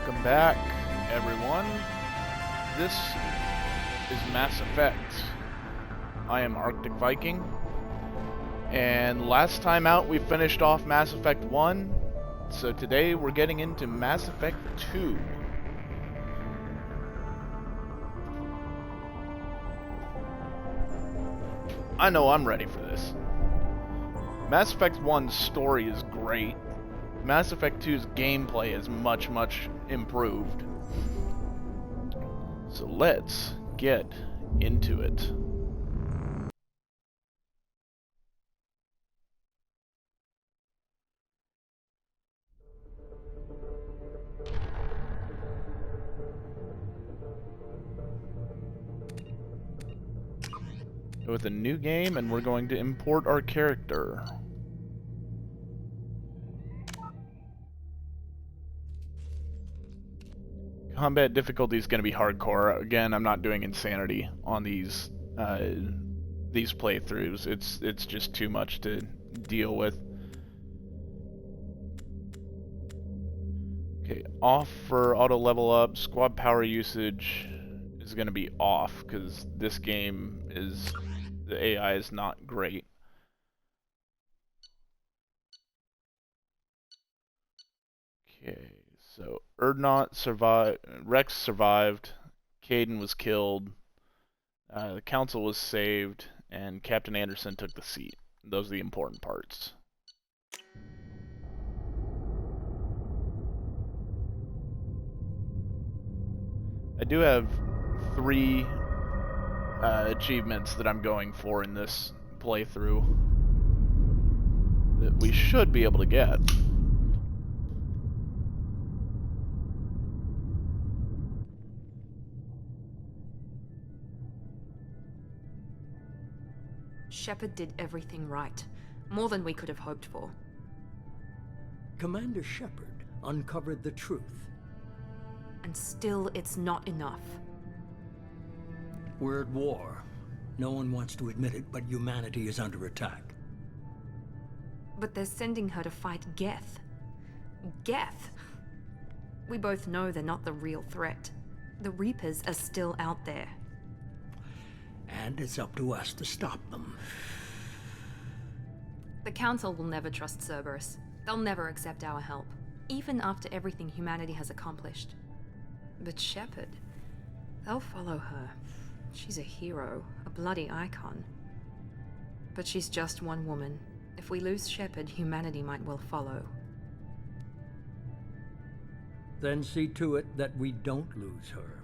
Welcome back, everyone. This is Mass Effect. I am Arctic Viking, and last time out we finished off Mass Effect 1, so today we're getting into Mass Effect 2. I know I'm ready for this. Mass Effect 1's story is great. Mass Effect 2's gameplay is much improved. So let's get into it. With a new game, and we're going to import our character. Combat difficulty is going to be hardcore. Again, I'm not doing insanity on these playthroughs. It's just too much to deal with. Okay, off for auto level up. Squad power usage is going to be off because this game is, the AI is not great. Okay. So, Urdnot survived, Rex survived, Kaidan was killed, the Council was saved, and Captain Anderson took the seat. Those are the important parts. I do have 3 achievements that I'm going for in this playthrough that we should be able to get. Shepard did everything right. More than we could have hoped for. Commander Shepard uncovered the truth. And still, it's not enough. We're at war. No one wants to admit it, but humanity is under attack. But they're sending her to fight Geth. Geth! We both know they're not the real threat. The Reapers are still out there. And it's up to us to stop them. The Council will never trust Cerberus. They'll never accept our help, even after everything humanity has accomplished. But Shepard, they'll follow her. She's a hero, a bloody icon. But she's just one woman. If we lose Shepard, humanity might well follow. Then see to it that we don't lose her.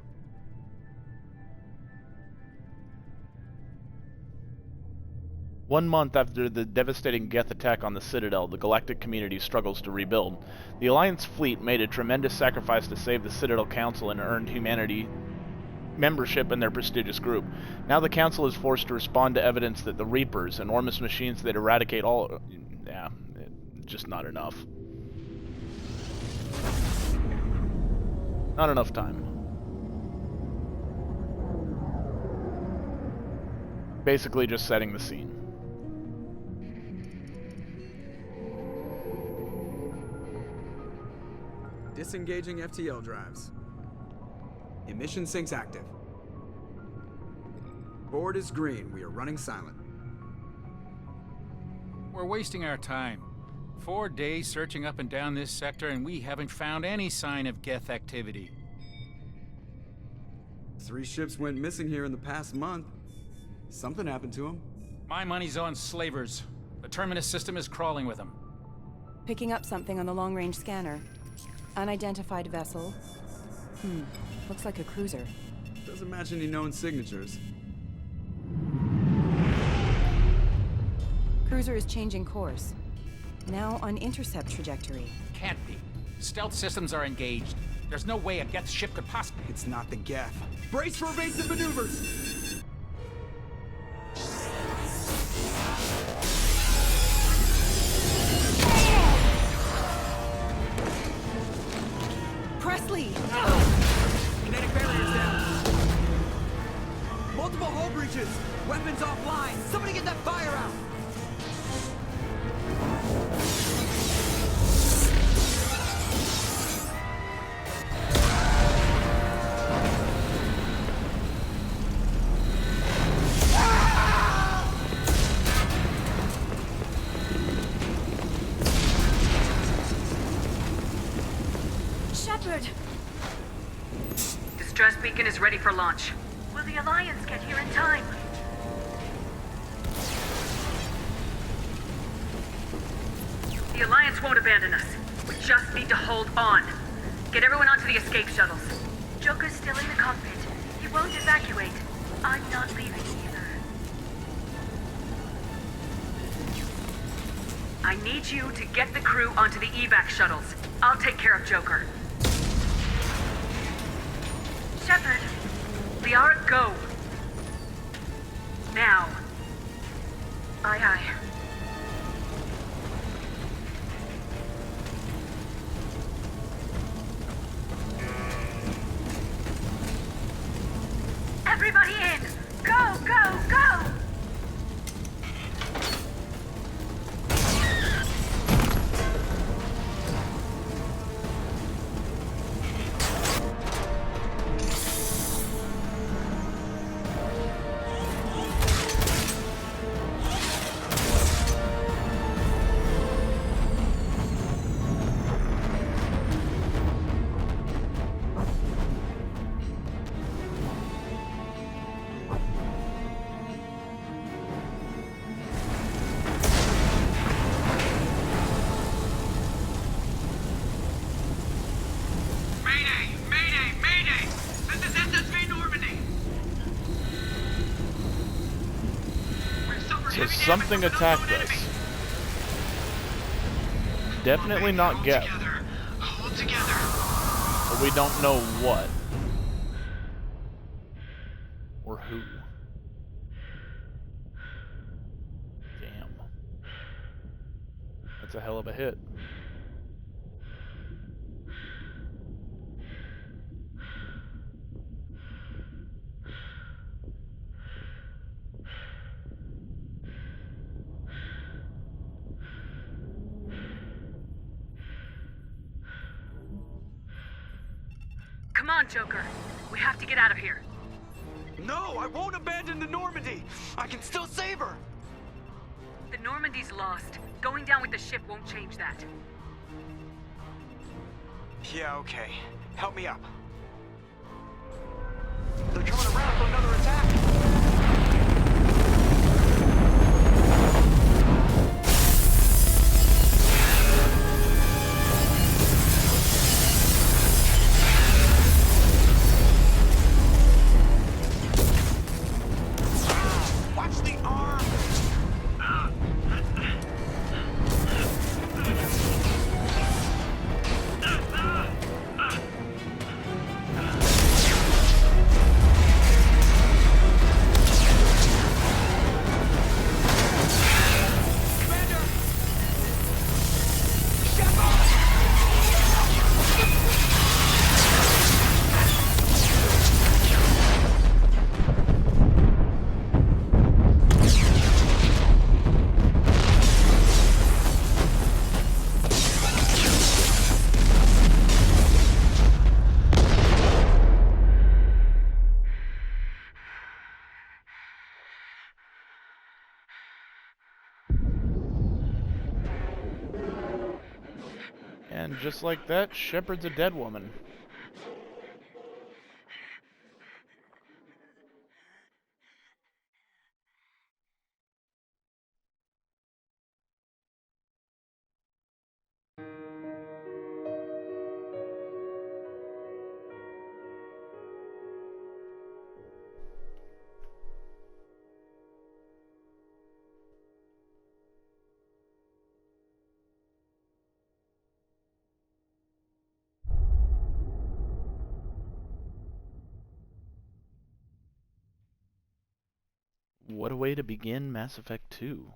One month after the devastating Geth attack on the Citadel, the galactic community struggles to rebuild. The Alliance fleet made a tremendous sacrifice to save the Citadel Council and earned humanity membership in their prestigious group. Now the Council is forced to respond to evidence that the Reapers, enormous machines that eradicate all... yeah, just not enough. Not enough time. Basically just setting the scene. Disengaging FTL drives. Emission sinks active. Board is green. We are running silent. We're wasting our time. 4 days searching up and down this sector, and we haven't found any sign of Geth activity. 3 ships went missing here in the past month. Something happened to them. My money's on slavers. The Terminus system is crawling with them. Picking up something on the long-range scanner. Unidentified vessel. Looks like a cruiser. Doesn't match any known signatures. Cruiser is changing course. Now on intercept trajectory. Can't be. Stealth systems are engaged. There's no way a Geth ship could possibly... It's not the Geth. Brace for evasive maneuvers! Presley! Kinetic barriers down. Multiple hull breaches. Weapons offline. Somebody get that fire out. Shepard! Distress beacon is ready for launch. Will the Alliance get here in time? The Alliance won't abandon us. We just need to hold on. Get everyone onto the escape shuttles. Joker's still in the cockpit. He won't evacuate. I'm not leaving either. I need you to get the crew onto the evac shuttles. I'll take care of Joker. Shepard. Liara, go. Now. Aye, aye. Everybody in! Go, go, go! So something attacked us. Definitely not Geth. But we don't know what. Or who. Damn. That's a hell of a hit. Come on, Joker. We have to get out of here. No, I won't abandon the Normandy. I can still save her. The Normandy's lost. Going down with the ship won't change that. Yeah, okay. Help me up. They're coming around for another attack. And just like that, Shepard's a dead woman. What a way to begin Mass Effect 2.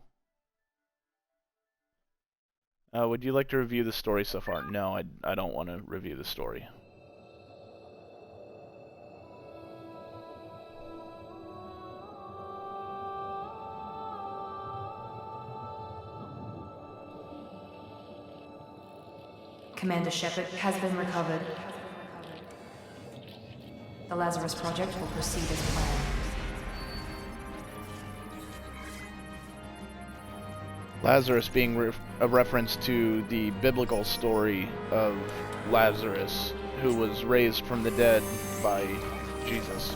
Would you like to review the story so far? No, I don't want to review the story. Commander Shepard has been recovered. The Lazarus Project will proceed as planned. Lazarus being a reference to the biblical story of Lazarus, who was raised from the dead by Jesus.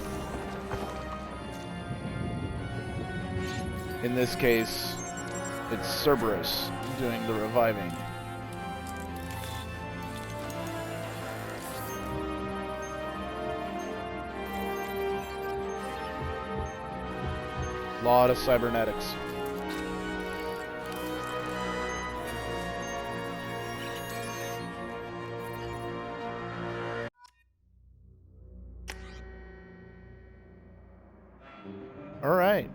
In this case, it's Cerberus doing the reviving. Lot of cybernetics. Alright,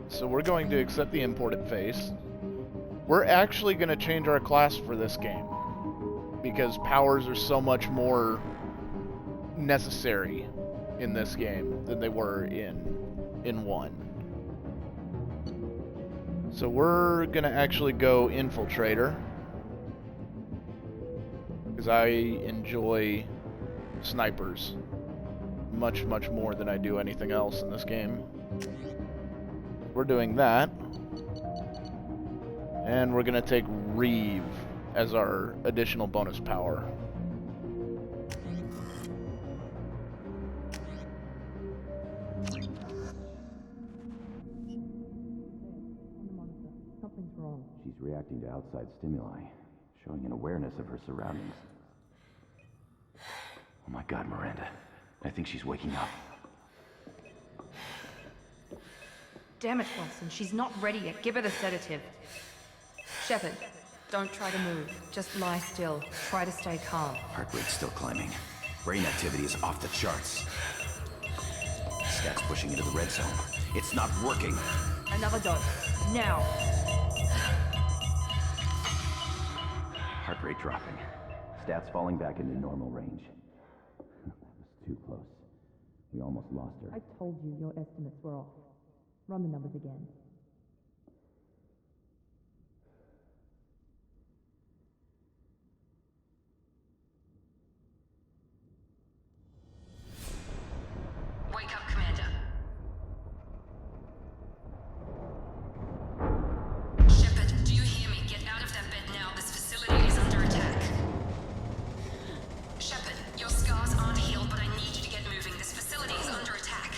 so we're going to accept the imported face. We're actually going to change our class for this game, because powers are so much more necessary in this game than they were in 1. So we're going to actually go Infiltrator, because I enjoy snipers much, much more than I do anything else in this game. We're doing that, and we're gonna take Reeve as our additional bonus power. Something's wrong. She's reacting to outside stimuli, showing an awareness of her surroundings. Oh my God, Miranda. I think she's waking up. Damn it, Watson. She's not ready yet. Give her the sedative. Shepard, don't try to move. Just lie still. Try to stay calm. Heart rate's still climbing. Brain activity is off the charts. Stats pushing into the red zone. It's not working. Another dose. Now. Heart rate dropping. Stats falling back into normal range. That was too close. We almost lost her. I told you your estimates were off. Run the numbers again. Wake up, Commander. Shepard, do you hear me? Get out of that bed now. This facility is under attack. Shepard, your scars aren't healed, but I need you to get moving. This facility is under attack.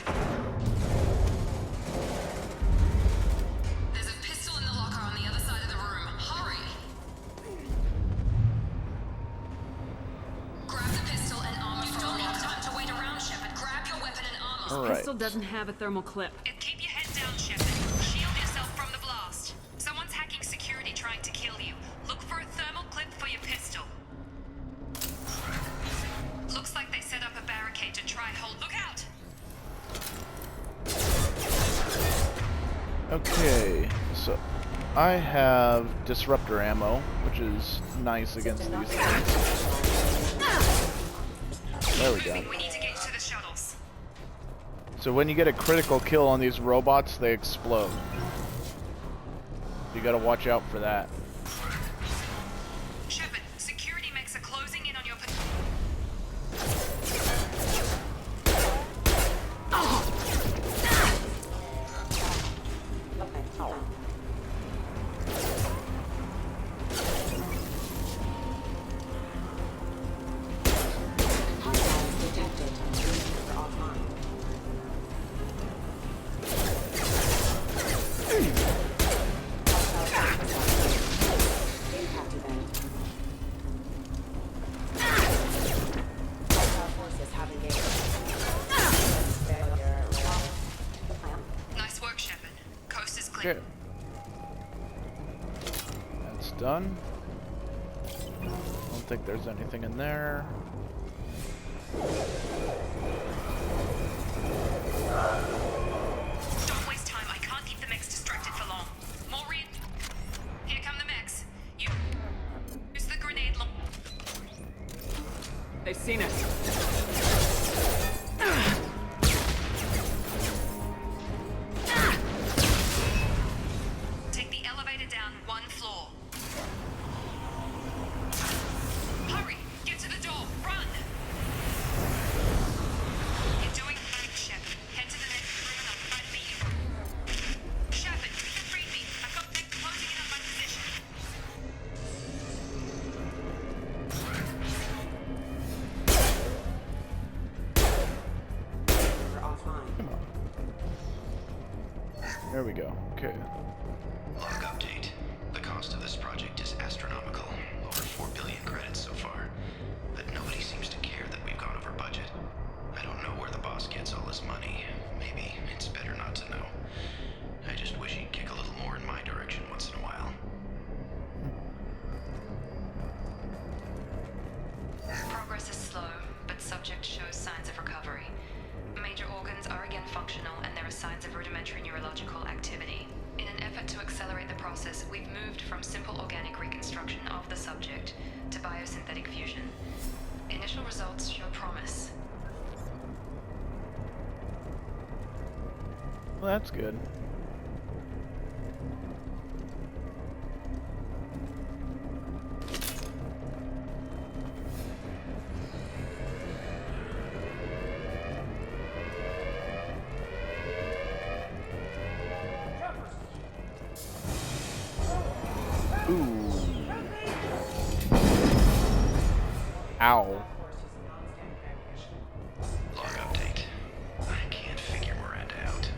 There's a pistol in the locker on the other side of the room. Hurry! Grab the pistol and armor. You don't have time to wait around, Shepard. Grab your weapon and armor. All right. Pistol doesn't have a thermal clip. And keep your head down, Shepard. Shield yourself from the blast. Someone's hacking security trying to kill you. Look for a thermal clip for your pistol. Looks like they set up a barricade to try and hold. Look out! Okay, so I have disruptor ammo, which is nice against these things. There we go. We need to get to the shuttles. So when you get a critical kill on these robots, they explode. You gotta watch out for that. Shepard, security mechs are closing in on your Nice work, Shepard. Coast is clear. Okay. That's done. I don't think there's anything in there. Don't waste time. I can't keep the mechs distracted for long. Maureen, here come the mechs. You use the grenade They've seen us. Take the elevator down one floor. Hurry! Get to the door! Run! You're doing fine, Shepard. Head to the next room and I'll try to meet you. Shepard, you can read me. I've got mechs closing in on my position. There we go. Okay. Log update. The cost of this project is astronomical. Over 4 billion credits so far. But nobody seems to care that we've gone over budget. I don't know where the boss gets all his money. Maybe it's better not to know. I just wish he'd kick a little more in my direction once in a while. Progress is slow, but subject shows signs of recovery. Major organs are again functional, and there are signs of rudimentary neurological activity. In an effort to accelerate the process, we've moved from simple organic reconstruction of the subject to biosynthetic fusion. Initial results show promise. Well, that's good. Ooh. Ow. Log update. I can't figure Miranda out.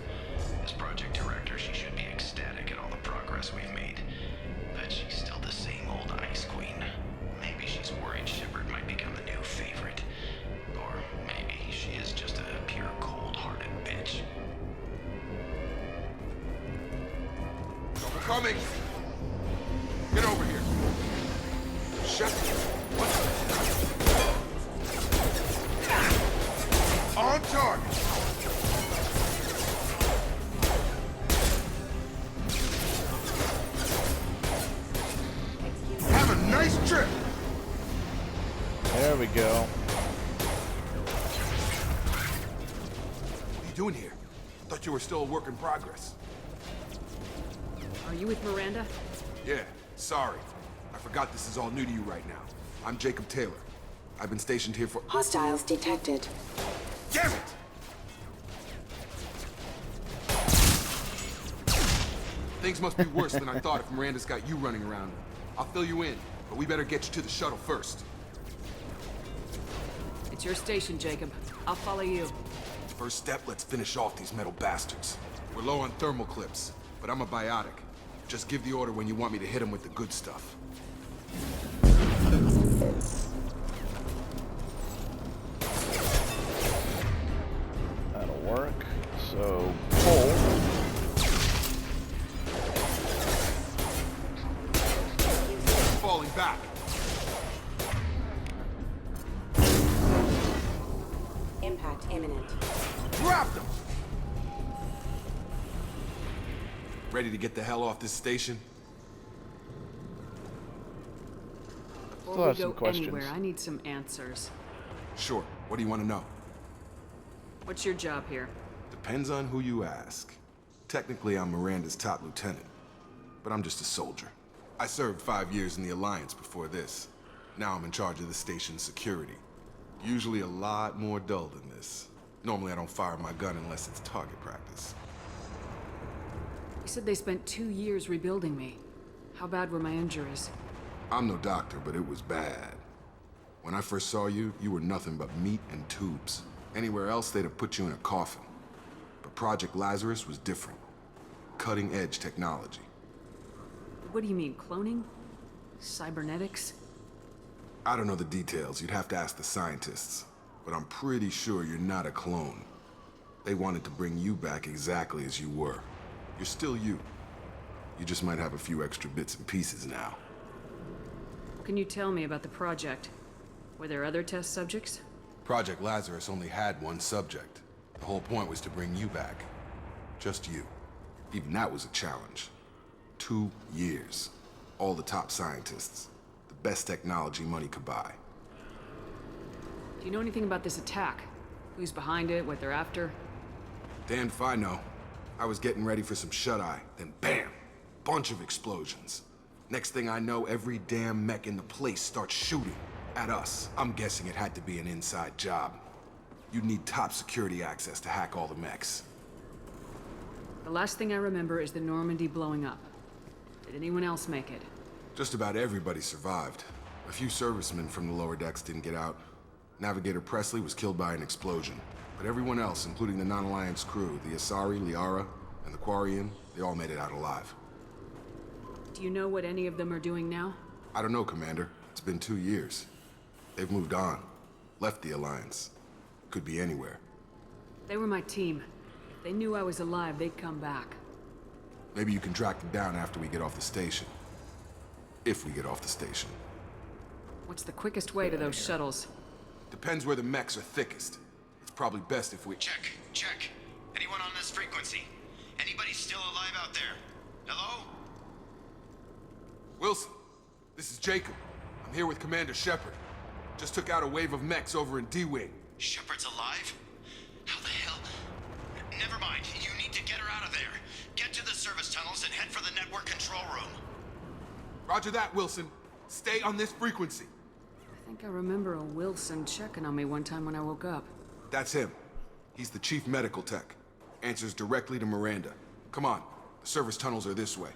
As project director, she should be ecstatic at all the progress we've made. But she's still the same old Ice Queen. Maybe she's worried Shepard might become the new favorite. Or maybe she is just a pure cold-hearted bitch. Trouble coming! Get over here! Shepard! What? On target! Have a nice trip! There we go. What are you doing here? Thought you were still a work in progress. Are you with Miranda? Yeah, sorry. I forgot this is all new to you right now. I'm Jacob Taylor. I've been stationed here for— Hostiles detected. Damn it! Things must be worse than I thought if Miranda's got you running around. I'll fill you in, but we better get you to the shuttle first. It's your station, Jacob. I'll follow you. First step, let's finish off these metal bastards. We're low on thermal clips, but I'm a biotic. Just give the order when you want me to hit them with the good stuff. That'll work. So, pull. Falling back. Impact imminent. Drop them! Ready to get the hell off this station? Still Before have we some go questions. anywhere, I need some answers. Sure. What do you want to know? What's your job here? Depends on who you ask. Technically, I'm Miranda's top lieutenant, but I'm just a soldier. I served 5 years in the Alliance before this. Now I'm in charge of the station's security. Usually a lot more dull than this. Normally I don't fire my gun unless it's target practice. You said they spent 2 years rebuilding me. How bad were my injuries? I'm no doctor, but it was bad. When I first saw you, you were nothing but meat and tubes. Anywhere else, they'd have put you in a coffin. But Project Lazarus was different. Cutting-edge technology. What do you mean, cloning? Cybernetics? I don't know the details. You'd have to ask the scientists. But I'm pretty sure you're not a clone. They wanted to bring you back exactly as you were. You're still you. You just might have a few extra bits and pieces now. What can you tell me about the project? Were there other test subjects? Project Lazarus only had one subject. The whole point was to bring you back. Just you. Even that was a challenge. 2 years. All the top scientists. The best technology money could buy. Do you know anything about this attack? Who's behind it, what they're after? Damned if I know. I was getting ready for some shut-eye, then bam! Bunch of explosions. Next thing I know, every damn mech in the place starts shooting. At us. I'm guessing it had to be an inside job. You'd need top security access to hack all the mechs. The last thing I remember is the Normandy blowing up. Did anyone else make it? Just about everybody survived. A few servicemen from the lower decks didn't get out. Navigator Presley was killed by an explosion. But everyone else, including the non-Alliance crew, the Asari, Liara, and the Quarian, They all made it out alive. Do you know what any of them are doing now? I don't know, Commander. It's been 2 years. They've moved on. Left the Alliance. Could be anywhere. They were my team. If they knew I was alive, they'd come back. Maybe you can track them down after we get off the station. If we get off the station. What's the quickest way to those shuttles? Depends where the mechs are thickest. It's probably best if we... Check, check. Anyone on this frequency? Anybody still alive out there? Hello? Wilson, this is Jacob. I'm here with Commander Shepard. Just took out a wave of mechs over in D-Wing. Shepard's alive? How the hell? Never mind. You need to get her out of there. Get to the service tunnels and head for the network control room. Roger that, Wilson. Stay on this frequency. I think I remember a Wilson checking on me one time when I woke up. That's him. He's the chief medical tech. Answers directly to Miranda. Come on. The service tunnels are this way.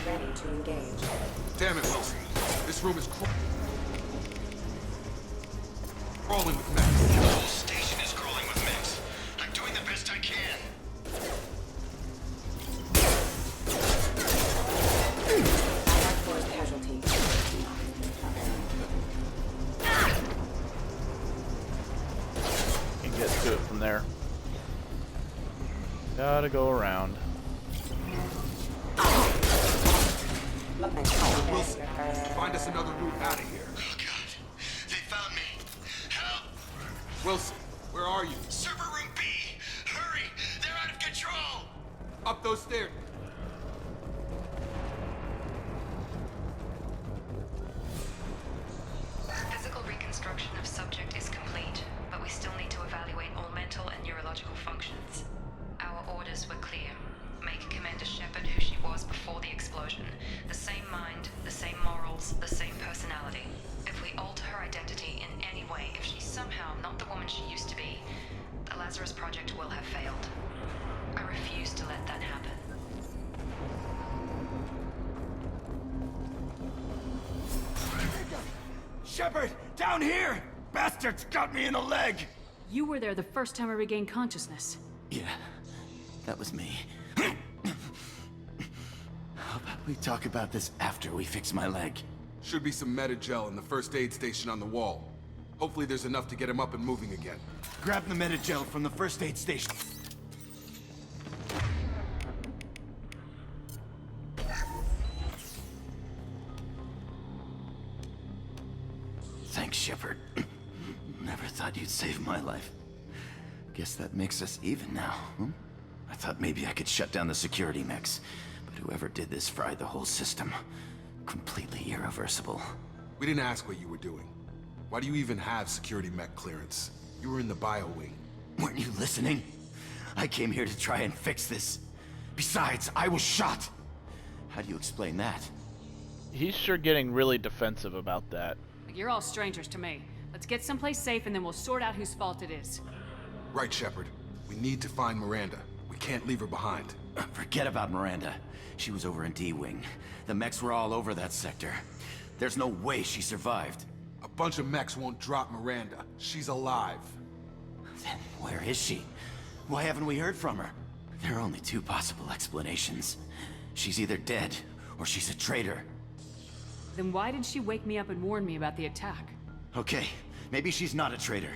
Ready to engage. Damn it, Wilson. This room is crawling with mechs. The whole station is crawling with mechs. I'm doing the best I can. Allied force casualty. Can get to it from there. Gotta go around. Wilson, find us another route out of here. Oh god. They found me. Help! Wilson, where are you? Server room B! Hurry! They're out of control! Up those stairs. Physical reconstruction of subject is complete, but we still need to evaluate all mental and neurological functions. Our orders were clear. Make Commander Shepard who she was before the explosion. The same mind, the same morals, the same personality. If we alter her identity in any way, if she's somehow not the woman she used to be, the Lazarus Project will have failed. I refuse to let that happen. Shepard, down here! Bastards got me in the leg! You were there the first time I regained consciousness. Yeah, that was me. How about we talk about this after we fix my leg? Should be some Metagel in the first aid station on the wall. Hopefully there's enough to get him up and moving again. Grab the Metagel from the first aid station. Thanks, Shepard. Never thought you'd save my life. Guess that makes us even now, huh? I thought maybe I could shut down the security mechs, but whoever did this fried the whole system. Completely irreversible. We didn't ask what you were doing. Why do you even have security mech clearance? You were in the bio wing. Weren't you listening? I came here to try and fix this. Besides, I was shot. How do you explain that? He's sure getting really defensive about that. You're all strangers to me. Let's get someplace safe and then we'll sort out whose fault it is. Right, Shepard. We need to find Miranda. We can't leave her behind. Forget about Miranda. She was over in D-Wing. The mechs were all over that sector. There's no way she survived. A bunch of mechs won't drop Miranda. She's alive. Then where is she? Why haven't we heard from her? There are only two possible explanations. She's either dead, or she's a traitor. Then why did she wake me up and warn me about the attack? Okay, maybe she's not a traitor.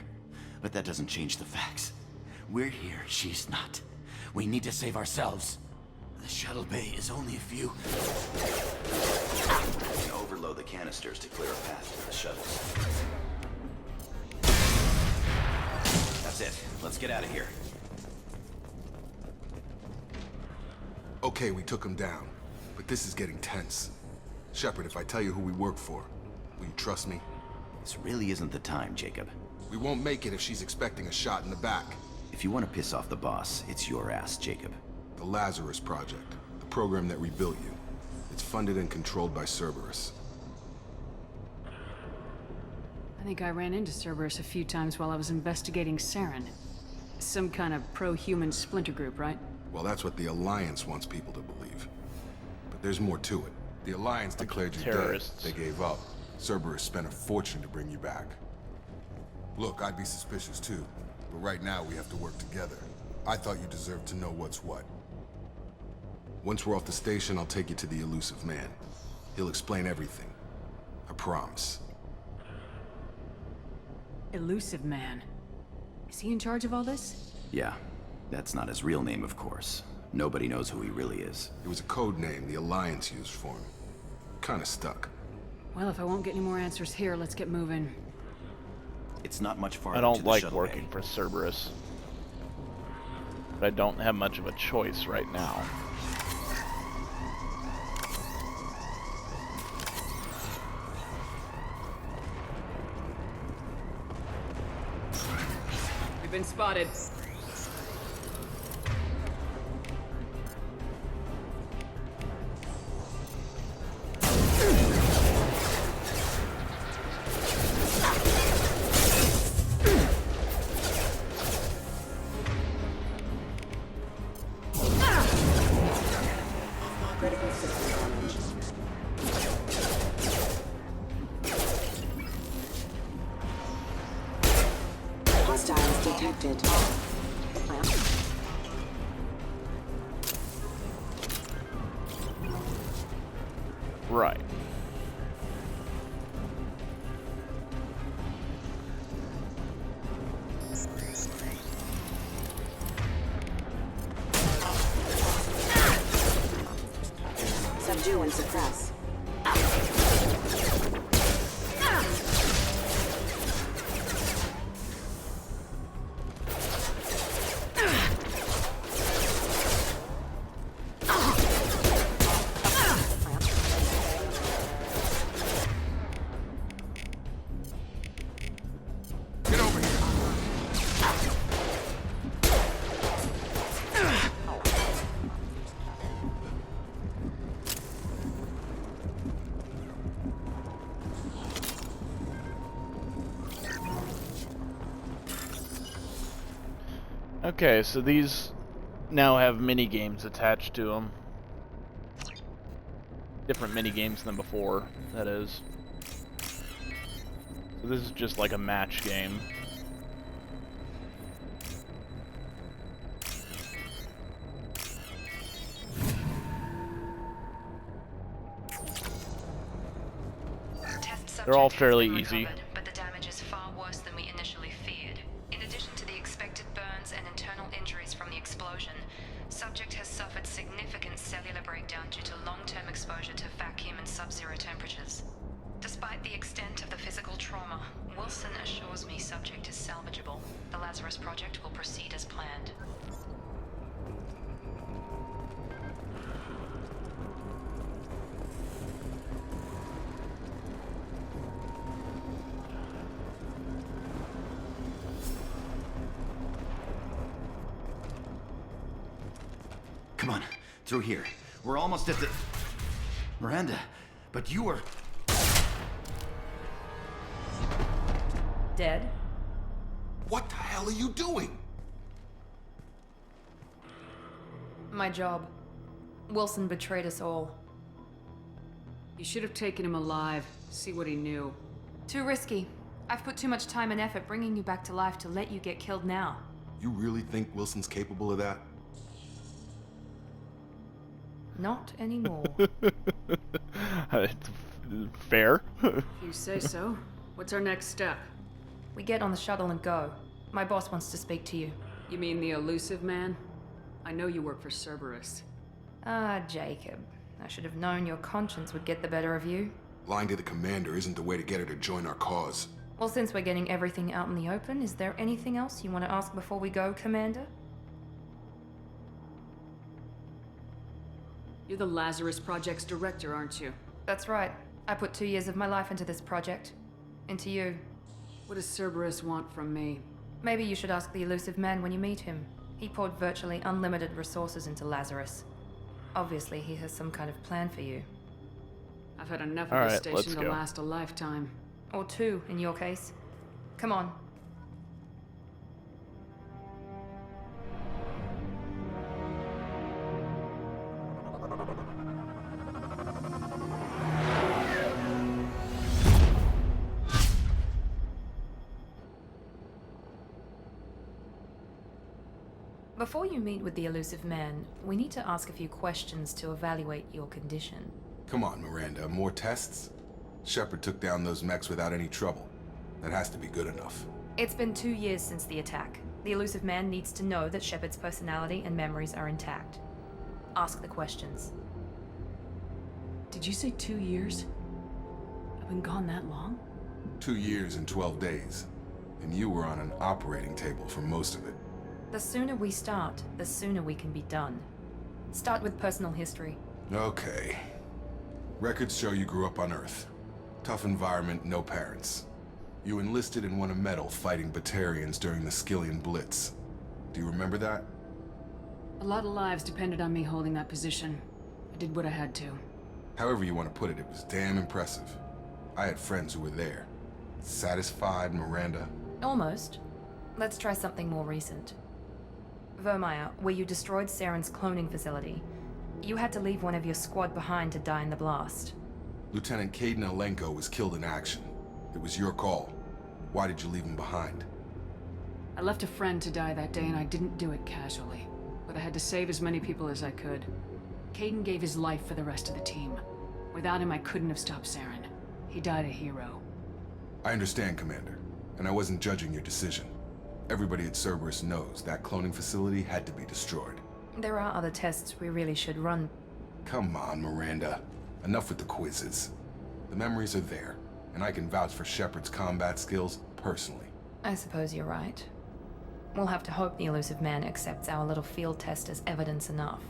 But that doesn't change the facts. We're here, she's not. We need to save ourselves. The shuttle bay is only a few... We can overload the canisters to clear a path to the shuttles. That's it. Let's get out of here. Okay, we took him down. But this is getting tense. Shepard, if I tell you who we work for, will you trust me? This really isn't the time, Jacob. We won't make it if she's expecting a shot in the back. If you want to piss off the boss, it's your ass, Jacob. The Lazarus Project. The program that rebuilt you. It's funded and controlled by Cerberus. I think I ran into Cerberus a few times while I was investigating Saren. Some kind of pro-human splinter group, right? Well, that's what the Alliance wants people to believe. But there's more to it. The Alliance declared you dead. terrorists. They gave up. Cerberus spent a fortune to bring you back. Look, I'd be suspicious too, but right now we have to work together. I thought you deserved to know what's what. Once we're off the station, I'll take you to the Elusive Man. He'll explain everything. I promise. Elusive Man. Is he in charge of all this? Yeah. That's not his real name, of course. Nobody knows who he really is. It was a code name the Alliance used for him. Kinda stuck. Well, if I won't get any more answers here, let's get moving. It's not much farther I to don't the like shuttle working bay. for Cerberus. But I don't have much of a choice right now. We've been spotted. Critical system damage. Hostiles detected. Right. Subdue and suppress. Get over here! Okay, so these now have mini games attached to them. Different mini games than before, that is. So this is just like a match game. They're all fairly easy. But the damage is far worse than we initially feared. In addition to the expected burns and internal injuries from the explosion, subject has suffered significant cellular breakdown due to long-term exposure to vacuum and sub-zero temperatures. Despite the extent of the physical trauma, Wilson assures me subject is salvageable. The Lazarus Project will proceed as planned. Come on, through here. We're almost at the... Miranda, but you were... Dead? What the hell are you doing? My job. Wilson betrayed us all. You should have taken him alive. See what he knew. Too risky. I've put too much time and effort bringing you back to life to let you get killed now. You really think Wilson's capable of that? Not anymore. Fair. If you say so. What's our next step? We get on the shuttle and go. My boss wants to speak to you. You mean the Elusive Man? I know you work for Cerberus. Ah, Jacob. I should have known your conscience would get the better of you. Lying to the commander isn't the way to get her to join our cause. Well, since we're getting everything out in the open, is there anything else you want to ask before we go, Commander? You're the Lazarus Project's director, aren't you? That's right. I put 2 years of my life into this project. Into you. What does Cerberus want from me? Maybe you should ask the Elusive Man when you meet him. He poured virtually unlimited resources into Lazarus. Obviously, he has some kind of plan for you. I've had enough All of this right, let's station to go. last a lifetime. Or 2, in your case. Come on. Before you meet with the elusive man, we need to ask a few questions to evaluate your condition. Come on, Miranda, more tests? Shepard took down those mechs without any trouble. That has to be good enough. It's been 2 years since the attack. The elusive man needs to know that Shepard's personality and memories are intact. Ask the questions. Did you say 2 years? I've been gone that long? 2 years and 12 days. And you were on an operating table for most of it. The sooner we start, the sooner we can be done. Start with personal history. Okay. Records show you grew up on Earth. Tough environment, no parents. You enlisted and won a medal fighting Batarians during the Skillian Blitz. Do you remember that? A lot of lives depended on me holding that position. I did what I had to. However you want to put it, it was damn impressive. I had friends who were there. Satisfied, Miranda? Almost. Let's try something more recent. Vermeer, where you destroyed Saren's cloning facility. You had to leave one of your squad behind to die in the blast. Lieutenant Kaidan Alenko was killed in action. It was your call. Why did you leave him behind? I left a friend to die that day and I didn't do it casually. But I had to save as many people as I could. Kaidan gave his life for the rest of the team. Without him, I couldn't have stopped Saren. He died a hero. I understand, Commander. And I wasn't judging your decision. Everybody at Cerberus knows that cloning facility had to be destroyed. There are other tests we really should run. Come on, Miranda. Enough with the quizzes. The memories are there, and I can vouch for Shepard's combat skills personally. I suppose you're right. We'll have to hope the elusive man accepts our little field test as evidence enough.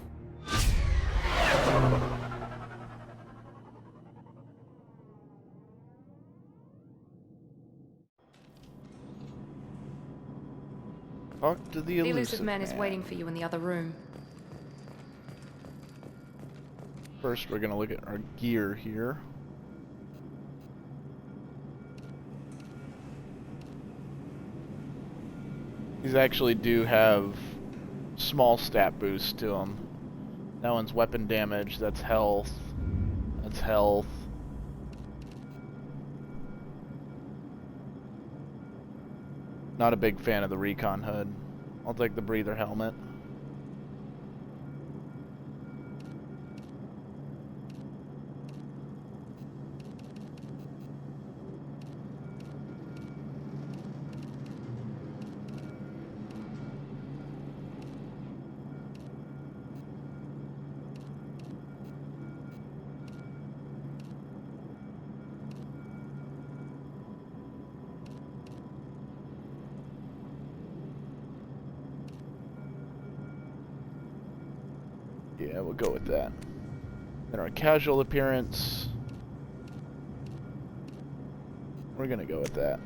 Talk to the elusive man is waiting for you in the other room. First, we're gonna look at our gear here. These actually do have small stat boosts to them. That one's weapon damage, that's health, that's health. Not a big fan of the recon hood. I'll take the breather helmet. Yeah, we'll go with that. And our casual appearance, we're gonna go with that.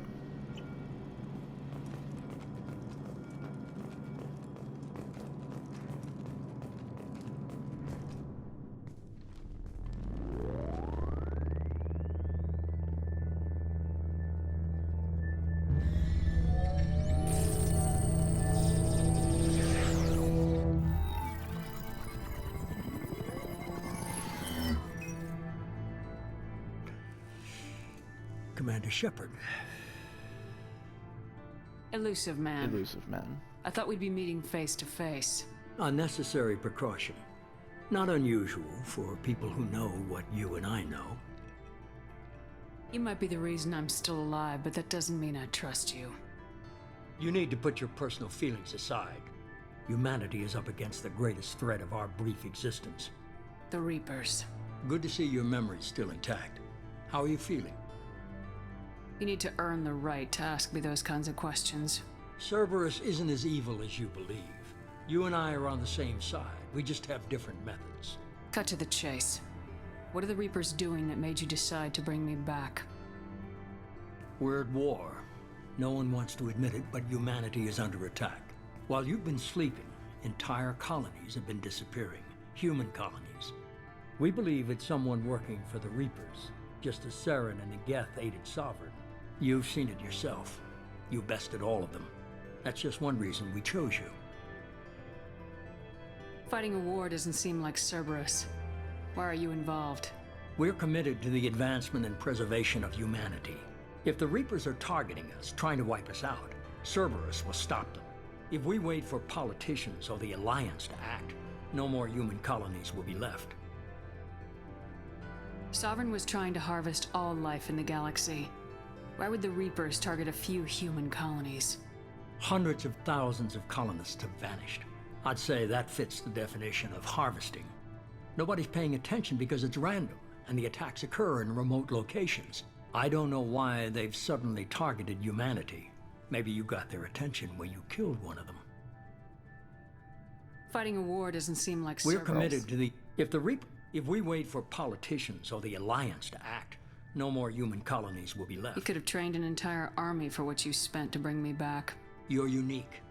Commander Shepard. Elusive man. Elusive man. I thought we'd be meeting face to face. Unnecessary precaution. Not unusual for people who know what you and I know. You might be the reason I'm still alive, but that doesn't mean I trust you. You need to put your personal feelings aside. Humanity is up against the greatest threat of our brief existence. The Reapers. Good to see your memories still intact. How are you feeling? You need to earn the right to ask me those kinds of questions. Cerberus isn't as evil as you believe. You and I are on the same side. We just have different methods. Cut to the chase. What are the Reapers doing that made you decide to bring me back? We're at war. No one wants to admit it, but humanity is under attack. While you've been sleeping, entire colonies have been disappearing. Human colonies. We believe it's someone working for the Reapers, just as Saren and Geth aided Sovereign. You've seen it yourself. You bested all of them. That's just one reason we chose you. Fighting a war doesn't seem like Cerberus. Why are you involved? We're committed to the advancement and preservation of humanity. If the Reapers are targeting us, trying to wipe us out, Cerberus will stop them. If we wait for politicians or the Alliance to act, no more human colonies will be left. Sovereign was trying to harvest all life in the galaxy. Why would the Reapers target a few human colonies? Hundreds of thousands of colonists have vanished. I'd say that fits the definition of harvesting. Nobody's paying attention because it's random, and the attacks occur in remote locations. I don't know why they've suddenly targeted humanity. Maybe you got their attention when you killed one of them. Fighting a war doesn't seem like We're Cerberus. committed to the... If we wait for politicians or the Alliance to act, no more human colonies will be left. You could have trained an entire army for what you spent to bring me back. You're unique.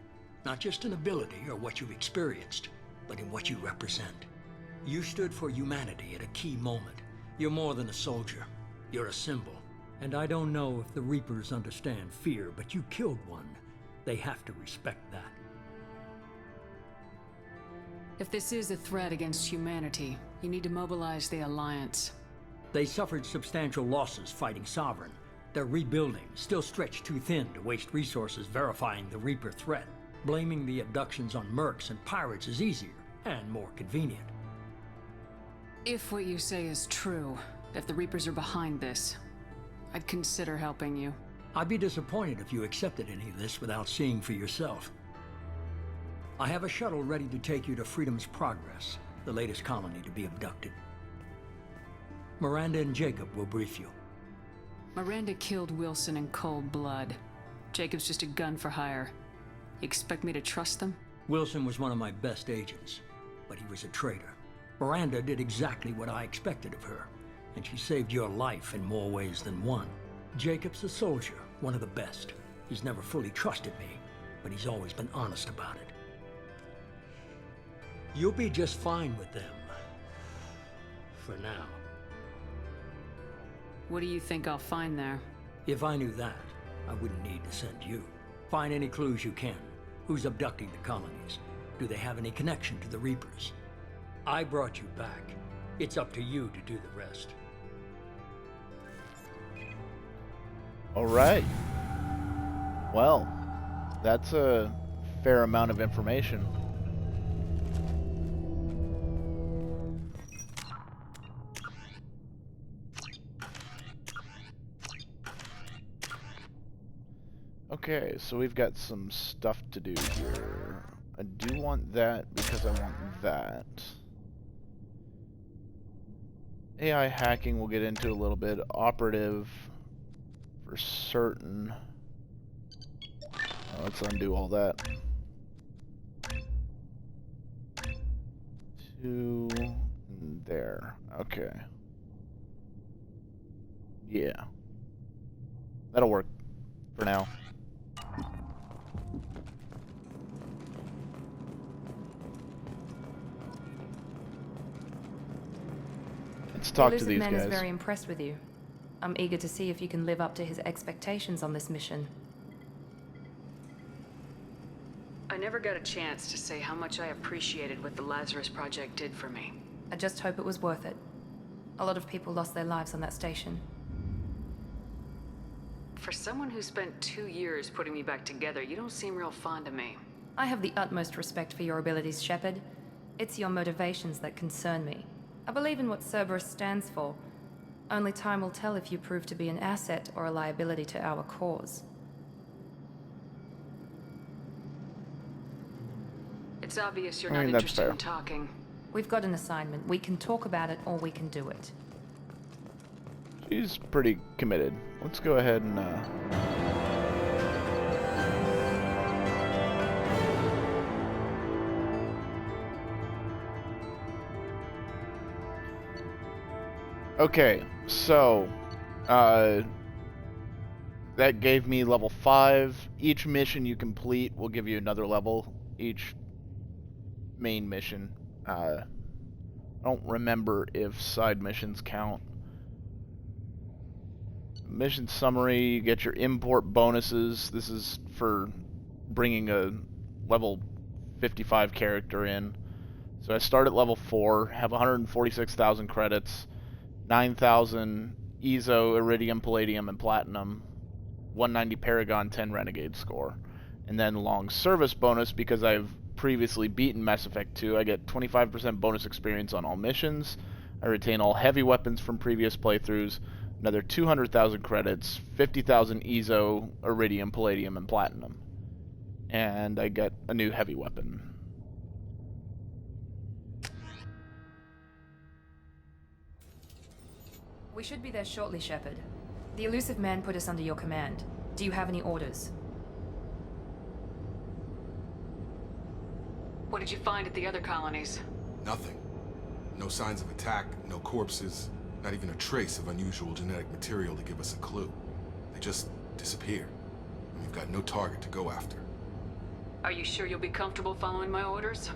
Not just in ability or what you've experienced, but in what you represent. You stood for humanity at a key moment. You're more than a soldier. You're a symbol. And I don't know if the Reapers understand fear, but you killed one. They have to respect that. If this is a threat against humanity, you need to mobilize the Alliance. They suffered substantial losses fighting Sovereign. They're rebuilding, still stretched too thin to waste resources verifying the Reaper threat. Blaming the abductions on mercs and pirates is easier and more convenient. If what you say is true, if the Reapers are behind this, I'd consider helping you. I'd be disappointed if you accepted any of this without seeing for yourself. I have a shuttle ready to take you to Freedom's Progress, the latest colony to be abducted. Miranda and Jacob will brief you. Miranda killed Wilson in cold blood. Jacob's just a gun for hire. You expect me to trust them? Wilson was one of my best agents, but he was a traitor. Miranda did exactly what I expected of her, and she saved your life in more ways than one. Jacob's a soldier, one of the best. He's never fully trusted me, but he's always been honest about it. You'll be just fine with them. For now. What do you think I'll find there? If I knew that, I wouldn't need to send you. Find any clues you can. Who's abducting the colonies? Do they have any connection to the Reapers? I brought you back. It's up to you to do the rest. All right. Well, that's a fair amount of information. Okay, so we've got some stuff to do here. I do want that because I want that. AI hacking we'll get into a little bit. Operative for certain. Let's undo all that. To there. Okay. Yeah. That'll work for now. Let's talk to these guys. The lizard man is very impressed with you. I'm eager to see if you can live up to his expectations on this mission. I never got a chance to say how much I appreciated what the Lazarus Project did for me. I just hope it was worth it. A lot of people lost their lives on that station. For someone who spent 2 years putting me back together, you don't seem real fond of me. I have the utmost respect for your abilities, Shepard. It's your motivations that concern me. I believe in what Cerberus stands for. Only time will tell if you prove to be an asset or a liability to our cause. It's obvious you're not interested in talking. We've got an assignment. We can talk about it or we can do it. She's pretty committed. Let's go ahead and okay, so that gave me level 5. Each mission you complete will give you another level. Each main mission. I don't remember if side missions count. Mission summary, you get your import bonuses. This is for bringing a level 55 character in. So I start at level 4, have 146,000 credits, 9,000 EZO, Iridium, Palladium, and Platinum, 190 Paragon, 10 Renegade score. And then long service bonus, because I've previously beaten Mass Effect 2, I get 25% bonus experience on all missions. I retain all heavy weapons from previous playthroughs, another 200,000 credits, 50,000 EZO, Iridium, Palladium, and Platinum. And I get a new heavy weapon. We should be there shortly, Shepard. The Illusive Man put us under your command. Do you have any orders? What did you find at the other colonies? Nothing. No signs of attack, no corpses, not even a trace of unusual genetic material to give us a clue. They just disappear. And we've got no target to go after. Are you sure you'll be comfortable following my orders?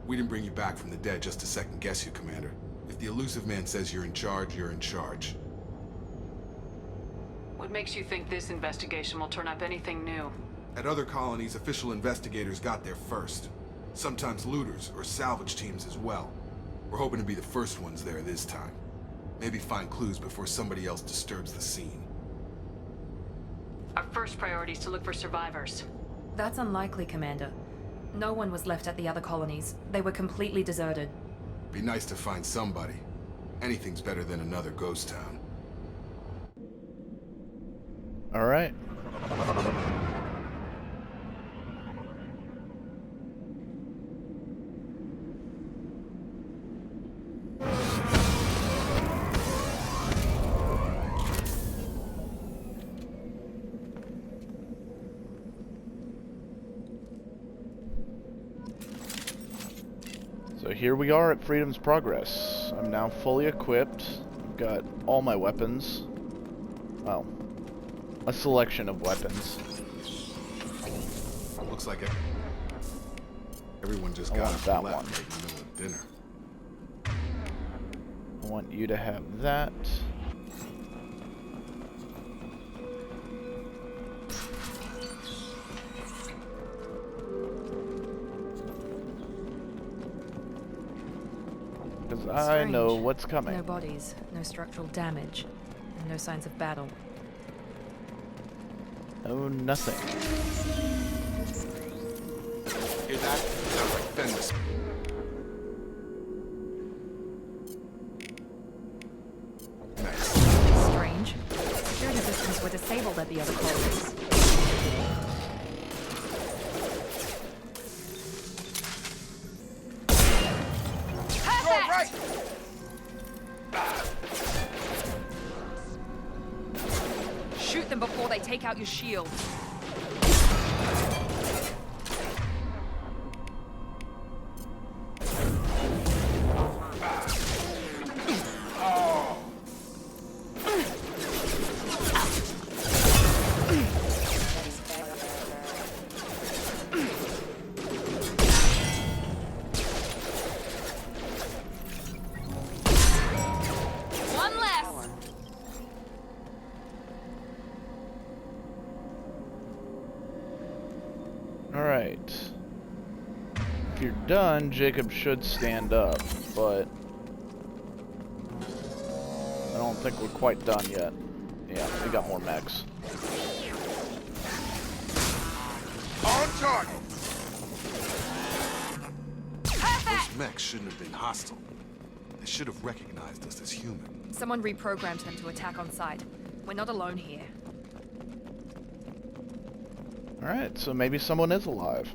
We didn't bring you back from the dead just to second guess you, Commander. If the Illusive Man says you're in charge, you're in charge. What makes you think this investigation will turn up anything new? At other colonies, official investigators got there first. Sometimes looters or salvage teams as well. We're hoping to be the first ones there this time. Maybe find clues before somebody else disturbs the scene. Our first priority is to look for survivors. That's unlikely, Commander. No one was left at the other colonies. They were completely deserted. Be nice to find somebody. Anything's better than another ghost town. All right. So here we are at Freedom's Progress. I'm now fully equipped. I've got all my weapons. Well, a selection of weapons. Looks like it. Everyone just I got want up that and left one. right in the middle of dinner. I want you to have that. Because I know Strange. what's coming. No bodies, no structural damage, and no signs of battle. Oh, nothing. Hear that? Sounds like Fenris. Strange. Security systems were disabled at the other colonies. Right. Shoot them before they take out your shield. One less. Alright. If you're done, Jacob should stand up, but I don't think we're quite done yet. Yeah, we got more mechs. On target! Those mechs shouldn't have been hostile. They should have recognized us as human. Someone reprogrammed them to attack on sight. We're not alone here. Alright, so maybe someone is alive.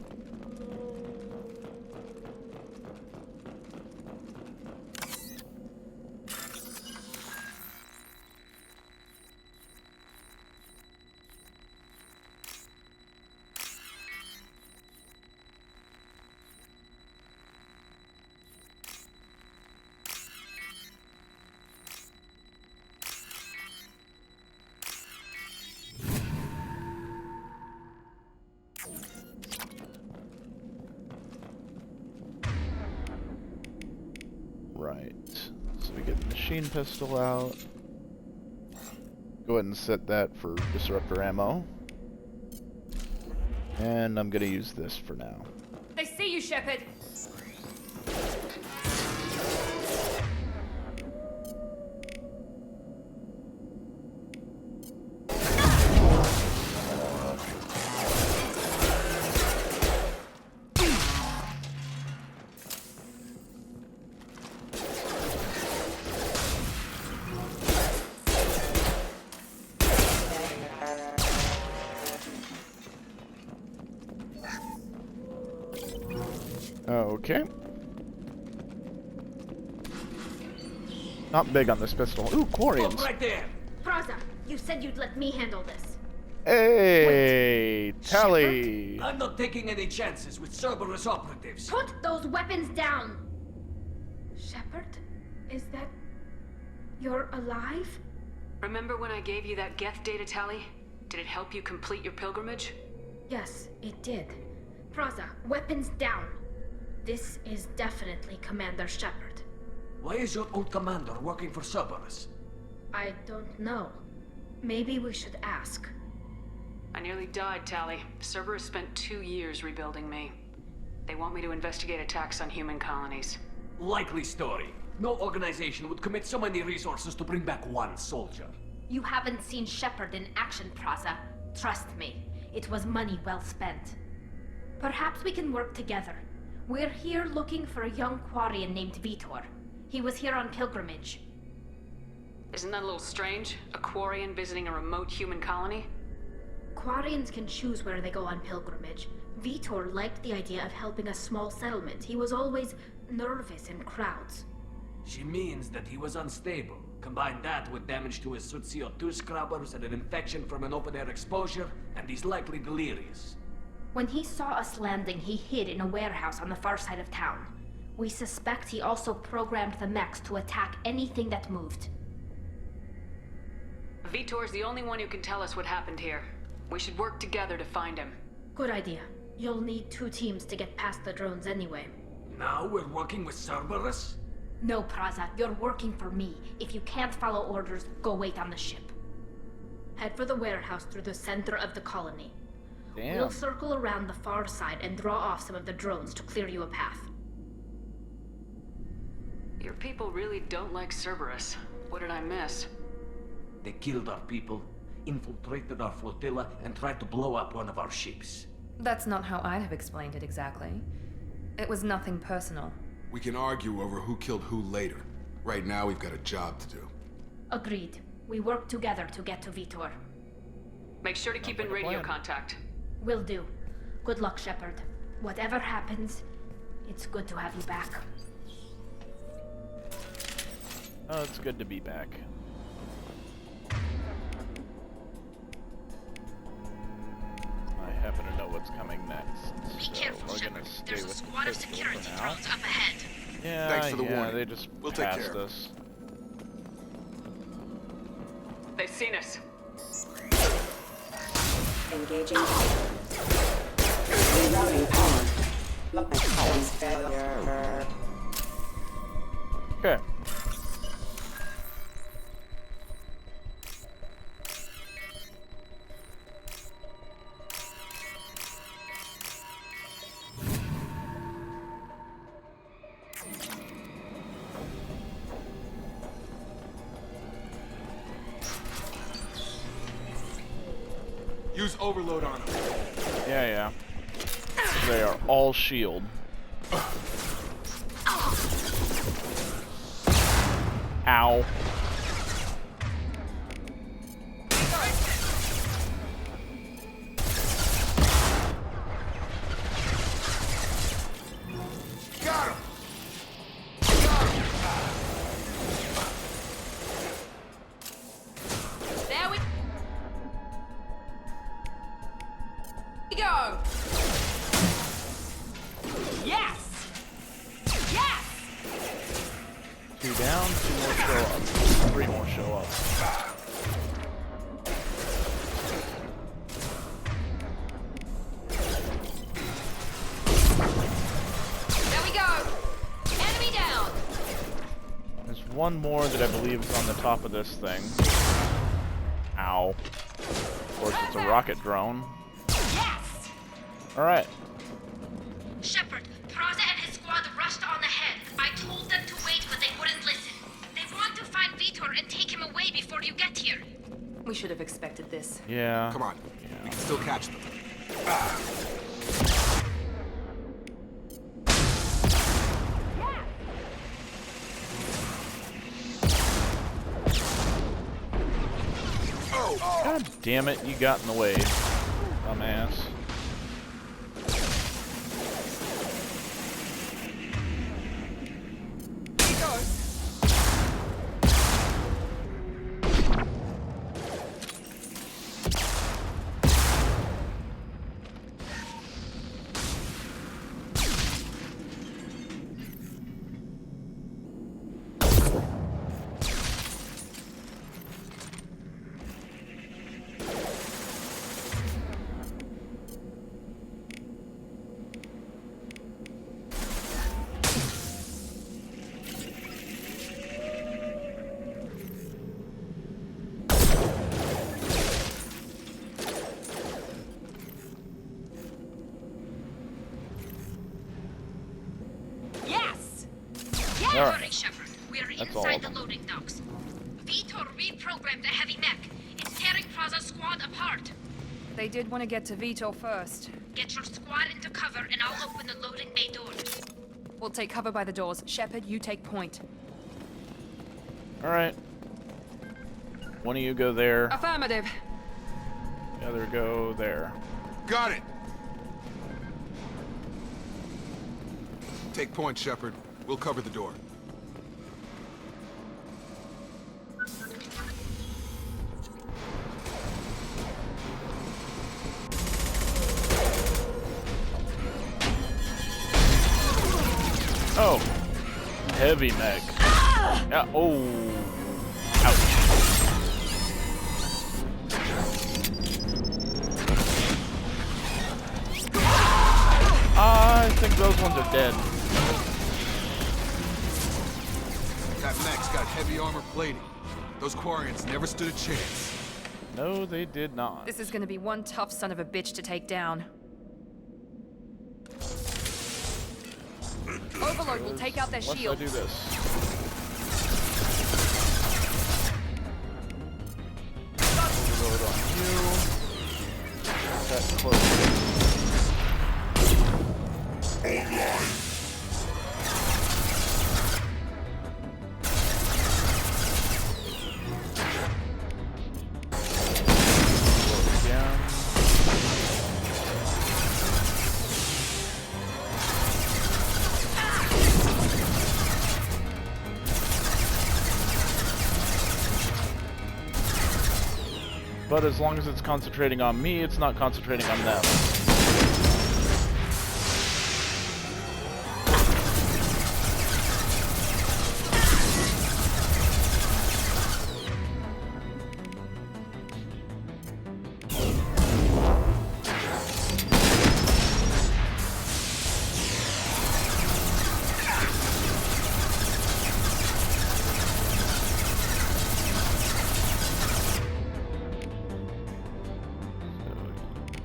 Right, so we get the machine pistol out. Go ahead and set that for disruptor ammo. And I'm gonna use this for now. They see you, Shepard! Okay. Not big on this pistol. Ooh, Quarians. Right there. Praza, you said you'd let me handle this. Hey, Tali. I'm not taking any chances with Cerberus operatives. Put those weapons down! Shepard? Is that... You're alive? Remember when I gave you that Geth data tally? Did it help you complete your pilgrimage? Yes, it did. Praza, weapons down. This is definitely Commander Shepard. Why is your old commander working for Cerberus? I don't know. Maybe we should ask. I nearly died, Tali. Cerberus spent 2 years rebuilding me. They want me to investigate attacks on human colonies. Likely story. No organization would commit so many resources to bring back one soldier. You haven't seen Shepard in action, Praza. Trust me, it was money well spent. Perhaps we can work together. We're here looking for a young Quarian named Vitor. He was here on pilgrimage. Isn't that a little strange? A Quarian visiting a remote human colony? Quarians can choose where they go on pilgrimage. Vitor liked the idea of helping a small settlement. He was always nervous in crowds. She means that he was unstable. Combine that with damage to his suit CO2 scrubbers and an infection from an open-air exposure, and he's likely delirious. When he saw us landing, he hid in a warehouse on the far side of town. We suspect he also programmed the mechs to attack anything that moved. Vitor's the only one who can tell us what happened here. We should work together to find him. Good idea. You'll need 2 teams to get past the drones anyway. Now we're working with Cerberus? No, Praza, you're working for me. If you can't follow orders, go wait on the ship. Head for the warehouse through the center of the colony. Damn. We'll circle around the far side and draw off some of the drones to clear you a path. Your people really don't like Cerberus. What did I miss? They killed our people, infiltrated our flotilla, and tried to blow up one of our ships. That's not how I'd have explained it exactly. It was nothing personal. We can argue over who killed who later. Right now, we've got a job to do. Agreed. We work together to get to Vitor. Make sure to keep in radio contact. Will do. Good luck, Shepard. Whatever happens, it's good to have you back. Oh, it's good to be back. I happen to know what's coming next. Be So careful, we're Shepard. gonna stay There's a with squad of pistol for security now. drones up ahead. Yeah, Thanks for the warning. they just We'll take passed care. us. They've seen us. Engaging. Rerouting power. Systems failure. Okay. Use overload on them. Yeah. They are all shield. Ow. Got him! There we go! Yes! Yes! 2 down, 2 more show up. 3 more show up. There we go! Enemy down! There's one more that I believe is on the top of this thing. Ow. Of course, it's a rocket drone. Yes! Alright. Shepard, Praza and his squad rushed on ahead. I told them to wait, but they wouldn't listen. They want to find Vitor and take him away before you get here. We should have expected this. Yeah. Come on. We can still catch them. God damn it, you got in the way, dumbass. Alright. Hurry, Shepard. We're That's all inside of the them. loading docks. Vitor reprogrammed the heavy mech. It's tearing Praza's squad apart. They did want to get to Vitor first. Get your squad into cover and I'll open the loading bay doors. We'll take cover by the doors. Shepard, you take point. Alright. One of you go there. Affirmative. The other go there. Got it! Take point, Shepard. We'll cover the door. Oh. Heavy mech. Yeah, oh. Ouch. I think those ones are dead. That mech's got heavy armor plating. Those Quarians never stood a chance. No, they did not. This is gonna be one tough son of a bitch to take down. Overload will take out their Once shield. I do this. Overload on you. That close. But as long as it's concentrating on me, it's not concentrating on them.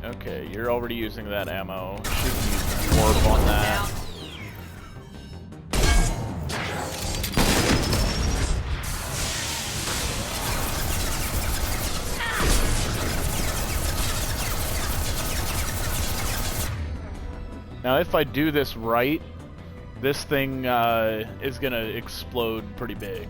Okay, you're already using that ammo. Should use warp on that. Now, if I do this right, this thing is gonna explode pretty big.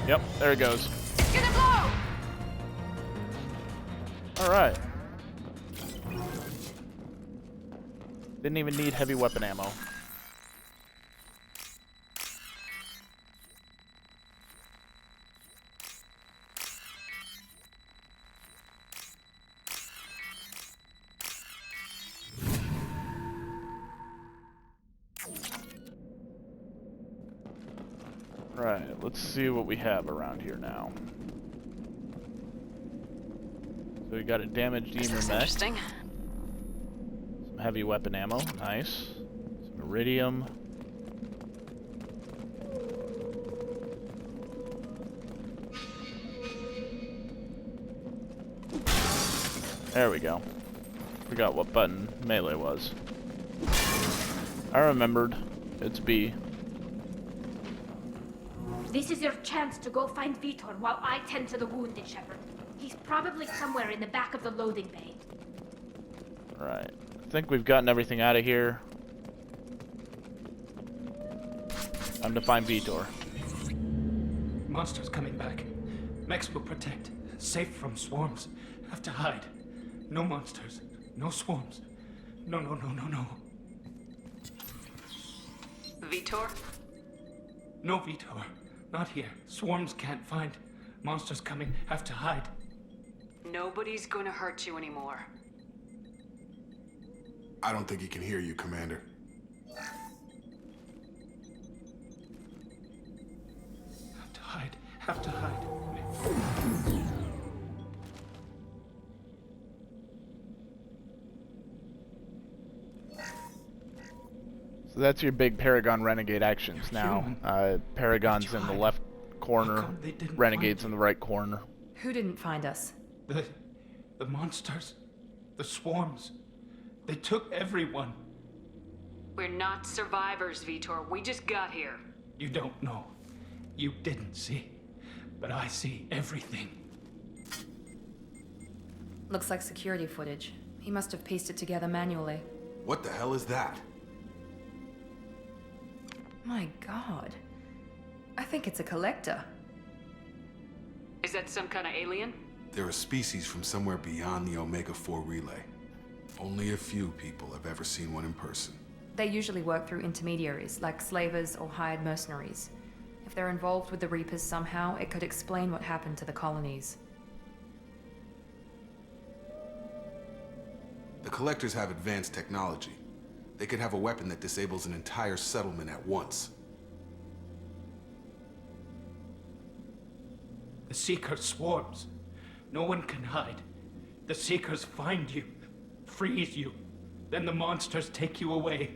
Yep, there it goes. Alright. Didn't even need heavy weapon ammo. Right, let's see what we have around here now. So we got a damaged Emer mech. Interesting. Some heavy weapon ammo, nice. Some iridium. There we go. Forgot what button melee was. I remembered. It's B. This is your chance to go find Vitor while I tend to the wounded, Shepard. He's probably somewhere in the back of the loading bay. Right. I think we've gotten everything out of here. Time to find Vitor. Monsters coming back. Mechs will protect. Safe from swarms. Have to hide. No monsters. No swarms. No. Vitor? No Vitor. Not here. Swarms can't find. Monsters coming. Have to hide. Nobody's gonna hurt you anymore. I don't think he can hear you, Commander. Have to hide. Have to hide. So that's your big Paragon Renegade actions now. Paragon's in the left corner, Renegade's in the right corner. Who didn't find us? The monsters. The swarms. They took everyone. We're not survivors, Vitor. We just got here. You don't know. You didn't see. But I see everything. Looks like security footage. He must have pieced it together manually. What the hell is that? My god. I think it's a collector. Is that some kind of alien? They're a species from somewhere beyond the Omega-4 relay. Only a few people have ever seen one in person. They usually work through intermediaries, like slavers or hired mercenaries. If they're involved with the Reapers somehow, it could explain what happened to the colonies. The Collectors have advanced technology. They could have a weapon that disables an entire settlement at once. The Seeker swarms. No one can hide. The Seekers find you, freeze you, then the monsters take you away.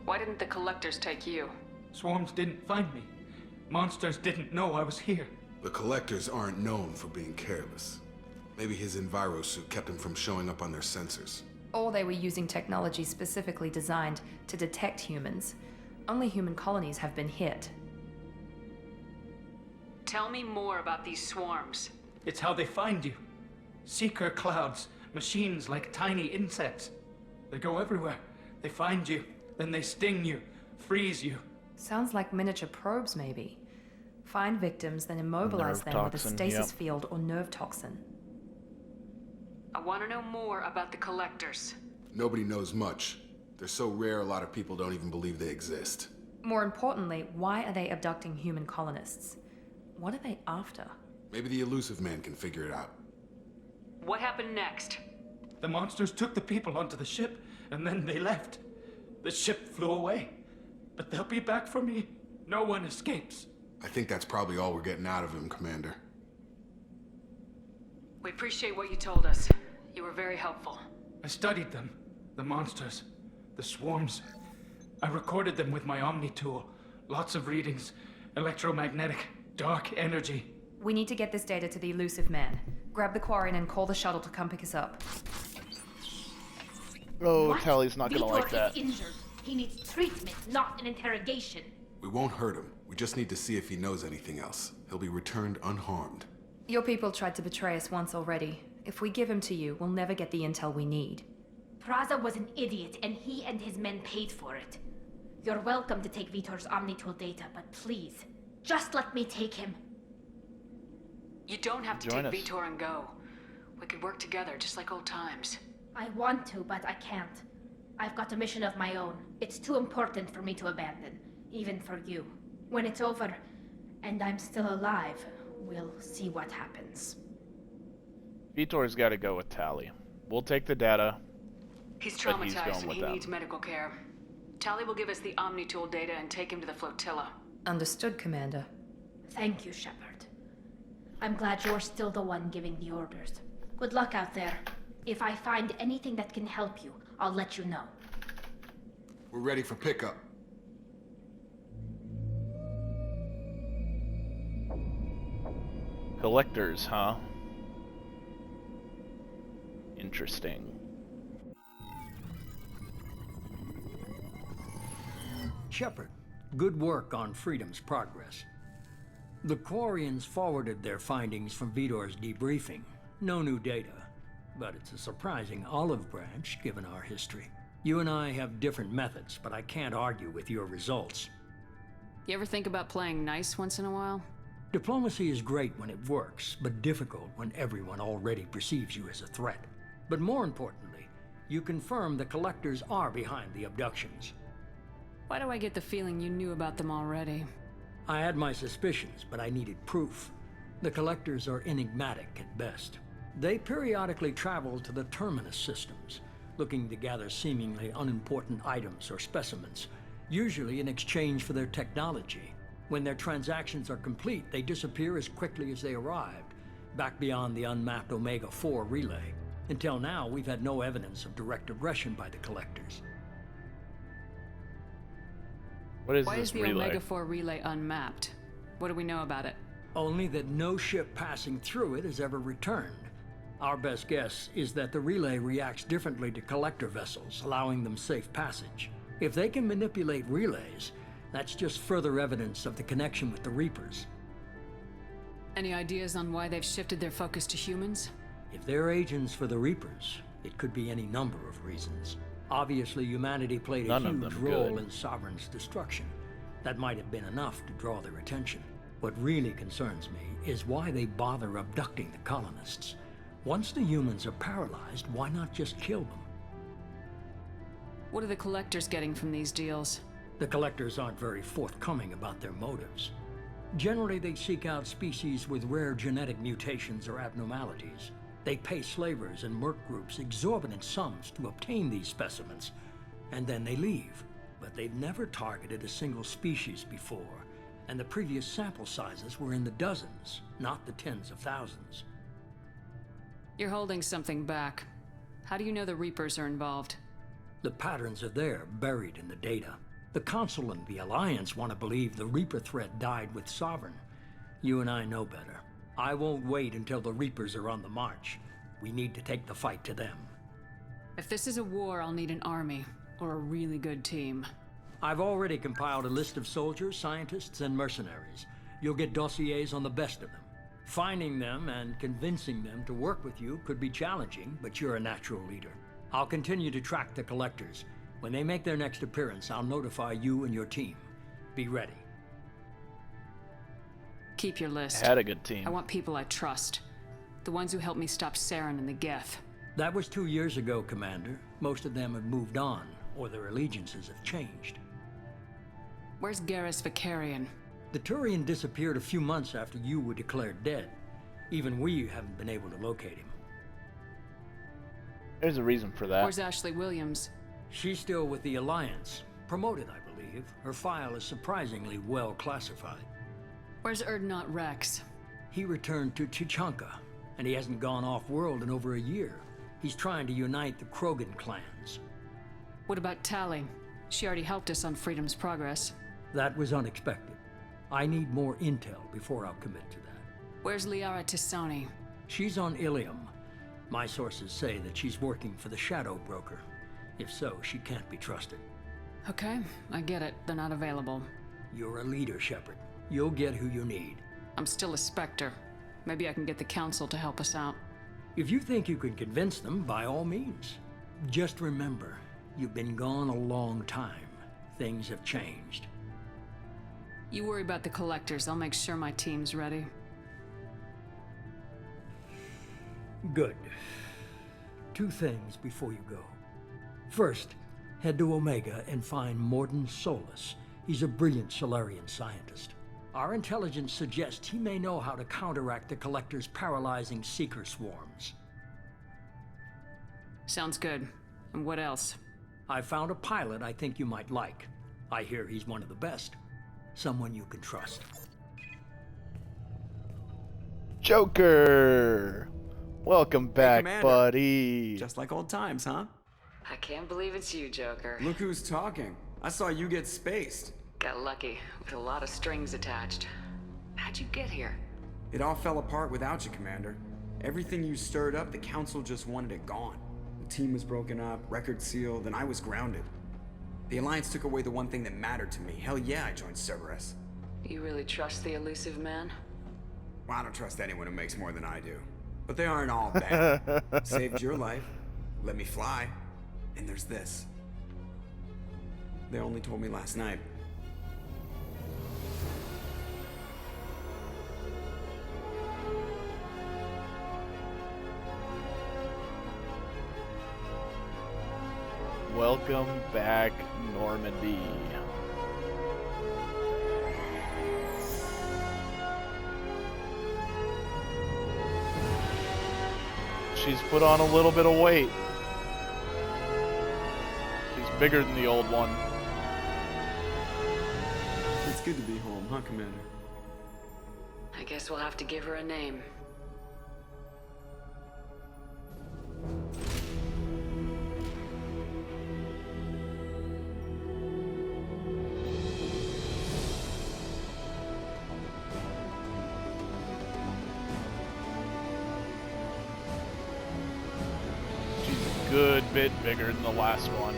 Why didn't the Collectors take you? Swarms didn't find me. Monsters didn't know I was here. The Collectors aren't known for being careless. Maybe his Enviro suit kept him from showing up on their sensors. Or they were using technology specifically designed to detect humans. Only human colonies have been hit. Tell me more about these swarms. It's how they find you. Seeker clouds, machines like tiny insects. They go everywhere. They find you, then they sting you, freeze you. Sounds like miniature probes, maybe. Find victims, then immobilize them with a stasis field or nerve toxin. I want to know more about the Collectors. Nobody knows much. They're so rare, a lot of people don't even believe they exist. More importantly, why are they abducting human colonists? What are they after? Maybe the Elusive Man can figure it out. What happened next? The monsters took the people onto the ship, and then they left. The ship flew away. But they'll be back for me. No one escapes. I think that's probably all we're getting out of him, Commander. We appreciate what you told us. You were very helpful. I studied them. The monsters. The swarms. I recorded them with my Omni tool. Lots of readings. Electromagnetic. Dark energy. We need to get this data to the Elusive Man. Grab the Quarian and call the shuttle to come pick us up. Oh, Tally's not gonna like that. Is injured. He needs treatment, not an interrogation. We won't hurt him. We just need to see if he knows anything else. He'll be returned unharmed. Your people tried to betray us once already. If we give him to you, we'll never get the intel we need. Praza was an idiot, and he and his men paid for it. You're welcome to take Vitor's Omnitool data, but please, just let me take him. You don't have to Join take us. Vitor and go. We could work together, just like old times. I want to, but I can't. I've got a mission of my own. It's too important for me to abandon, even for you. When it's over, and I'm still alive, we'll see what happens. Vitor's got to go with Tally. We'll take the data. He's but he's traumatized going and with he them. needs medical care. Tally will give us the Omnitool data and take him to the flotilla. Understood, Commander. Thank you, Shepard. I'm glad you're still the one giving the orders. Good luck out there. If I find anything that can help you, I'll let you know. We're ready for pickup. Collectors, huh? Interesting. Shepard, good work on Freedom's progress. The Quarians forwarded their findings from Vitor's debriefing. No new data, but it's a surprising olive branch given our history. You and I have different methods, but I can't argue with your results. You ever think about playing nice once in a while? Diplomacy is great when it works, but difficult when everyone already perceives you as a threat. But more importantly, you confirm the Collectors are behind the abductions. Why do I get the feeling you knew about them already? I had my suspicions, but I needed proof. The Collectors are enigmatic at best. They periodically travel to the Terminus systems, looking to gather seemingly unimportant items or specimens, usually in exchange for their technology. When their transactions are complete, they disappear as quickly as they arrived, back beyond the unmapped Omega-4 relay. Until now, we've had no evidence of direct aggression by the Collectors. What is Why this is the relay? Omega-4 relay unmapped? What do we know about it? Only that no ship passing through it has ever returned. Our best guess is that the relay reacts differently to collector vessels, allowing them safe passage. If they can manipulate relays, that's just further evidence of the connection with the Reapers. Any ideas on why they've shifted their focus to humans? If they're agents for the Reapers, it could be any number of reasons. Obviously, humanity played a huge role in Sovereign's destruction. That might have been enough to draw their attention. What really concerns me is why they bother abducting the colonists. Once the humans are paralyzed, why not just kill them? What are the collectors getting from these deals? The collectors aren't very forthcoming about their motives. Generally, they seek out species with rare genetic mutations or abnormalities. They pay slavers and merc groups exorbitant sums to obtain these specimens, and then they leave. But they've never targeted a single species before, and the previous sample sizes were in the dozens, not the tens of thousands. You're holding something back. How do you know the Reapers are involved? The patterns are there, buried in the data. The Council and the Alliance want to believe the Reaper threat died with Sovereign. You and I know better. I won't wait until the Reapers are on the march. We need to take the fight to them. If this is a war, I'll need an army, or a really good team. I've already compiled a list of soldiers, scientists, and mercenaries. You'll get dossiers on the best of them. Finding them and convincing them to work with you could be challenging, but you're a natural leader. I'll continue to track the collectors. When they make their next appearance, I'll notify you and your team. Be ready. Keep your list. Had a good team. I want people I trust. The ones who helped me stop Saren and the Geth. That was 2 years ago, Commander. Most of them have moved on, or their allegiances have changed. Where's Garrus Vicarian? The Turian disappeared a few months after you were declared dead. Even we haven't been able to locate him. There's a reason for that. Where's Ashley Williams? She's still with the Alliance. Promoted, I believe. Her file is surprisingly well classified. Where's Erdnot Rex? He returned to Chichanka, and he hasn't gone off-world in over a year. He's trying to unite the Krogan clans. What about Tali? She already helped us on Freedom's Progress. That was unexpected. I need more intel before I'll commit to that. Where's Liara Tisani? She's on Ilium. My sources say that she's working for the Shadow Broker. If so, she can't be trusted. Okay, I get it. They're not available. You're a leader, Shepard. You'll get who you need. I'm still a Spectre. Maybe I can get the Council to help us out. If you think you can convince them, by all means. Just remember, you've been gone a long time. Things have changed. You worry about the collectors. I'll make sure my team's ready. Good. 2 things before you go. First, head to Omega and find Mordin Solus. He's a brilliant Solarian scientist. Our intelligence suggests he may know how to counteract the Collector's paralyzing Seeker swarms. Sounds good. And what else? I found a pilot I think you might like. I hear he's one of the best. Someone you can trust. Joker! Welcome back, Commander. buddy. Just like old times, huh? I can't believe it's you, Joker. Look who's talking. I saw you get spaced. Got lucky, with a lot of strings attached. How'd you get here? It all fell apart without you, Commander. Everything you stirred up, the Council just wanted it gone. The team was broken up, record sealed, and I was grounded. The Alliance took away the one thing that mattered to me. Hell yeah, I joined Cerberus. You really trust the elusive man? Well, I don't trust anyone who makes more than I do. But they aren't all bad. Saved your life, let me fly, and there's this. They only told me last night. Welcome back, Normandy. She's put on a little bit of weight. She's bigger than the old one. It's good to be home, huh, Commander? I guess we'll have to give her a name. bit bigger than the last one.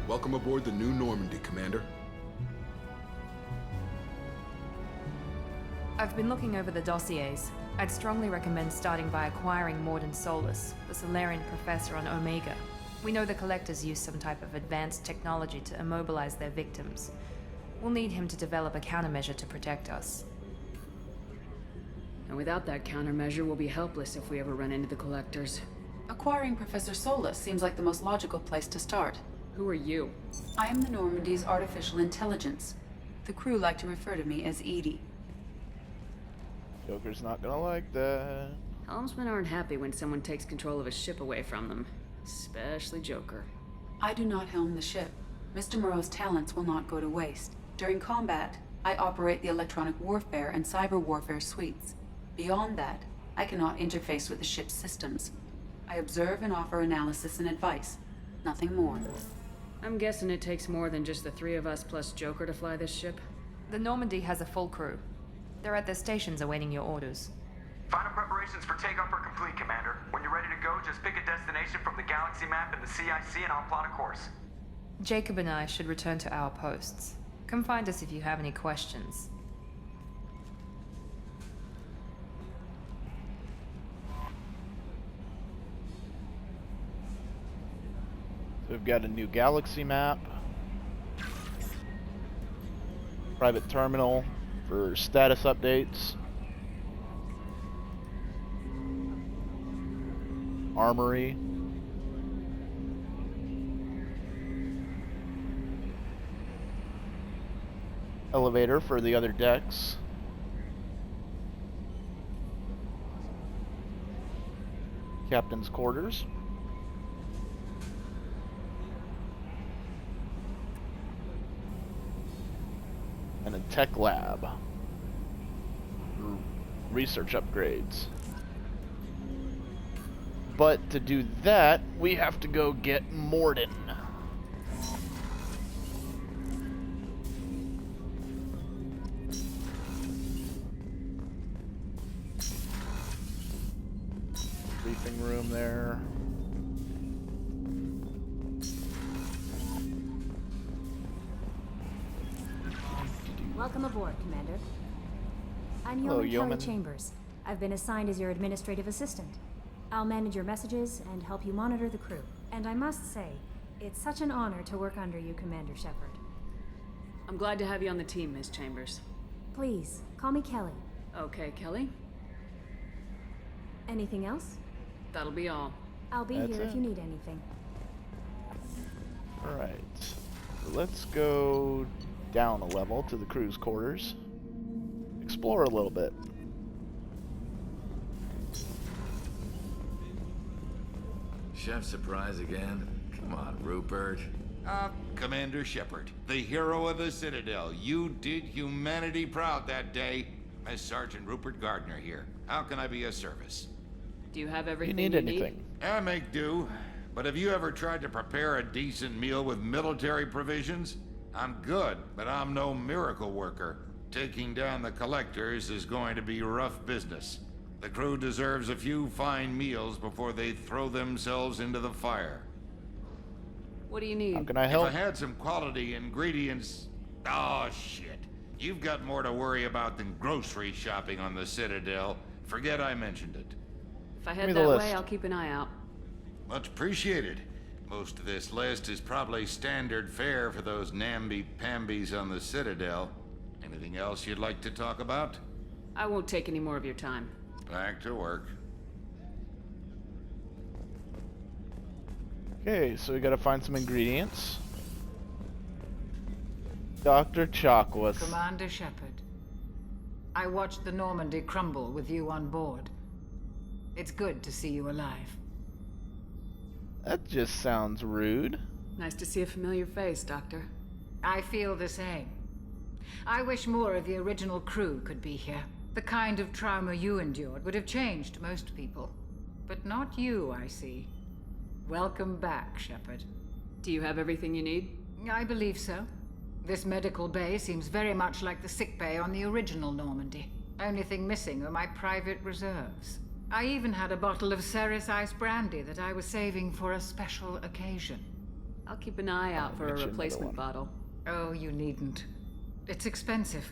Welcome aboard the New Normandy, Commander. I've been looking over the dossiers. I'd strongly recommend starting by acquiring Mordin Solus, the Solarian professor on Omega. We know the Collectors use some type of advanced technology to immobilize their victims. We'll need him to develop a countermeasure to protect us. And without that countermeasure, we'll be helpless if we ever run into the Collectors. Acquiring Professor Solus seems like the most logical place to start. Who are you? I am the Normandy's artificial intelligence. The crew like to refer to me as Edie. Joker's not gonna like that. Helmsmen aren't happy when someone takes control of a ship away from them. Especially Joker. I do not helm the ship. Mr. Moreau's talents will not go to waste. During combat, I operate the electronic warfare and cyber warfare suites. Beyond that, I cannot interface with the ship's systems. I observe and offer analysis and advice. Nothing more. I'm guessing it takes more than just the three of us plus Joker to fly this ship? The Normandy has a full crew. They're at their stations awaiting your orders. Final preparations for takeoff are complete, Commander. When you're ready to go, just pick a destination from the galaxy map in the CIC and I'll plot a course. Jacob and I should return to our posts. Come find us if you have any questions. We've got a new galaxy map. Private terminal for status updates. Armory. Elevator for the other decks. Captain's quarters. And a tech lab. Research upgrades. But to do that, we have to go get Mordin. Briefing room there. Welcome aboard, Commander. I'm Hello, Kelly Yeoman. Chambers. I've been assigned as your administrative assistant. I'll manage your messages and help you monitor the crew. And I must say, it's such an honor to work under you, Commander Shepard. I'm glad to have you on the team, Miss Chambers. Please, call me Kelly. Okay, Kelly. Anything else? That'll be all. I'll be That's here it. if you need anything. Alright. So let's go down a level to the crew's quarters. Explore a little bit. Chef surprise again? Come on, Rupert. Commander Shepard, the hero of the Citadel. You did humanity proud that day. Miss Sergeant Rupert Gardner here. How can I be of service? Do you have everything need anything? I make do. But have you ever tried to prepare a decent meal with military provisions? I'm good, but I'm no miracle worker. Taking down the Collectors is going to be rough business. The crew deserves a few fine meals before they throw themselves into the fire. What do you need? How can I help? If I had some quality ingredients... Oh, shit. You've got more to worry about than grocery shopping on the Citadel. Forget I mentioned it. If I head that way, I'll keep an eye out. Much appreciated. Most of this list is probably standard fare for those namby-pambies on the Citadel. Anything else you'd like to talk about? I won't take any more of your time. Back to work. Okay, so we gotta find some ingredients. Dr. Chakwas. Commander Shepard, I watched the Normandy crumble with you on board. It's good to see you alive. That just sounds rude. Nice to see a familiar face, Doctor. I feel the same. I wish more of the original crew could be here. The kind of trauma you endured would have changed most people. But not you, I see. Welcome back, Shepard. Do you have everything you need? I believe so. This medical bay seems very much like the sick bay on the original Normandy. Only thing missing are my private reserves. I even had a bottle of Ceres Ice Brandy that I was saving for a special occasion. I'll keep an eye out for a replacement bottle. Oh, you needn't. It's expensive,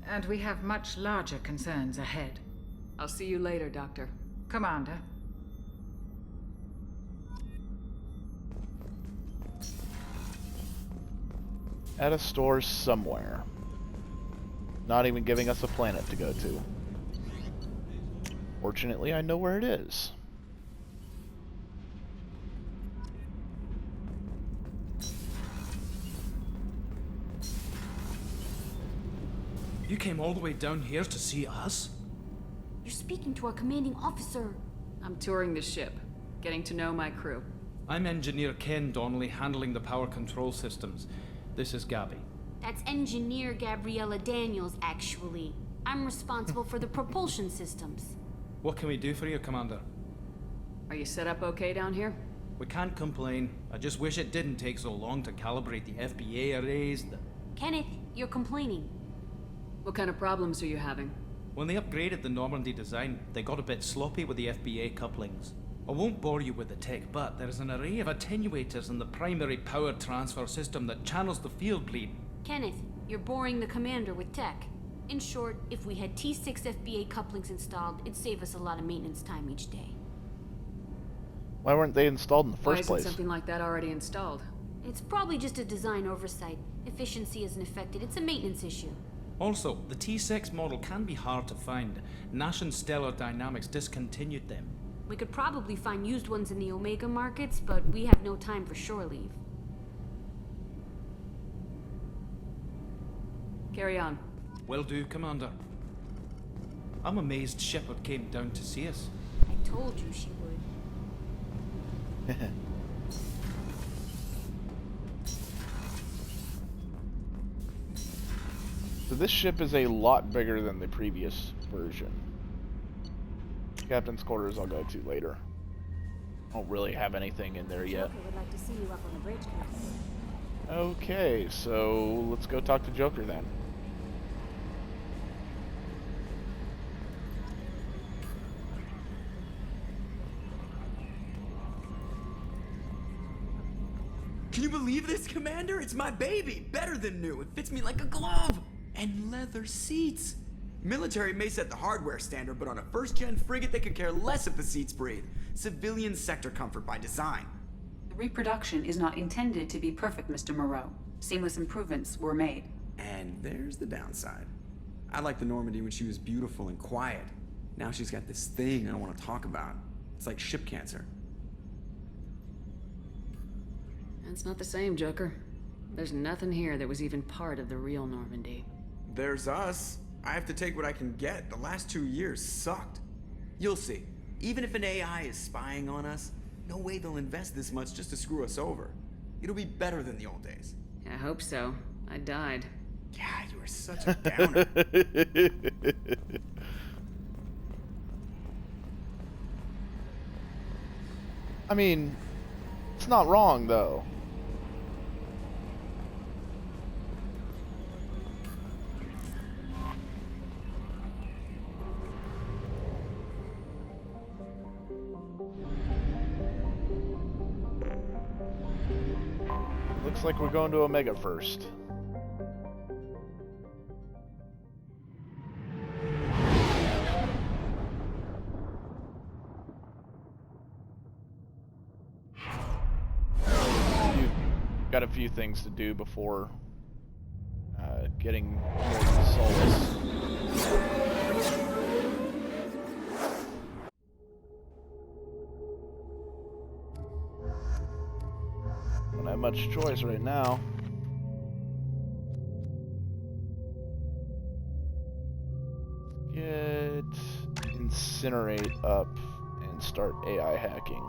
and we have much larger concerns ahead. I'll see you later, Doctor. Commander. At a store somewhere. Not even giving us a planet to go to. Fortunately, I know where it is. You came all the way down here to see us? You're speaking to our commanding officer. I'm touring the ship, getting to know my crew. I'm Engineer Ken Donnelly, handling the power control systems. This is Gabby. That's Engineer Gabriella Daniels, actually. I'm responsible for the propulsion systems. What can we do for you, Commander? Are you set up okay down here? We can't complain. I just wish it didn't take so long to calibrate the FBA arrays. Kenneth, you're complaining. What kind of problems are you having? When they upgraded the Normandy design, they got a bit sloppy with the FBA couplings. I won't bore you with the tech, but there's an array of attenuators in the primary power transfer system that channels the field bleed. Kenneth, you're boring the commander with tech. In short, if we had T6 FBA couplings installed, it'd save us a lot of maintenance time each day. Why weren't they installed in the Why first isn't place? something like that already installed? It's probably just a design oversight. Efficiency isn't affected, it's a maintenance issue. Also, the T6 model can be hard to find. Nash and Stellar Dynamics discontinued them. We could probably find used ones in the Omega markets, but we have no time for shore leave. Carry on. Will do, Commander. I'm amazed Shepard came down to see us. I told you she would. So this ship is a lot bigger than the previous version. Captain's quarters I'll go to later. I don't really have anything in there yet. Joker would like to see you up on the bridge, Captain. Okay, so let's go talk to Joker then. Can you believe this, Commander? It's my baby! Better than new. It fits me like a glove! And leather seats! Military may set the hardware standard, but on a first-gen frigate, they could care less if the seats breathe. Civilian sector comfort by design. The reproduction is not intended to be perfect, Mr. Moreau. Seamless improvements were made. And there's the downside. I liked the Normandy when she was beautiful and quiet. Now she's got this thing I don't want to talk about. It's like ship cancer. That's not the same, Joker. There's nothing here that was even part of the real Normandy. There's us. I have to take what I can get. The last 2 years sucked. You'll see. Even if an AI is spying on us, no way they'll invest this much just to screw us over. It'll be better than the old days. I hope so. I died. Yeah, you were such a downer. I mean, it's not wrong though. Looks like we're going to Omega first. got a few things to do before getting more than Solus. Don't have much choice right now. Get Incinerate up and start AI hacking.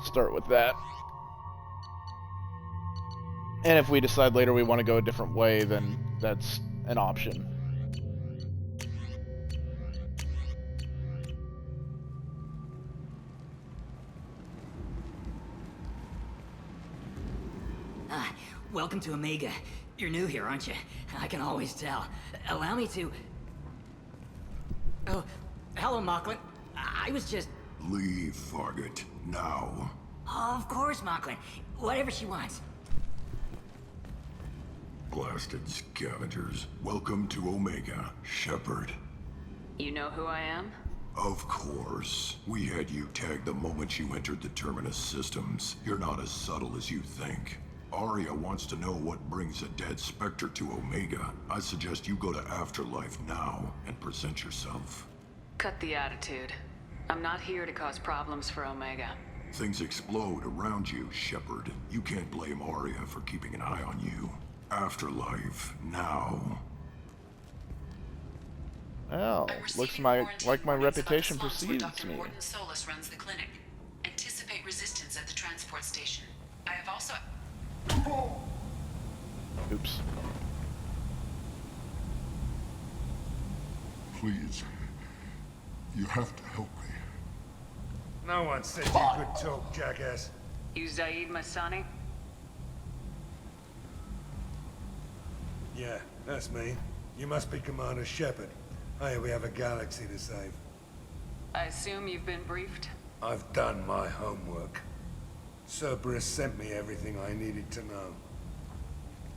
Start with that. And if we decide later we want to go a different way, then that's an option. Welcome to Omega. You're new here, aren't you? I can always tell. Allow me to... Oh, hello, Mocklin. I was just... Leave, Fargate. Now. Of course, Mocklin. Whatever she wants. Blasted scavengers. Welcome to Omega, Shepard. You know who I am? Of course. We had you tagged the moment you entered the Terminus systems. You're not as subtle as you think. Aria wants to know what brings a dead Spectre to Omega. I suggest you go to Afterlife now and present yourself. Cut the attitude. I'm not here to cause problems for Omega. Things explode around you, Shepard. You can't blame Aria for keeping an eye on you. Afterlife, now. Well, looks like my reputation precedes me. Morton Solus runs the clinic. Anticipate resistance at the transport station. I have also... Oops. Please. You have to help me. No one said you could talk, jackass. You Zaid Masani? Yeah, that's me. You must be Commander Shepard. Hey, we have a galaxy to save. I assume you've been briefed? I've done my homework. Cerberus sent me everything I needed to know.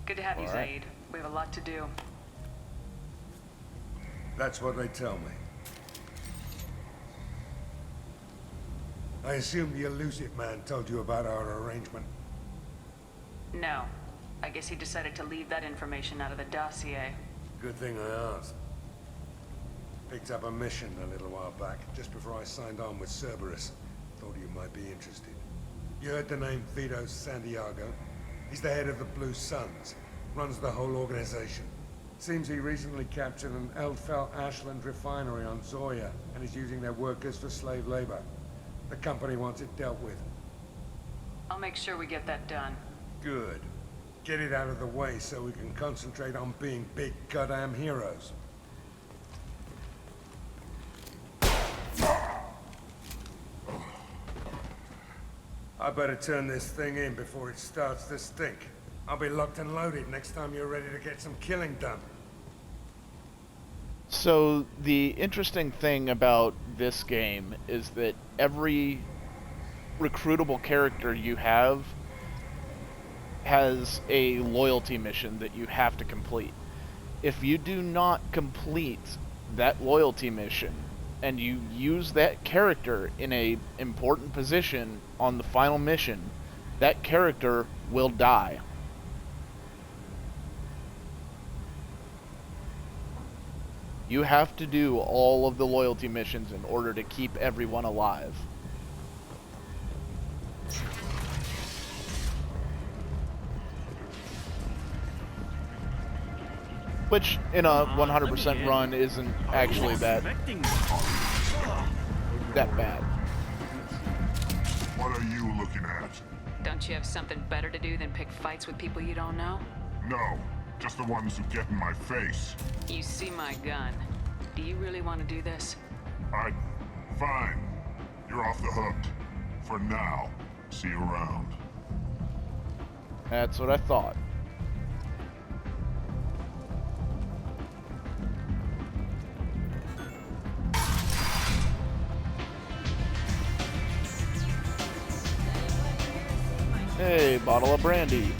Good to have you, Zaid. We have a lot to do. That's what they tell me. I assume the elusive man told you about our arrangement. No. I guess he decided to leave that information out of the dossier. Good thing I asked. Picked up a mission a little while back, just before I signed on with Cerberus. Thought you might be interested. You heard the name Vito Santiago? He's the head of the Blue Suns. Runs the whole organization. Seems he recently captured an Eldfell Ashland refinery on Zoya and is using their workers for slave labor. The company wants it dealt with. I'll make sure we get that done. Good. Get it out of the way so we can concentrate on being big goddamn heroes. I better turn this thing in before it starts to stink. I'll be locked and loaded next time you're ready to get some killing done. So the interesting thing about this game is that every recruitable character you have has a loyalty mission that you have to complete. If you do not complete that loyalty mission and you use that character in a important position on the final mission, that character will die. You have to do all of the loyalty missions in order to keep everyone alive. Which, in a 100% run, isn't actually that bad. What are you looking at? Don't you have something better to do than pick fights with people you don't know? No, just the ones who get in my face. You see my gun. Do you really want to do this? Fine. You're off the hook. For now. See you around. That's what I thought. Hey, bottle of brandy.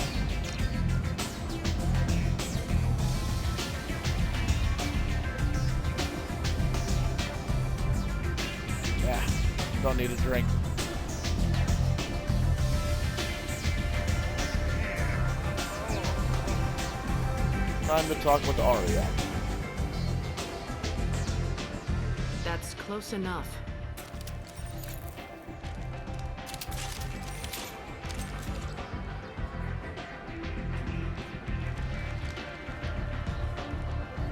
Yeah, don't need a drink. Time to talk with Aria. That's close enough.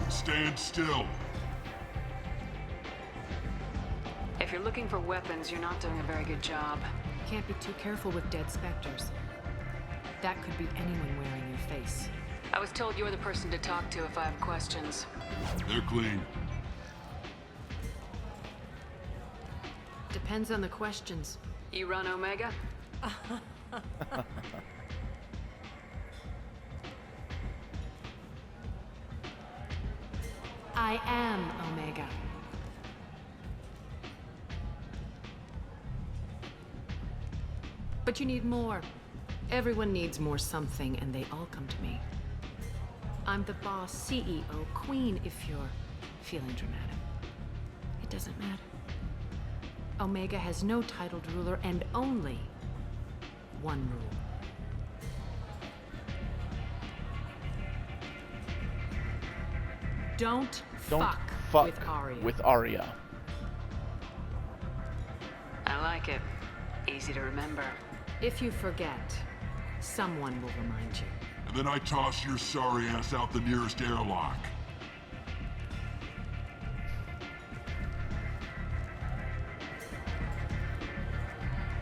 Stand still. If you're looking for weapons, you're not doing a very good job. Can't be too careful with dead specters. That could be anyone wearing your face. I was told you're the person to talk to if I have questions. They're clean. Depends on the questions. You run Omega? I am Omega. But you need more. Everyone needs more something, and they all come to me. I'm the boss, CEO, queen, if you're feeling dramatic. It doesn't matter. Omega has no titled ruler and only one rule. Don't fuck with Aria. I like it. Easy to remember. If you forget, someone will remind you. And then I toss your sorry ass out the nearest airlock.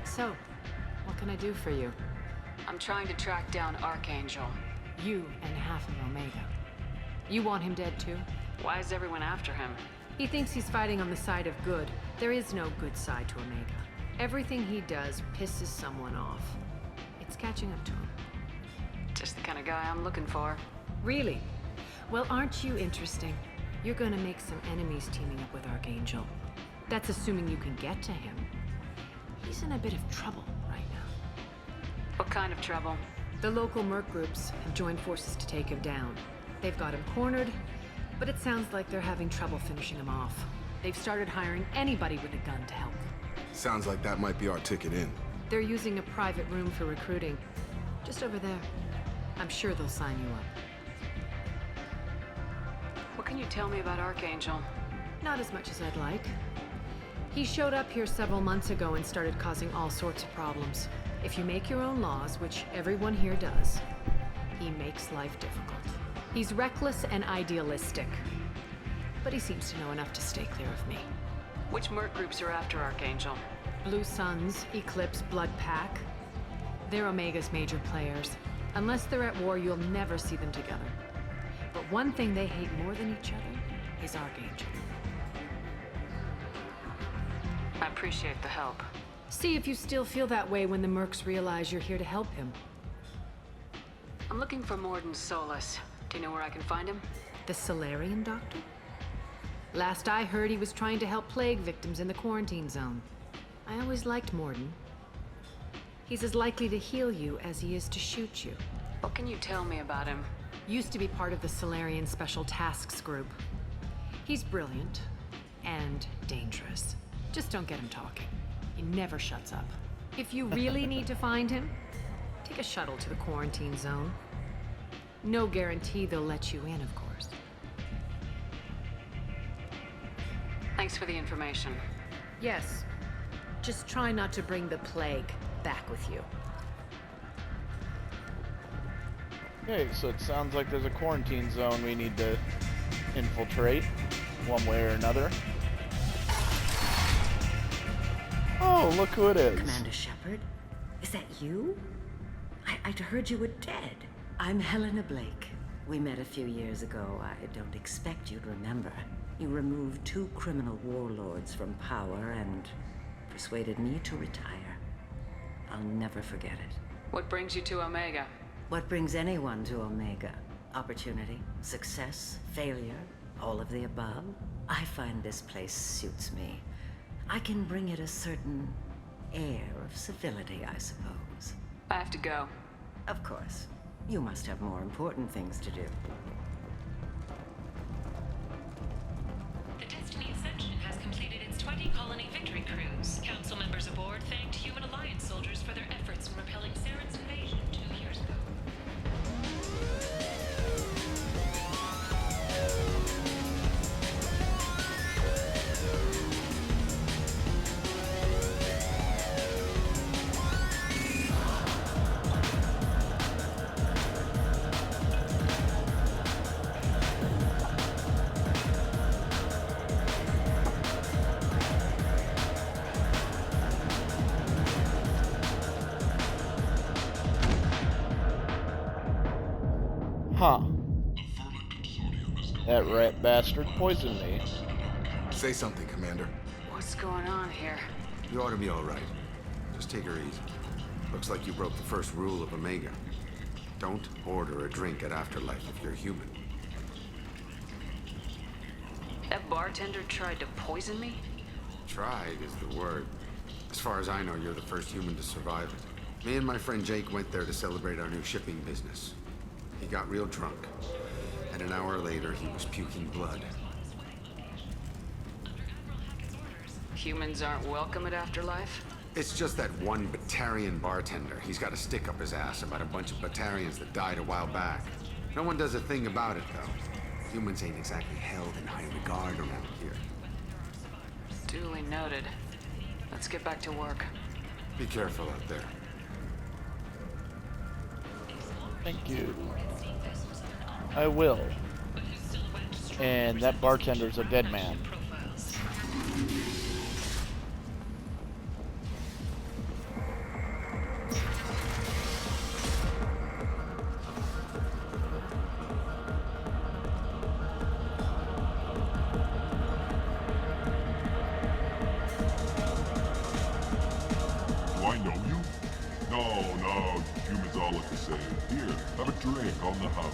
So, what can I do for you? I'm trying to track down Archangel. You and half of Omega. You want him dead too? Why is everyone after him? He thinks he's fighting on the side of good. There is no good side to Omega. Everything he does pisses someone off. It's catching up to him. Just the kind of guy I'm looking for. Really? Well, aren't you interesting? You're gonna make some enemies teaming up with Archangel. That's assuming you can get to him. He's in a bit of trouble right now. What kind of trouble? The local merc groups have joined forces to take him down. They've got him cornered, but it sounds like they're having trouble finishing him off. They've started hiring anybody with a gun to help them. Sounds like that might be our ticket in. They're using a private room for recruiting. Just over there. I'm sure they'll sign you up. What can you tell me about Archangel? Not as much as I'd like. He showed up here several months ago and started causing all sorts of problems. If you make your own laws, which everyone here does, he makes life difficult. He's reckless and idealistic. But he seems to know enough to stay clear of me. Which merc groups are after Archangel? Blue Suns, Eclipse, Blood Pack. They're Omega's major players. Unless they're at war, you'll never see them together. But one thing they hate more than each other is Archangel. I appreciate the help. See if you still feel that way when the mercs realize you're here to help him. I'm looking for Mordin Solus. Do you know where I can find him? The Salarian doctor? Last I heard, he was trying to help plague victims in the quarantine zone. I always liked Mordin. He's as likely to heal you as he is to shoot you. What can you tell me about him? Used to be part of the Salarian Special Tasks Group. He's brilliant and dangerous. Just don't get him talking. He never shuts up. If you really need to find him, take a shuttle to the quarantine zone. No guarantee they'll let you in, of course. Thanks for the information. Yes. Just try not to bring the plague back with you. Okay, so it sounds like there's a quarantine zone we need to infiltrate, one way or another. Oh, look who it is. Commander Shepard? Is that you? I'd heard you were dead. I'm Helena Blake. We met a few years ago. I don't expect you'd remember. You removed 2 criminal warlords from power and persuaded me to retire. I'll never forget it. What brings you to Omega? What brings anyone to Omega? Opportunity, success, failure, all of the above? I find this place suits me. I can bring it a certain air of civility, I suppose. I have to go. Of course. You must have more important things to do. The Destiny Ascension has completed its 20-colony victory cruise. Council members aboard thanked Human Alliance soldiers for their efforts in repelling Saren's invasion 2 years ago. Huh. That rat bastard poisoned me. Say something, Commander. What's going on here? You ought to be all right. Just take her easy. Looks like you broke the first rule of Omega. Don't order a drink at Afterlife if you're human. That bartender tried to poison me? Tried is the word. As far as I know, you're the first human to survive it. Me and my friend Jake went there to celebrate our new shipping business. He got real drunk, and an hour later he was puking blood. Humans aren't welcome at Afterlife? It's just that one Batarian bartender. He's got a stick up his ass about a bunch of Batarians that died a while back. No one does a thing about it, though. Humans ain't exactly held in high regard around here. Duly noted. Let's get back to work. Be careful out there. Thank you. I will. And that bartender's a dead man. Do I know you? No, humans all look the same. Here, have a drink on the house.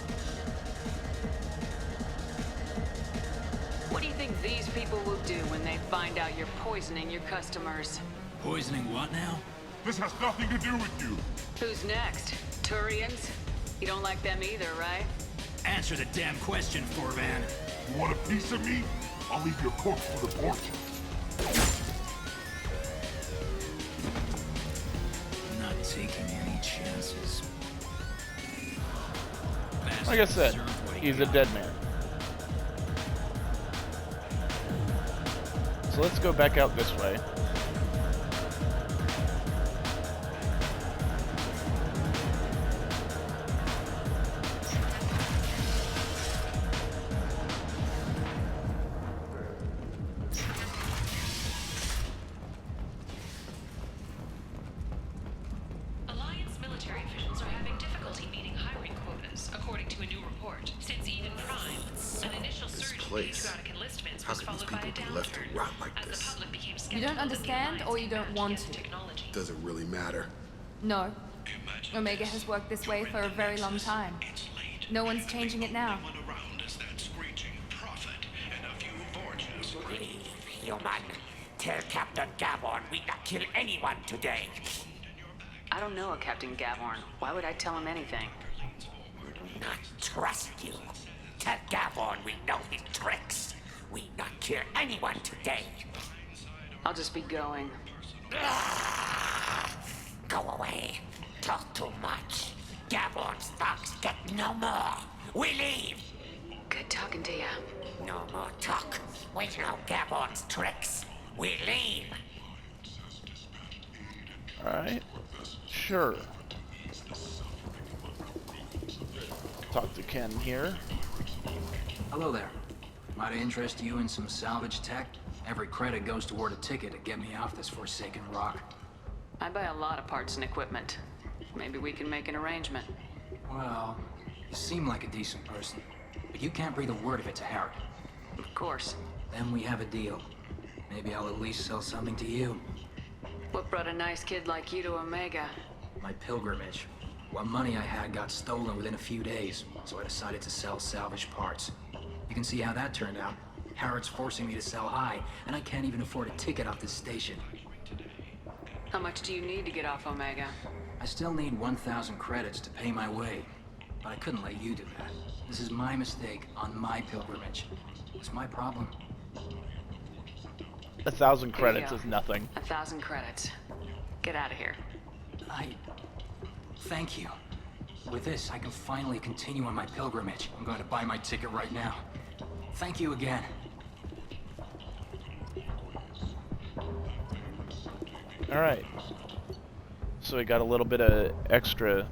What do you think these people will do when they find out you're poisoning your customers? Poisoning what now? This has nothing to do with you. Who's next? Turians? You don't like them either, right? Answer the damn question, Forvan. You want a piece of me? I'll leave your corpse for the porch. Not taking any chances. Like I said, he's a dead man. So let's go back out this way. Alliance military officials are having difficulty meeting hiring quotas, according to a new report. Since Eden Prime, an initial surge in patriotic enlistments How was could these followed by a people be left to downturn rot like as the this? public became You skeptical don't understand, or you don't want to? Does it really matter? No. Omega has worked this way for a very long time. No one's changing it now. Human, tell Captain Gaborn we not kill anyone today. I don't know a Captain Gaborn. Why would I tell him anything? Not trust you. Tell Gaborn we know his tricks. We not kill anyone today. I'll just be going. Go away. Talk too much. Gaborn's thugs get no more. We leave. Good talking to you. No more talk. We know Gaborn's tricks. We leave. Alright. Sure. Talk to Ken here. Hello there. Might I interest you in some salvage tech? Every credit goes toward a ticket to get me off this forsaken rock. I buy a lot of parts and equipment. Maybe we can make an arrangement. Well, you seem like a decent person, but you can't breathe a word of it to Harry. Of course. Then we have a deal. Maybe I'll at least sell something to you. What brought a nice kid like you to Omega? My pilgrimage. What money I had got stolen within a few days, so I decided to sell salvage parts. You can see how that turned out. Harrod's forcing me to sell high, and I can't even afford a ticket off this station. How much do you need to get off Omega? I still need 1,000 credits to pay my way, but I couldn't let you do that. This is my mistake on my pilgrimage. It's my problem. 1,000 credits is nothing. 1,000 credits. Get out of here. Thank you. With this, I can finally continue on my pilgrimage. I'm going to buy my ticket right now. Thank you again. Alright. So we got a little bit of extra,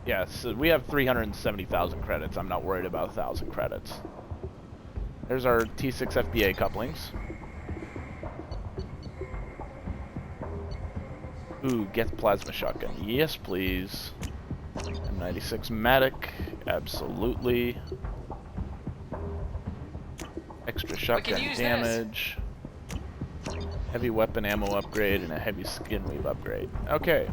yeah, so we have 370,000 credits. I'm not worried about 1,000 credits. There's our T6 FBA couplings. Ooh, get the plasma shotgun. Yes, please. M96 Matic. Absolutely. Extra shotgun damage. Heavy weapon ammo upgrade and a heavy skin weave upgrade. Okay.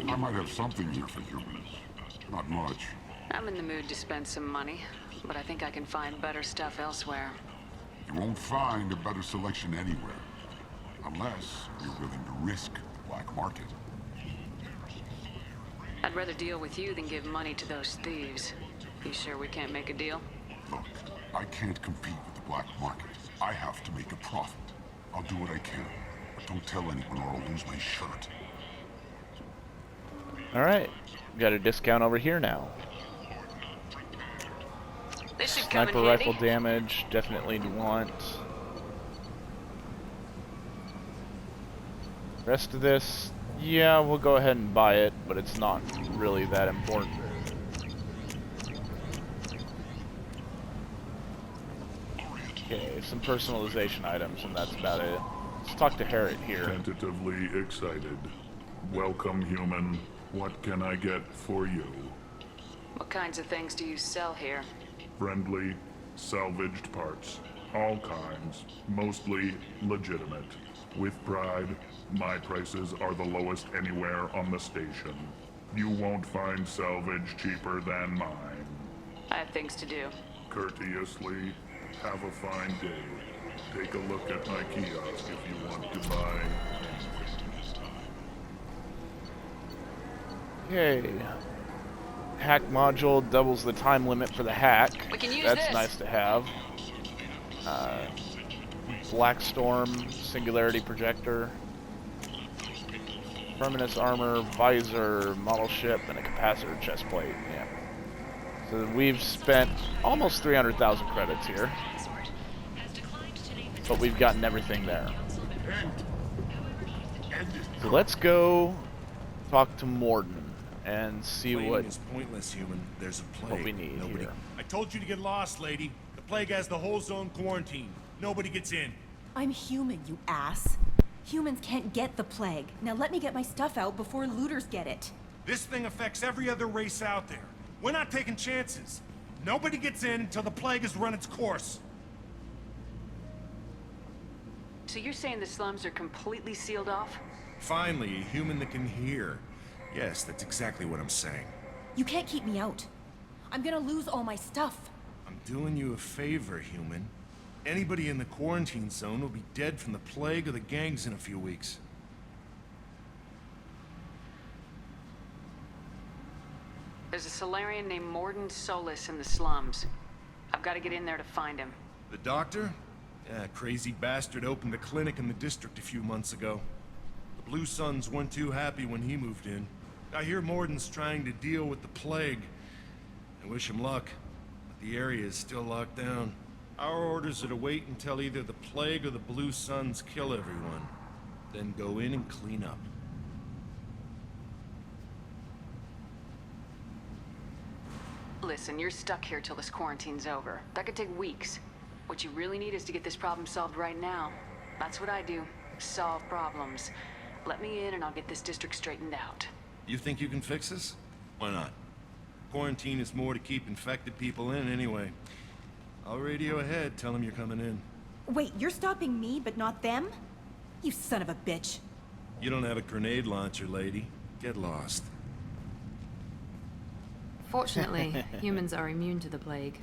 I might have something here for humans. Not much. I'm in the mood to spend some money, but I think I can find better stuff elsewhere. You won't find a better selection anywhere. Unless you're willing to risk the black market. I'd rather deal with you than give money to those thieves. You sure we can't make a deal? Look, I can't compete with the black market. I have to make a profit. I'll do what I can. But don't tell anyone or I'll lose my shirt. Alright. Got a discount over here now. This should come in Sniper handy. rifle damage, definitely want. Rest of this, yeah, we'll go ahead and buy it, but it's not really that important. Okay, some personalization items, and that's about it. Let's talk to Harrod here. Tentatively excited. Welcome, human. What can I get for you? What kinds of things do you sell here? Friendly, salvaged parts. All kinds. Mostly legitimate. With pride, my prices are the lowest anywhere on the station. You won't find salvage cheaper than mine. I have things to do. Courteously, have a fine day. Take a look at my kiosk if you want to buy. Okay. Hack module doubles the time limit for the hack. We can use That's this. nice to have. Black Storm, Singularity Projector, Terminus Armor, Visor, Model Ship, and a Capacitor chest plate. Yeah. So we've spent almost 300,000 credits here. But we've gotten everything there. So let's go talk to Morden and see Waiting what is pointless, human. There's a plague. what we need here. I told you to get lost, lady. The plague has the whole zone quarantined. Nobody gets in. I'm human, you ass. Humans can't get the plague. Now let me get my stuff out before looters get it. This thing affects every other race out there. We're not taking chances. Nobody gets in until the plague has run its course. So you're saying the slums are completely sealed off? Finally, a human that can hear. Yes, that's exactly what I'm saying. You can't keep me out. I'm gonna lose all my stuff. I'm doing you a favor, human. Anybody in the quarantine zone will be dead from the plague or the gangs in a few weeks. There's a Solarian named Morden Solis in the slums. I've got to get in there to find him. The doctor? Yeah, crazy bastard opened a clinic in the district a few months ago. The Blue Suns weren't too happy when he moved in. I hear Morden's trying to deal with the plague. I wish him luck, but the area is still locked down. Our orders are to wait until either the plague or the Blue Suns kill everyone, then go in and clean up. Listen, you're stuck here till this quarantine's over. That could take weeks. What you really need is to get this problem solved right now. That's what I do. Solve problems. Let me in and I'll get this district straightened out. You think you can fix this? Why not? quarantine is more to keep infected people in anyway. I'll radio ahead, tell them you're coming in. Wait, you're stopping me, but not them? You son of a bitch. You don't have a grenade launcher, lady. Get lost. Fortunately, humans are immune to the plague.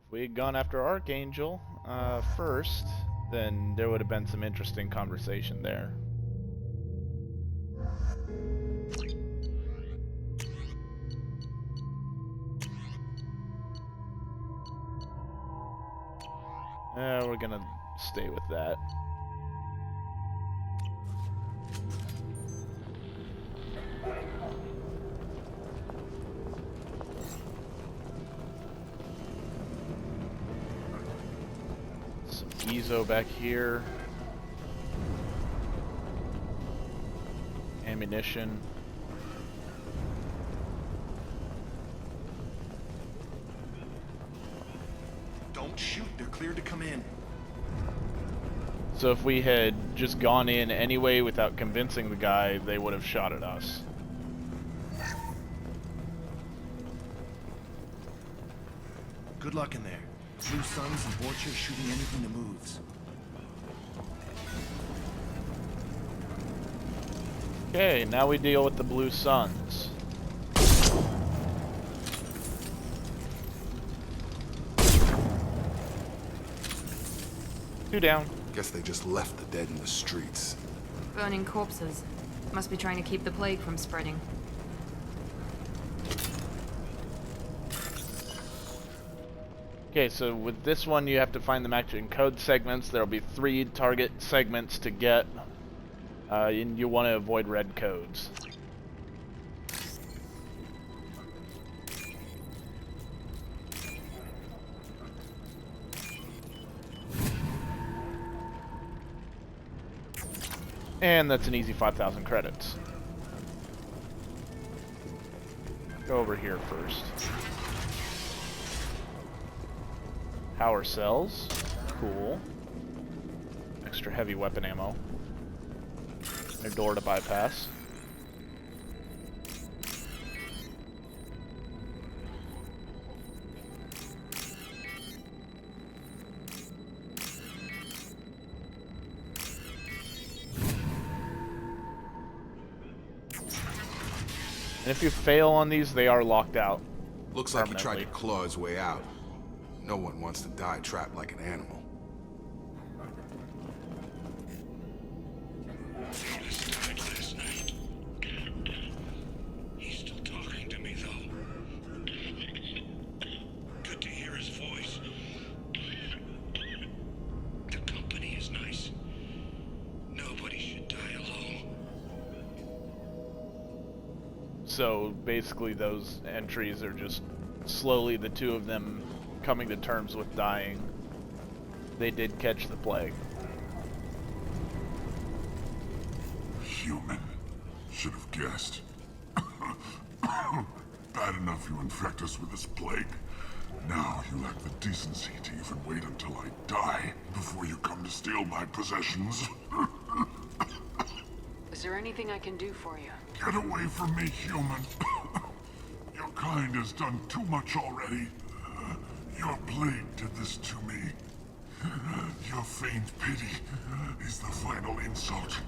If we had gone after Archangel first, then there would have been some interesting conversation there. We're gonna stay with that. Some Ezo back here. Ammunition. Don't shoot, they're cleared to come in. So if we had just gone in anyway without convincing the guy, they would have shot at us. Good luck in there. Blue Suns and Borgia shooting anything that moves. Okay, now we deal with the Blue Suns. Two down. Guess they just left the dead in the streets. Burning corpses. Must be trying to keep the plague from spreading. Okay, so with this one you have to find the matching code segments. There'll be 3 target segments to get, and you want to avoid red codes. And that's an easy 5,000 credits. Go over here first. Power cells. Cool. Extra heavy weapon ammo. A door to bypass. And if you fail on these, they are locked out. Looks like he tried to claw his way out. No one wants to die trapped like an animal. He's still talking to me, though. Good to hear his voice. The company is nice. Nobody should die alone. So basically those entries are just slowly the two of them coming to terms with dying. They did catch the plague. Human. Should have guessed. Bad enough you infect us with this plague. Now you lack the decency to even wait until I die before you come to steal my possessions. Is there anything I can do for you? Get away from me, human. Your kind has done too much already. Your plague did this to me. Your feigned pity is the final insult.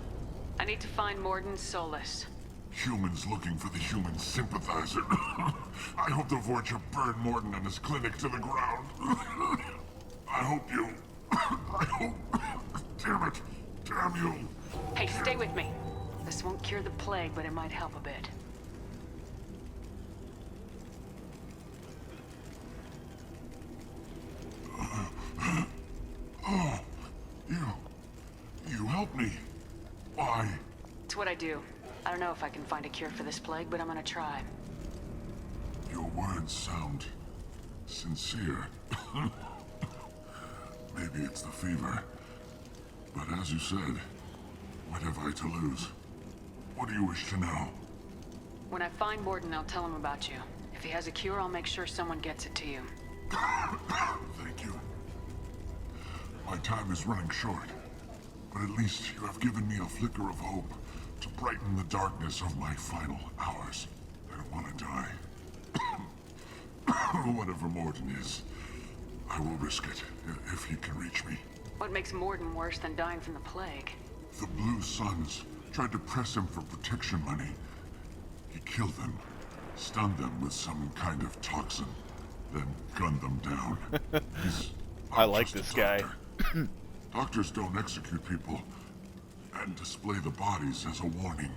I need to find Mordin Solus. Humans looking for the human sympathizer. I hope the Vorcha burn Mordin and his clinic to the ground. I hope you... I hope... Damn it. Damn you. Hey, stay with me. This won't cure the plague, but it might help a bit. Oh, you helped me. Why? It's what I do. I don't know if I can find a cure for this plague, but I'm gonna try. Your words sound sincere. Maybe it's the fever. But as you said, what have I to lose? What do you wish to know? When I find Mordin, I'll tell him about you. If he has a cure, I'll make sure someone gets it to you. Thank you. My time is running short. but at least you have given me a flicker of hope to brighten the darkness of my final hours. I don't want to die. Whatever Morden is, I will risk it if he can reach me. What makes Morden worse than dying from the plague? The Blue Suns tried to press him for protection money. He killed them, stunned them with some kind of toxin, then gunned them down. I like this guy. Doctors don't execute people and display the bodies as a warning.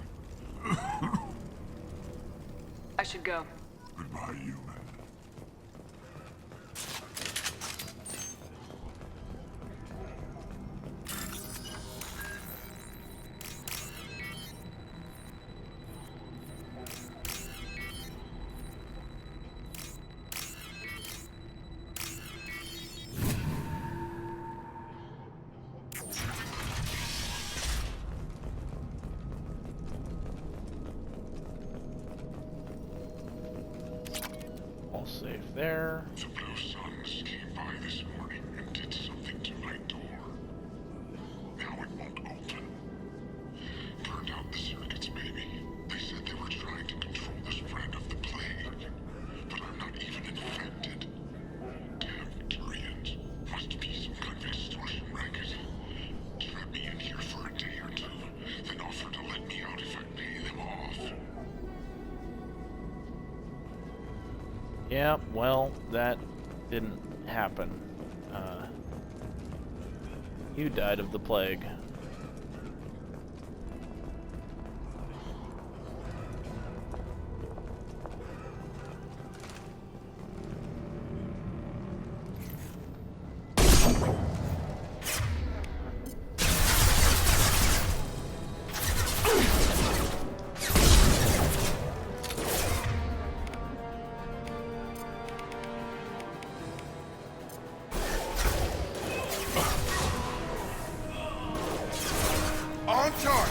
I should go. Goodbye, human. Safe there. The Blue Suns came by this morning and did something to my door. Now it won't open. Turned out the circuits, maybe. They said they were trying to control the spread of the plague. But I'm not even infected. Damn Turians. Must be some kind of extortion racket. Trap me in here for a day or two, then offer to let me out if I pay them off. Yeah, well, that didn't happen. You died of the plague. On charge!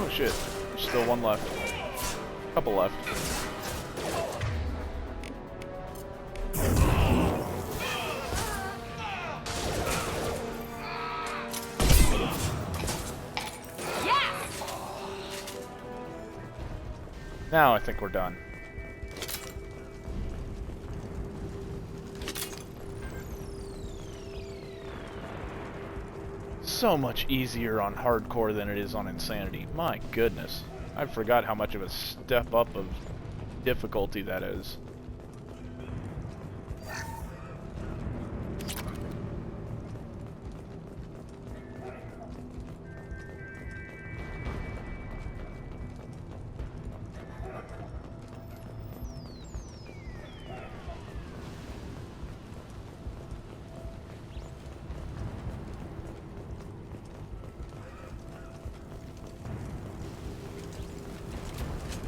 Oh shit, there's still one left. Couple left. Now I think we're done. So much easier on hardcore than it is on insanity. My goodness. I forgot how much of a step up of difficulty that is.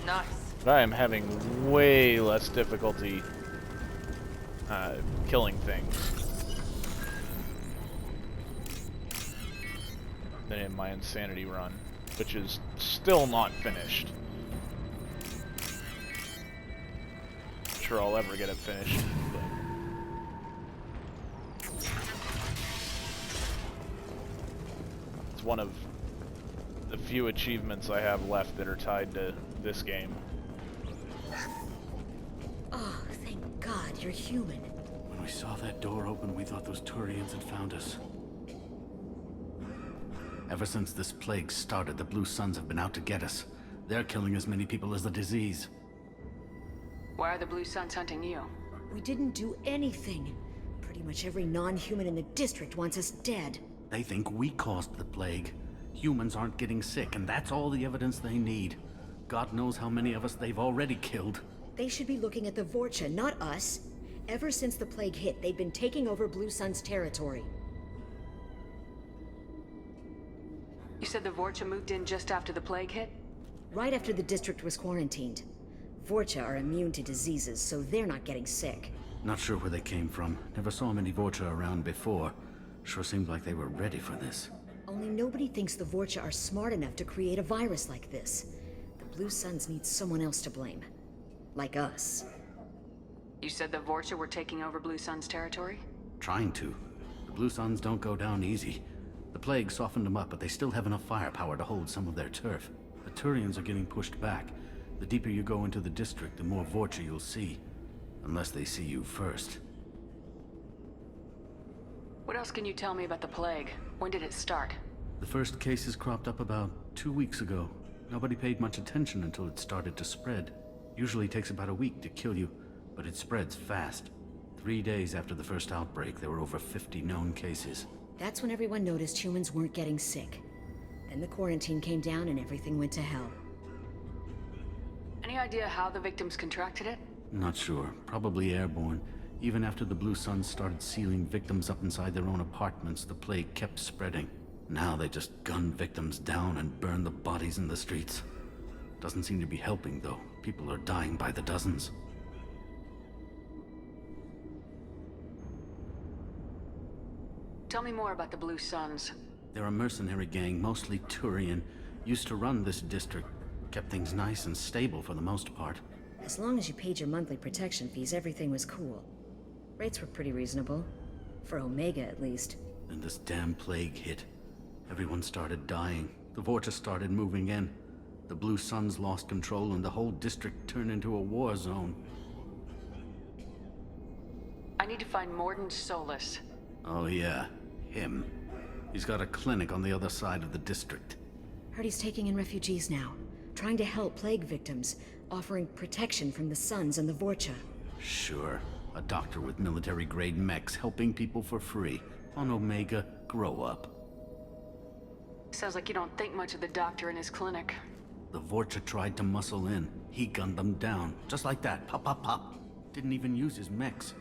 Nice. But I am having way less difficulty killing things than in my insanity run, which is still not finished. Not sure I'll ever get it finished. But it's one of the few achievements I have left that are tied to this game. Oh, thank God you're human. When we saw that door open, we thought those Turians had found us. Ever since this plague started, the Blue Suns have been out to get us. They're killing as many people as the disease. Why are the Blue Suns hunting you? We didn't do anything. Pretty much every non-human in the district wants us dead. They think we caused the plague. Humans aren't getting sick, and that's all the evidence they need. God knows how many of us they've already killed. They should be looking at the Vorcha, not us. Ever since the plague hit, they've been taking over Blue Sun's territory. You said the Vorcha moved in just after the plague hit? Right after the district was quarantined. Vorcha are immune to diseases, so they're not getting sick. Not sure where they came from. Never saw many Vorcha around before. Sure seemed like they were ready for this. Only nobody thinks the Vorcha are smart enough to create a virus like this. The Blue Suns need someone else to blame. Like us. You said the Vorcha were taking over Blue Sun's territory? Trying to. The Blue Suns don't go down easy. The plague softened them up, but they still have enough firepower to hold some of their turf. The Turians are getting pushed back. The deeper you go into the district, the more Vorcha you'll see. Unless they see you first. What else can you tell me about the plague? When did it start? The first cases cropped up about 2 weeks ago. Nobody paid much attention until it started to spread. Usually takes about a week to kill you, but it spreads fast. 3 days after the first outbreak, there were over 50 known cases. That's when everyone noticed humans weren't getting sick. Then the quarantine came down and everything went to hell. Any idea how the victims contracted it? Not sure. Probably airborne. Even after the Blue Suns started sealing victims up inside their own apartments, the plague kept spreading. Now they just gun victims down and burn the bodies in the streets. Doesn't seem to be helping, though. People are dying by the dozens. Tell me more about the Blue Suns. They're a mercenary gang, mostly Turian. Used to run this district. Kept things nice and stable for the most part. As long as you paid your monthly protection fees, everything was cool. Rates were pretty reasonable. For Omega, at least. Then this damn plague hit. Everyone started dying. The Vorcha started moving in. The Blue Suns lost control and the whole district turned into a war zone. I need to find Mordin Solus. Oh yeah, him. He's got a clinic on the other side of the district. Heard he's taking in refugees now. Trying to help plague victims. Offering protection from the Suns and the Vorcha. Sure. A doctor with military-grade mechs helping people for free. On Omega, grow up. Sounds like you don't think much of the doctor and his clinic. The Vorcha tried to muscle in. He gunned them down. Just like that. Pop, pop, pop. Didn't even use his mechs.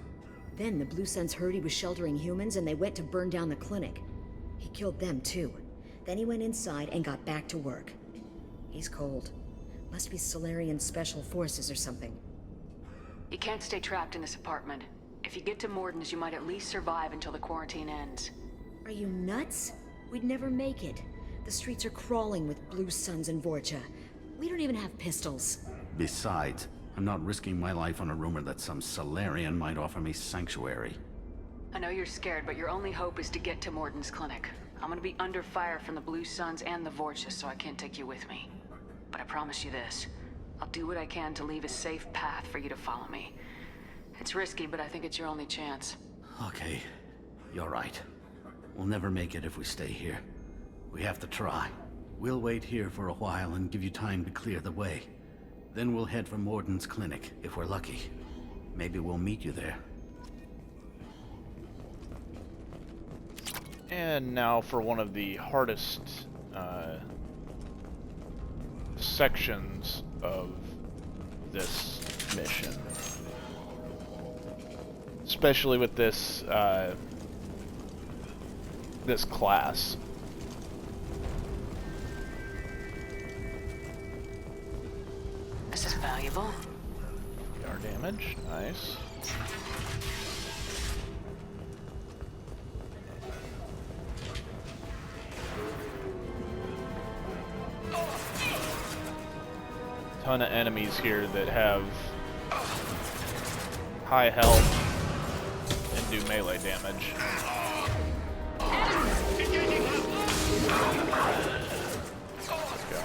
Then the Blue Suns heard he was sheltering humans and they went to burn down the clinic. He killed them too. Then he went inside and got back to work. He's cold. Must be Solarian Special Forces or something. You can't stay trapped in this apartment. If you get to Mordin's, you might at least survive until the quarantine ends. Are you nuts? We'd never make it. The streets are crawling with Blue Suns and Vorcha. We don't even have pistols. Besides, I'm not risking my life on a rumor that some Solarian might offer me sanctuary. I know you're scared, but your only hope is to get to Mordin's clinic. I'm gonna be under fire from the Blue Suns and the Vorcha, so I can't take you with me. But I promise you this. I'll do what I can to leave a safe path for you to follow me. It's risky, but I think it's your only chance. Okay, you're right. We'll never make it if we stay here. We have to try. We'll wait here for a while and give you time to clear the way. Then we'll head for Mordin's clinic, if we're lucky. Maybe we'll meet you there. And now for one of the hardest sections of this mission. Especially with this this class. This is valuable. Our damage, nice. Ton of enemies here that have high health and do melee damage. Let's go.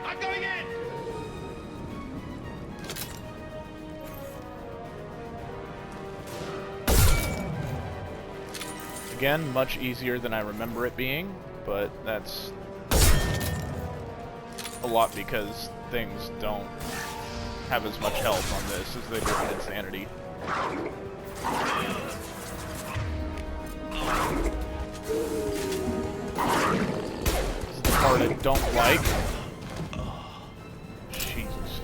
I'm going in! Again, much easier than I remember it being, but that's a lot because things don't have as much health on this as they do in Insanity. part I don't like. Jesus.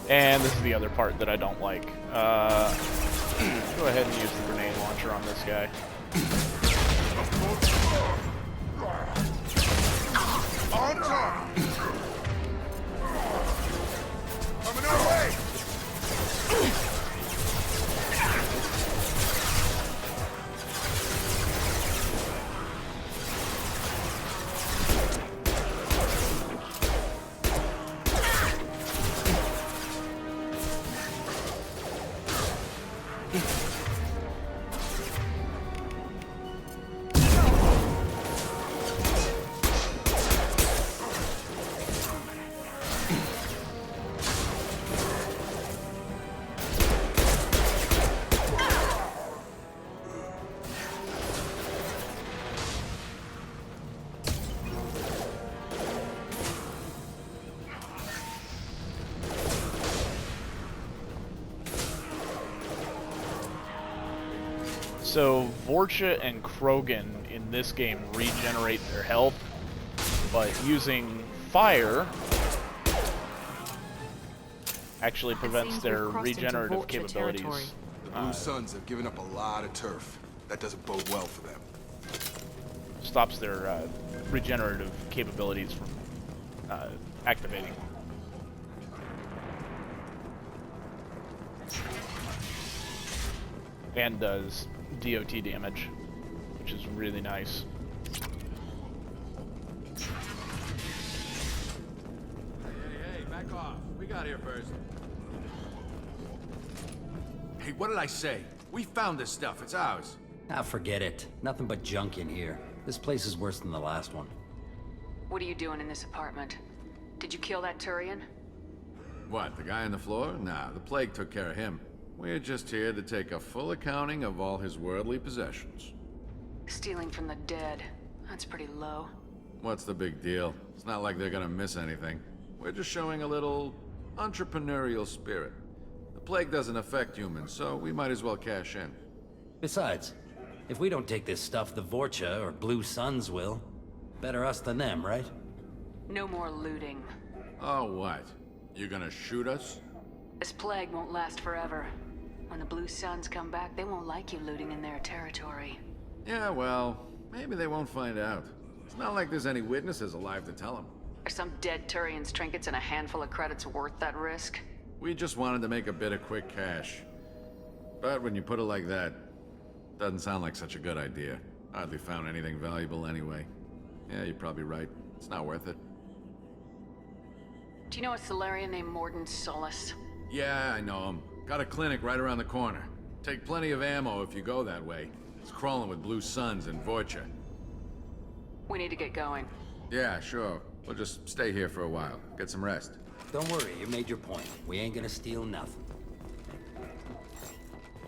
And this is the other part that I don't like. Go ahead and use the grenade launcher on this guy. On time! Coming our way! So Vorcha and Krogan in this game regenerate their health, but using fire actually prevents their regenerative capabilities. The Blue Suns have given up a lot of turf. That doesn't bode well for them. Stops their regenerative capabilities from activating. And does DOT damage, which is really nice. Hey, back off. We got here first. Hey, what did I say? We found this stuff. It's ours. Ah, forget it. Nothing but junk in here. This place is worse than the last one. What are you doing in this apartment? Did you kill that Turian? What, the guy on the floor? Nah, the plague took care of him. We're just here to take a full accounting of all his worldly possessions. Stealing from the dead. That's pretty low. What's the big deal? It's not like they're gonna miss anything. We're just showing a little entrepreneurial spirit. The plague doesn't affect humans, so we might as well cash in. Besides, if we don't take this stuff, the Vorcha or Blue Suns will. Better us than them, right? No more looting. Oh, what? You gonna shoot us? This plague won't last forever. When the Blue Suns come back, they won't like you looting in their territory. Yeah, well, maybe they won't find out. It's not like there's any witnesses alive to tell them. Are some dead Turian's trinkets and a handful of credits worth that risk? We just wanted to make a bit of quick cash. But when you put it like that, doesn't sound like such a good idea. Hardly found anything valuable anyway. Yeah, you're probably right. It's not worth it. Do you know a Solarian named Mordin Solus? Yeah, I know him. Got a clinic right around the corner. Take plenty of ammo if you go that way. It's crawling with Blue Suns and Vorcha. We need to get going. Yeah, sure. We'll just stay here for a while. Get some rest. Don't worry, you made your point. We ain't gonna steal nothing.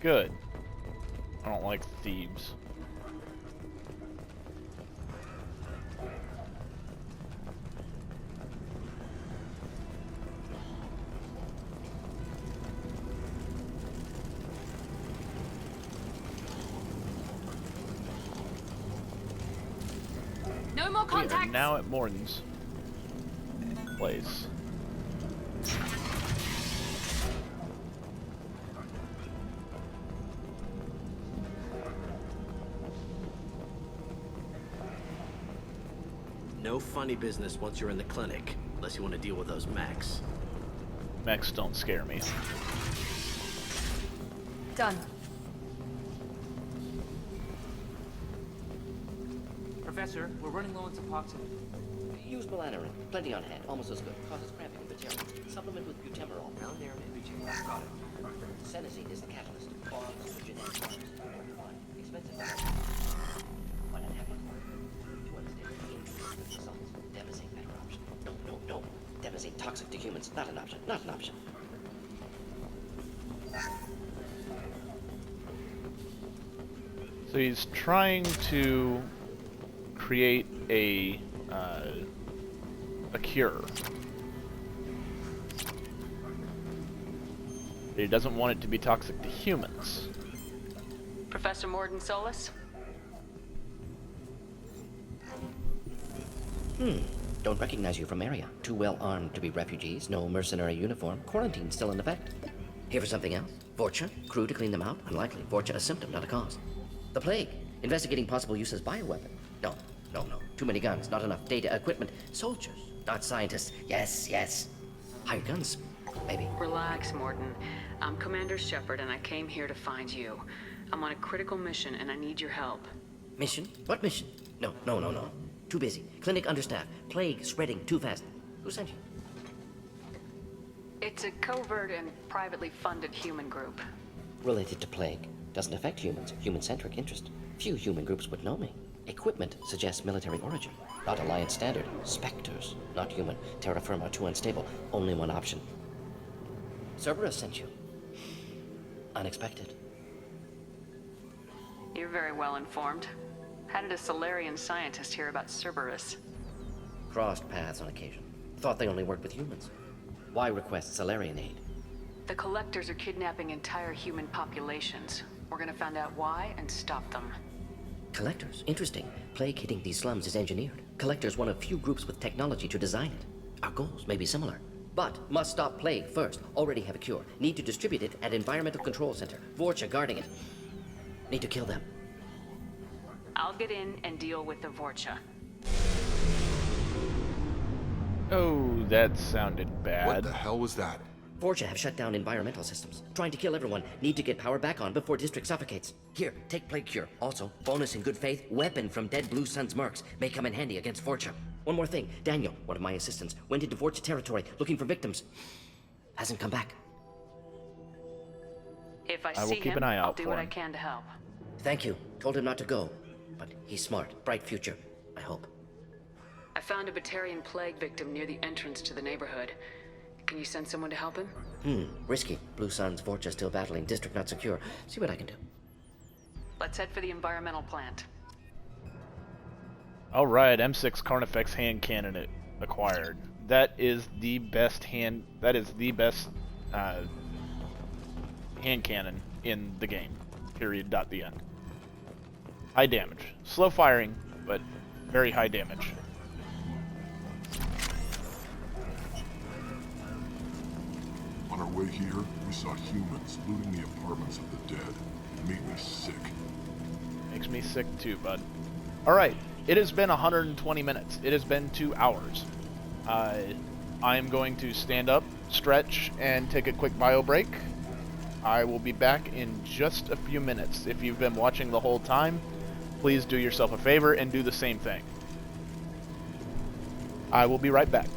Good. I don't like thieves. No more We are contact. now at Morden's place. No funny business once you're in the clinic, unless you want to deal with those mechs. Mechs don't scare me. Done. Professor, we're running low on Suboxone. Use Melanorin. Plenty on hand. Almost as good. Causes cramping in vegetarian. Supplement with butemerol. Melanorin and butemerol. Got it. Senesine is the catalyst. Bonds for genetic bonds. Expensive. Why not have one? You understand the interests results. Demazine, better option. No. Demazine, toxic to humans. Not an option. Not an option. So he's trying to create a cure. But he doesn't want it to be toxic to humans. Professor Morden Solis? Don't recognize you from area. Too well armed to be refugees. No mercenary uniform. Quarantine still in effect. Here for something else? Vorcha? Crew to clean them out? Unlikely. Vorcha a symptom, not a cause. The plague. Investigating possible use as bioweapon. No. Too many guns, not enough data, equipment. Soldiers, not scientists. Yes. Hired guns, maybe. Relax, Morden. I'm Commander Shepard, and I came here to find you. I'm on a critical mission, and I need your help. Mission? What mission? No. Too busy. Clinic understaffed. Plague spreading too fast. Who sent you? It's a covert and privately funded human group. Related to plague. Doesn't affect humans. Human-centric interest. Few human groups would know me. Equipment suggests military origin. Not Alliance standard. Spectres. Not human. Terra firma, too unstable. Only one option. Cerberus sent you. Unexpected. You're very well informed. How did a Solarian scientist hear about Cerberus? Crossed paths on occasion. Thought they only worked with humans. Why request Solarian aid? The Collectors are kidnapping entire human populations. We're gonna find out why and stop them. Collectors? Interesting. Plague hitting these slums is engineered. Collectors one of few groups with technology to design it. Our goals may be similar. But must stop plague first. Already have a cure. Need to distribute it at Environmental Control Center. Vorcha guarding it. Need to kill them. I'll get in and deal with the Vorcha. Oh, that sounded bad. What the hell was that? Vorcha have shut down environmental systems. Trying to kill everyone. Need to get power back on before district suffocates. Here, take plague cure. Also, bonus in good faith, weapon from dead Blue Sun's mercs. May come in handy against Vorcha. One more thing. Daniel, one of my assistants, went into Vorcha territory looking for victims. Hasn't come back. If I will see keep him, an eye I'll out do for what him. I can to help. Thank you. Told him not to go. But he's smart. Bright future. I hope. I found a Batarian plague victim near the entrance to the neighborhood. Can you send someone to help him? Risky. Blue Sun's Vorcha still battling. District not secure. See what I can do. Let's head for the environmental plant. Alright, M6 Carnifex hand cannon acquired. That is the best hand cannon in the game. Period. The end. High damage. Slow firing, but very high damage. On our way here, we saw humans looting the apartments of the dead. It made me sick. Makes me sick too, bud. Alright, it has been 120 minutes. It has been 2 hours. I am going to stand up, stretch, and take a quick bio break. I will be back in just a few minutes. If you've been watching the whole time, please do yourself a favor and do the same thing. I will be right back.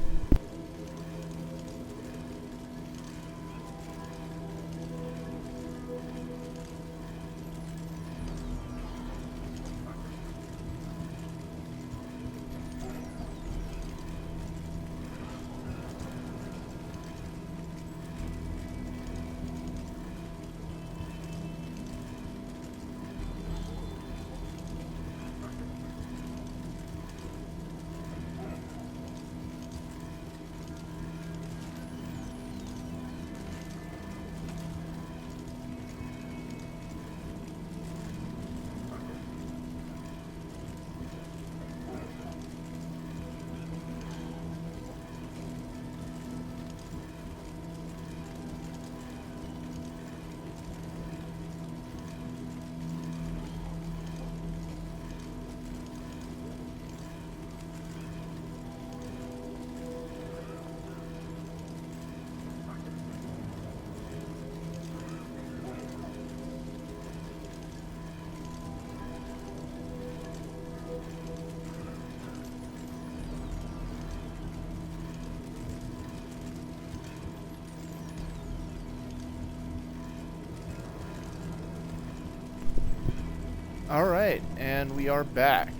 Alright, and we are back.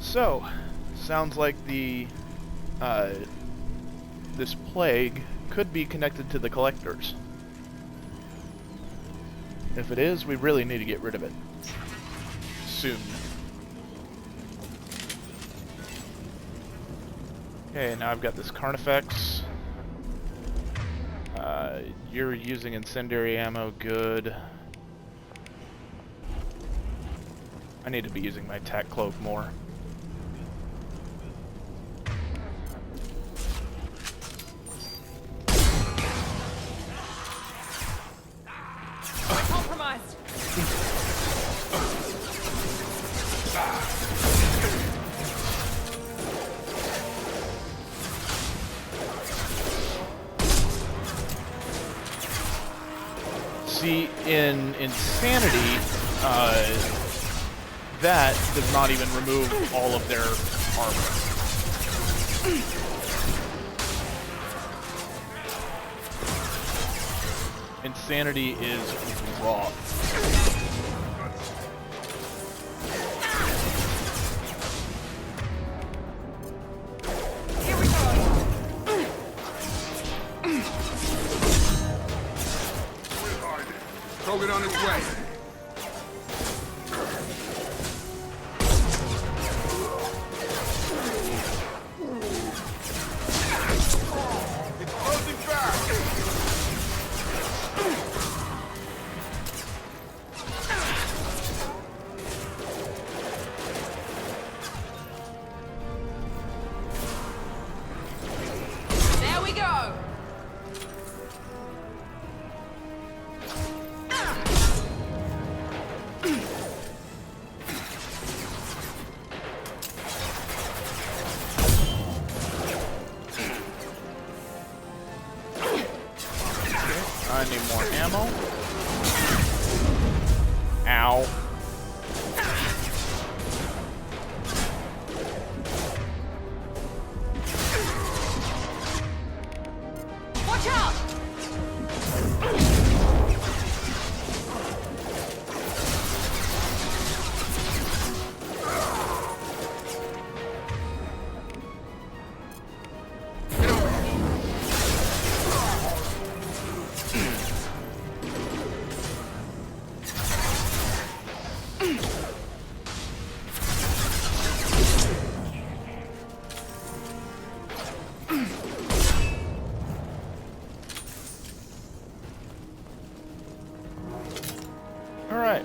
So, sounds like this plague could be connected to the collectors. If it is, we really need to get rid of it. Soon. Okay, now I've got this Carnifex. You're using incendiary ammo, good. I need to be using my tac cloak more. Compromised. See, in Insanity, that does not even remove all of their armor. Insanity is raw. Krogan on its way. It's closing fast. There we go. I need more ammo. Ow. Watch out! Alright.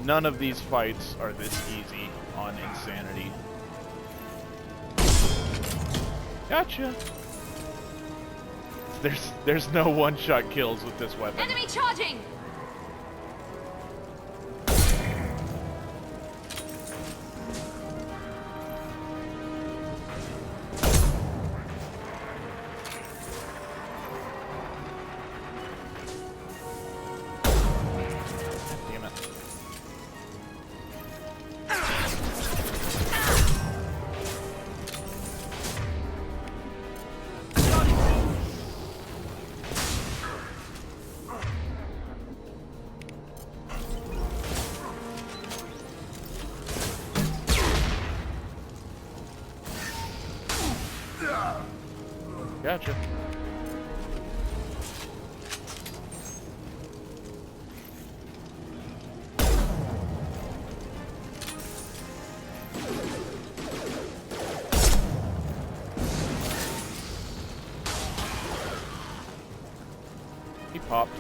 None of these fights are this easy on Insanity. Gotcha. There's no one-shot kills with this weapon. Enemy charging! Damn it. Gotcha. He popped.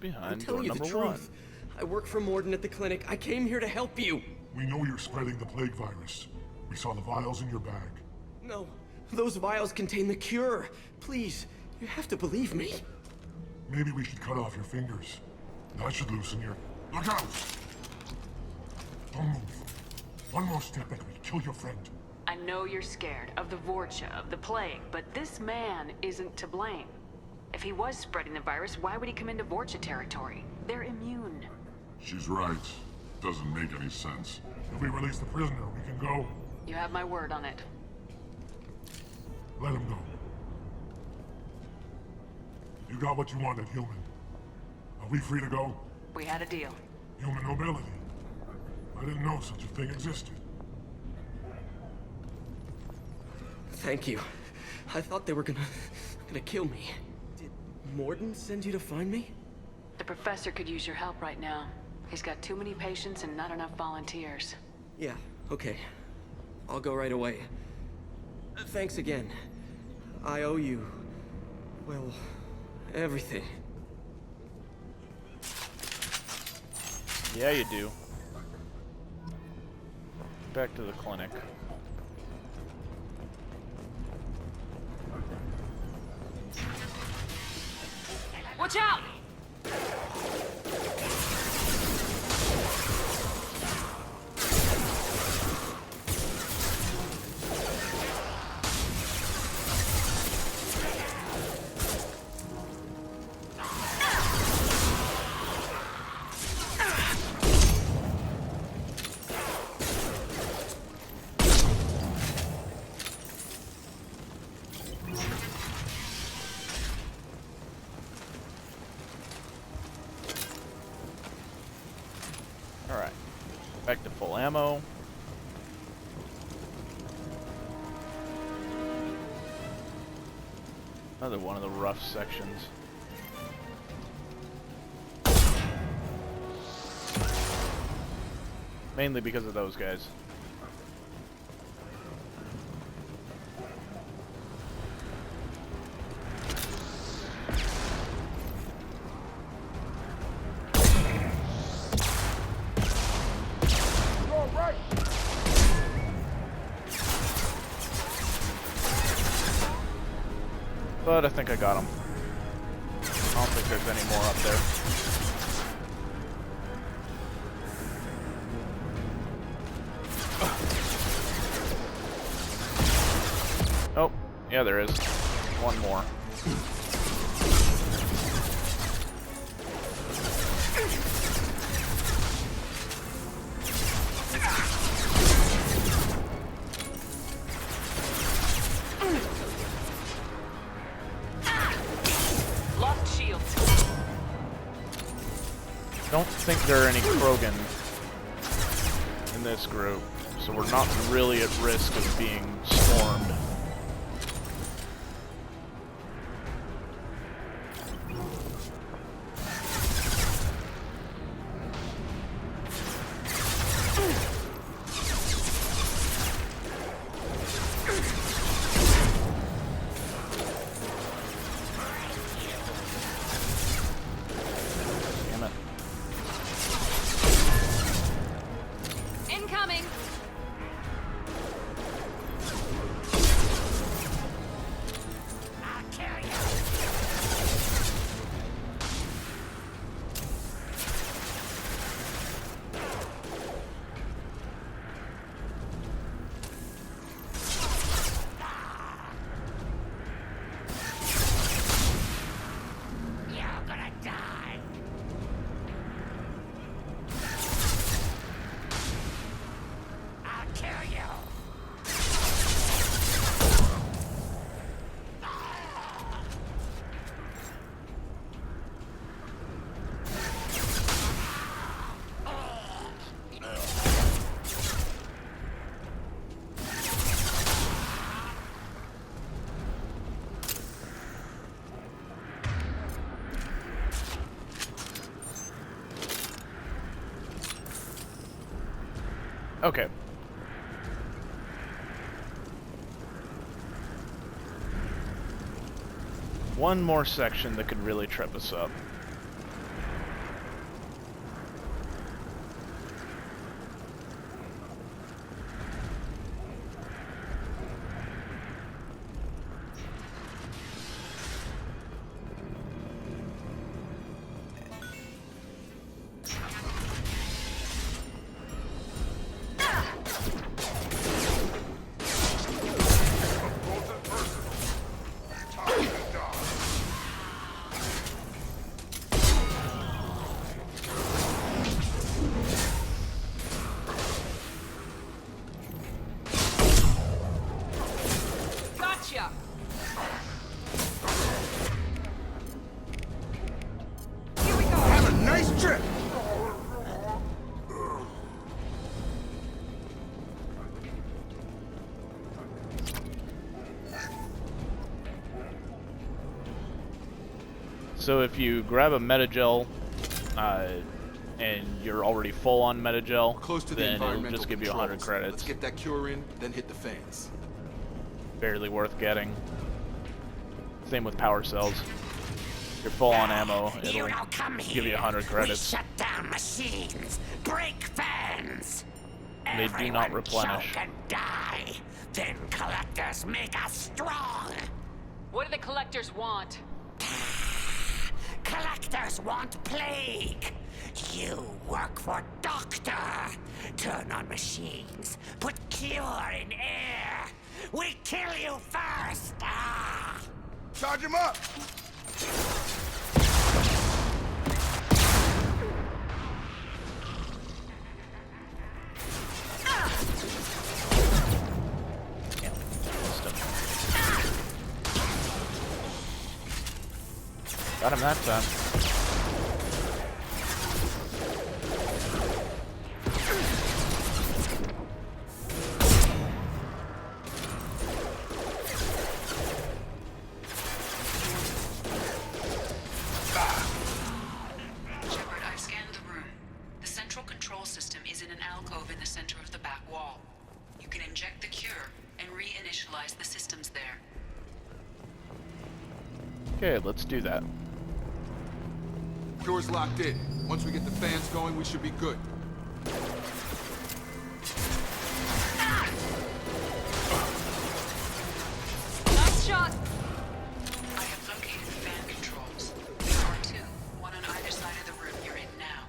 behind I'm door telling you the number truth. 1. I work for Morden at the clinic. I came here to help you. We know you're spreading the plague virus. We saw the vials in your bag. No, those vials contain the cure. Please, you have to believe me. Maybe we should cut off your fingers. That should loosen your... Look out! Don't move. One more step and we kill your friend. I know you're scared of the Vorcha, of the plague, but this man isn't to blame. If he was spreading the virus, why would he come into Vorcha territory? They're immune. She's right. Doesn't make any sense. If we release the prisoner, we can go. You have my word on it. Let him go. You got what you wanted, human. Are we free to go? We had a deal. Human nobility. I didn't know such a thing existed. Thank you. I thought they were gonna kill me. Did Morden send you to find me? The professor could use your help right now. He's got too many patients and not enough volunteers. Yeah, okay. I'll go right away. Thanks again. I owe you... well, everything. Yeah, you do. Back to the clinic. Watch out! Alright. Back to full ammo. Another one of the rough sections. Mainly because of those guys. But I think I got him. I don't think there's any more up there. Oh, yeah, there is. One more. Lost shield. Don't think there are any Krogan in this group, so we're not really at risk of being stormed. Damn it. Incoming! Okay. One more section that could really trip us up. So if you grab a Metagel, and you're already full on Metagel, Close to the then it'll environmental just give you controls. 100 credits. Let's get that cure in, then hit the fans. Barely worth getting. Same with power cells. If you're full on ammo, it'll give you 100 credits. We shut down machines, break fans. They do not replenish. Choke and die. Then collectors make us strong. What do the collectors want? Collectors want plague. You work for Doctor. Turn on machines. Put cure in air. We kill you first. Ah. Charge him up! Got him that time. Shepard, I've scanned the room. The central control system is in an alcove in the center of the back wall. You can inject the cure and reinitialize the systems there. Okay, let's do that. Cure's locked in. Once we get the fans going, we should be good. Nice shot! I have located the fan controls. There are two, one on either side of the room you're in now.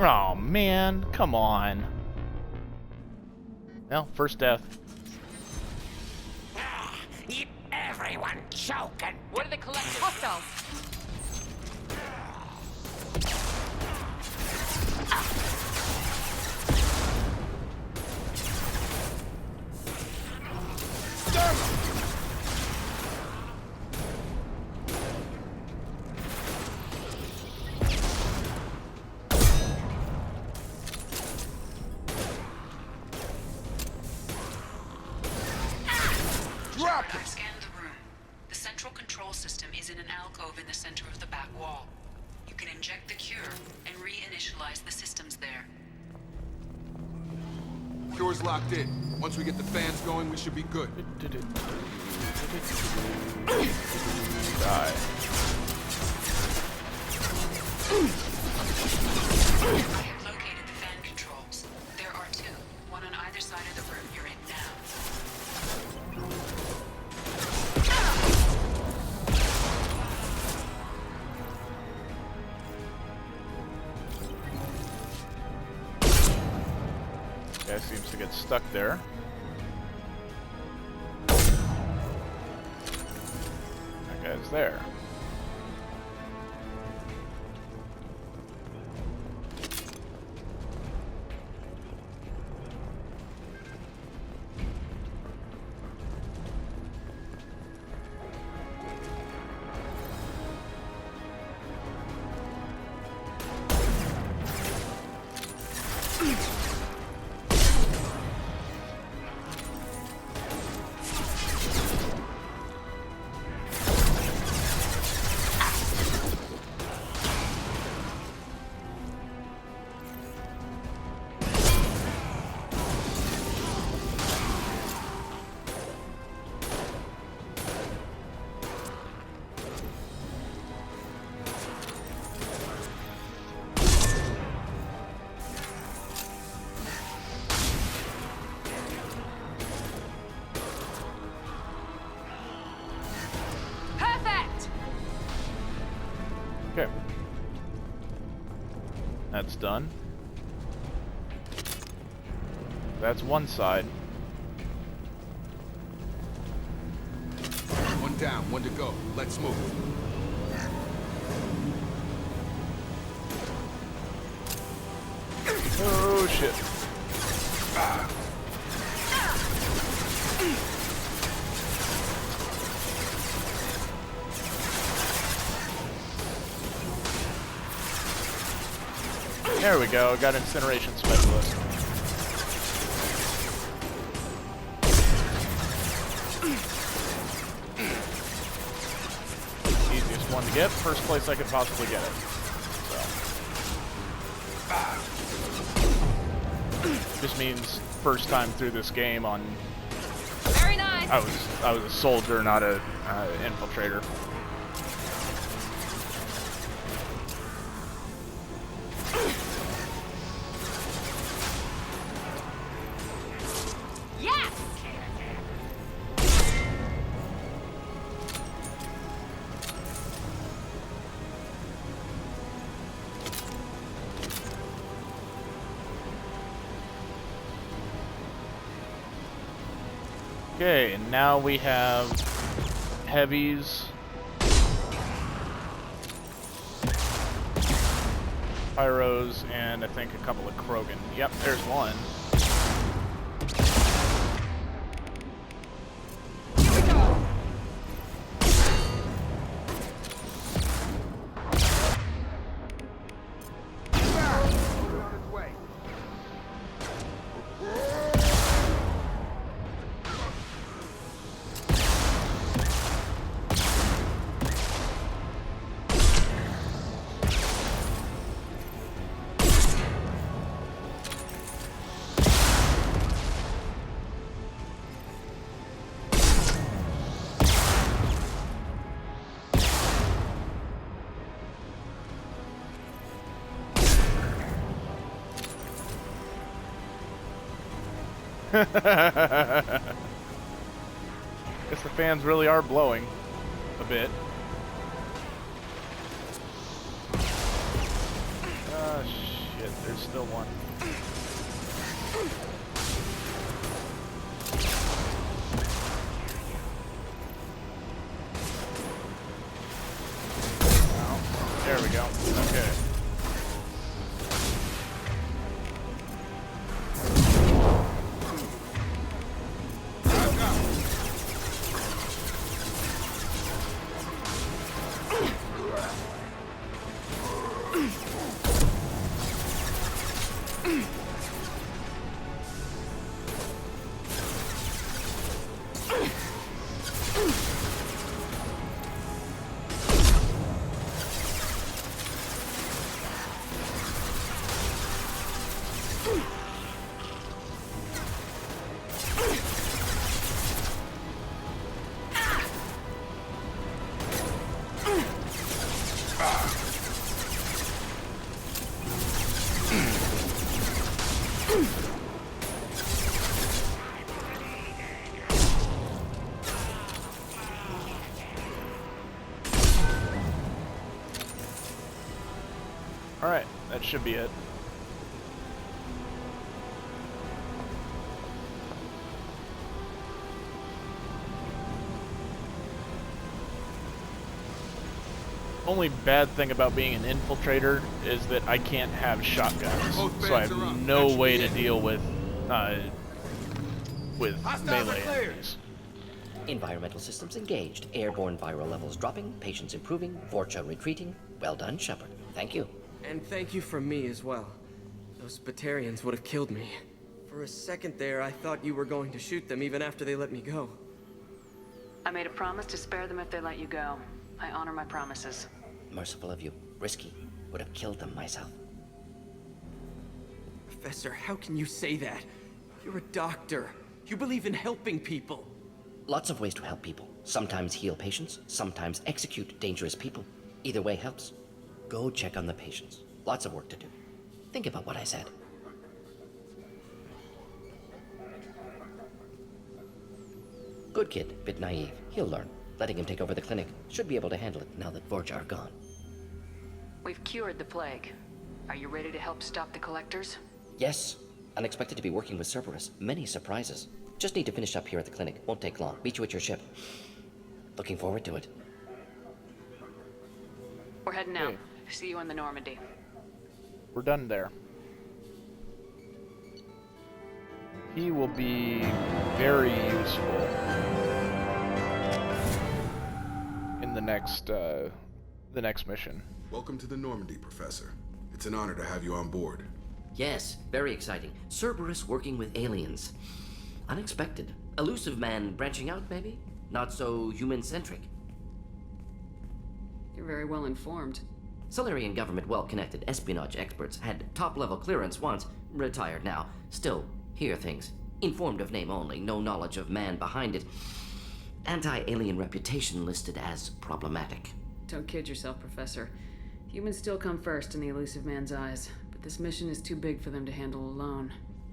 Oh man, come on. Well, first death. Everyone choking. What are the collectors? Hostiles! I've scanned the room. The central control system is in an alcove in the center of the back wall. You can inject the cure and reinitialize the systems there. Cure's locked in. Once we get the fans going, we should be good. Die. I have located the fan controls. There are two, one on either side of the room you're in now. Guy seems to get stuck there. That guy's there. that's done. That's one side. One down, one to go. Let's move. Oh shit. There we go, got incineration specialist. Easiest one to get, first place I could possibly get it. Just means first time through this game on. Very nice. I was a soldier, not a infiltrator. Yes. Okay, and now we have heavies, pyros, and I think a couple of Krogan. Yep, there's one. Guess the fans really are blowing a bit. Ah, shit, there's still one. Oh, there we go. Okay. Alright, that should be it. Only bad thing about being an infiltrator is that I can't have shotguns, so I have no way to deal with melee enemies. Environmental systems engaged. Airborne viral levels dropping. Patients improving. Vorcha retreating. Well done, Shepard. Thank you. And thank you from me as well. Those Batarians would have killed me. For a second there, I thought you were going to shoot them even after they let me go. I made a promise to spare them if they let you go. I honor my promises. Merciful of you. Risky. Would have killed them myself. Professor, how can you say that? You're a doctor. You believe in helping people. Lots of ways to help people. Sometimes heal patients, sometimes execute dangerous people. Either way helps. Go check on the patients. Lots of work to do. Think about what I said. Good kid, bit naive. He'll learn. Letting him take over the clinic. Should be able to handle it now that Vorcha are gone. We've cured the plague. Are you ready to help stop the Collectors? Yes. Unexpected to be working with Cerberus. Many surprises. Just need to finish up here at the clinic. Won't take long. Meet you at your ship. Looking forward to it. We're heading out. See you in the Normandy. We're done there. He will be very useful in the next mission. Welcome to the Normandy, Professor. It's an honor to have you on board. Yes, very exciting. Cerberus working with aliens. Unexpected. Elusive man branching out, maybe? Not so human-centric. You're very well informed. Solarian government well-connected espionage experts had top-level clearance once, retired now. Still, hear things. Informed of name only, no knowledge of man behind it. Anti-alien reputation listed as problematic. Don't kid yourself, Professor. Humans still come first in the elusive man's eyes, but this mission is too big for them to handle alone.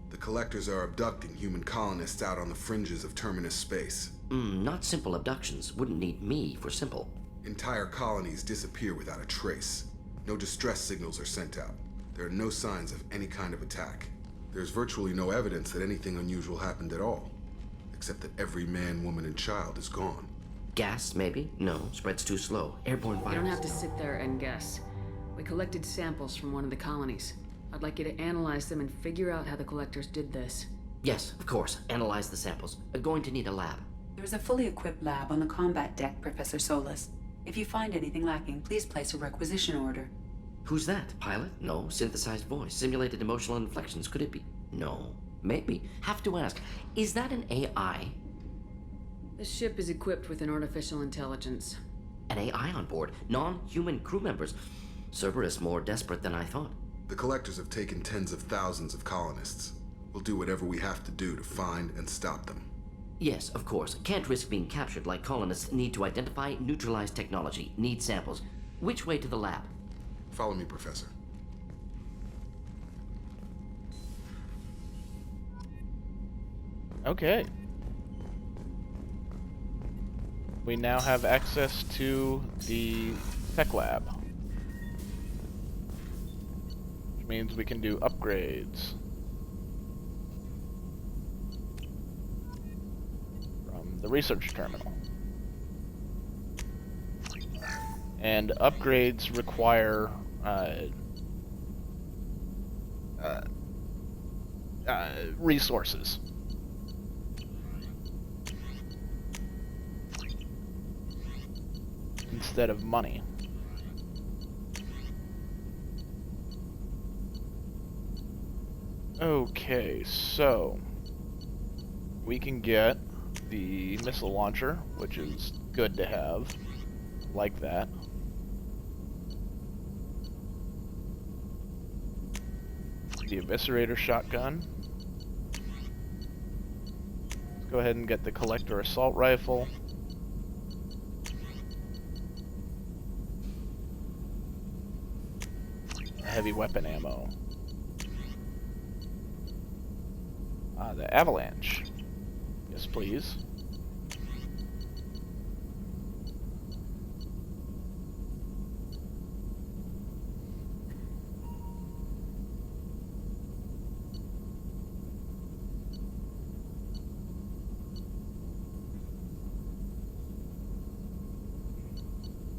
The Collectors are abducting human colonists out on the fringes of Terminus space. Not simple abductions. Wouldn't need me for simple. Entire colonies disappear without a trace. No distress signals are sent out. There are no signs of any kind of attack. There's virtually no evidence that anything unusual happened at all, except that every man, woman, and child is gone. Gas, maybe? No, spreads too slow. Airborne virus. You don't have to sit there and guess. We collected samples from one of the colonies. I'd like you to analyze them and figure out how the Collectors did this. Yes, of course. Analyze the samples. Going to need a lab. There's a fully equipped lab on the combat deck, Professor Solis. If you find anything lacking, please place a requisition order. Who's that? Pilot? No. Synthesized voice. Simulated emotional inflections. Could it be? No. Maybe. Have to ask. Is that an AI? The ship is equipped with an artificial intelligence. An AI on board? Non-human crew members? Cerberus more desperate than I thought. The Collectors have taken tens of thousands of colonists. We'll do whatever we have to do to find and stop them. Yes, of course. Can't risk being captured like colonists need to identify, neutralize technology, need samples. Which way to the lab? Follow me, Professor. Okay. We now have access to the tech lab. Which means we can do upgrades. From the research terminal. And upgrades require resources. Instead of money. Okay, so we can get the missile launcher, which is good to have, like that. The Eviscerator shotgun. Let's go ahead and get the Collector assault rifle. Heavy weapon ammo. The Avalanche. Yes, please.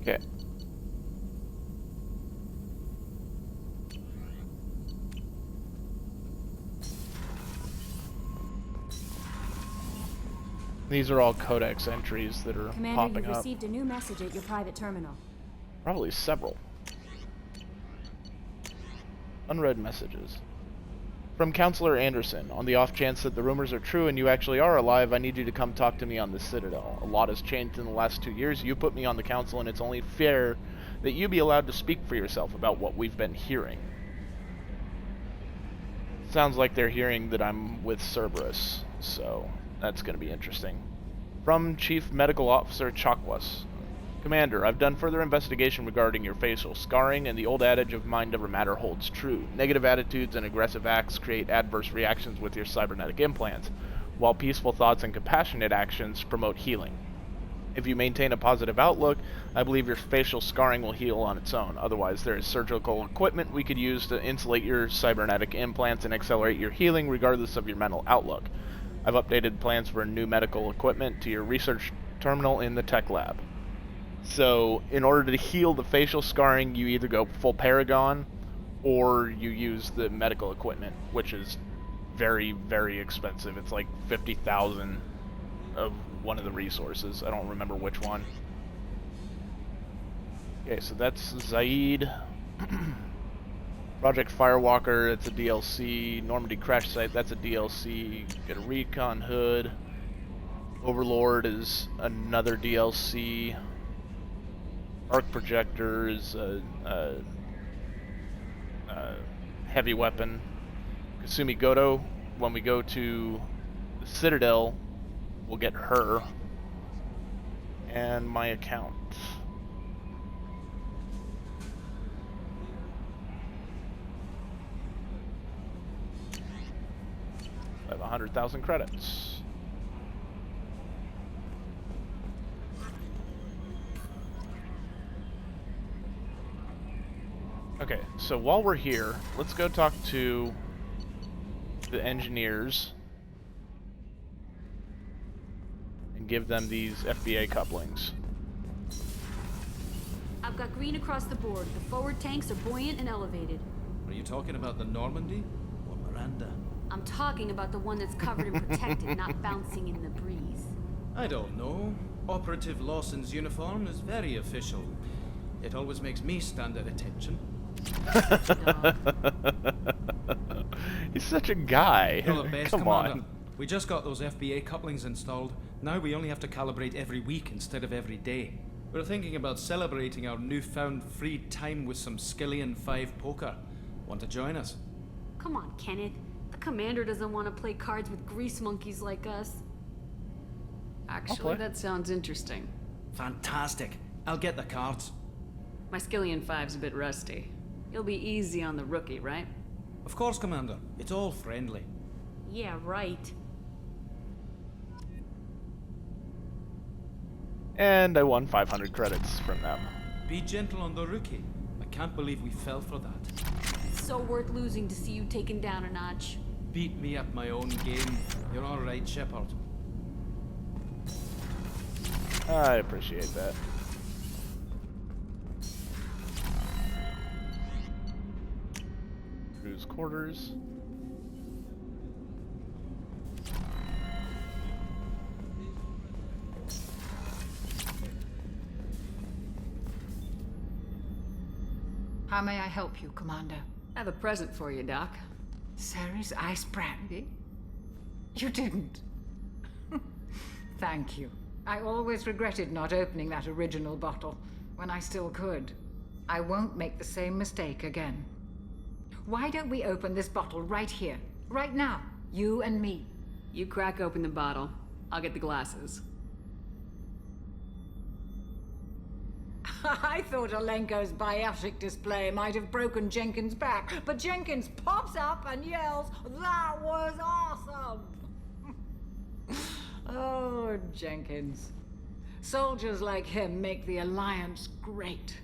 Okay. These are all codex entries that are Commander, popping you've up. received a new message at your private terminal. Probably several. Unread messages. From Counselor Anderson, on the off chance that the rumors are true and you actually are alive, I need you to come talk to me on the Citadel. A lot has changed in the last 2 years. You put me on the Council, and it's only fair that you be allowed to speak for yourself about what we've been hearing. Sounds like they're hearing that I'm with Cerberus, so that's going to be interesting. From Chief Medical Officer Chakwas. Commander, I've done further investigation regarding your facial scarring, and the old adage of mind over matter holds true. Negative attitudes and aggressive acts create adverse reactions with your cybernetic implants, while peaceful thoughts and compassionate actions promote healing. If you maintain a positive outlook, I believe your facial scarring will heal on its own. Otherwise, there is surgical equipment we could use to insulate your cybernetic implants and accelerate your healing regardless of your mental outlook. I've updated plans for new medical equipment to your research terminal in the tech lab. So, in order to heal the facial scarring, you either go full Paragon, or you use the medical equipment, which is very, very expensive. It's like 50,000 of one of the resources. I don't remember which one. Okay, so that's Zaid. Project Firewalker, it's a DLC. Normandy Crash Site, that's a DLC. Get a recon hood. Overlord is another DLC. Arc Projector is a heavy weapon. Kasumi Goto, when we go to the Citadel, we'll get her. And my account. I have 100,000 credits. Okay, so while we're here, let's go talk to the engineers and give them these FBA couplings. I've got green across the board. The forward tanks are buoyant and elevated. Are you talking about the Normandy or Miranda? I'm talking about the one that's covered and protected, not bouncing in the breeze. I don't know. Operative Lawson's uniform is very official. It always makes me stand at attention. He's such a guy. You're the best, Come Commander. on. We just got those FBA couplings installed. Now we only have to calibrate every week instead of every day. We're thinking about celebrating our newfound free time with some Skillian 5 poker. Want to join us? Come on, Kenneth. The commander doesn't want to play cards with grease monkeys like us. Actually, that sounds interesting. Fantastic. I'll get the cards. My Skillian 5's a bit rusty. You'll be easy on the rookie, right? Of course, Commander. It's all friendly. Yeah, right. And I won 500 credits from them. Be gentle on the rookie. I can't believe we fell for that. So worth losing to see you taken down a notch. Beat me at my own game. You're all right, Shepard. I appreciate that. Crew's quarters. How may I help you, Commander? I have a present for you, Doc. Ceres ice brandy? You didn't. Thank you. I always regretted not opening that original bottle when I still could. I won't make the same mistake again. Why don't we open this bottle right here, right now? You and me. You crack open the bottle. I'll get the glasses. I thought Alenko's biotic display might have broken Jenkins' back, but Jenkins pops up and yells, "That was awesome!" Oh, Jenkins. Soldiers like him make the Alliance great.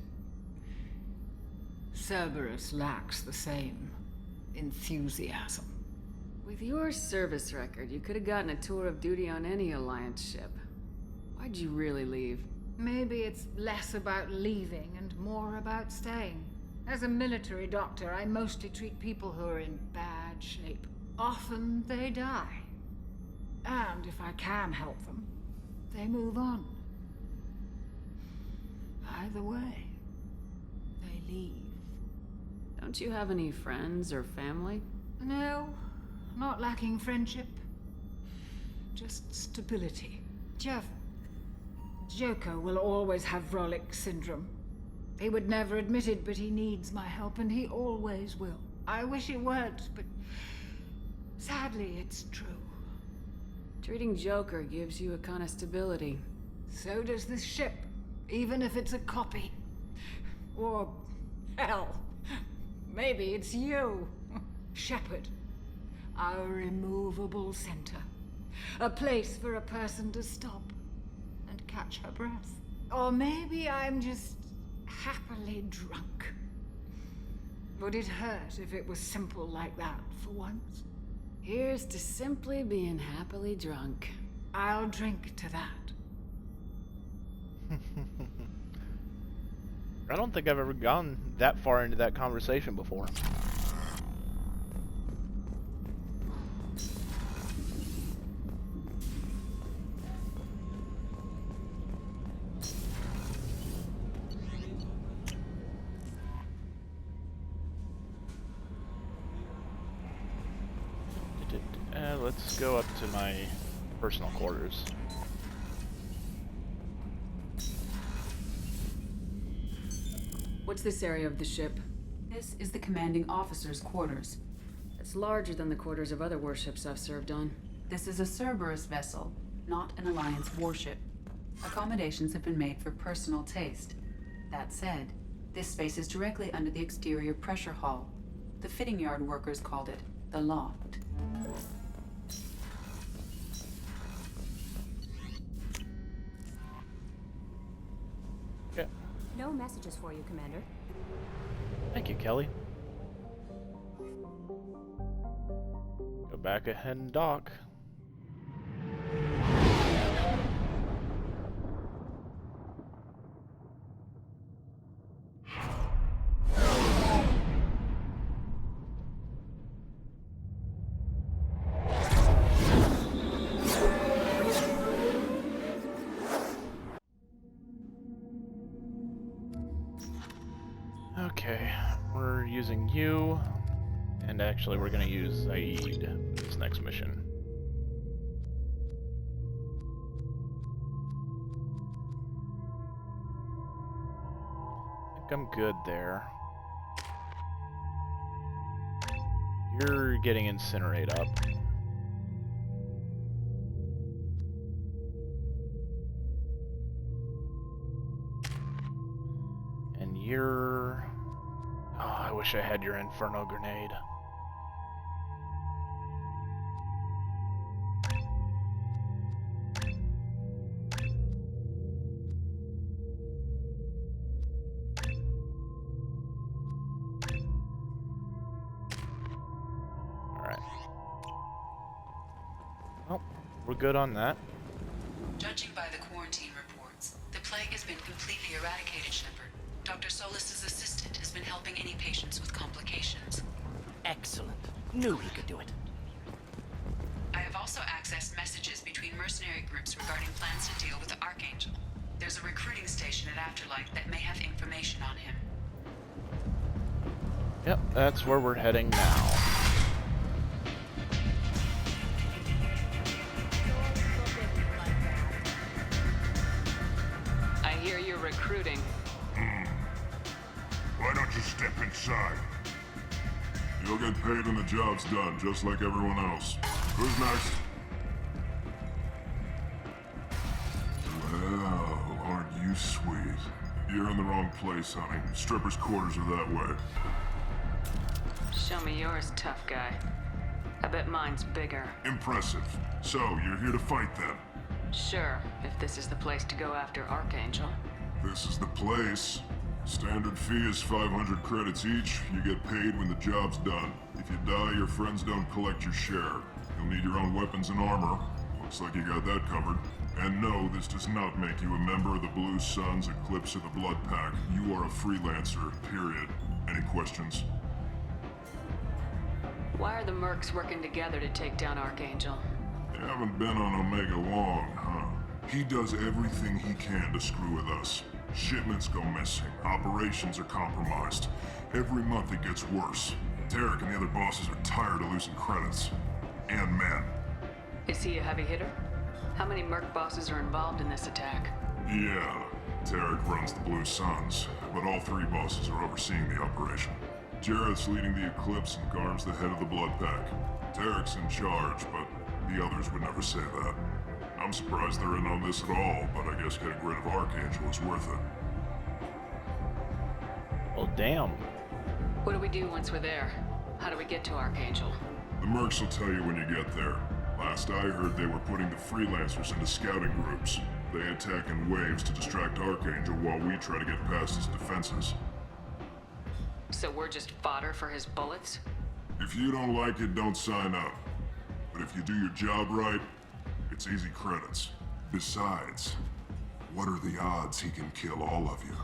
Cerberus lacks the same enthusiasm. With your service record, you could have gotten a tour of duty on any Alliance ship. Why'd you really leave? Maybe it's less about leaving and more about staying. As a military doctor, I mostly treat people who are in bad shape. Often they die. And if I can help them, they move on. Either way, they leave. Don't you have any friends or family? No, not lacking friendship. Just stability. Jeff, Joko will always have Vrolic syndrome. He would never admit it, but he needs my help, and he always will. I wish it weren't, but sadly, it's true. Treating Joker gives you a kind of stability. So does this ship, even if it's a copy. Or, hell, maybe it's you, Shepard. Our immovable center. A place for a person to stop and catch her breath. Or maybe I'm just happily drunk. Would it hurt if it was simple like that for once? Here's to simply being happily drunk. I'll drink to that. I don't think I've ever gone that far into that conversation before. Let's go up to my personal quarters. What's this area of the ship? This is the commanding officer's quarters. It's larger than the quarters of other warships I've served on. This is a Cerberus vessel, not an Alliance warship. Accommodations have been made for personal taste. That said, this space is directly under the exterior pressure hull. The fitting yard workers called it the loft. No messages for you, Commander. Thank you, Kelly. Go back ahead and dock. Okay, we're using you, and actually we're going to use Zaid for this next mission. I think I'm good there. You're getting Incinerate up. And you're... Oh, I wish I had your Inferno Grenade. Alright. Well, we're good on that. Judging by the quarantine reports, the plague has been completely eradicated, Shepard. Dr. Solis's assistant has been helping any patients with complications. Excellent. Knew he could do it. I have also accessed messages between mercenary groups regarding plans to deal with the Archangel. There's a recruiting station at Afterlight that may have information on him. Yep, that's where we're heading now. I hear you're recruiting. Why don't you step inside? You'll get paid when the job's done, just like everyone else. Who's next? Well, aren't you sweet? You're in the wrong place, honey. Strippers' quarters are that way. Show me yours, tough guy. I bet mine's bigger. Impressive. So, you're here to fight then? Sure, if this is the place to go after Archangel. This is the place. Standard fee is 500 credits each. You get paid when the job's done. If you die, your friends don't collect your share. You'll need your own weapons and armor. Looks like you got that covered. And no, this does not make you a member of the Blue Suns, Eclipse, or the Blood Pack. You are a freelancer, period. Any questions? Why are the mercs working together to take down Archangel? You haven't been on Omega long, huh? He does everything he can to screw with us. Shipments go missing. Operations are compromised. Every month it gets worse. Tarek and the other bosses are tired of losing credits. And men. Is he a heavy hitter? How many merc bosses are involved in this attack? Yeah, Tarek runs the Blue Suns, but all three bosses are overseeing the operation. Jarrett's leading the Eclipse and Garm's the head of the Blood Pack. Tarek's in charge, but the others would never say that. I'm surprised they're in on this at all, but I guess getting rid of Archangel is worth it. Well, damn. What do we do once we're there? How do we get to Archangel? The mercs will tell you when you get there. Last I heard, they were putting the freelancers into scouting groups. They attack in waves to distract Archangel while we try to get past his defenses. So we're just fodder for his bullets? If you don't like it, don't sign up. But if you do your job right, it's easy credits. Besides, what are the odds he can kill all of you?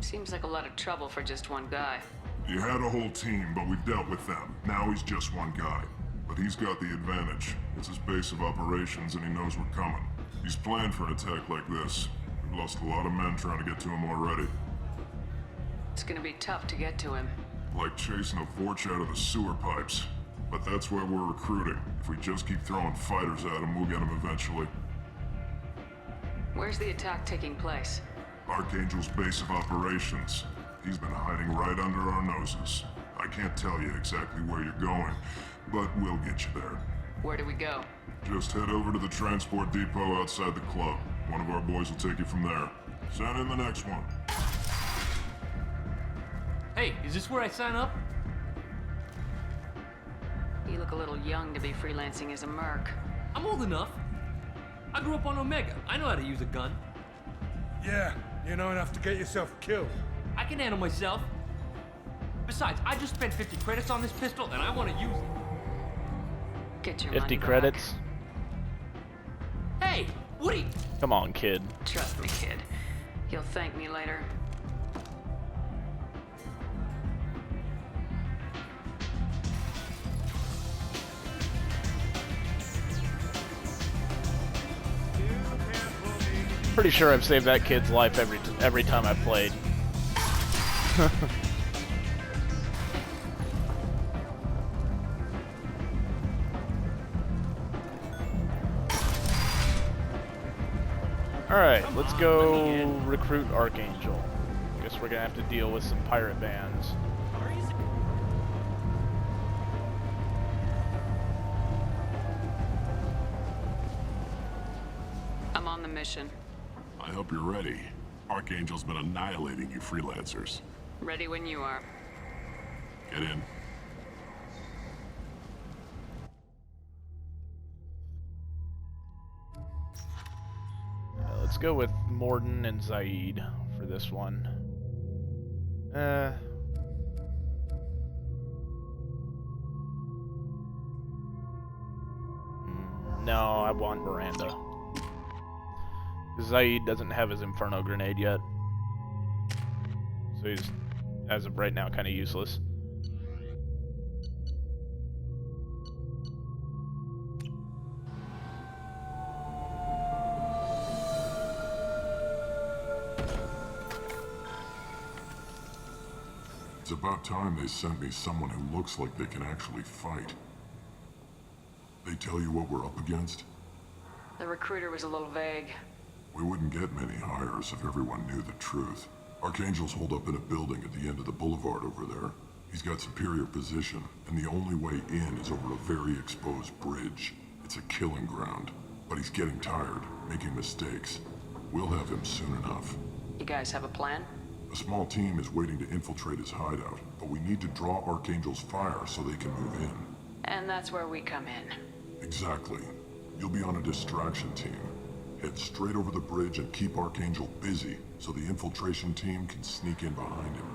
Seems like a lot of trouble for just one guy. You had a whole team, but we've dealt with them. Now he's just one guy. But he's got the advantage. It's his base of operations and he knows we're coming. He's planned for an attack like this. We've lost a lot of men trying to get to him already. It's gonna be tough to get to him. Like chasing a Vorch out of the sewer pipes. But that's why we're recruiting. If we just keep throwing fighters at him, we'll get him eventually. Where's the attack taking place? Archangel's base of operations. He's been hiding right under our noses. I can't tell you exactly where you're going, but we'll get you there. Where do we go? Just head over to the transport depot outside the club. One of our boys will take you from there. Send in the next one. Hey, is this where I sign up? You look a little young to be freelancing as a merc. I'm old enough. I grew up on Omega. I know how to use a gun. Yeah, you know enough to get yourself killed. I can handle myself. Besides, I just spent 50 credits on this pistol and I want to use it. Get your 50 money credits? Back. Hey, Woody! Come on, kid. Trust me, kid. You'll thank me later. Pretty sure I've saved that kid's life every time I've played. Alright, let's go recruit Archangel. Guess we're gonna have to deal with some pirate bands. I'm on the mission. I hope you're ready. Archangel's been annihilating you freelancers. Ready when you are. Get in. Let's go with Mordin and Zaid for this one. No, I want Miranda. Zaid doesn't have his Inferno Grenade yet. So he's, as of right now, kind of useless. It's about time they sent me someone who looks like they can actually fight. They tell you what we're up against? The recruiter was a little vague. We wouldn't get many hires if everyone knew the truth. Archangel's holed up in a building at the end of the boulevard over there. He's got superior position, and the only way in is over a very exposed bridge. It's a killing ground, but he's getting tired, making mistakes. We'll have him soon enough. You guys have a plan? A small team is waiting to infiltrate his hideout, but we need to draw Archangel's fire so they can move in. And that's where we come in. Exactly. You'll be on a distraction team. Head straight over the bridge and keep Archangel busy so the infiltration team can sneak in behind him.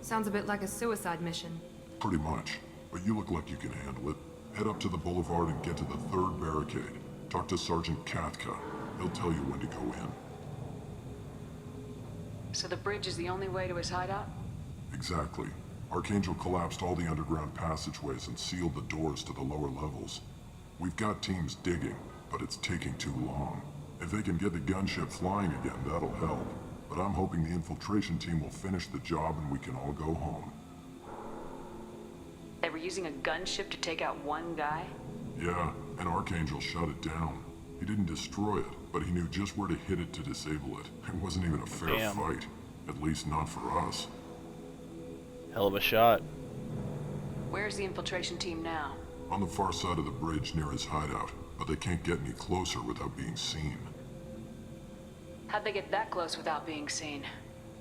Sounds a bit like a suicide mission. Pretty much. But you look like you can handle it. Head up to the boulevard and get to the third barricade. Talk to Sergeant Katka. He'll tell you when to go in. So the bridge is the only way to his hideout? Exactly. Archangel collapsed all the underground passageways and sealed the doors to the lower levels. We've got teams digging, but it's taking too long. If they can get the gunship flying again, that'll help. But I'm hoping the infiltration team will finish the job and we can all go home. They were using a gunship to take out one guy? Yeah, and Archangel shut it down. He didn't destroy it, but he knew just where to hit it to disable it. It wasn't even a fair fight. At least not for us. Hell of a shot. Where's the infiltration team now? On the far side of the bridge near his hideout, but they can't get any closer without being seen. How'd they get that close without being seen?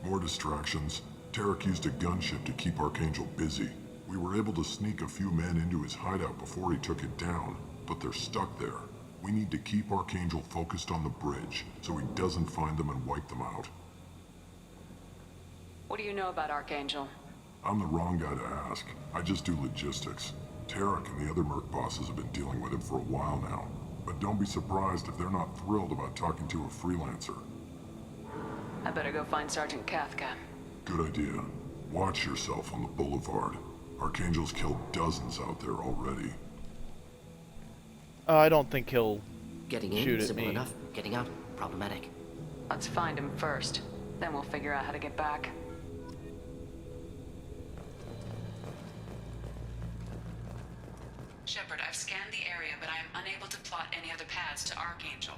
More distractions. Tarek used a gunship to keep Archangel busy. We were able to sneak a few men into his hideout before he took it down, but they're stuck there. We need to keep Archangel focused on the bridge, so he doesn't find them and wipe them out. What do you know about Archangel? I'm the wrong guy to ask. I just do logistics. Tarek and the other Merc bosses have been dealing with him for a while now. But don't be surprised if they're not thrilled about talking to a freelancer. I better go find Sergeant Kafka. Good idea. Watch yourself on the boulevard. Archangel's killed dozens out there already. I don't think he'll Getting shoot in, at simple me. enough. Getting out, problematic. Let's find him first. Then we'll figure out how to get back. Shepard, I've scanned the area, but I am unable to plot any other paths to Archangel.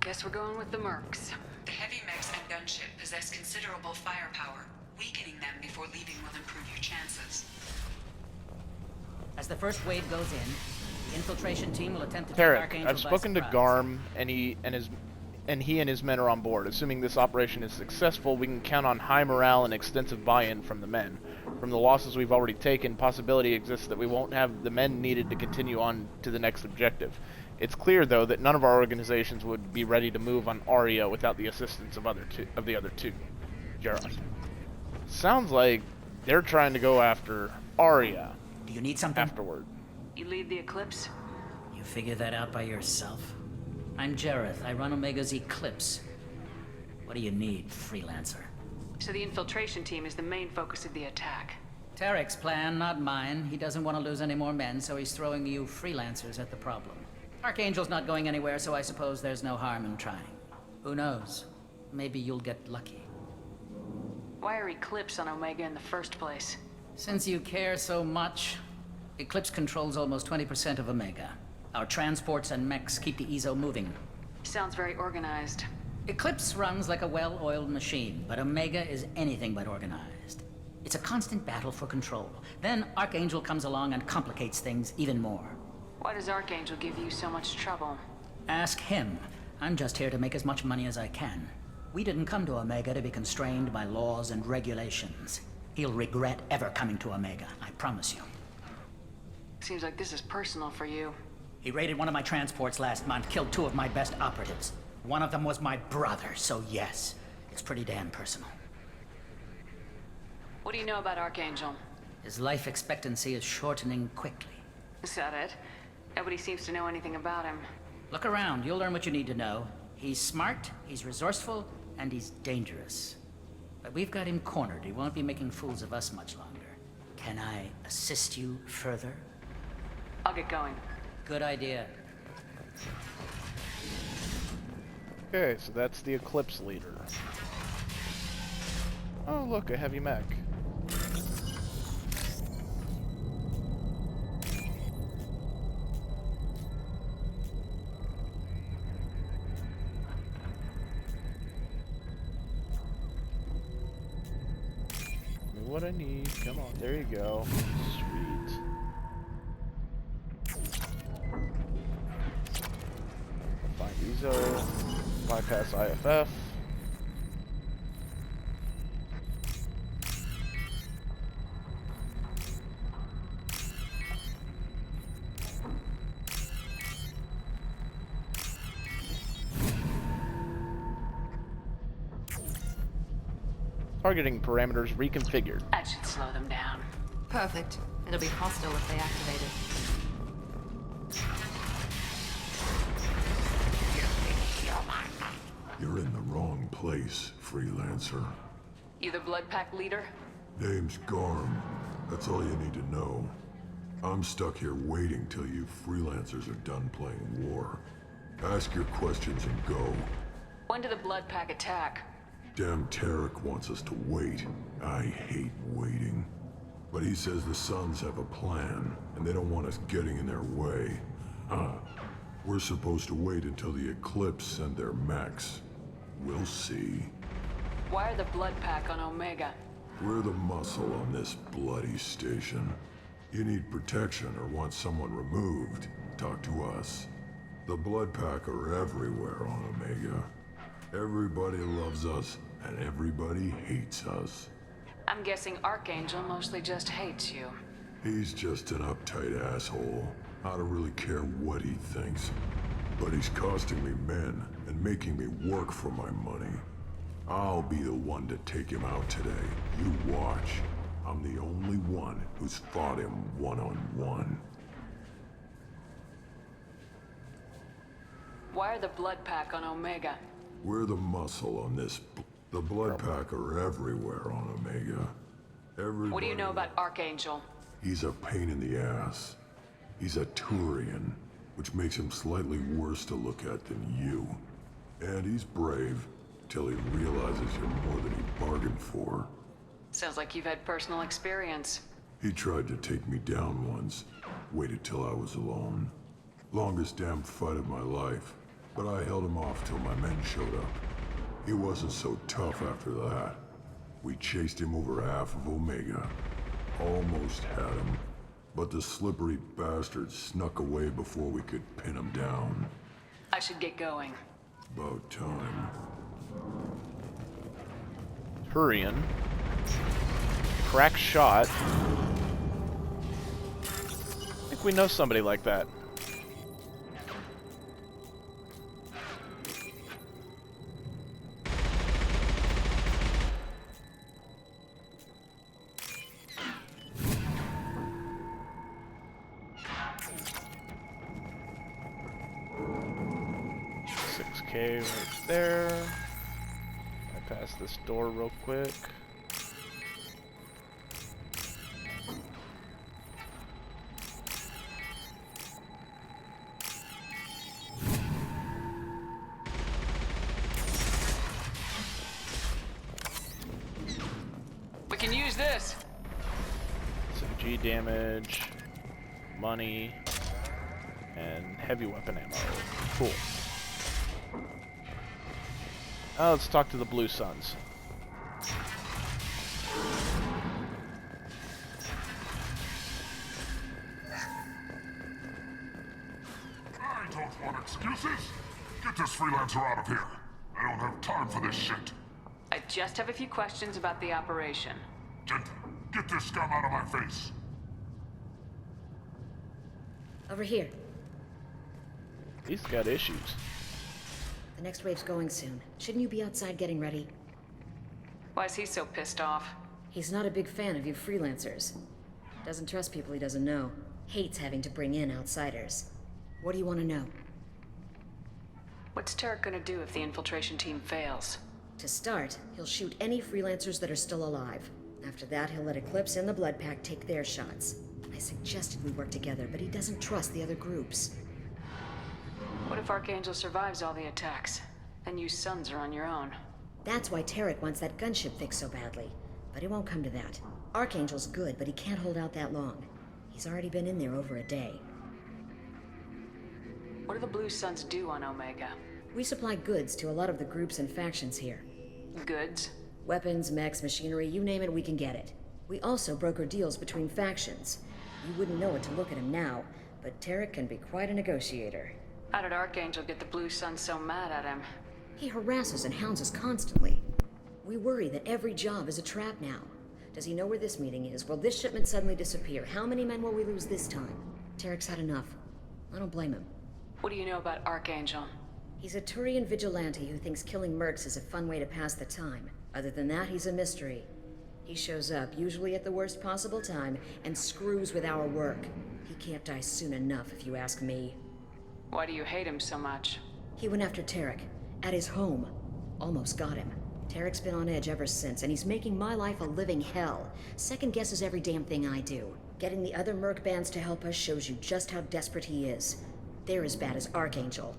Guess we're going with the Mercs. The heavy mechs and gunship possess considerable firepower. Weakening them before leaving will improve your chances. As the first wave goes in, the infiltration team will attempt to take Tarek, Archangel I've by spoken to surprise. Garm, and he and his men are on board. Assuming this operation is successful, we can count on high morale and extensive buy-in from the men. From the losses we've already taken, possibility exists that we won't have the men needed to continue on to the next objective. It's clear, though, that none of our organizations would be ready to move on Aria without the assistance of the other two. Gerard. Sounds like they're trying to go after Aria. Do you need something? Afterward. You lead the Eclipse? You figure that out by yourself? I'm Jareth. I run Omega's Eclipse. What do you need, freelancer? So the infiltration team is the main focus of the attack. Tarek's plan, not mine. He doesn't want to lose any more men, so he's throwing you freelancers at the problem. Archangel's not going anywhere, so I suppose there's no harm in trying. Who knows? Maybe you'll get lucky. Why are Eclipse on Omega in the first place? Since you care so much, Eclipse controls almost 20% of Omega. Our transports and mechs keep the EZO moving. Sounds very organized. Eclipse runs like a well-oiled machine, but Omega is anything but organized. It's a constant battle for control. Then Archangel comes along and complicates things even more. Why does Archangel give you so much trouble? Ask him. I'm just here to make as much money as I can. We didn't come to Omega to be constrained by laws and regulations. He'll regret ever coming to Omega, I promise you. Seems like this is personal for you. He raided one of my transports last month, killed 2 of my best operatives. One of them was my brother, so yes, it's pretty damn personal. What do you know about Archangel? His life expectancy is shortening quickly. Is that it? Nobody seems to know anything about him. Look around, you'll learn what you need to know. He's smart, he's resourceful, and he's dangerous. But we've got him cornered. He won't be making fools of us much longer. Can I assist you further? I'll get going. Good idea. Okay, so that's the Eclipse leader. Oh, look, a heavy mech. What I need. Come on, there you go. Sweet. Find EZO. Bypass IFF. Targeting parameters reconfigured. That should slow them down. Perfect. It'll be hostile if they activate it. You're in the wrong place, freelancer. You the Blood Pack leader? Name's Garm. That's all you need to know. I'm stuck here waiting till you freelancers are done playing war. Ask your questions and go. When did the Blood Pack attack? Damn Tarek wants us to wait. I hate waiting. But he says the Suns have a plan, and they don't want us getting in their way. We're supposed to wait until the Eclipse send their mechs. We'll see. Why are the Blood Pack on Omega? We're the muscle on this bloody station. You need protection or want someone removed, talk to us. The Blood Pack are everywhere on Omega. Everybody loves us, and everybody hates us. I'm guessing Archangel mostly just hates you. He's just an uptight asshole. I don't really care what he thinks. But he's costing me men and making me work for my money. I'll be the one to take him out today. You watch. I'm the only one who's fought him one-on-one. Why are the Blood Pack on Omega? We're the muscle on this. The Blood Pack are everywhere on Omega. What do you know about Archangel? He's a pain in the ass. He's a Turian, which makes him slightly worse to look at than you. And he's brave, till he realizes you're more than he bargained for. Sounds like you've had personal experience. He tried to take me down once. Waited till I was alone. Longest damn fight of my life. But I held him off till my men showed up. He wasn't so tough after that. We chased him over half of Omega. Almost had him. But the slippery bastard snuck away before we could pin him down. I should get going. About time. Turian. Crack shot. I think we know somebody like that. $6K right there. I pass this door real quick. We can use this. Some G damage, money, and heavy weapon ammo. Cool. Now let's talk to the Blue Suns. I don't want excuses. Get this freelancer out of here. I don't have time for this shit. I just have a few questions about the operation. Gent, get this scum out of my face. Over here. He's got issues. The next wave's going soon. Shouldn't you be outside getting ready? Why is he so pissed off? He's not a big fan of you freelancers. Doesn't trust people he doesn't know. Hates having to bring in outsiders. What do you want to know? What's Tarek gonna do if the infiltration team fails? To start, he'll shoot any freelancers that are still alive. After that, he'll let Eclipse and the Blood Pack take their shots. I suggested we work together, but he doesn't trust the other groups. What if Archangel survives all the attacks? Then you Sons are on your own. That's why Tarek wants that gunship fixed so badly. But it won't come to that. Archangel's good, but he can't hold out that long. He's already been in there over a day. What do the Blue Suns do on Omega? We supply goods to a lot of the groups and factions here. Goods? Weapons, mechs, machinery, you name it, we can get it. We also broker deals between factions. You wouldn't know it to look at him now, but Tarek can be quite a negotiator. How did Archangel get the Blue Suns so mad at him? He harasses and hounds us constantly. We worry that every job is a trap now. Does he know where this meeting is? Will this shipment suddenly disappear? How many men will we lose this time? Tarek's had enough. I don't blame him. What do you know about Archangel? He's a Turian vigilante who thinks killing mercs is a fun way to pass the time. Other than that, he's a mystery. He shows up, usually at the worst possible time, and screws with our work. He can't die soon enough, if you ask me. Why do you hate him so much? He went after Tarek. At his home. Almost got him. Tarek's been on edge ever since, and he's making my life a living hell. Second guesses every damn thing I do. Getting the other merc bands to help us shows you just how desperate he is. They're as bad as Archangel.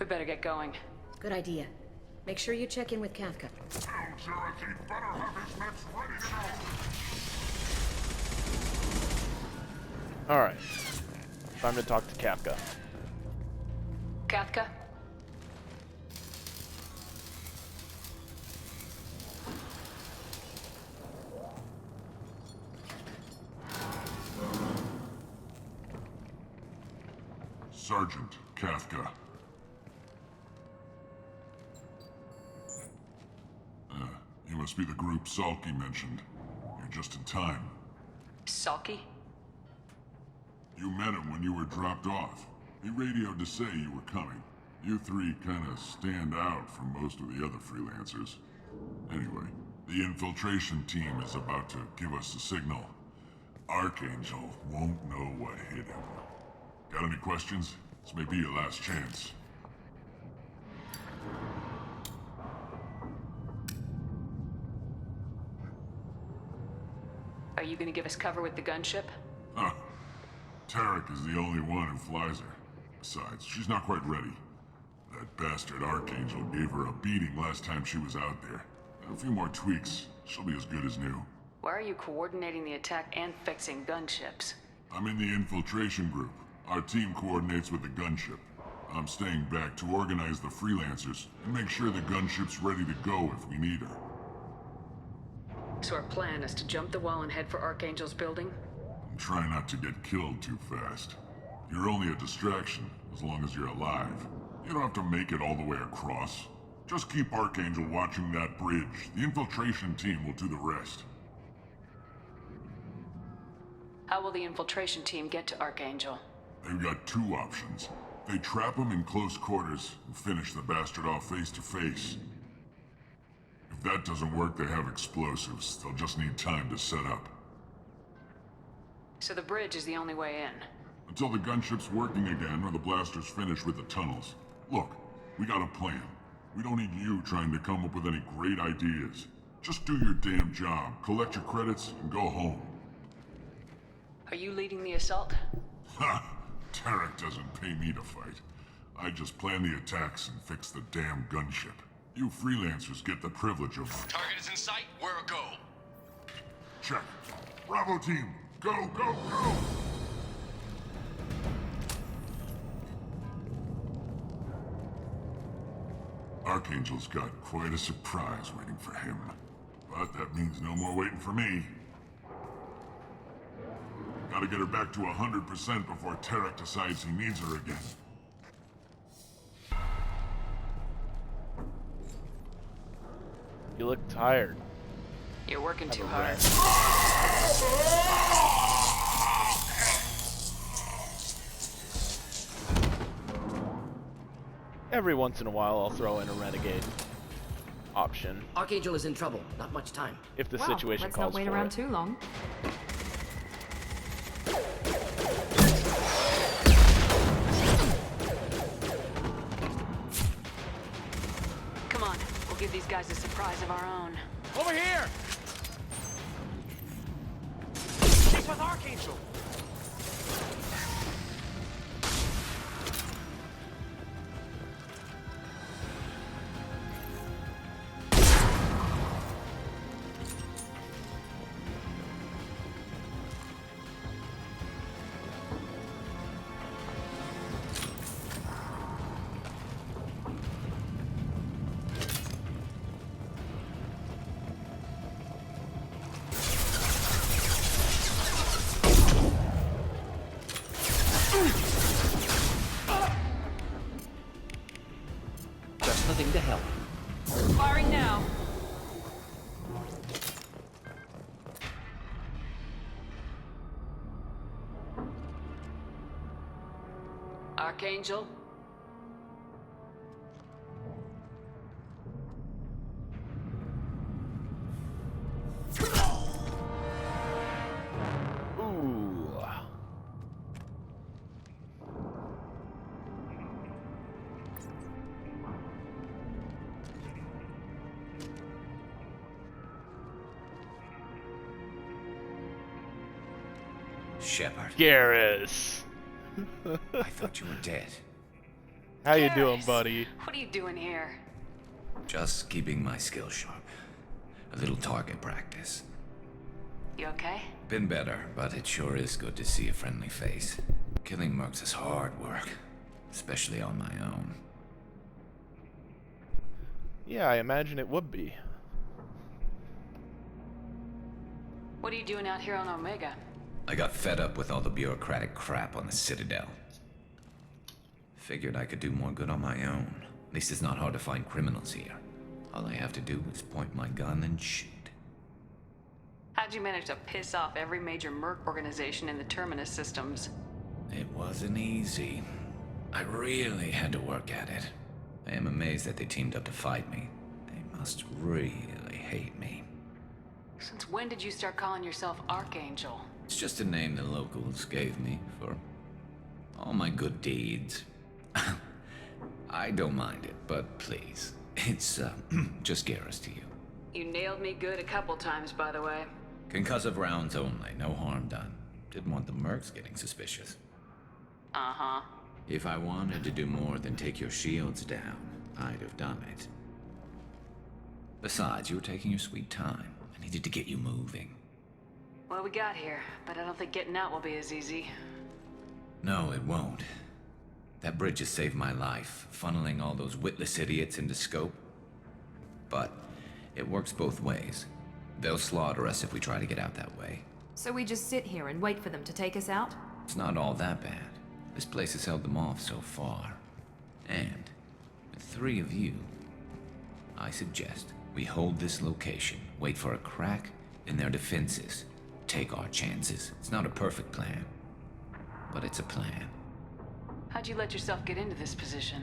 We better get going. Good idea. Make sure you check in with Kafka. Alright. Time to talk to Kafka. Kafka? Sergeant Kafka. You must be the group Salky mentioned. You're just in time. Salky? You met him when you were dropped off. He radioed to say you were coming. You three kinda stand out from most of the other freelancers. Anyway, the infiltration team is about to give us a signal. Archangel won't know what hit him. Got any questions? This may be your last chance. Are you gonna give us cover with the gunship? Huh. Tarek is the only one who flies her. Besides, she's not quite ready. That bastard Archangel gave her a beating last time she was out there. A few more tweaks, she'll be as good as new. Why are you coordinating the attack and fixing gunships? I'm in the infiltration group. Our team coordinates with the gunship. I'm staying back to organize the freelancers and make sure the gunship's ready to go if we need her. So our plan is to jump the wall and head for Archangel's building? And try not to get killed too fast. You're only a distraction, as long as you're alive. You don't have to make it all the way across. Just keep Archangel watching that bridge. The infiltration team will do the rest. How will the infiltration team get to Archangel? They've got two options. They trap him in close quarters and finish the bastard off face to face. If that doesn't work, they have explosives. They'll just need time to set up. So the bridge is the only way in? Until the gunship's working again or the blasters finish with the tunnels. Look, we got a plan. We don't need you trying to come up with any great ideas. Just do your damn job, collect your credits, and go home. Are you leading the assault? Ha! Tarek doesn't pay me to fight. I just plan the attacks and fix the damn gunship. You freelancers get the privilege of... Target is in sight. Where a go? Check. Bravo team, go, go, go! Archangel's got quite a surprise waiting for him. But that means no more waiting for me. Gotta get her back to 100% before Tarek decides he needs her again. You look tired. You're working too hard. Every once in a while, I'll throw in a renegade option. Archangel is in trouble. Not much time. If the Well, situation let's calls not wait for around it. too long. Come on, we'll give these guys a surprise of our own. Over here! She's with Archangel! Just the thing to help. Firing now. Archangel? Ooh. Shepard. Garrus. I thought you were dead. How you doing, buddy? What are you doing here? Just keeping my skills sharp. A little target practice. You okay? Been better, but it sure is good to see a friendly face. Killing mercs is hard work, especially on my own. Yeah, I imagine it would be. What are you doing out here on Omega? I got fed up with all the bureaucratic crap on the Citadel. Figured I could do more good on my own. At least it's not hard to find criminals here. All I have to do is point my gun and shoot. How'd you manage to piss off every major merc organization in the Terminus systems? It wasn't easy. I really had to work at it. I am amazed that they teamed up to fight me. They must really hate me. Since when did you start calling yourself Archangel? It's just a name the locals gave me for all my good deeds. I don't mind it, but please, it's just Garrus to you. You nailed me good a couple times, by the way. Concussive rounds only, no harm done. Didn't want the mercs getting suspicious. Uh-huh. If I wanted to do more than take your shields down, I'd have done it. Besides, you were taking your sweet time. I needed to get you moving. Well, we got here, but I don't think getting out will be as easy. No, it won't. That bridge has saved my life, funneling all those witless idiots into scope. But it works both ways. They'll slaughter us if we try to get out that way. So we just sit here and wait for them to take us out? It's not all that bad. This place has held them off so far. And with 3 of you, I suggest we hold this location, wait for a crack in their defenses, take our chances. It's not a perfect plan, but it's a plan. How'd you let yourself get into this position?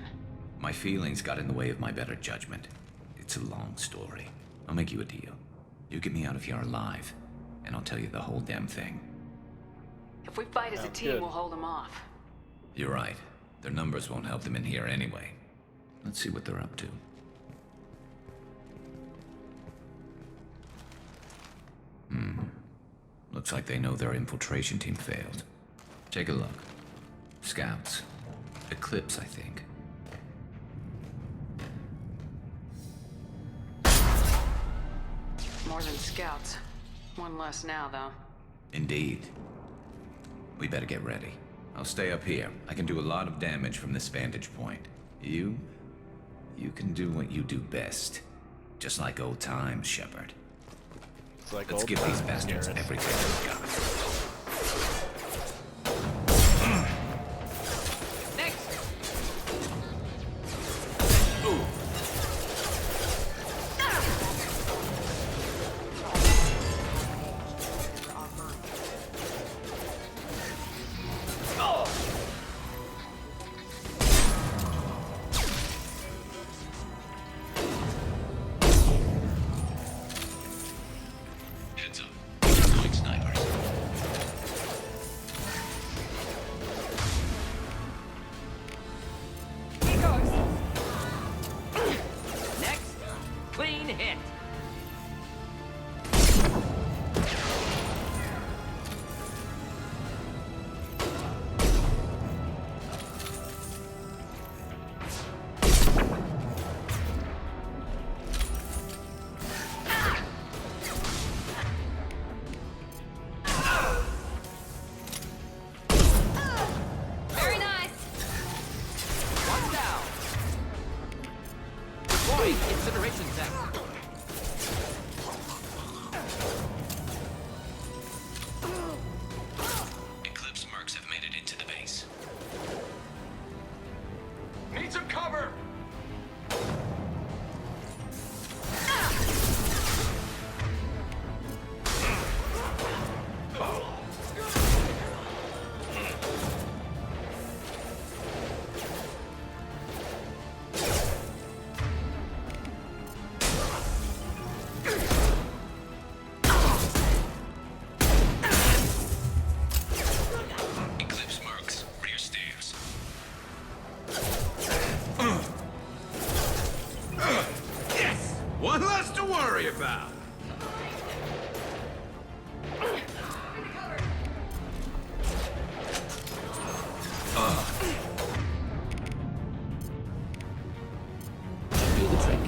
My feelings got in the way of my better judgment. It's a long story. I'll make you a deal. You get me out of here alive, and I'll tell you the whole damn thing. If we fight as a team, we'll hold them off. You're right. Their numbers won't help them in here anyway. Let's see what they're up to. Looks like they know their infiltration team failed. Take a look. Scouts. Eclipse, I think. More than scouts. One less now, though. Indeed. We better get ready. I'll stay up here. I can do a lot of damage from this vantage point. You can do what you do best. Just like old times, Shepard. Like let's give these bastards everything they've got. Eclipse mercs have made it into the base. Need some cover! Eclipse mercs, rear stairs. Yes! One less to worry about! Do the trick.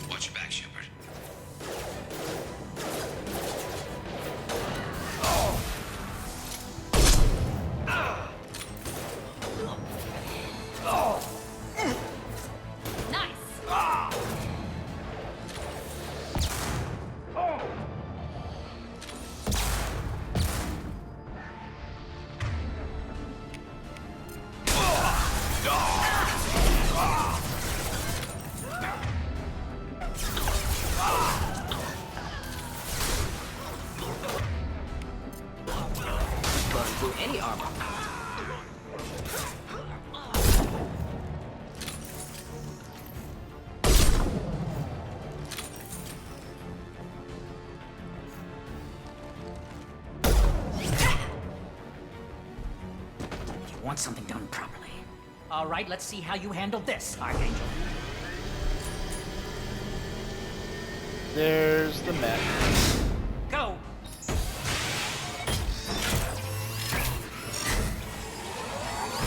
Watch your back, Shepard. Nice! want something done properly. All right, let's see how you handle this, Archangel. There's the mech. Go!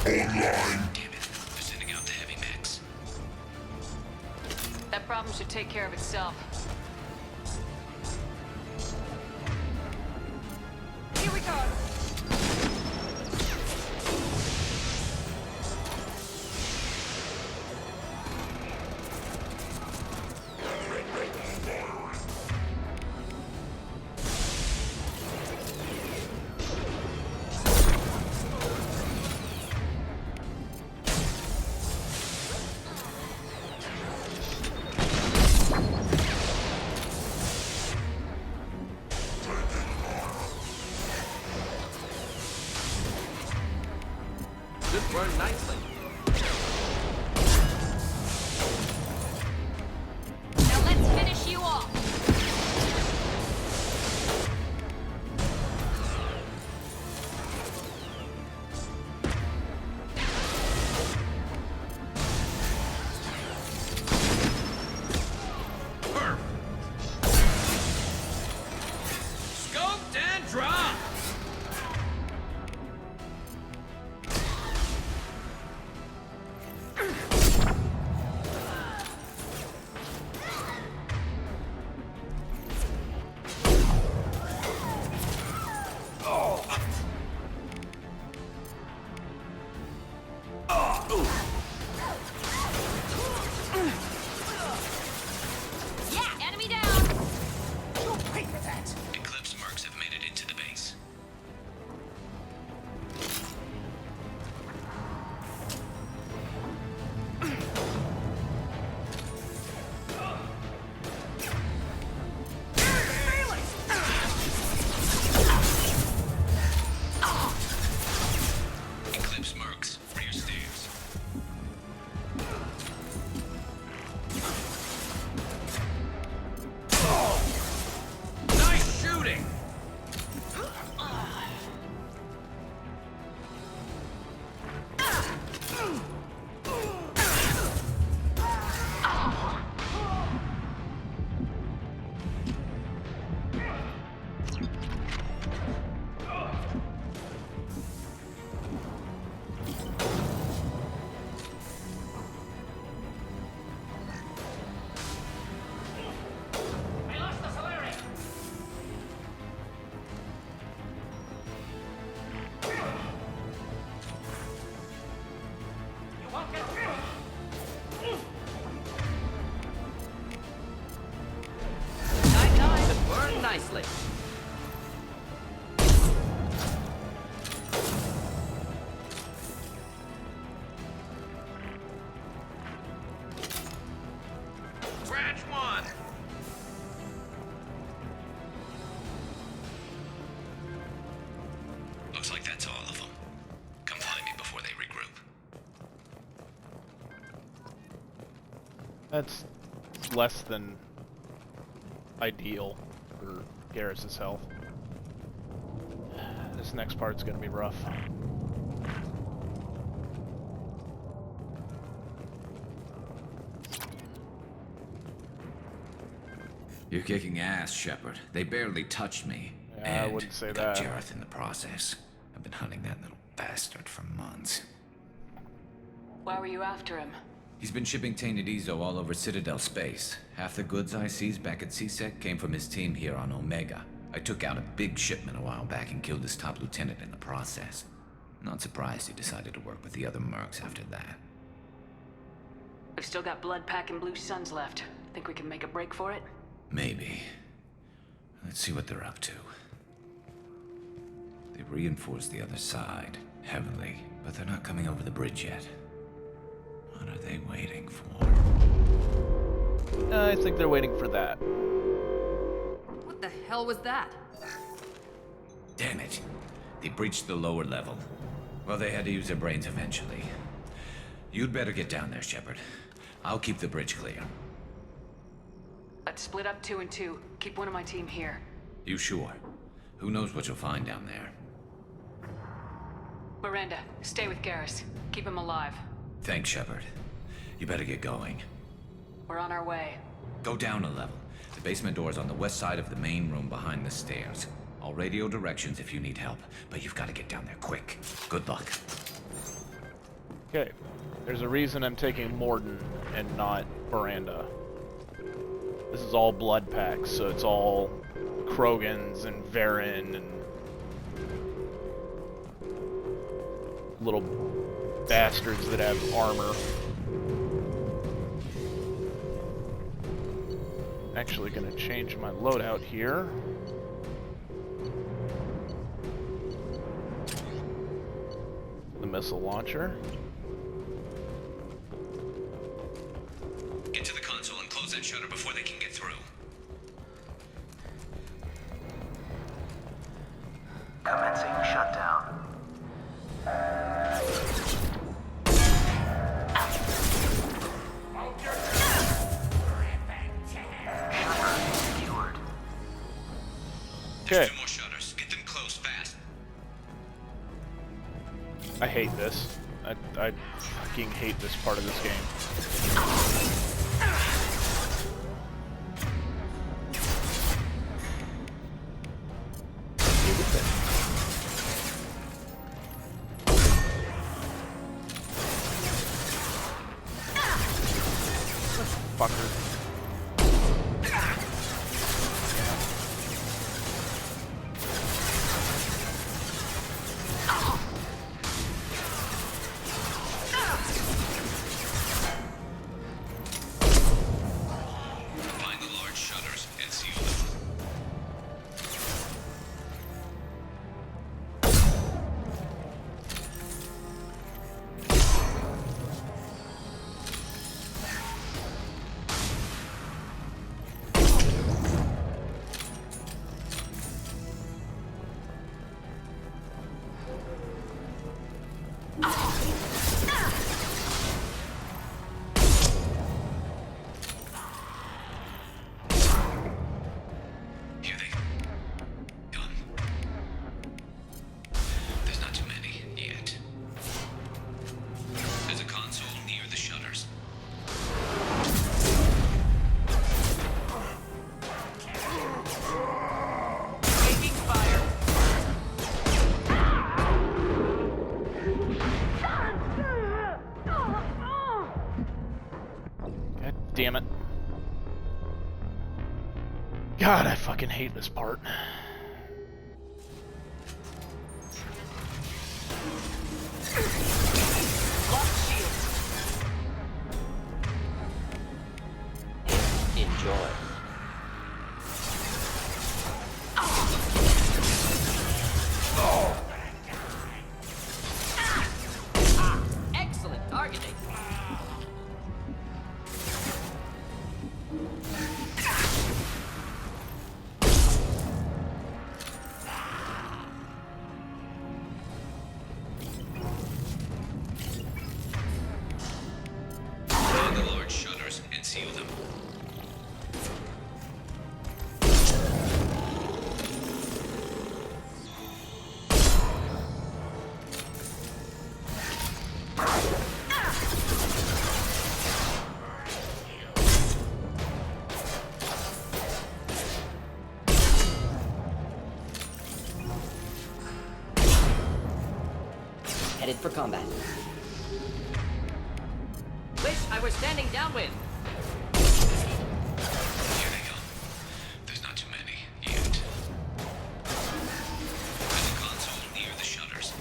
Online. Damn it. They're sending out the heavy mechs. That problem should take care of itself. Here we go! This burned nicely. Now let's finish you off. Scoped and dropped! Yeah, enemy down. Don't pay for that. Eclipse mercs have made it into the base. Eclipse mercs, rear stairs. Nice shooting! I lost the Solari! You won't get through! This burned nicely. Scratch one! Looks like that's all of them. Come find me before they regroup. That's less than ideal for Garrus's health. This next part's gonna be rough. You're kicking ass, Shepard. They barely touched me. Yeah, I wouldn't say got that. Jareth in the process. I've been hunting that little bastard for months. Why were you after him? He's been shipping tainted Ezo all over Citadel space. Half the goods I seized back at CSEC came from his team here on Omega. I took out a big shipment a while back and killed his top lieutenant in the process. Not surprised he decided to work with the other mercs after that. We've still got Bloodpack and Blue Suns left. Think we can make a break for it? Maybe. Let's see what they're up to. They reinforced the other side, heavily, but they're not coming over the bridge yet. What are they waiting for? I think they're waiting for that. What the hell was that? Damn it. They breached the lower level. Well, they had to use their brains eventually. You'd better get down there, Shepard. I'll keep the bridge clear. Let's split up 2 and 2. Keep one of my team here. You sure? Who knows what you'll find down there? Miranda, stay with Garrus. Keep him alive. Thanks, Shepard. You better get going. We're on our way. Go down a level. The basement door's on the west side of the main room behind the stairs. I'll radio directions if you need help, but you've got to get down there quick. Good luck. Okay. There's a reason I'm taking Mordin and not Miranda. This is all blood packs, so it's all Krogans and Varen and little bastards that have armor. Actually gonna change my loadout here. The missile launcher. Get to the console and close that shutter before they can get through. Commencing shutdown. Okay. 2 more shutters. Get them closed fast. I hate this. I fucking hate this part of this game. Fucker. Find the large shutters and seal them. Here they come. There's not too many yet. There's a console near the shutters. Taking fire. God damn it. God, I fucking hate this part. Enjoy. Excellent targeting. Find the large shutters and seal them. Headed for combat. Wish I were standing downwind. Here they come. There's not too many yet. There's a console near the shutters.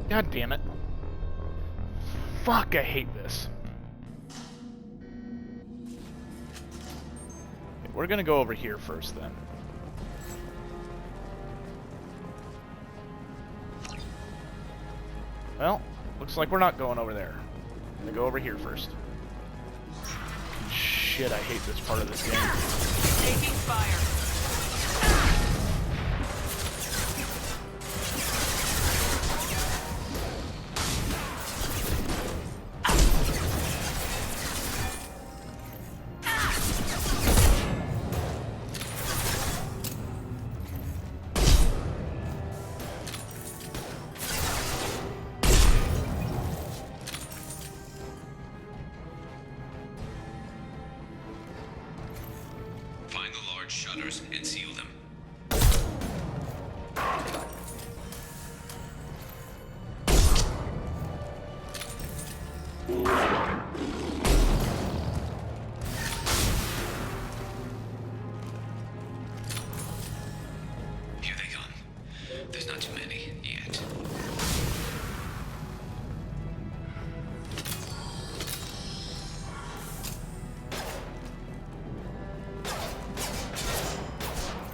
God damn it. Fuck, I hate this. we're gonna go over here first then. Well, looks like we're not going over there. I'm gonna go over here first. Shit, I hate this part of this game. Taking fire. Find the large shutters and seal them. Here they come. There's not too many yet.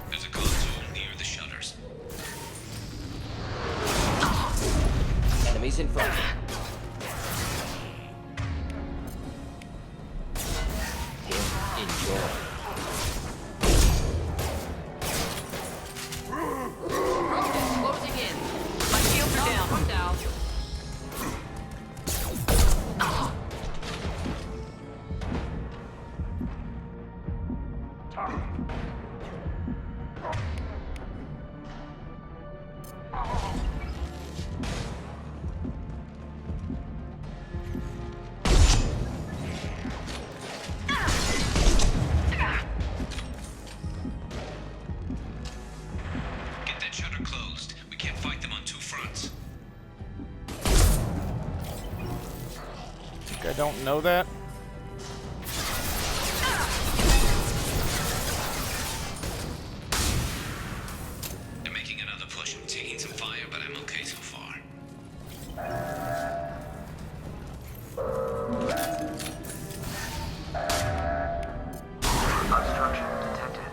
There's a console near the shutters. Enemies in front. Enjoy. Closing in. My shields are down. I'm down. Get that shutter closed. We can't fight them on two fronts. Think I don't know that? They're making another push. I'm taking some fire, but I'm okay so far. Obstruction detected.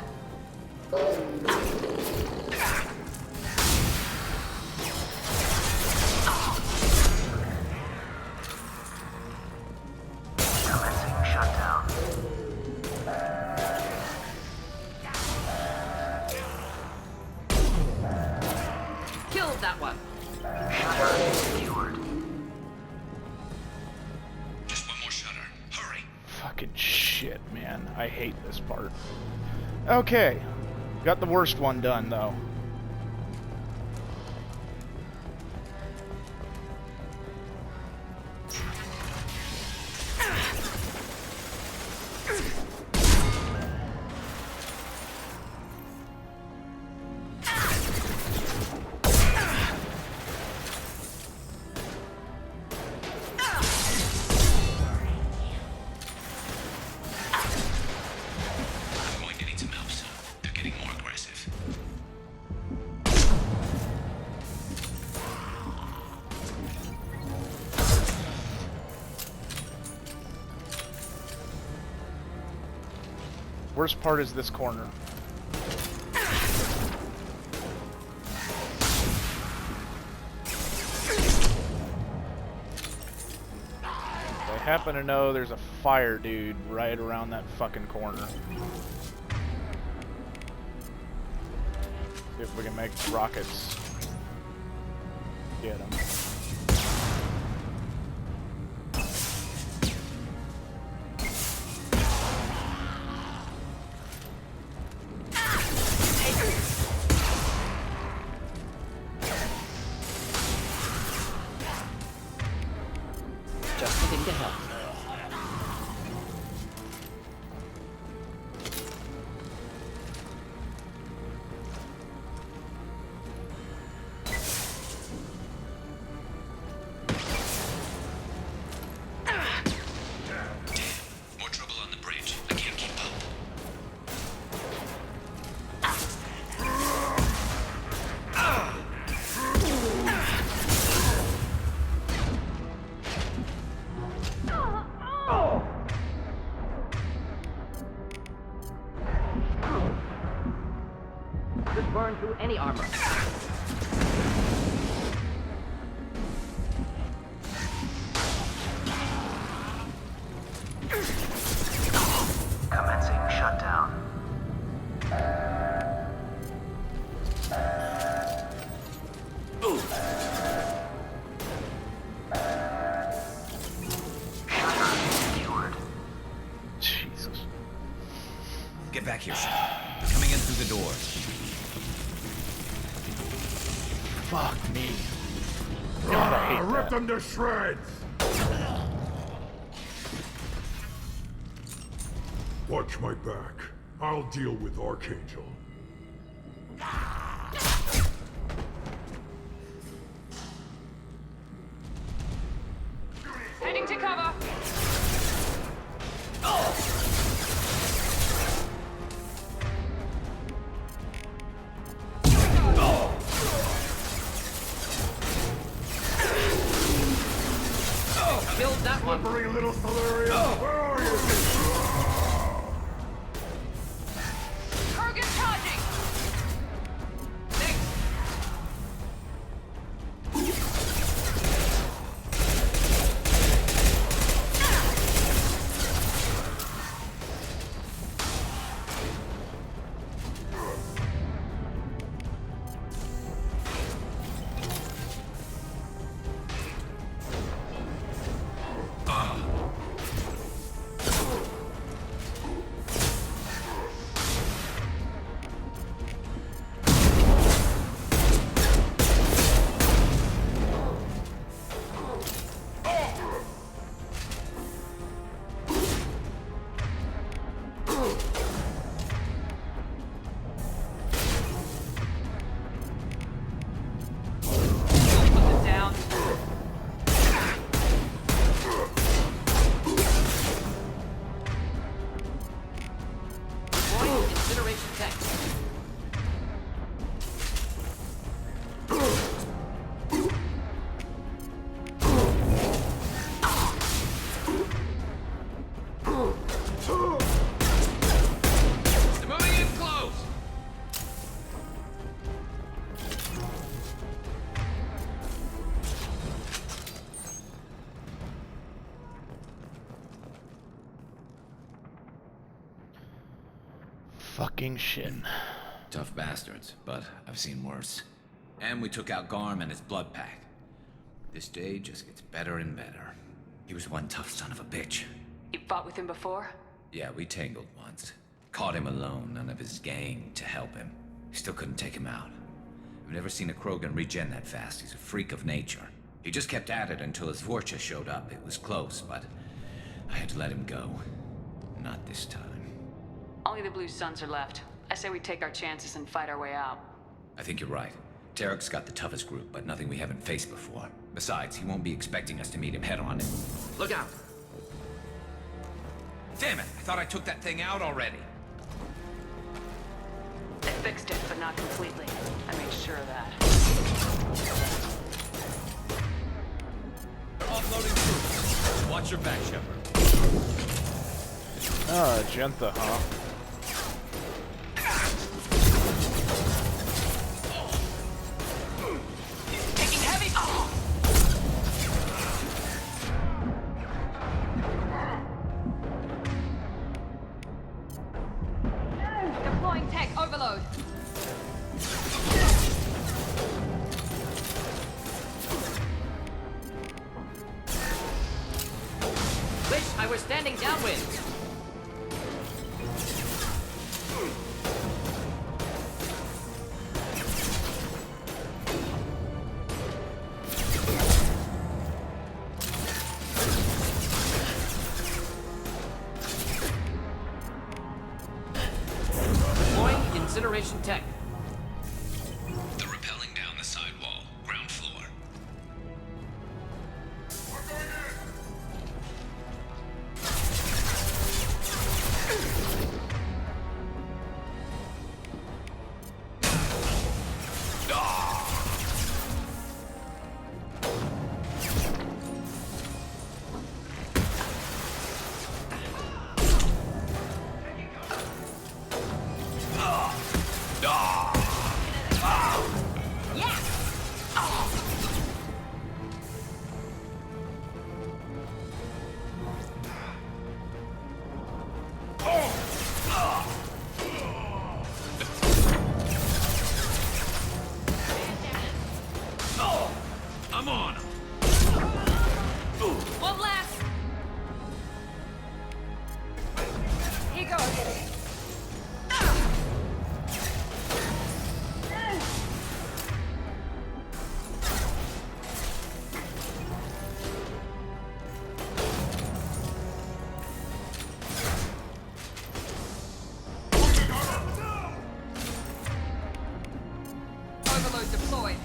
Commencing shutdown. Killed that one. Shutter secured. Just one more shutter. Hurry. Fucking shit, man. I hate this part. Okay. Got the worst one done, though. I'm going to need some help soon. They're getting more aggressive. Worst part is this corner. I happen to know there's a fire dude right around that fucking corner. See if we can make rockets get him. Just the thing to help. through any armor. Commencing shutdown. Jesus. Get back here, Shepard. Coming in through the doors. Fuck me. God, I hate Rip that. them to shreds! Watch my back. I'll deal with Archangel. Heading to cover. Killed that one. Slippery little Solarium! Where are you? Kurgan charging. Incineration tech. They're moving in close. Fucking shit. Tough bastards, but I've seen worse. And we took out Garm and his blood pack. This day just gets better and better. He was one tough son of a bitch. You fought with him before? Yeah, we tangled once. Caught him alone, none of his gang to help him. Still couldn't take him out. I've never seen a Krogan regen that fast. He's a freak of nature. He just kept at it until his Vorcha showed up. It was close, but I had to let him go. Not this time. Only the Blue Suns are left. I say we take our chances and fight our way out. I think you're right. Tarek's got the toughest group, but nothing we haven't faced before. Besides, he won't be expecting us to meet him head-on. Look out! Damn it! I thought I took that thing out already. They fixed it, but not completely. I made sure of that. They're offloading troops. Watch your back, Shepard. Gentha, huh? Taking heavy. Oh. Deploying tech overload. Wish I were standing downwind. Deploying incineration tech. They're rappelling down the side wall, ground floor. I'm on 'em. One last. Here goes. Overload deployed.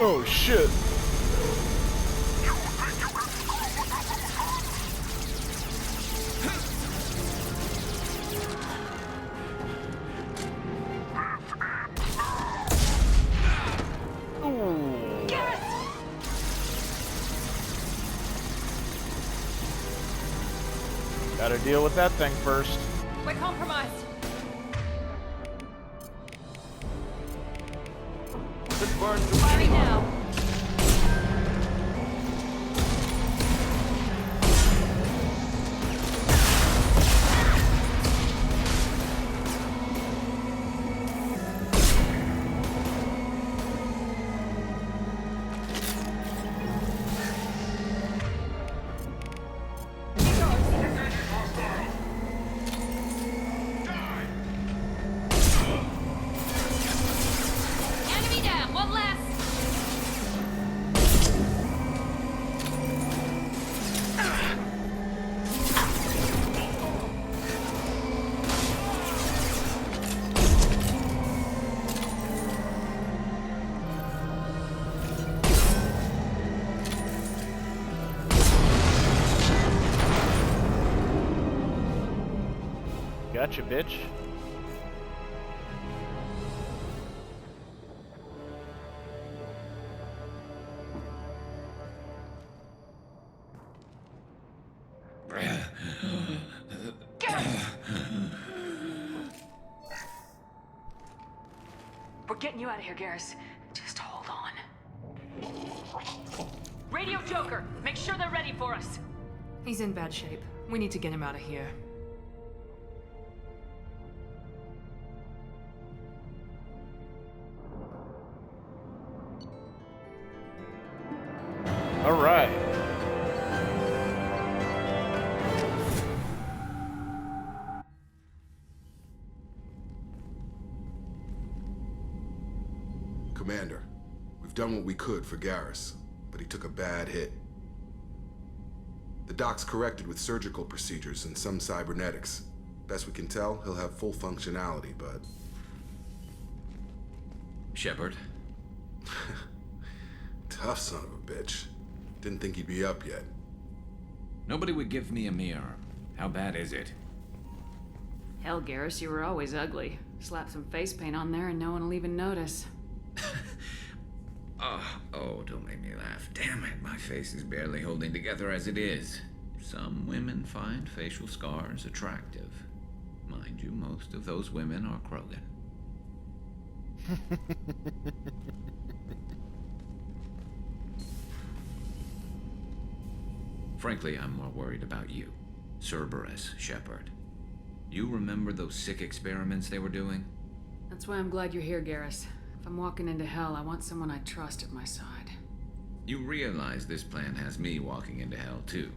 Oh shit. Gotta deal with that thing first. We're compromised. Firing now. Enemy down. One less. Gotcha, bitch. We're getting you out of here, Garrus. Just hold on. Radio Joker, make sure they're ready for us. He's in bad shape. We need to get him out of here. All right. Commander, we've done what we could for Garrus, but he took a bad hit. The doc's corrected with surgical procedures and some cybernetics. Best we can tell, he'll have full functionality, but... Shepard? Tough son of a bitch. Didn't think he'd be up yet. Nobody would give me a mirror. How bad is it? Hell, Garrus, you were always ugly. Slap some face paint on there and no one will even notice. Oh, don't make me laugh. Damn it, my face is barely holding together as it is. Some women find facial scars attractive. Mind you, most of those women are Krogan. Frankly, I'm more worried about you. Cerberus, Shepard. You remember those sick experiments they were doing? That's why I'm glad you're here, Garrus. If I'm walking into hell, I want someone I trust at my side. You realize this plan has me walking into hell, too.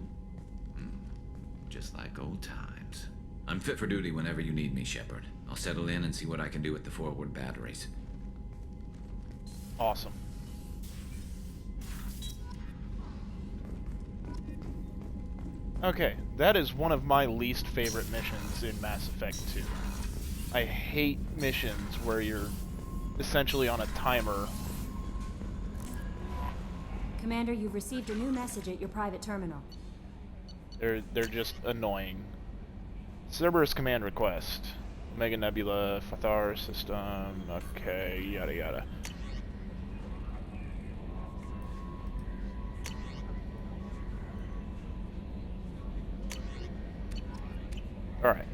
Just like old times. I'm fit for duty whenever you need me, Shepard. I'll settle in and see what I can do with the forward batteries. Awesome. Okay, that is one of my least favorite missions in Mass Effect 2. I hate missions where you're essentially on a timer. Commander, you've received a new message at your private terminal. They're just annoying. Cerberus command request. Omega Nebula, Fathar system, okay, yada yada. Alright.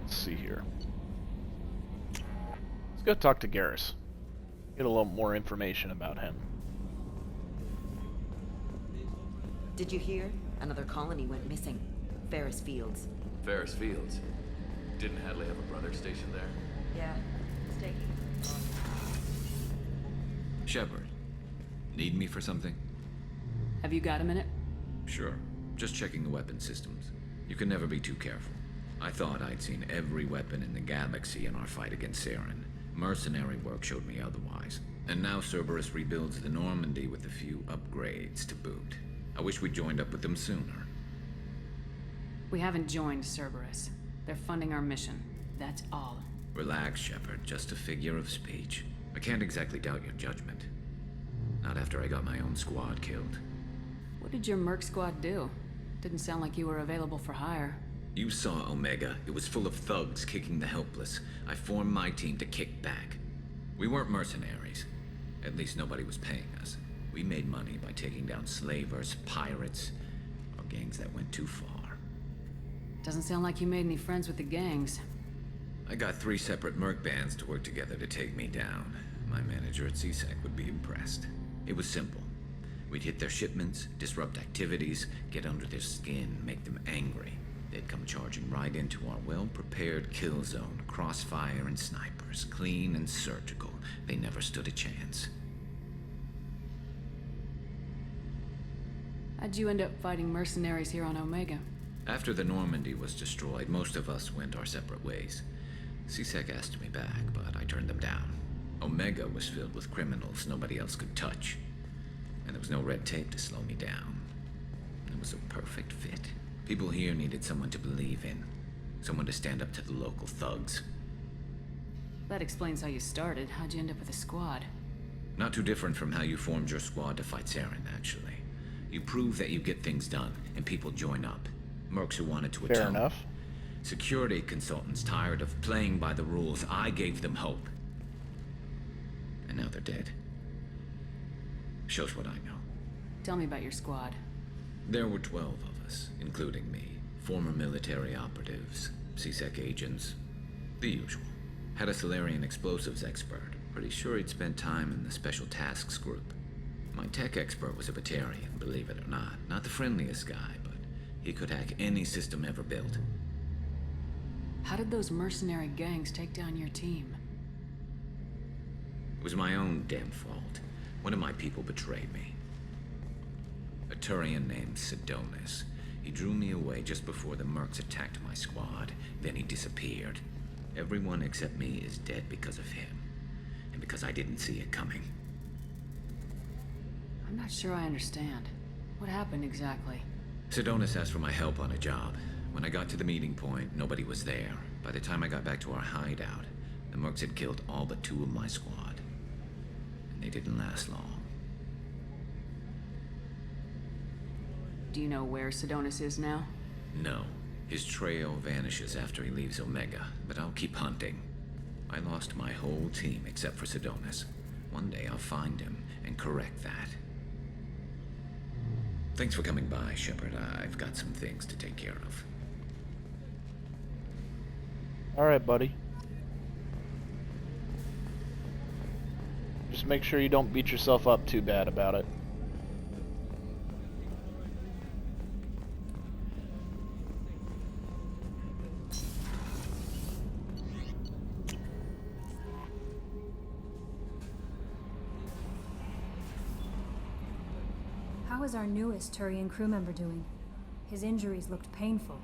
Let's see here. Let's go talk to Garrus. Get a little more information about him. Did you hear? Another colony went missing. Ferris Fields. Ferris Fields? Didn't Hadley have a brother stationed there? Yeah. It's taking. Shepard, need me for something? Have you got a minute? Sure. Just checking the weapon systems. You can never be too careful. I thought I'd seen every weapon in the galaxy in our fight against Saren. Mercenary work showed me otherwise. And now Cerberus rebuilds the Normandy with a few upgrades to boot. I wish we'd joined up with them sooner. We haven't joined Cerberus. They're funding our mission. That's all. Relax, Shepard. Just a figure of speech. I can't exactly doubt your judgment. Not after I got my own squad killed. What did your Merc squad do? Didn't sound like you were available for hire. You saw Omega. It was full of thugs kicking the helpless. I formed my team to kick back. We weren't mercenaries. At least nobody was paying us. We made money by taking down slavers, pirates, or gangs that went too far. Doesn't sound like you made any friends with the gangs. I got 3 separate merc bands to work together to take me down. My manager at CSEC would be impressed. It was simple. We'd hit their shipments, disrupt activities, get under their skin, make them angry. They'd come charging right into our well-prepared kill zone, crossfire and snipers, clean and surgical. They never stood a chance. How'd you end up fighting mercenaries here on Omega? After the Normandy was destroyed, most of us went our separate ways. CSEC asked me back, but I turned them down. Omega was filled with criminals nobody else could touch. And there was no red tape to slow me down. It was a perfect fit. People here needed someone to believe in. Someone to stand up to the local thugs. That explains how you started. How'd you end up with a squad? Not too different from how you formed your squad to fight Saren, actually. You prove that you get things done, and people join up. Mercs who wanted to atone. Fair enough. Security consultants tired of playing by the rules. I gave them hope. And now they're dead. Shows what I know. Tell me about your squad. There were 12 of us, including me. Former military operatives, CSEC agents, the usual. Had a Salarian explosives expert. Pretty sure he'd spent time in the Special Tasks Group. My tech expert was a Batarian, believe it or not. Not the friendliest guy, but he could hack any system ever built. How did those mercenary gangs take down your team? It was my own damn fault. One of my people betrayed me. A Turian named Sidonis. He drew me away just before the mercs attacked my squad. Then he disappeared. Everyone except me is dead because of him. And because I didn't see it coming. I'm not sure I understand. What happened exactly? Sidonis asked for my help on a job. When I got to the meeting point, nobody was there. By the time I got back to our hideout, the mercs had killed all but 2 of my squad. And they didn't last long. Do you know where Sidonis is now? No. His trail vanishes after he leaves Omega, but I'll keep hunting. I lost my whole team except for Sidonis. One day I'll find him and correct that. Thanks for coming by, Shepard. I've got some things to take care of. Alright, buddy. Just make sure you don't beat yourself up too bad about it. How is our newest Turian crew member doing? His injuries looked painful.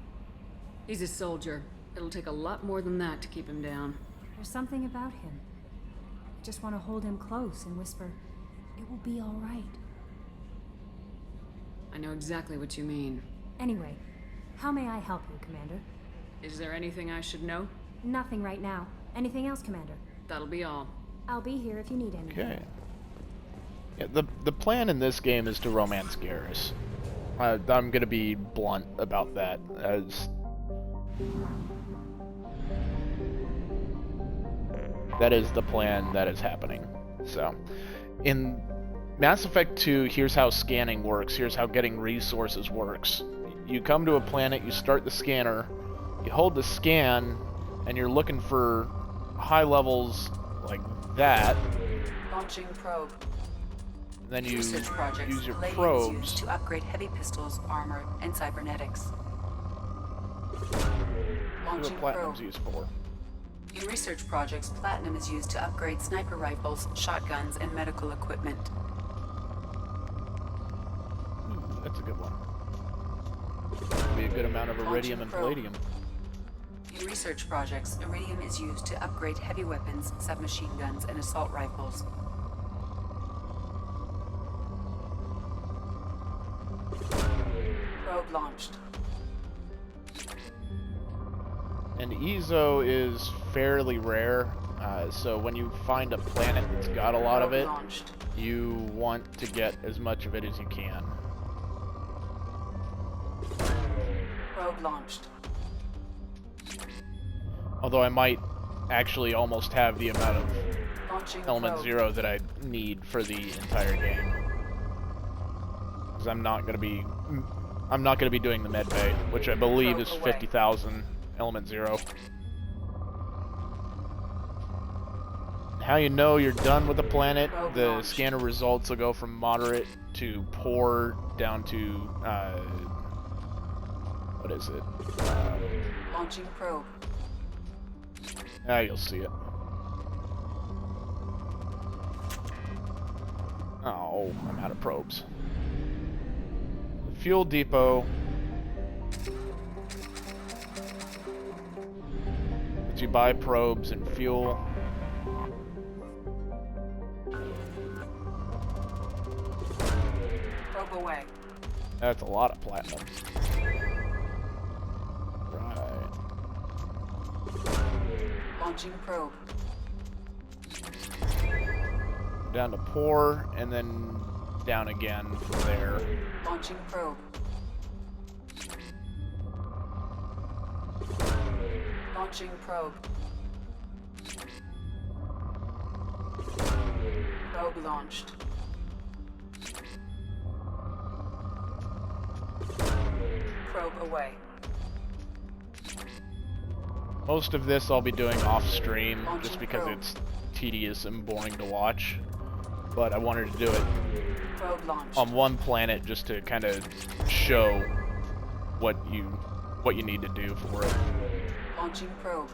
He's a soldier. It'll take a lot more than that to keep him down. There's something about him. I just want to hold him close and whisper, "It will be all right." I know exactly what you mean. Anyway, how may I help you, Commander? Is there anything I should know? Nothing right now. Anything else, Commander? That'll be all. I'll be here if you need anything. Okay. Yeah, the plan in this game is to romance Garrus. I'm gonna be blunt about that, as that is the plan that is happening. So, Mass Effect 2, here's how scanning works, here's how getting resources works. You come to a planet, you start the scanner, you hold the scan, and you're looking for high levels like that. Launching probe. Then you Research projects. use your Palladium is probes. used to upgrade heavy pistols, armor, and cybernetics. See Launching what platinum's probe. used for. In research projects, platinum is used to upgrade sniper rifles, shotguns, and medical equipment. Ooh, that's a good one. Be a good amount of iridium and palladium. In research projects, iridium is used to upgrade heavy weapons, submachine guns, and assault rifles. Probe launched. And EZO is fairly rare, so when you find a planet that's got a lot of it, you want to get as much of it as you can. Probe launched. Although I might actually almost have the amount of Launching Element probe. 0 that I need for the entire game. Because I'm not gonna be doing the med bay, which I believe is 50,000 Element 0. How you know you're done with the planet, the scanner results will go from moderate to poor down to, what is it? Launching probe. You'll see it. Oh, I'm out of probes. Fuel depot. Did you buy probes and fuel? Probe away. That's a lot of platinum. Right. Launching probe. Down to poor, and then down again from there. Launching probe. Launching probe. Probe launched. Probe away. Most of this I'll be doing off stream, Launching just because probe. it's tedious and boring to watch. But I wanted to do it Probe launched. on one planet just to kind of show what you need to do for it. Launching probe.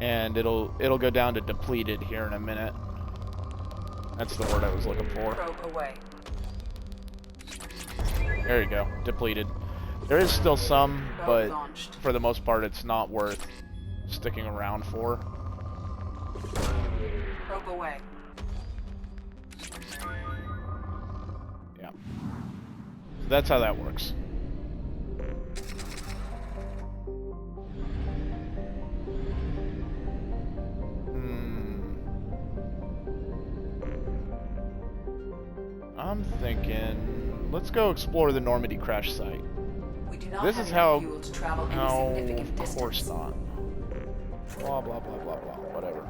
And it'll go down to depleted here in a minute. That's the word I was looking for. Probe away. There you go, depleted. There is still some, but launched. for the most part it's not worth sticking around for. Probe away. Yeah. So that's how that works. I'm thinking, let's go explore the Normandy crash site. We do not This have is enough how, fuel to travel any no, significant of course distance. not. Blah, blah, blah, blah, blah, whatever.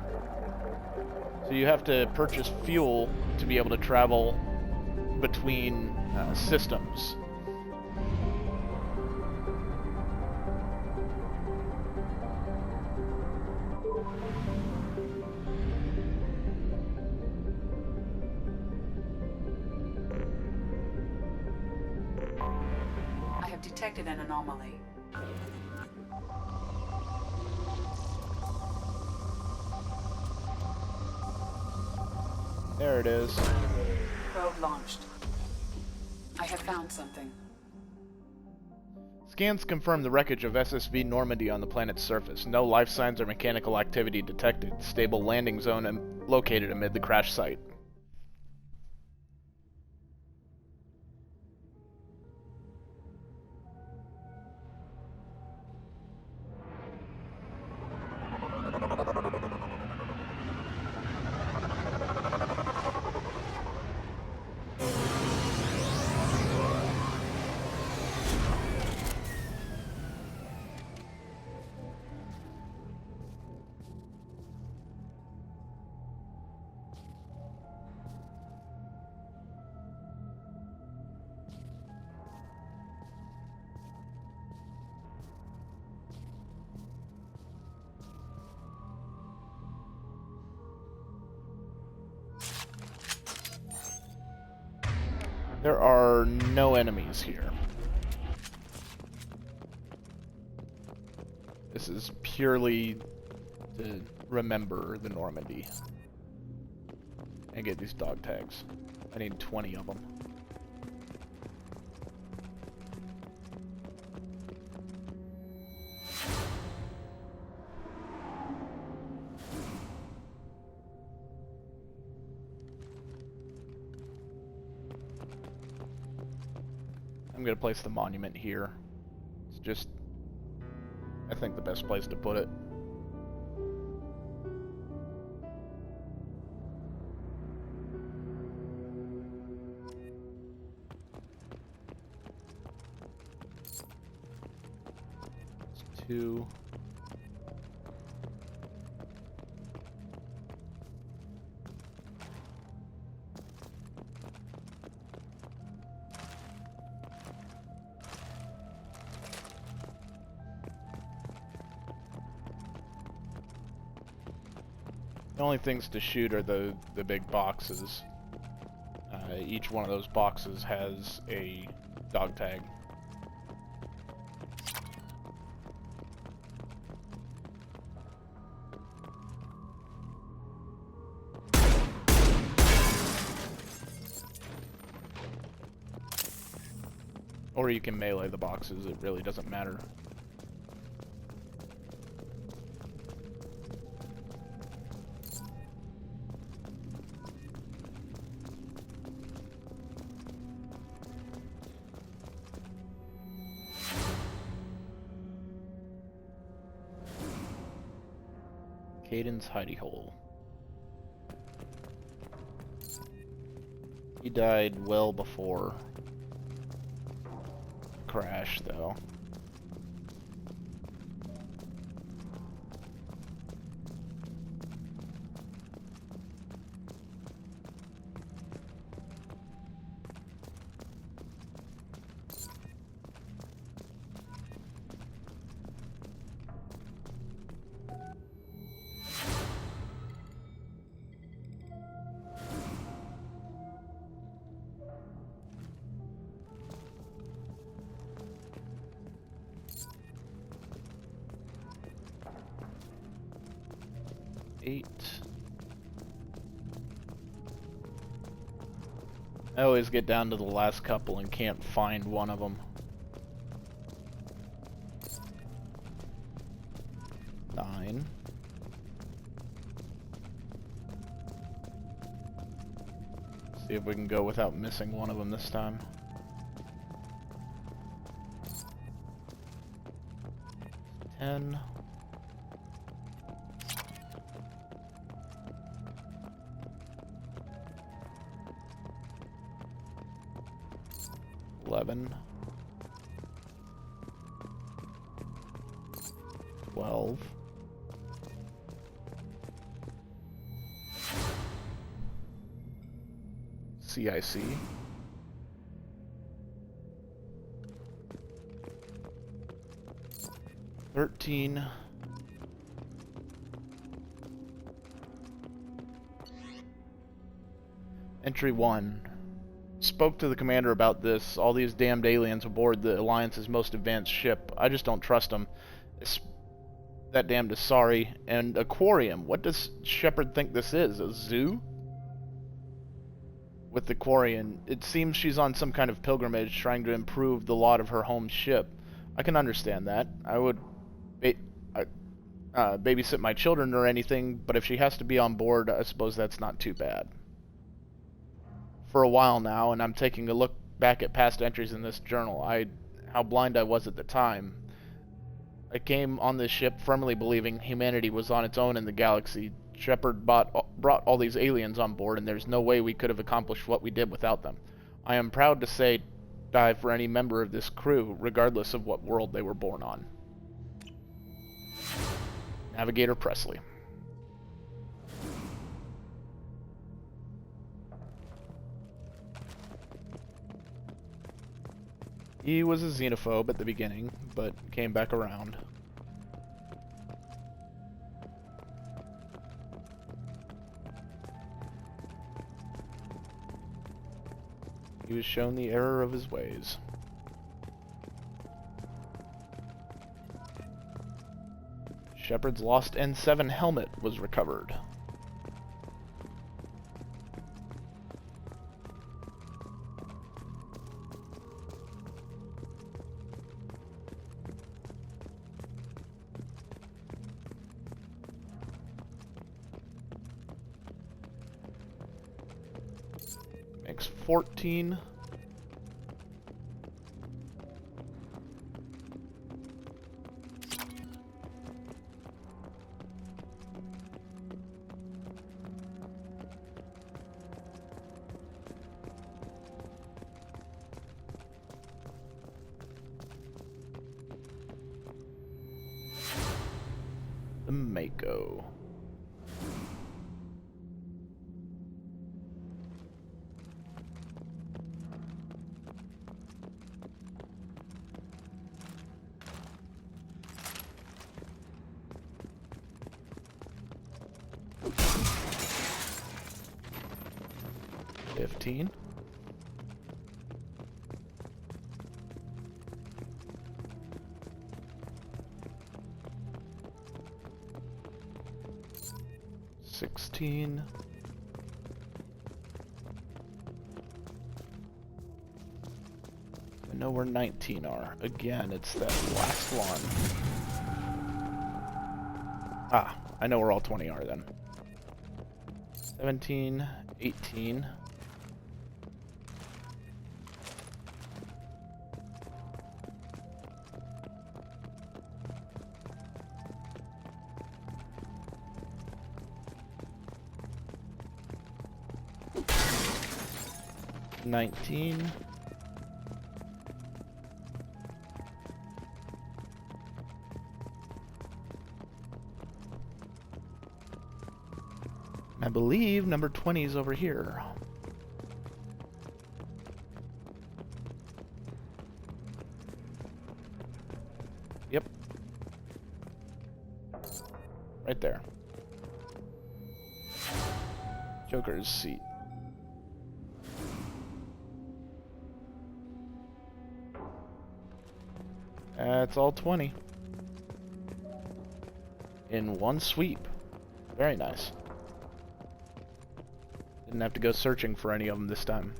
So you have to purchase fuel to be able to travel between systems. I have detected an anomaly. There it is. Probe launched. I have found something. Scans confirm the wreckage of SSV Normandy on the planet's surface. No life signs or mechanical activity detected. Stable landing zone located amid the crash site. There are no enemies here. This is purely to remember the Normandy. And get these dog tags. I need 20 of them. I'm gonna place the monument here. It's just, I think, the best place to put it. It's 2. The only things to shoot are the big boxes. Each one of those boxes has a dog tag. Or you can melee the boxes, it really doesn't matter. Kaiden's hidey hole. He died well before the crash, though. I always get down to the last couple and can't find one of them. 9. See if we can go without missing one of them this time. 10. 11. 12. 'CIC. 13. Entry 1. Spoke to the commander about this. All these damned aliens aboard the Alliance's most advanced ship. I just don't trust them. That damned Asari. And Aquarium. What does Shepard think this is? A zoo? With the Quarian, it seems she's on some kind of pilgrimage trying to improve the lot of her home ship. I can understand that. I would babysit my children or anything, but if she has to be on board, I suppose that's not too bad. For a while now, and I'm taking a look back at past entries in this journal, how blind I was at the time. I came on this ship firmly believing humanity was on its own in the galaxy. Shepard brought all these aliens on board, and there's no way we could have accomplished what we did without them. I am proud to say die for any member of this crew, regardless of what world they were born on. Navigator Presley. He was a xenophobe at the beginning, but came back around. He was shown the error of his ways. Shepard's lost N7 helmet was recovered. Makes 14. The Mako. $15. $16. I know where 19 are. Again, it's that last one. Ah, I know where all 20 are then. 17, 18. $19. I believe number 20 is over here. Yep. Right there. Joker's seat. That's all 20. In one sweep. Very nice. Didn't have to go searching for any of them this time.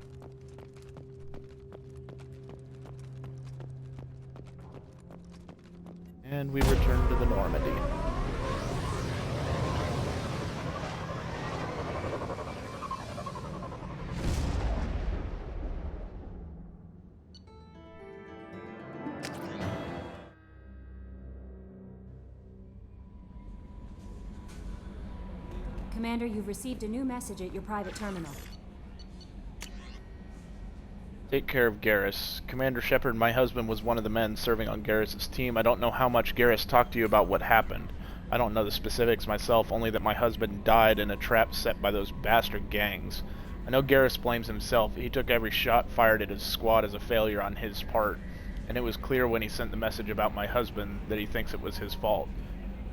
And we return to the Normandy. Commander, you've received a new message at your private terminal. Take care of Garrus. Commander Shepard, my husband was one of the men serving on Garrus's team. I don't know how much Garrus talked to you about what happened. I don't know the specifics myself, only that my husband died in a trap set by those bastard gangs. I know Garrus blames himself. He took every shot fired at his squad as a failure on his part, and it was clear when he sent the message about my husband that he thinks it was his fault.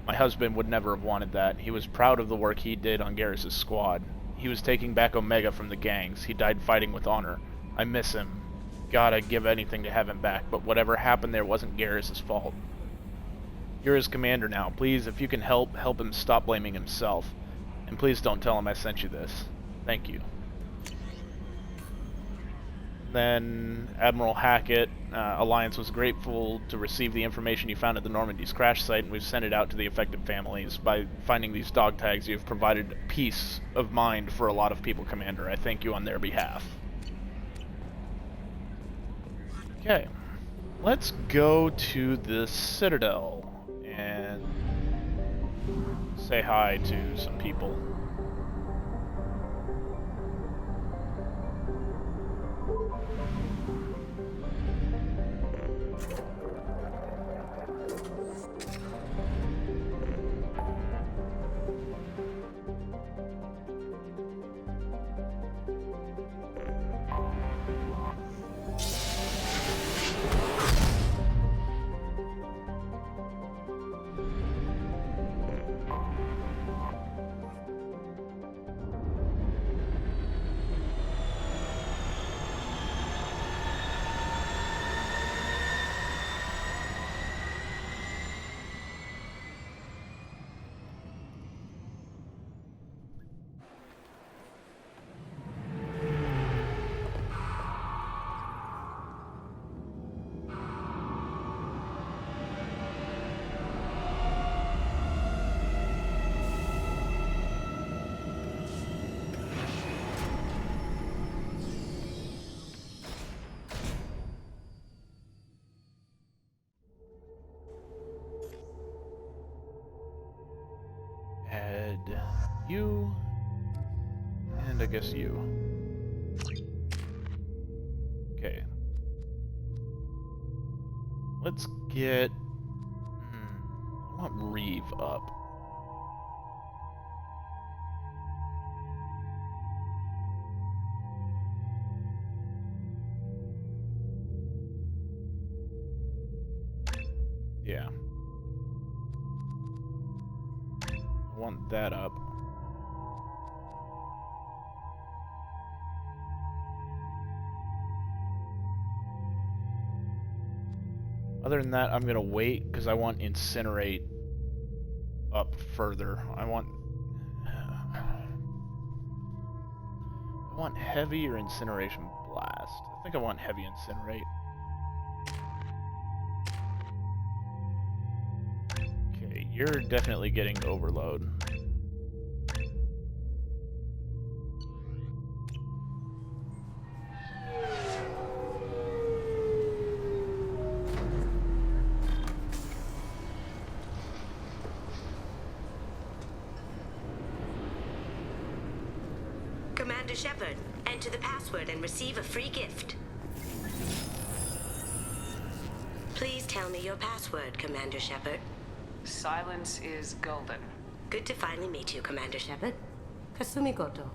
My husband would never have wanted that. He was proud of the work he did on Garrus's squad. He was taking back Omega from the gangs. He died fighting with honor. I miss him. God, I'd give anything to have him back, but whatever happened there wasn't Garrus's fault. You're his commander now. Please, if you can help him stop blaming himself. And please don't tell him I sent you this. Thank you. Then Admiral Hackett, Alliance was grateful to receive the information you found at the Normandy's crash site, and we've sent it out to the affected families. By finding these dog tags, you've provided peace of mind for a lot of people, Commander. I thank you on their behalf. Okay, let's go to the Citadel and say hi to some people. you. And I guess you. Okay. Let's get... I want Reeve up. Yeah. I want that up. Other than that, I'm gonna wait because I want Incinerate up further. I want Heavy or Incineration Blast. I think I want Heavy Incinerate. Okay, you're definitely getting Overload. Commander Shepard, enter the password and receive a free gift. Please tell me your password, Commander Shepard. Silence is golden. Good to finally meet you, Commander Shepard. Kasumi Goto.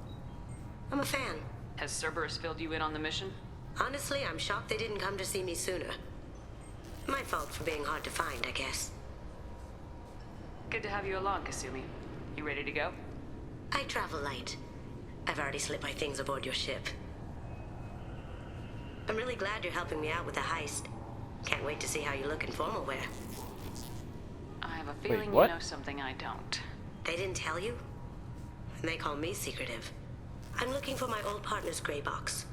I'm a fan. Has Cerberus filled you in on the mission? Honestly, I'm shocked they didn't come to see me sooner. My fault for being hard to find, I guess. Good to have you along, Kasumi. You ready to go? I travel light. I've already slipped my things aboard your ship. I'm really glad you're helping me out with the heist. Can't wait to see how you look in formal wear. I have a feeling you know something I don't. They didn't tell you? And they call me secretive. I'm looking for my old partner's gray box.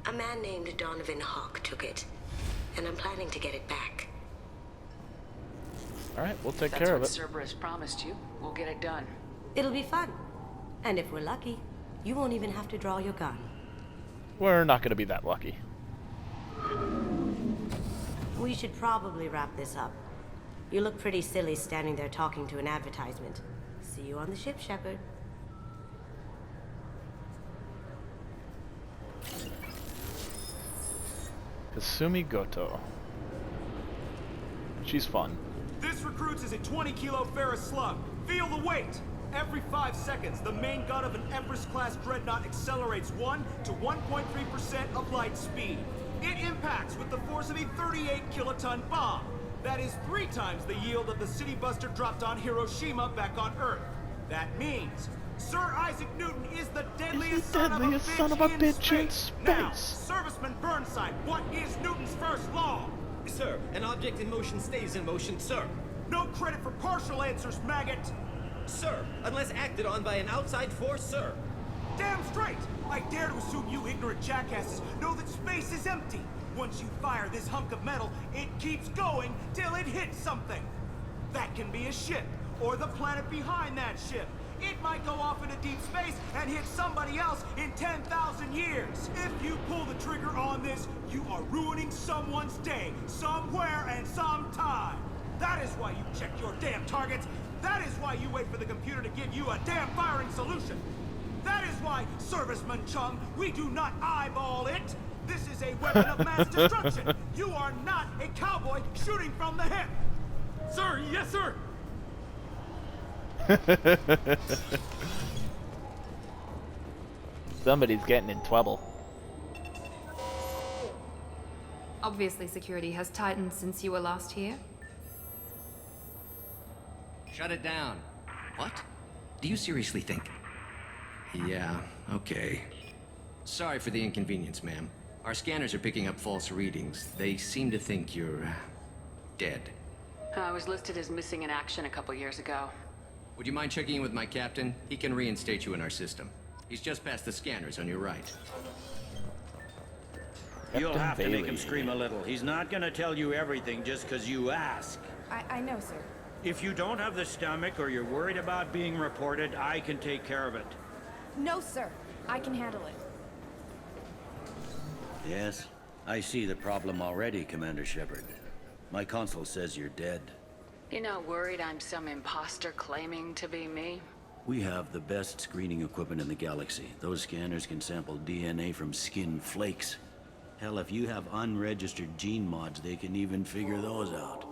A man named Donovan Hawk took it, and I'm planning to get it back. Alright, we'll take care of it. That's what Cerberus promised you. We'll get it done. It'll be fun. And if we're lucky, you won't even have to draw your gun. We're not going to be that lucky. We should probably wrap this up. You look pretty silly standing there talking to an advertisement. See you on the ship, Shepard. Kasumi Goto. She's fun. This recruits is a 20-kilo ferrous slug. Feel the weight! Every 5 seconds, the main gun of an Empress-class dreadnought accelerates 1 to 1.3% of light speed. It impacts with the force of a 38-kiloton bomb. That is 3 times the yield of the city buster dropped on Hiroshima back on Earth. That means Sir Isaac Newton is the deadliest son of a bitch in space. Now, Serviceman Burnside, what is Newton's first law? Sir, an object in motion stays in motion, sir. No credit for partial answers, maggot! Sir, unless acted on by an outside force, sir. Damn straight! I dare to assume you ignorant jackasses know that space is empty. Once you fire this hunk of metal, it keeps going till it hits something. That can be a ship, or the planet behind that ship. It might go off into deep space and hit somebody else in 10,000 years. If you pull the trigger on this, you are ruining someone's day, somewhere and sometime. That is why you check your damn targets. That is why you wait for the computer to give you a damn firing solution. That is why, Serviceman Chung, we do not eyeball it. This is a weapon of mass destruction. You are not a cowboy shooting from the hip. Sir, yes, sir. Somebody's getting in trouble. Obviously, security has tightened since you were last here. Shut it down. What? Do you seriously think? Yeah, okay. Sorry for the inconvenience, ma'am. Our scanners are picking up false readings. They seem to think you're dead. I was listed as missing in action a couple years ago. Would you mind checking in with my captain? He can reinstate you in our system. He's just past the scanners on your right. You'll have to make him scream a little. He's not gonna tell you everything just because you ask. I know, sir. If you don't have the stomach or you're worried about being reported, I can take care of it. No, sir. I can handle it. Yes, I see the problem already, Commander Shepard. My console says you're dead. You're not worried I'm some imposter claiming to be me? We have the best screening equipment in the galaxy. Those scanners can sample DNA from skin flakes. Hell, if you have unregistered gene mods, they can even figure those out.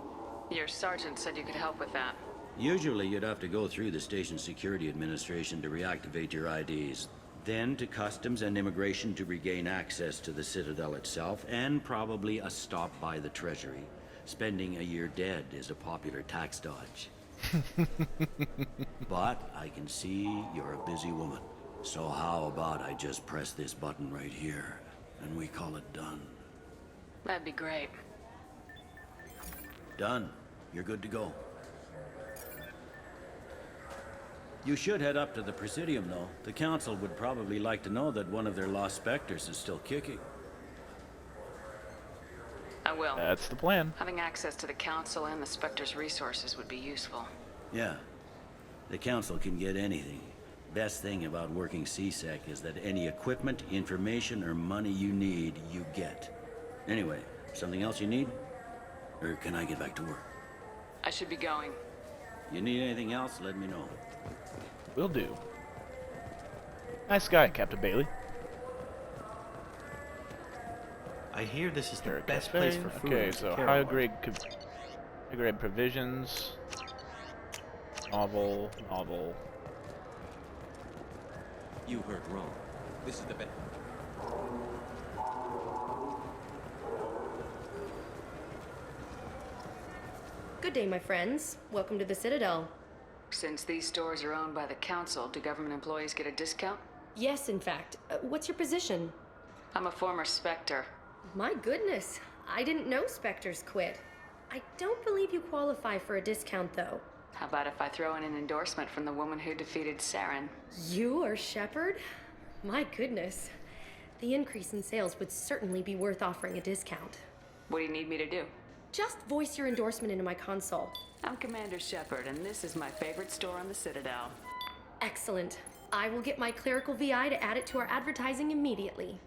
Your sergeant said you could help with that. Usually, you'd have to go through the Station Security Administration to reactivate your IDs. Then to Customs and Immigration to regain access to the Citadel itself, and probably a stop by the Treasury. Spending a year dead is a popular tax dodge. But I can see you're a busy woman. So how about I just press this button right here, and we call it done? That'd be great. Done. You're good to go. You should head up to the Presidium, though. The Council would probably like to know that one of their lost Spectres is still kicking. I will. That's the plan. Having access to the Council and the Spectre's resources would be useful. Yeah. The Council can get anything. Best thing about working C-Sec is that any equipment, information, or money you need, you get. Anyway, something else you need? Or can I get back to work? I should be going. You need anything else, let me know. Will do. Nice guy, Captain Bailey. I hear this is the Derek best Cafe. place for food. Okay, so high grade provisions. Novel. You heard wrong. This is the best. Good day, my friends. Welcome to the Citadel. Since these stores are owned by the Council, do government employees get a discount? Yes, in fact. What's your position? I'm a former Spectre. My goodness. I didn't know Spectres quit. I don't believe you qualify for a discount, though. How about if I throw in an endorsement from the woman who defeated Saren? You are Shepard? My goodness. The increase in sales would certainly be worth offering a discount. What do you need me to do? Just voice your endorsement into my console. I'm Commander Shepard, and this is my favorite store on the Citadel. Excellent. I will get my clerical VI to add it to our advertising immediately.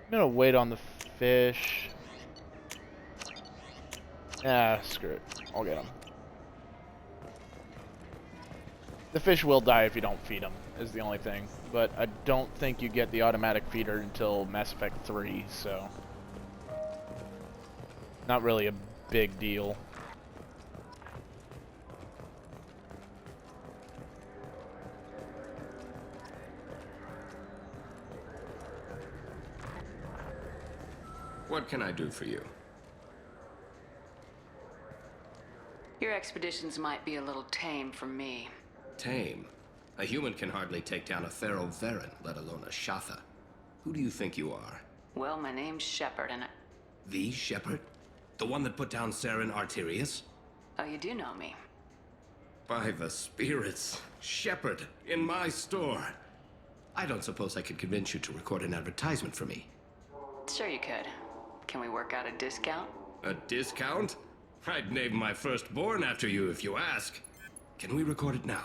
I'm gonna wait on the fish. Ah, screw it. I'll get them. The fish will die if you don't feed them, is the only thing. But I don't think you get the automatic feeder until Mass Effect 3, so... not really a big deal. What can I do for you? Your expeditions might be a little tame for me. Tame? A human can hardly take down a Thero Varen, let alone a Shatha. Who do you think you are? Well, my name's Shepard, and I... The Shepard? The one that put down Saren Arterius? Oh, you do know me. By the spirits. Shepard, in my store. I don't suppose I could convince you to record an advertisement for me. Sure you could. Can we work out a discount? A discount? I'd name my firstborn after you if you ask. Can we record it now?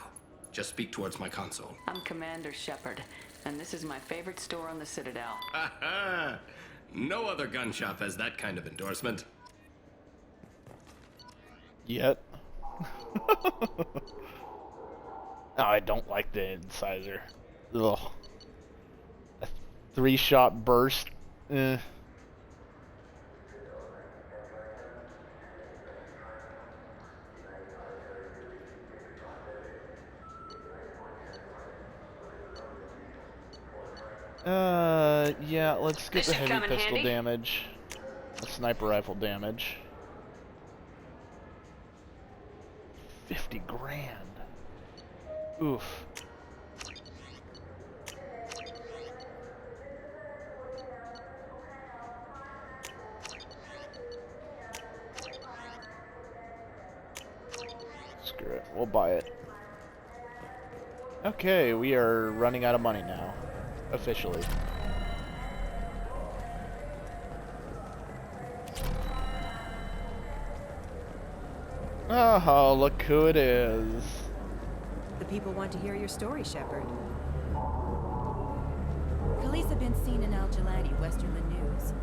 Just speak towards my console. I'm Commander Shepard, and this is my favorite store on the Citadel. Ha ha! No other gun shop has that kind of endorsement. Yet. No, I don't like the incisor. Ugh. A 3-shot burst. Eh. Yeah, let's get the heavy pistol damage. The sniper rifle damage. 50 grand. Oof. Screw it, we'll buy it. Okay, we are running out of money now. Officially. Oh, look who it is. The people want to hear your story, Shepard. Khaleesa bin seen in Al-Jaladi, Westerland News.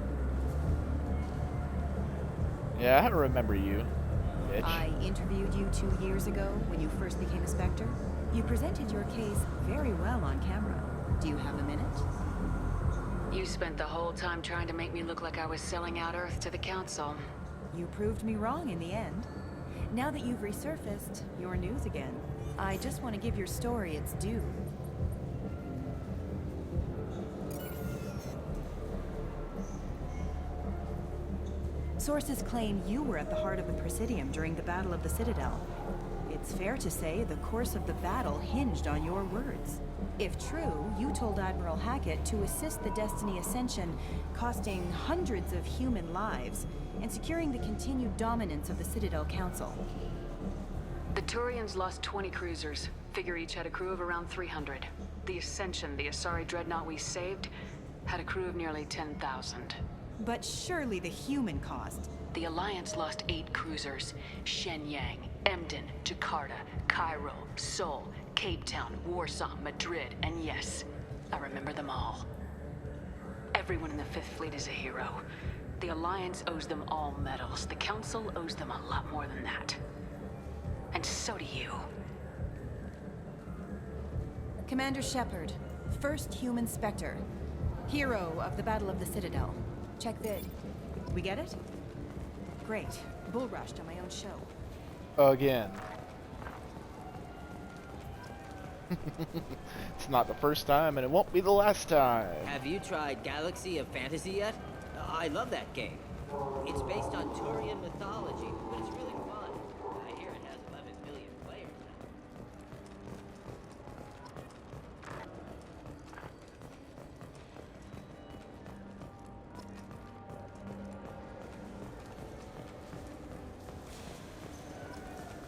Yeah, I remember you, bitch. I interviewed you 2 years ago when you first became a Spectre. You presented your case very well on camera. Do you have a minute? You spent the whole time trying to make me look like I was selling out Earth to the Council. You proved me wrong in the end. Now that you've resurfaced, you're news again. I just want to give your story its due. Sources claim you were at the heart of the Presidium during the Battle of the Citadel. It's fair to say the course of the battle hinged on your words. If true, you told Admiral Hackett to assist the Destiny Ascension, costing hundreds of human lives, and securing the continued dominance of the Citadel Council. The Turians lost 20 cruisers. Figure each had a crew of around 300. The Ascension, the Asari dreadnought we saved, had a crew of nearly 10,000. But surely the human cost. The Alliance lost 8 cruisers. Shenyang, Emden, Jakarta, Cairo, Seoul, Cape Town, Warsaw, Madrid, and yes, I remember them all. Everyone in the Fifth Fleet is a hero. The Alliance owes them all medals. The Council owes them a lot more than that. And so do you. Commander Shepard, first human Spectre. Hero of the Battle of the Citadel. Check vid. We get it? Great. Bull rushed on my own show. Again. It's not the first time, and it won't be the last time. Have you tried Galaxy of Fantasy yet? I love that game. It's based on Turian mythology, but it's really fun. I hear it has 11 million players now.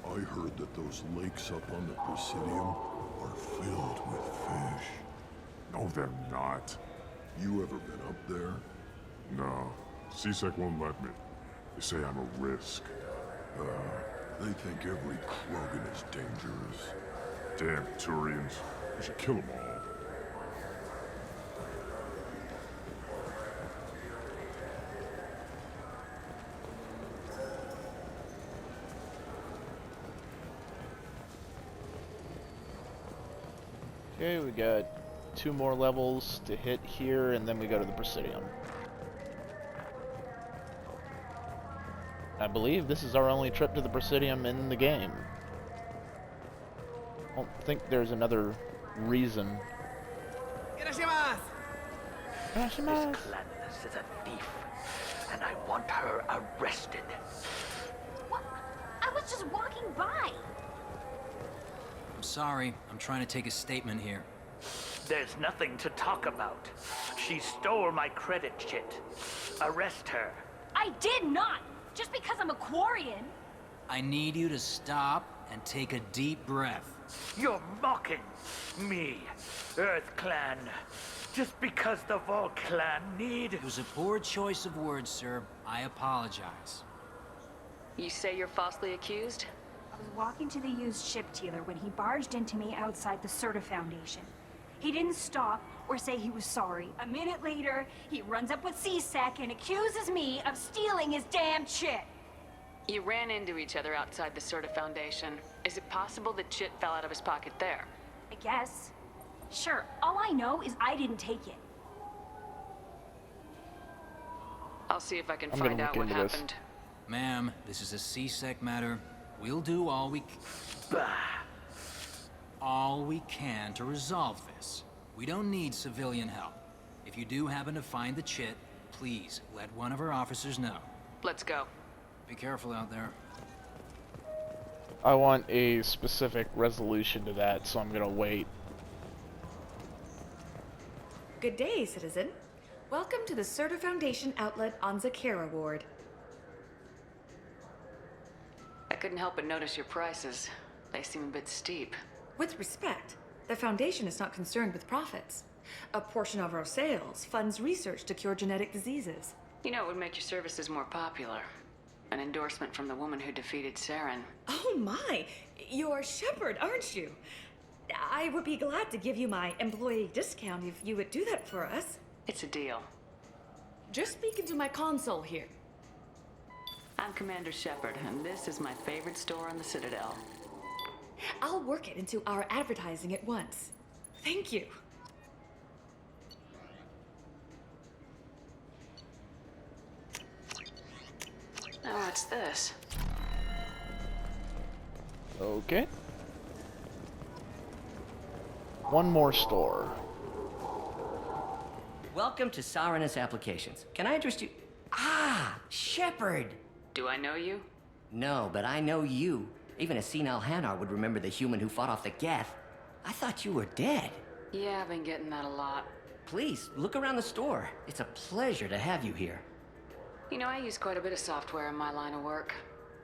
I heard that those lakes up on the Presidium are filled with fish. No, they're not. You ever been up there? No. CSEC won't let me. They say I'm a risk. They think every Krogan is dangerous. Damn Turians. We should kill them all. Okay, we got 2 more levels to hit here, and then we go to the Presidium. I believe this is our only trip to the Presidium in the game. I don't think there's another reason. This Clandus is a thief, and I want her arrested. What? I was just walking by. I'm sorry. I'm trying to take a statement here. There's nothing to talk about. She stole my credit chit. Arrest her. I did not. Just because I'm a Quarian. I need you to stop and take a deep breath. You're mocking me, Earth Clan. Just because the Vol Clan need... It was a poor choice of words, sir. I apologize. You say you're falsely accused? I was walking to the used ship dealer when he barged into me outside the Serta Foundation. He didn't stop or say he was sorry. A minute later, he runs up with CSEC and accuses me of stealing his damn chit. You ran into each other outside the Serta Foundation. Is it possible the chit fell out of his pocket there? I guess. Sure, all I know is I didn't take it. I'll see if I can find out what happened. Ma'am, this is a CSEC matter. We'll do all we can to resolve this. We don't need civilian help. If you do happen to find the chit, please let one of our officers know. Let's go. Be careful out there. I want a specific resolution to that, so I'm gonna wait. Good day, citizen. Welcome to the Serta Foundation outlet on Zakera Ward. I couldn't help but notice your prices. They seem a bit steep. With respect, the Foundation is not concerned with profits. A portion of our sales funds research to cure genetic diseases. You know, it would make your services more popular. An endorsement from the woman who defeated Saren. Oh my! You're Shepard, aren't you? I would be glad to give you my employee discount if you would do that for us. It's a deal. Just speak into my console here. I'm Commander Shepard, and this is my favorite store on the Citadel. I'll work it into our advertising at once. Thank you. Now what's this? Okay. One more store. Welcome to Sarenus Applications. Can I interest you? Ah, Shepard! Do I know you? No, but I know you. Even a senile Hanar would remember the human who fought off the Geth. I thought you were dead. Yeah, I've been getting that a lot. Please, look around the store. It's a pleasure to have you here. You know, I use quite a bit of software in my line of work.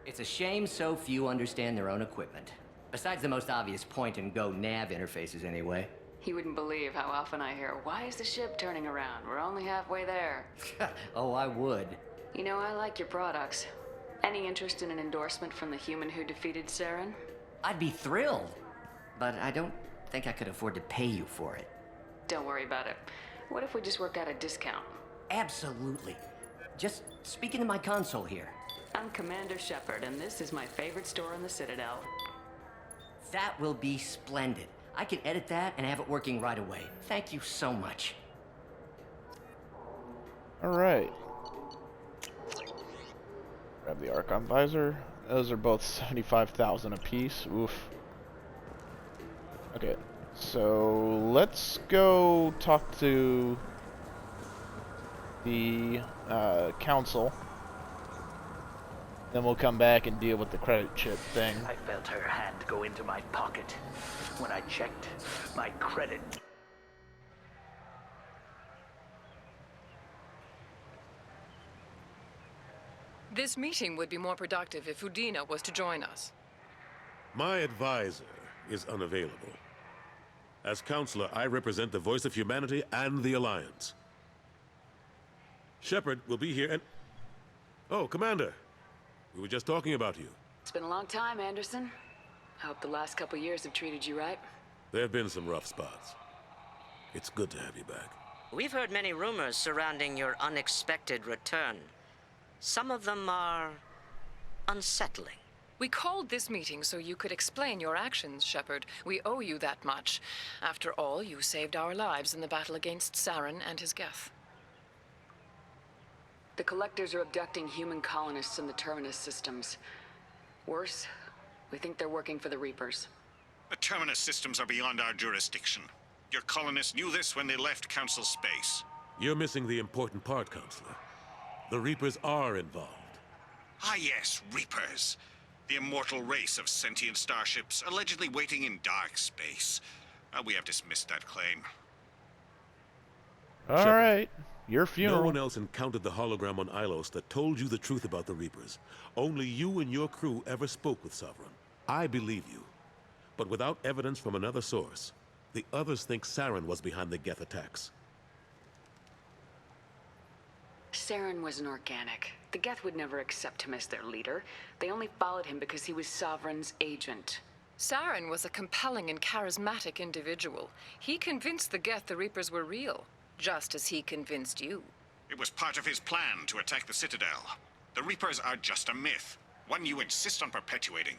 It's a shame so few understand their own equipment. Besides the most obvious point-and-go nav interfaces, anyway. You wouldn't believe how often I hear, "Why is the ship turning around? We're only halfway there." Oh, I would. You know, I like your products. Any interest in an endorsement from the human who defeated Saren? I'd be thrilled. But I don't think I could afford to pay you for it. Don't worry about it. What if we just work out a discount? Absolutely. Just speak into my console here. I'm Commander Shepard, and this is my favorite store on the Citadel. That will be splendid. I can edit that and have it working right away. Thank you so much. Alright. Grab the Archon Visor. Those are both 75,000 apiece. Oof. Okay, so let's go talk to the council. Then we'll come back and deal with the credit chip thing. I felt her hand go into my pocket. When I checked, my credit... This meeting would be more productive if Udina was to join us. My advisor is unavailable. As counselor, I represent the voice of humanity and the Alliance. Shepard will be here and... Oh, Commander. We were just talking about you. It's been a long time, Anderson. I hope the last couple years have treated you right. There have been some rough spots. It's good to have you back. We've heard many rumors surrounding your unexpected return. Some of them are unsettling. We called this meeting so you could explain your actions, Shepard. We owe you that much. After all, you saved our lives in the battle against Saren and his Geth. The Collectors are abducting human colonists in the Terminus systems. Worse, we think they're working for the Reapers. The Terminus systems are beyond our jurisdiction. Your colonists knew this when they left Council space. You're missing the important part, Counselor. The Reapers are involved. Ah yes, Reapers. The immortal race of sentient starships allegedly waiting in dark space. We have dismissed that claim. Alright, your funeral. No one else encountered the hologram on Ilos that told you the truth about the Reapers. Only you and your crew ever spoke with Sovereign. I believe you. But without evidence from another source, the others think Saren was behind the Geth attacks. Saren was an organic. The Geth would never accept him as their leader. They only followed him because he was Sovereign's agent. Saren was a compelling and charismatic individual. He convinced the Geth the Reapers were real, just as he convinced you. It was part of his plan to attack the Citadel. The Reapers are just a myth, one you insist on perpetuating.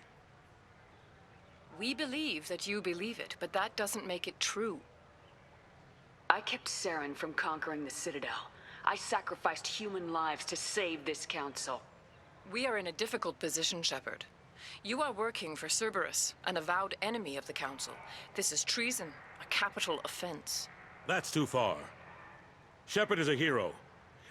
We believe that you believe it, but that doesn't make it true. I kept Saren from conquering the Citadel. I sacrificed human lives to save this council. We are in a difficult position, Shepard. You are working for Cerberus, an avowed enemy of the Council. This is treason, a capital offense. That's too far. Shepard is a hero.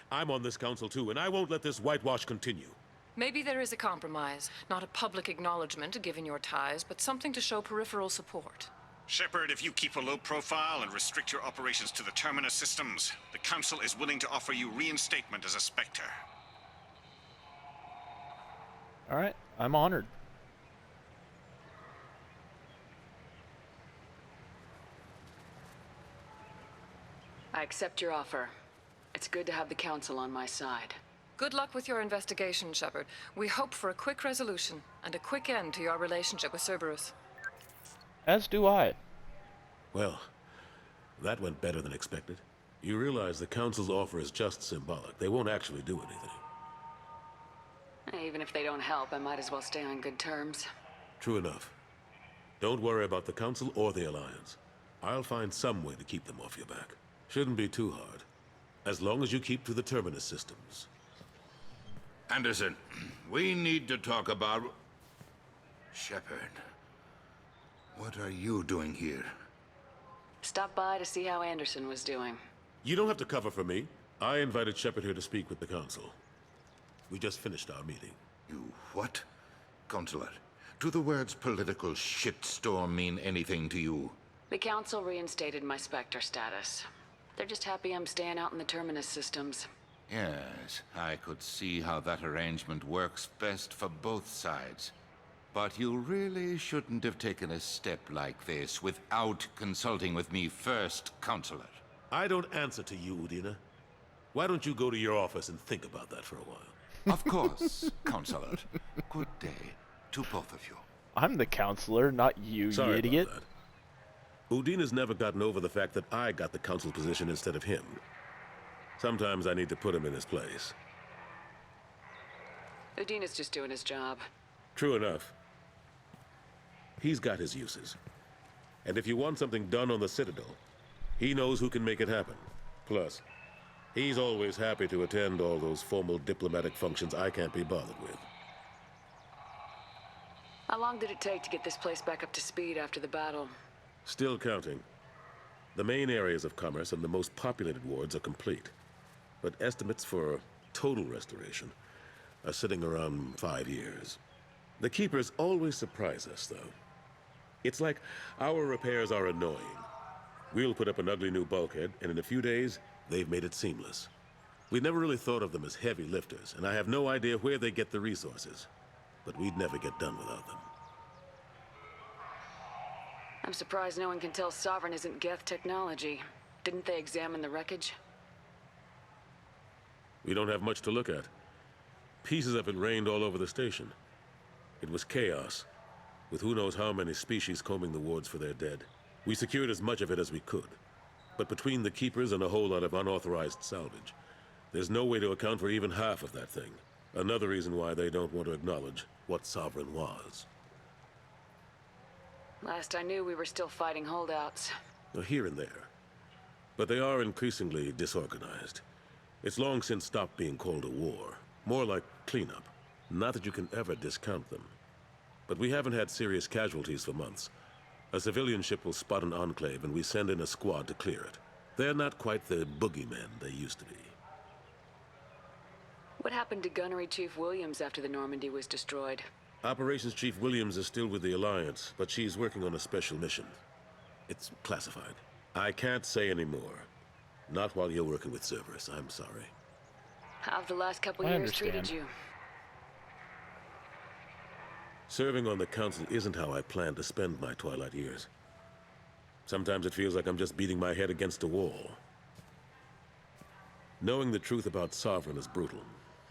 I'm on this council too, and I won't let this whitewash continue. Maybe there is a compromise. Not a public acknowledgement given your ties, but something to show peripheral support. Shepard, if you keep a low profile and restrict your operations to the Terminus systems, the Council is willing to offer you reinstatement as a Spectre. Alright, I'm honored. I accept your offer. It's good to have the Council on my side. Good luck with your investigation, Shepard. We hope for a quick resolution and a quick end to your relationship with Cerberus. As do I. Well, that went better than expected. You realize the Council's offer is just symbolic. They won't actually do anything. Even if they don't help, I might as well stay on good terms. True enough. Don't worry about the Council or the Alliance. I'll find some way to keep them off your back. Shouldn't be too hard. As long as you keep to the Terminus systems. Anderson, we need to talk about... Shepard. What are you doing here? Stopped by to see how Anderson was doing. You don't have to cover for me. I invited Shepard here to speak with the Council. We just finished our meeting. You what? Consular, do the words political shitstorm mean anything to you? The Council reinstated my Spectre status. They're just happy I'm staying out in the Terminus systems. Yes, I could see how that arrangement works best for both sides. But you really shouldn't have taken a step like this without consulting with me first, Counselor. I don't answer to you, Udina. Why don't you go to your office and think about that for a while? Of course, Counselor. Good day to both of you. I'm the counselor, not you, Sorry you idiot. about that. Udina's never gotten over the fact that I got the Council position instead of him. Sometimes I need to put him in his place. Udina's just doing his job. True enough. He's got his uses. And if you want something done on the Citadel, he knows who can make it happen. Plus, he's always happy to attend all those formal diplomatic functions I can't be bothered with. How long did it take to get this place back up to speed after the battle? Still counting. The main areas of commerce and the most populated wards are complete. But estimates for total restoration are sitting around 5 years. The Keepers always surprise us, though. It's like our repairs are annoying. We'll put up an ugly new bulkhead, and in a few days, they've made it seamless. We never really thought of them as heavy lifters, and I have no idea where they get the resources. But we'd never get done without them. I'm surprised no one can tell Sovereign isn't Geth technology. Didn't they examine the wreckage? We don't have much to look at. Pieces of it rained all over the station. It was chaos, with who knows how many species combing the wards for their dead. We secured as much of it as we could. But between the Keepers and a whole lot of unauthorized salvage, there's no way to account for even half of that thing. Another reason why they don't want to acknowledge what Sovereign was. Last I knew, we were still fighting holdouts. Here and there. But they are increasingly disorganized. It's long since stopped being called a war. More like cleanup. Not that you can ever discount them. But we haven't had serious casualties for months. A civilian ship will spot an enclave and we send in a squad to clear it. They're not quite the boogeymen they used to be. What happened to Gunnery Chief Williams after the Normandy was destroyed? Operations Chief Williams is still with the Alliance, but she's working on a special mission. It's classified. I can't say any more. Not while you're working with Cerberus, I'm sorry. How have the last couple I years understand. treated you? Serving on the Council isn't how I plan to spend my twilight years. Sometimes it feels like I'm just beating my head against a wall. Knowing the truth about Sovereign is brutal.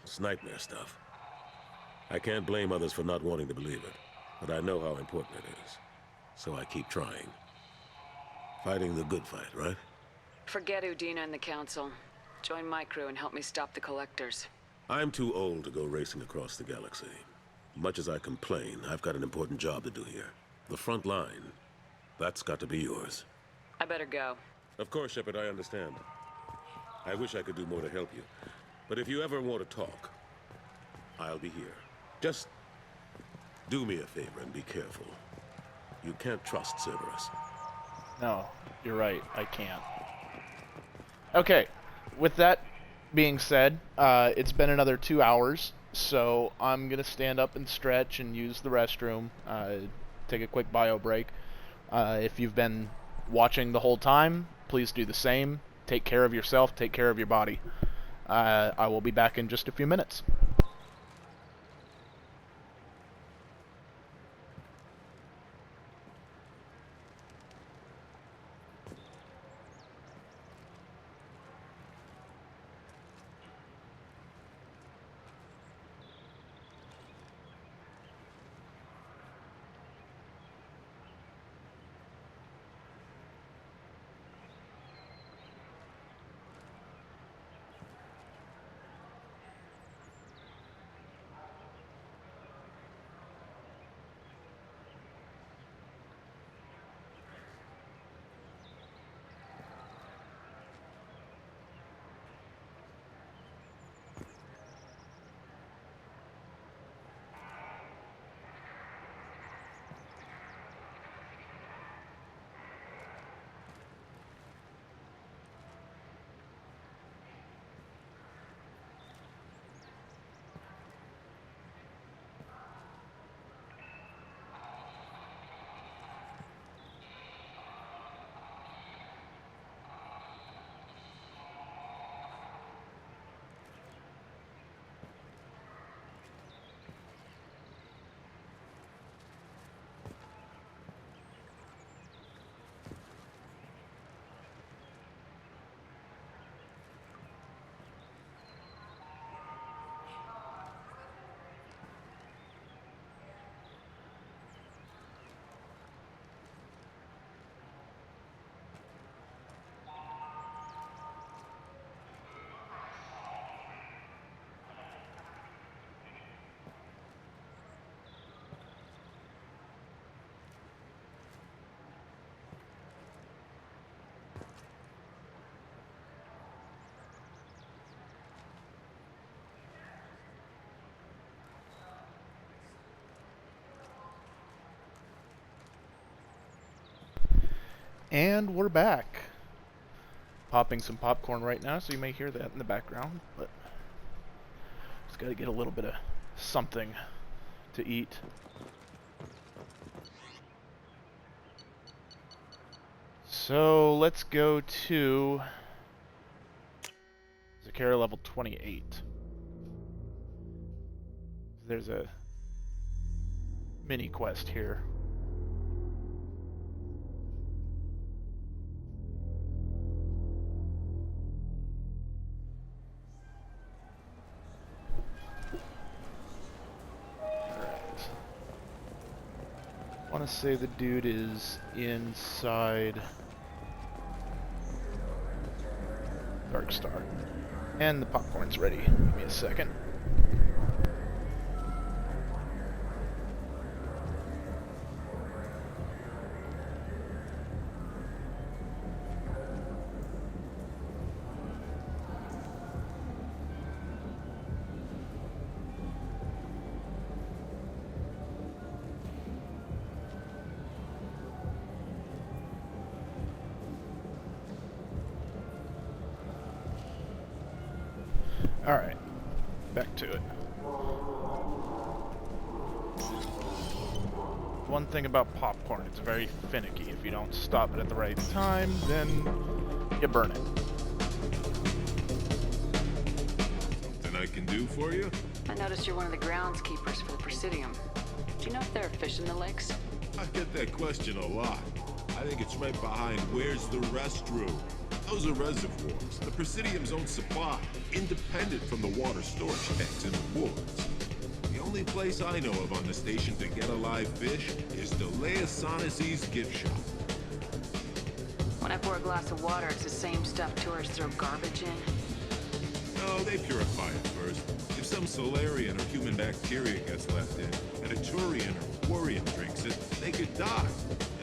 It's nightmare stuff. I can't blame others for not wanting to believe it, but I know how important it is. So I keep trying. Fighting the good fight, right? Forget Udina and the Council. Join my crew and help me stop the Collectors. I'm too old to go racing across the galaxy. Much as I complain, I've got an important job to do here. The front line. That's got to be yours. I better go. Of course, Shepard, I understand. I wish I could do more to help you. But if you ever want to talk, I'll be here. Just do me a favor and be careful. You can't trust Cerberus. No, you're right. I can't. Okay, with that being said, it's been another 2 hours, so I'm going to stand up and stretch and use the restroom, take a quick bio break. If you've been watching the whole time, please do the same. Take care of yourself, take care of your body. I will be back in just a few minutes. And we're back. Popping some popcorn right now, so you may hear that in the background, but just gotta get a little bit of something to eat. So let's go to Zakera level 28. There's a mini quest here. I want to say the dude is inside Darkstar. And the popcorn's ready. Give me a second. Alright, back to it. One thing about popcorn, it's very finicky. If you don't stop it at the right time, then you burn it. Something I can do for you? I noticed you're one of the groundskeepers for the Presidium. Do you know if there are fish in the lakes? I get that question a lot. I think it's right behind where's the restroom. Those are reservoirs, the Presidium's own supply, independent from the water storage tanks in the woods. The only place I know of on the station to get a live fish is Delea Sonasy's gift shop. When I pour a glass of water, it's the same stuff tourists throw garbage in. No, they purify it first. If some Solarian or human bacteria gets left in, and a Turian or Quarian drinks it, they could die.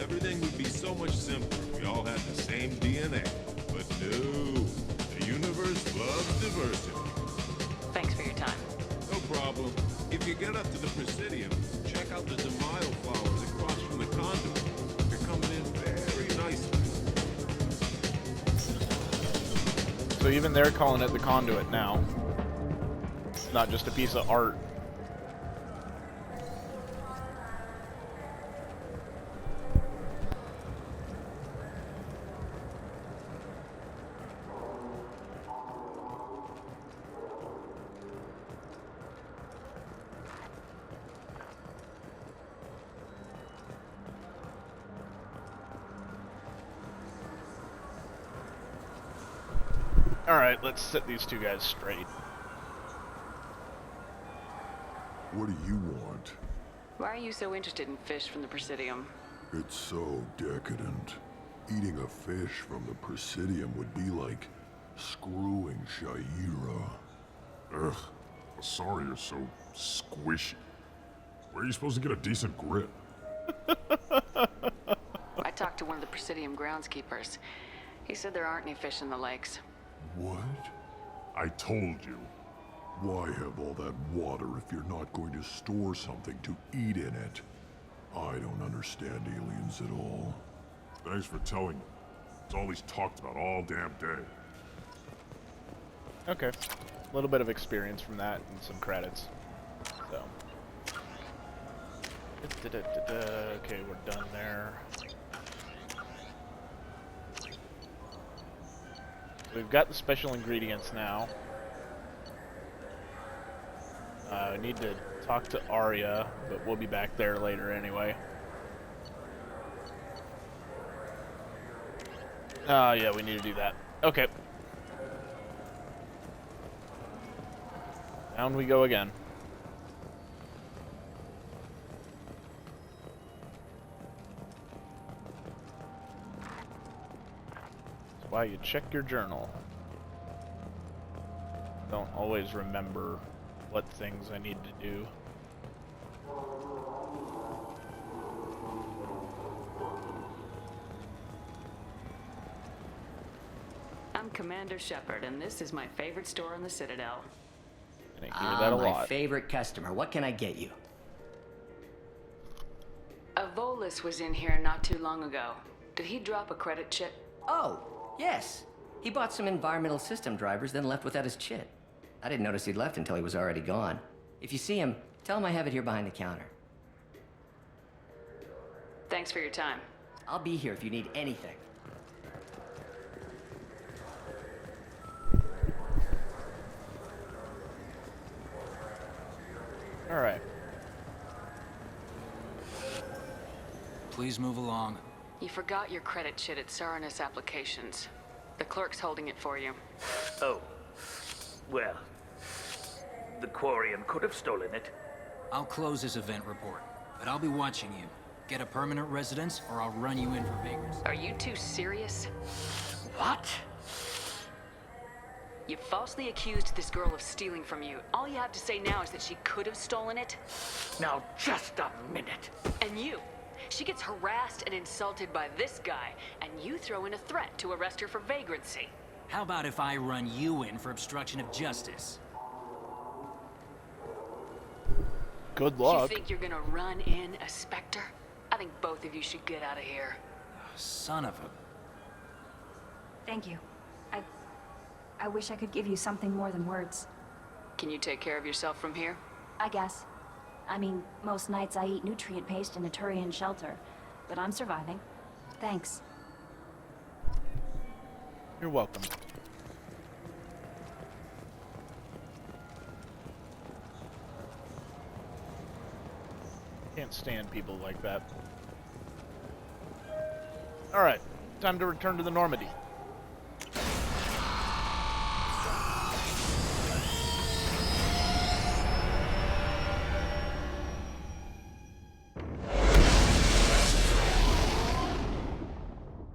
Everything would be so much simpler if we all had the same DNA. But no, the universe loves diversity. Thanks for your time. No problem. If you get up to the Presidium, check out the Demile flowers across from the conduit. They're coming in very nicely. So even they're calling it the conduit now. It's not just a piece of art. Alright, let's set these two guys straight. What do you want? Why are you so interested in fish from the Presidium? It's so decadent. Eating a fish from the Presidium would be like screwing Shaira. Ugh, sorry you're so squishy. Where are you supposed to get a decent grip? I talked to one of the Presidium groundskeepers. He said there aren't any fish in the lakes. What? I told you. Why have all that water if you're not going to store something to eat in it? I don't understand aliens at all. Thanks for telling me. It's all he's talked about all damn day. Okay. A little bit of experience from that and some credits. So. Okay, we're done there. We've got the special ingredients now. I need to talk to Arya, but we'll be back there later anyway. Yeah, we need to do that. Okay. Down we go again. That's why you check your journal. Don't always remember what things I need to do. I'm Commander Shepard, and this is my favorite store in the Citadel. I hear that a lot. My favorite customer. What can I get you? A Volus was in here not too long ago. Did he drop a credit chit? Oh, yes. He bought some environmental system drivers, then left without his chit. I didn't notice he'd left until he was already gone. If you see him, tell him I have it here behind the counter. Thanks for your time. I'll be here if you need anything. All right. Please move along. You forgot your credit chit at Saranus Applications. The clerk's holding it for you. Oh. Well, the Quarian could have stolen it. I'll close this event report, but I'll be watching you. Get a permanent residence, or I'll run you in for vagrants. Are you two serious? What? You falsely accused this girl of stealing from you. All you have to say now is that she could have stolen it. Now, just a minute. And you. She gets harassed and insulted by this guy, and you throw in a threat to arrest her for vagrancy. How about if I run you in for obstruction of justice? Good luck. You think you're gonna run in a Spectre? I think both of you should get out of here. Son of a... Thank you. I wish I could give you something more than words. Can you take care of yourself from here? I guess. I mean, most nights I eat nutrient paste in a Turian shelter, but I'm surviving. Thanks. You're welcome. Can't stand people like that. Alright, time to return to the Normandy.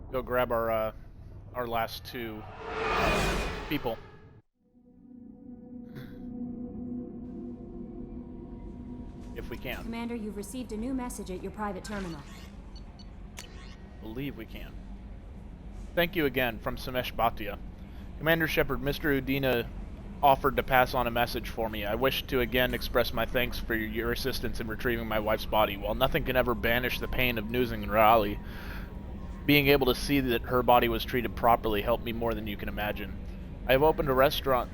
Go grab our last two people. If we can. Commander, you've received a new message at your private terminal. Believe we can. Thank you again from Samesh Bhatia. Commander Shepard, Mr. Udina offered to pass on a message for me. I wish to again express my thanks for your assistance in retrieving my wife's body. While nothing can ever banish the pain of losing Raleigh, being able to see that her body was treated properly helped me more than you can imagine. I've opened the restaurant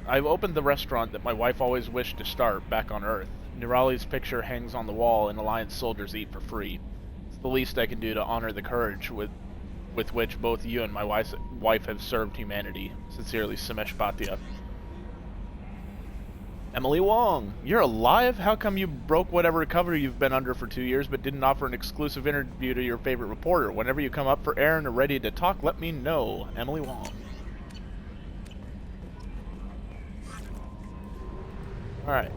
that my wife always wished to start back on Earth. Nirali's picture hangs on the wall, and Alliance soldiers eat for free. It's the least I can do to honor the courage with which both you and my wife have served humanity. Sincerely, Samesh Bhatia. Emily Wong, you're alive? How come you broke whatever cover you've been under for 2 years but didn't offer an exclusive interview to your favorite reporter? Whenever you come up for air and are ready to talk, let me know. Emily Wong. Alright.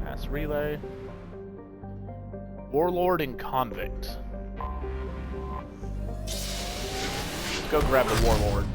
Mass relay. Warlord and convict. Go grab the Warlord.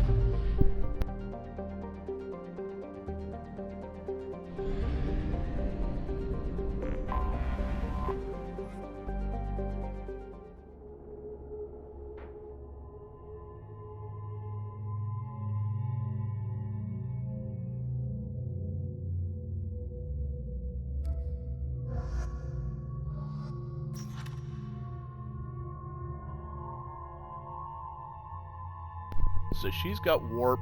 So she's got warp,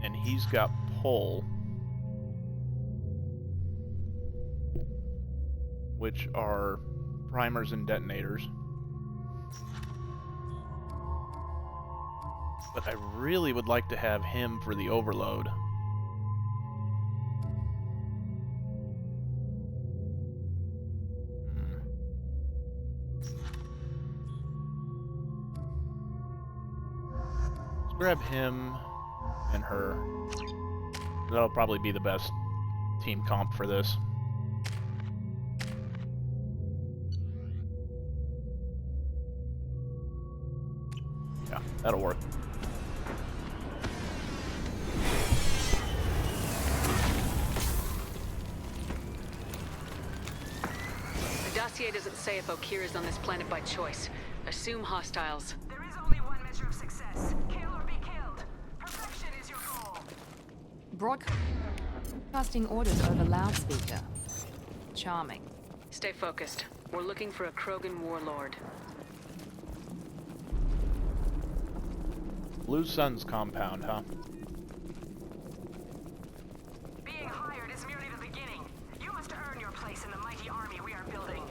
and he's got pull, which are primers and detonators. But I really would like to have him for the overload. Grab him and her. That'll probably be the best team comp for this. Yeah, that'll work. The dossier doesn't say if Okeer is on this planet by choice. Assume hostiles. There is only one measure of success. Kill or be killed. Perfection is your goal. Broadcasting orders over loudspeaker. charming. Stay focused. We're looking for a Krogan warlord. Blue Sun's compound, huh? Being hired is merely the beginning. You must earn your place in the mighty army we are building.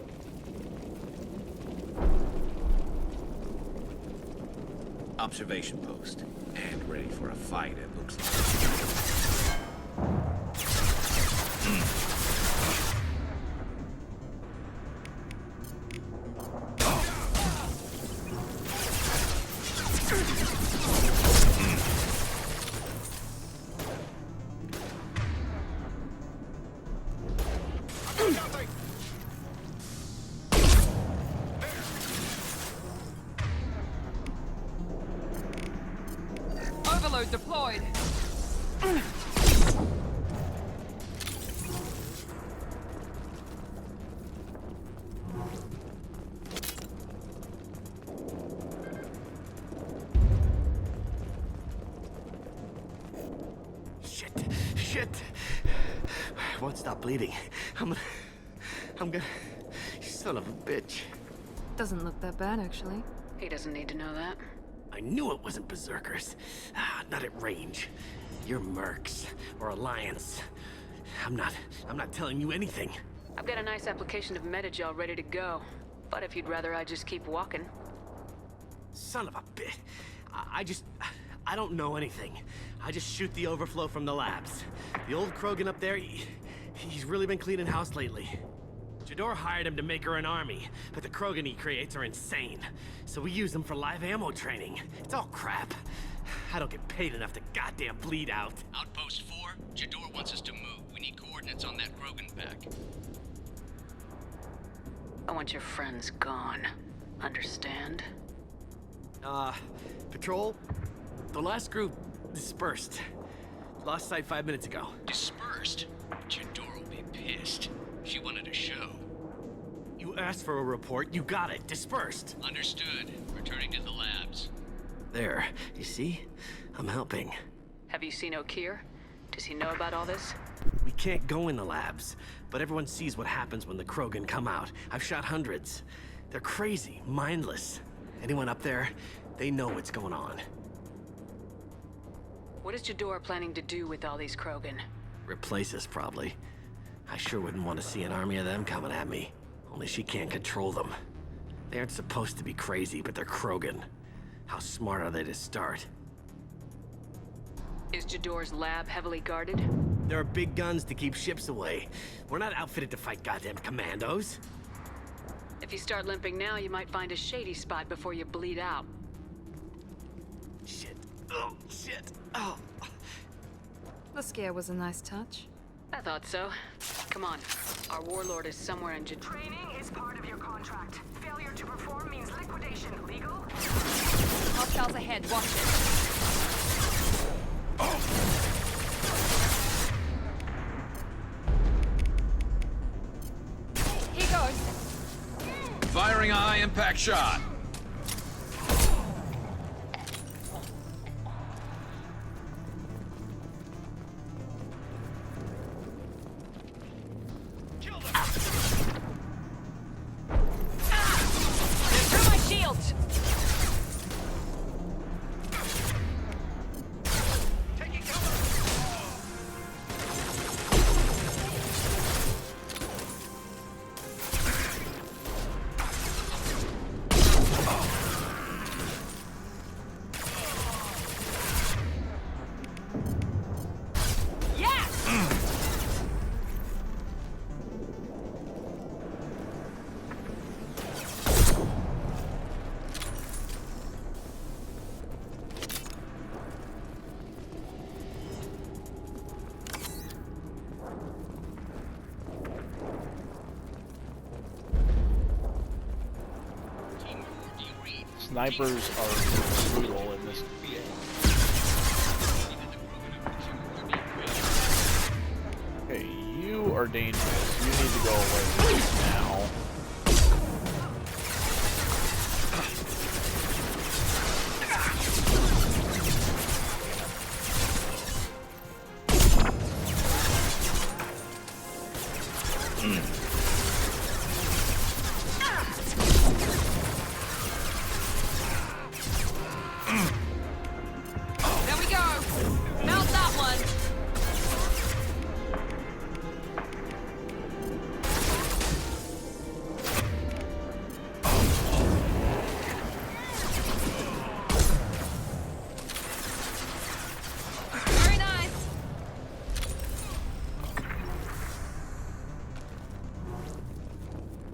Observation post. And ready for a fight, it looks like. Overload deployed. Shit. I won't stop bleeding. I'm gonna... Son of a bitch. Doesn't look that bad, actually. He doesn't need to know that. I knew it wasn't Berserkers. Not at range. You're Mercs or Alliance. I'm not telling you anything. I've got a nice application of Metagel ready to go. But if you'd rather I just keep walking. Son of a bitch. I don't know anything. I just shoot the overflow from the labs. The old Krogan up there, he's really been cleaning house lately. Jador hired him to make her an army, but the Krogan he creates are insane. So we use them for live ammo training. It's all crap. I don't get paid enough to goddamn bleed out. Outpost 4, Jador wants us to move. We need coordinates on that Krogan pack. I want your friends gone. Understand? Patrol? The last group dispersed. Lost sight 5 minutes ago. Dispersed? Jador will be pissed. She wanted a show. You asked for a report, you got it. Dispersed. Understood. Returning to the labs. There. You see? I'm helping. Have you seen Okeer? Does he know about all this? We can't go in the labs, but everyone sees what happens when the Krogan come out. I've shot hundreds. They're crazy, mindless. Anyone up there, they know what's going on. What is Jador planning to do with all these Krogan? Replace us, probably. I sure wouldn't want to see an army of them coming at me. Only she can't control them. They aren't supposed to be crazy, but they're Krogan. How smart are they to start? Is Jador's lab heavily guarded? There are big guns to keep ships away. We're not outfitted to fight goddamn commandos. If you start limping now, you might find a shady spot before you bleed out. Shit. Oh, shit. Oh. The scare was a nice touch. I thought so. Come on. Our warlord is somewhere in Jador. Training is part of your contract. Failure to perform means liquidation. Legal? Hostiles ahead. Watch it. Here goes. Firing a high-impact shot. Snipers are brutal in this game. Okay, you are dangerous. You need to go away now.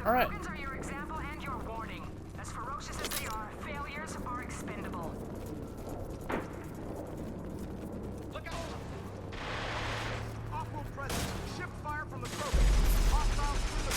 Alright. Krogans are your example and your warning. As ferocious as they are, failures are expendable. Look out! Off-world presence. Ship fire from the Krogan. Hostiles through the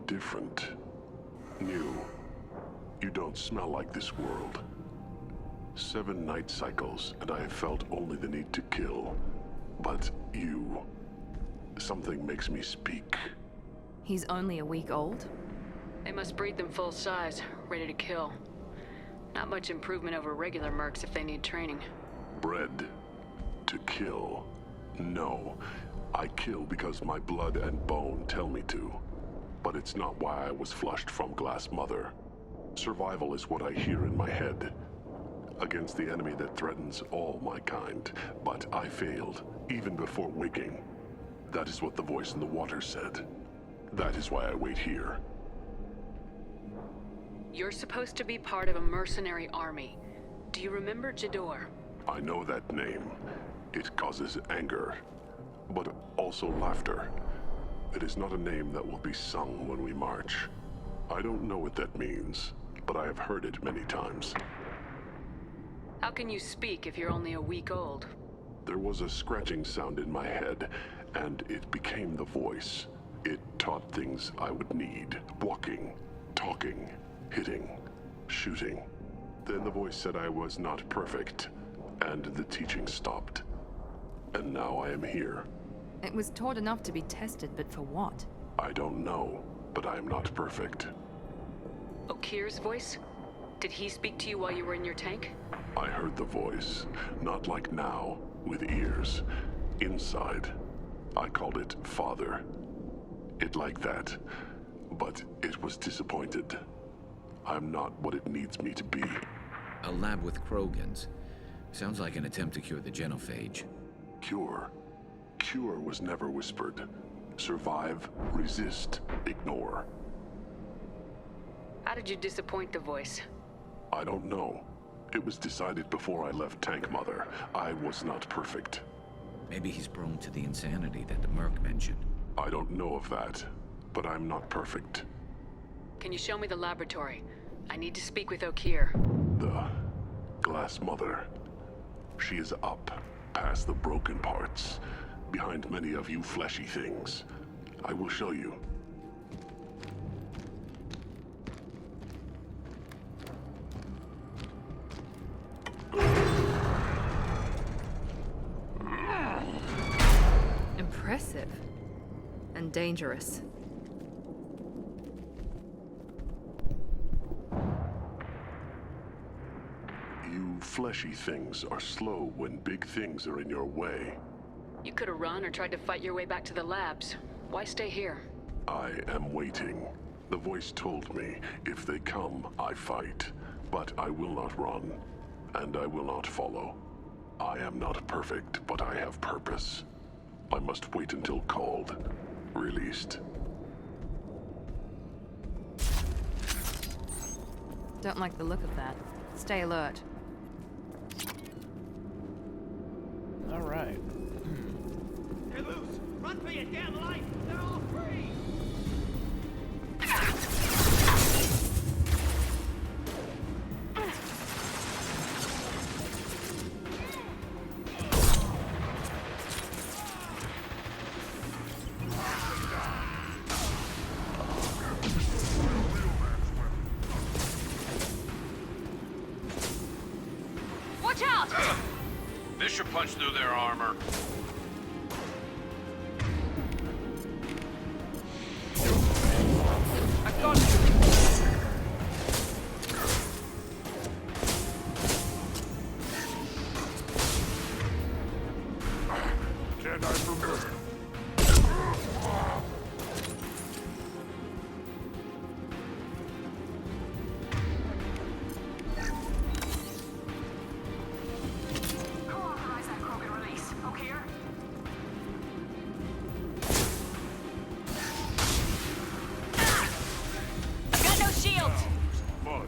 Different. New. You don't smell like this world. 7 night cycles, and I have felt only the need to kill. But you... something makes me speak. He's only a week old? They must breed them full size, ready to kill. Not much improvement over regular mercs if they need training. Bred to kill. No. I kill because my blood and bone tell me to. But it's not why I was flushed from Glass Mother. Survival is what I hear in my head. Against the enemy that threatens all my kind. But I failed, even before waking. That is what the voice in the water said. That is why I wait here. You're supposed to be part of a mercenary army. Do you remember Jador? I know that name. It causes anger, but also laughter. It is not a name that will be sung when we march. I don't know what that means, but I have heard it many times. How can you speak if you're only a week old? There was a scratching sound in my head, and it became the voice. It taught things I would need. Walking, talking, hitting, shooting. Then the voice said I was not perfect, and the teaching stopped. And now I am here. It was taught enough to be tested, but for what? I don't know, but I am not perfect. Okir's voice? Did he speak to you while you were in your tank? I heard the voice, not like now, with ears. Inside. I called it Father. It like that, but it was disappointed. I'm not what it needs me to be. A lab with Krogans. Sounds like an attempt to cure the genophage. Cure? Cure was never whispered. Survive, resist, ignore. How did you disappoint the voice? I don't know. It was decided before I left Tank Mother. I was not perfect. Maybe he's prone to the insanity that the Merc mentioned. I don't know of that, but I'm not perfect. Can you show me the laboratory? I need to speak with Okir. The Glass Mother. She is up, past the broken parts. Behind many of you fleshy things. I will show you. Impressive. And dangerous. You fleshy things are slow when big things are in your way. You could have run or tried to fight your way back to the labs. Why stay here? I am waiting. The voice told me, if they come, I fight. But I will not run, and I will not follow. I am not perfect, but I have purpose. I must wait until called, released. Don't like the look of that. Stay alert. All right. They're loose! Run for your damn life! They're all free! Watch out! This should punch through their armor. I've got you. Jedi for murder. Who authorized that Krogan release? Okeer? I've got no shield! Fun.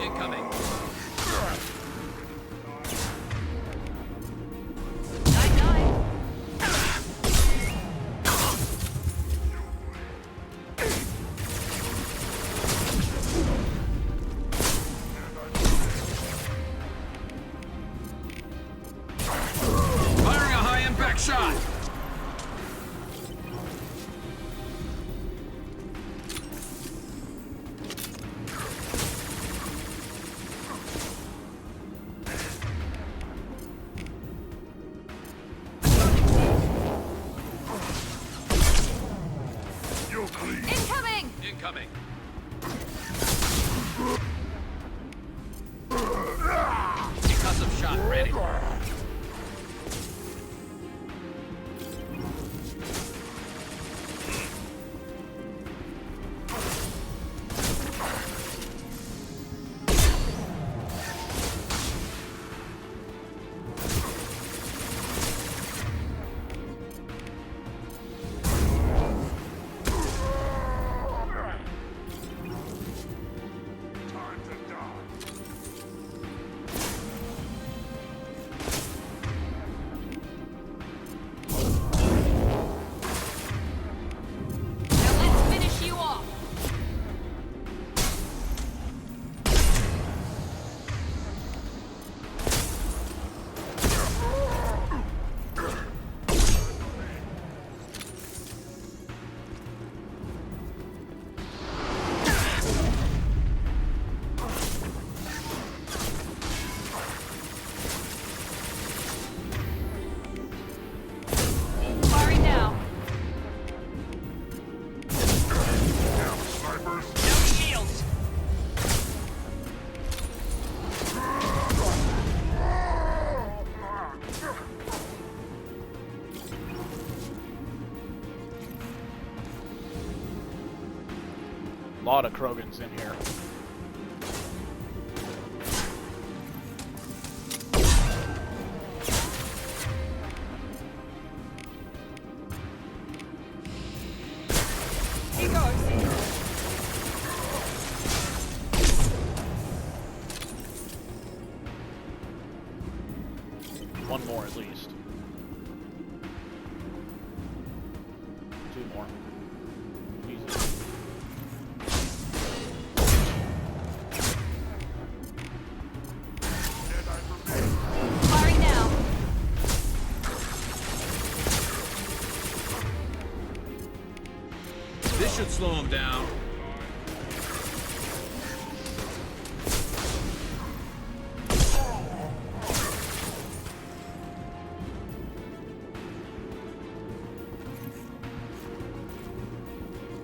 Incoming. Firing a high-impact shot. You're clean. Incoming! Incoming. Concussive shot ready. Time to die. Now let's finish you off! Firing now. Snipers. No shields. A lot of Krogans in here. He goes. One more at least. Two more. Easy. Firing now. This should slow him down.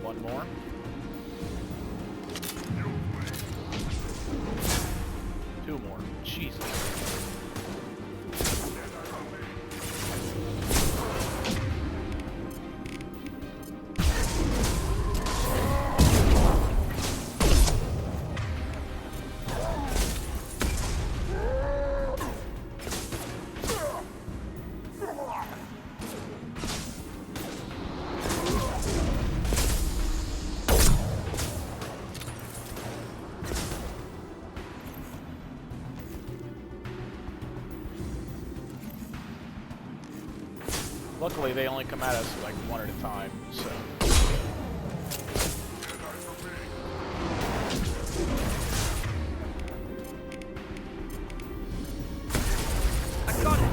One more. Two more. Jesus. Luckily, they only come at us like one at a time, so... I got it!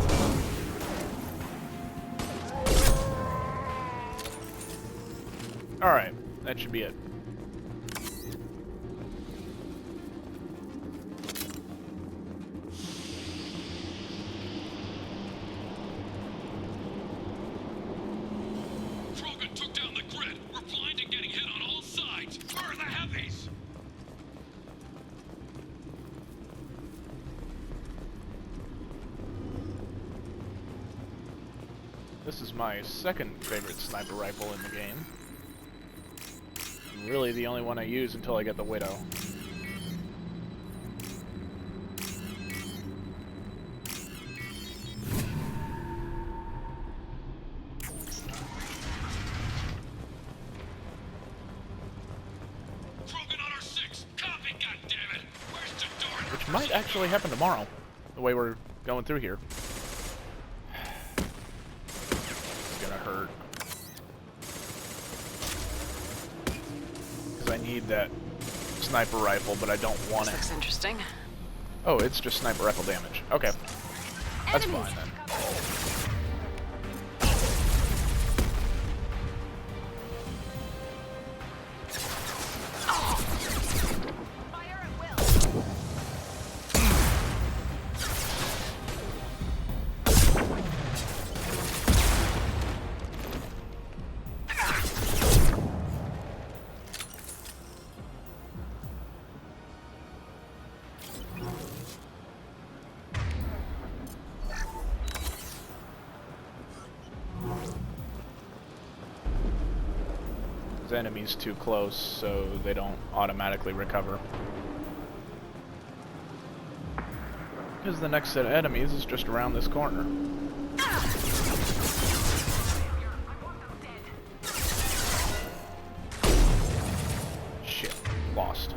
Alright, that should be it. Krogan took down the grid. We're blind and getting hit on all sides. Where are the heavies? This is my second favorite sniper rifle in the game. Really the only one I use until I get the Widow. Krogan on our 6. Copy, goddammit. Where's Tadora? Which might actually happen tomorrow, the way we're going through here. It's gonna hurt. Because I need that sniper rifle, but I don't want it. Looks interesting. Oh, it's just sniper rifle damage. Okay. That's fine then. Enemies too close, so they don't automatically recover. Because the next set of enemies is just around this corner. Shit, lost.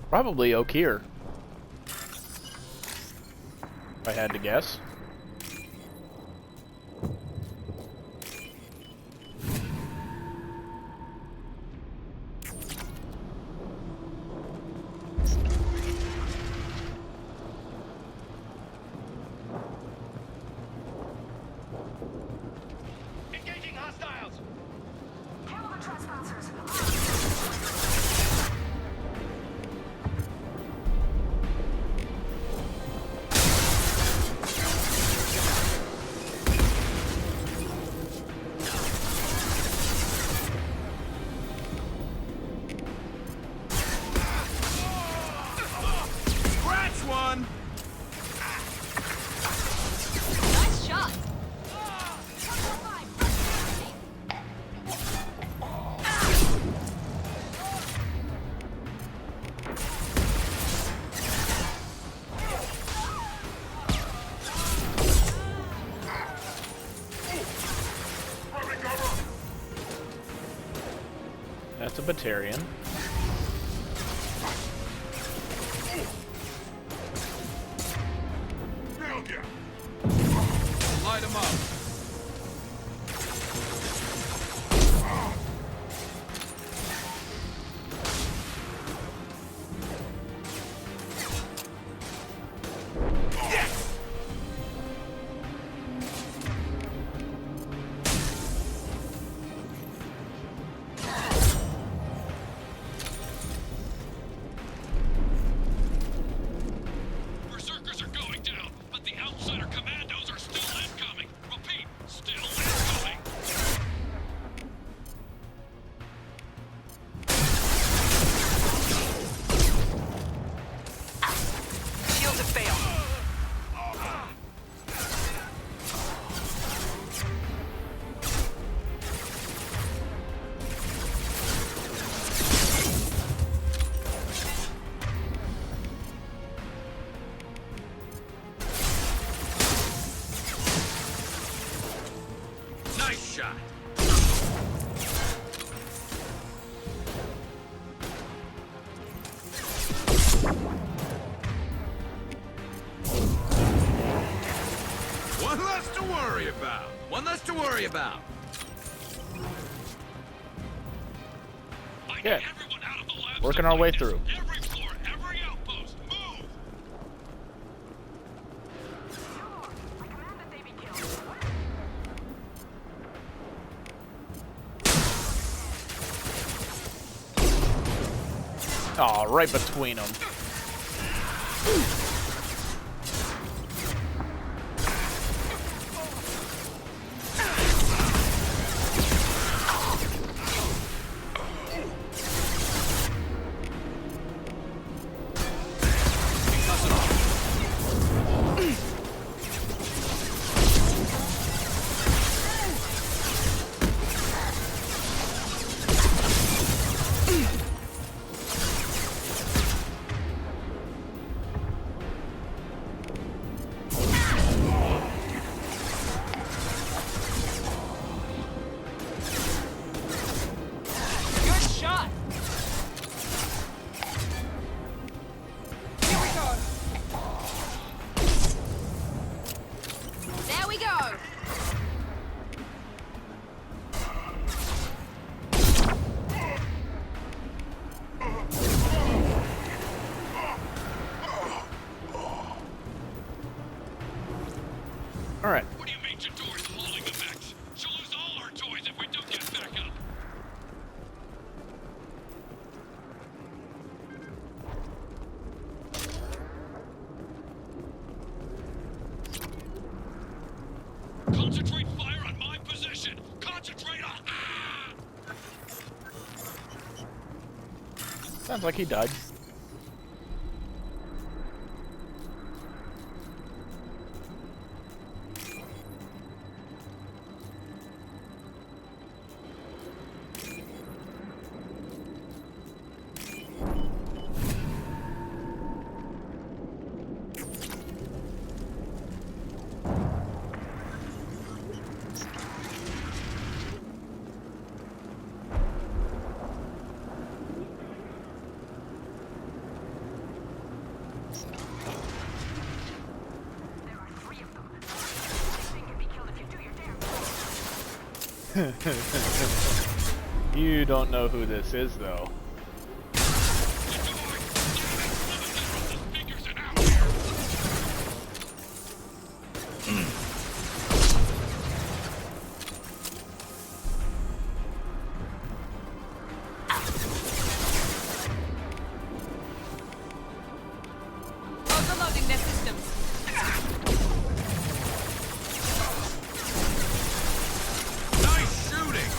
Probably Okeer, if I had to guess. Engaging hostiles! Kill the trespassers! Nice shot. That's a Batarian. Light him up. Berserkers are going down, but the outsider commandos are still incoming. Repeat, still incoming. Shields have failed. Nice shot. One less to worry about. One less to worry about. Yeah. Working our way through. Every floor, every outpost, move! Aw, right between them. Good shot. Here we go. There we go! All right. What do you mean Chidori's holding the mechs? She'll lose all her toys if we don't get back up. Concentrate fire on my position. Concentrate on. Sounds like he died. You don't know who this is, though. Overloading their systems. Nice shooting!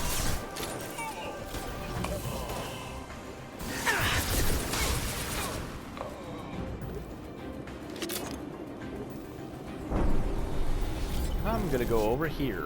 I'm gonna go over here.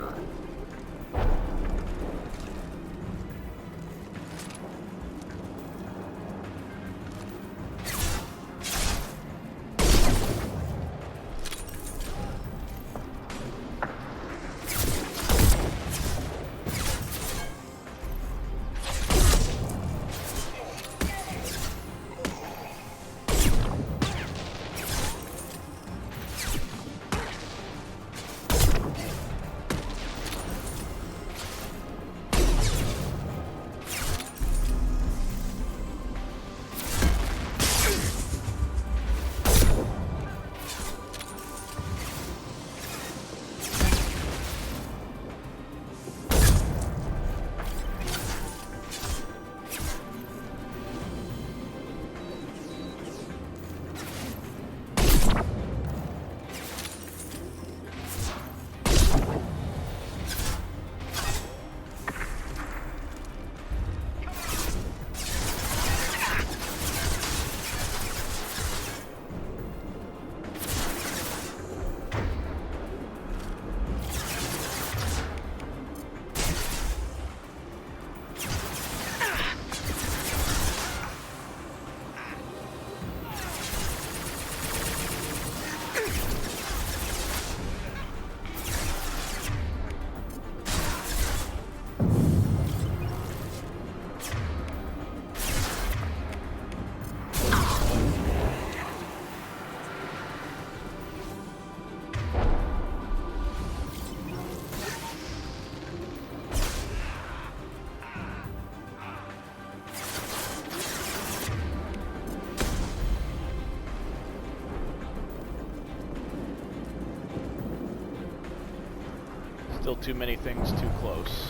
Still too many things too close.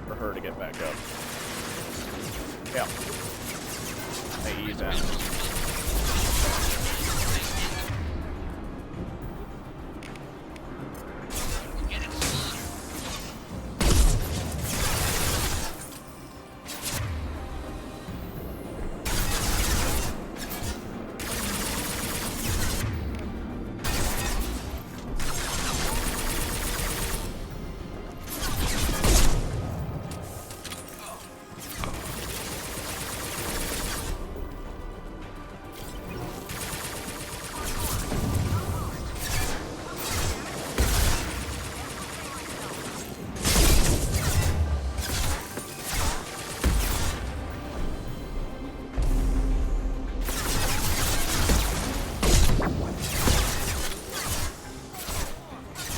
For her to get back up. Yeah. Hey, ease out.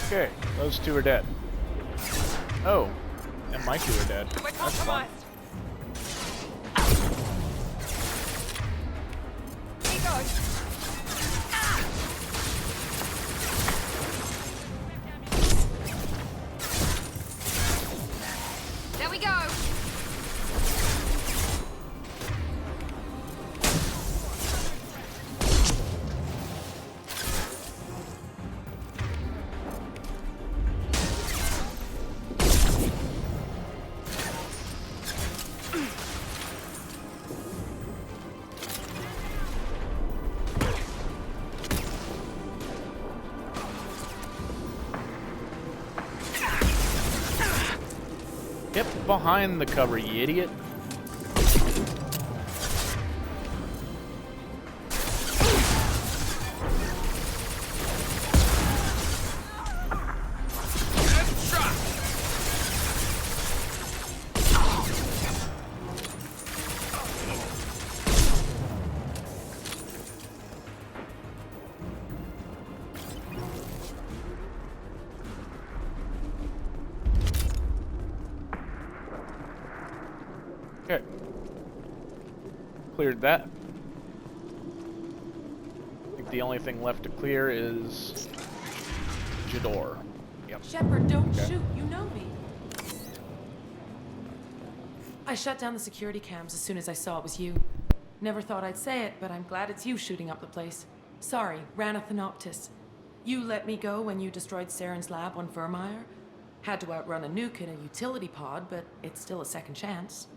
Okay, those two are dead. Oh, and my two are dead. That's fun. He goes. There we go. Get behind the cover, you idiot. Okay. Cleared that. I think the only thing left to clear is Jador. Yep. Shepard, don't Okay. shoot. You know me. I shut down the security cams as soon as I saw it was you. Never thought I'd say it, but I'm glad it's you shooting up the place. Sorry, Rana Thanoptis. You let me go when you destroyed Saren's lab on Vermeer. Had to outrun a nuke in a utility pod, but it's still a second chance.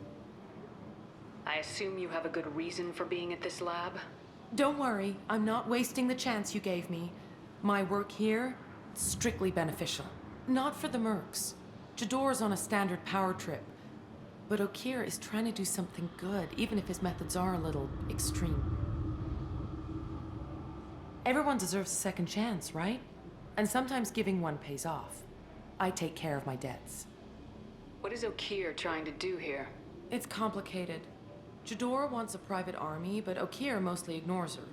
I assume you have a good reason for being at this lab? Don't worry, I'm not wasting the chance you gave me. My work here, strictly beneficial. Not for the mercs. Jador's on a standard power trip. But Okeer is trying to do something good, even if his methods are a little extreme. Everyone deserves a second chance, right? And sometimes giving one pays off. I take care of my debts. What is Okeer trying to do here? It's complicated. Jador wants a private army, but Okeer mostly ignores her.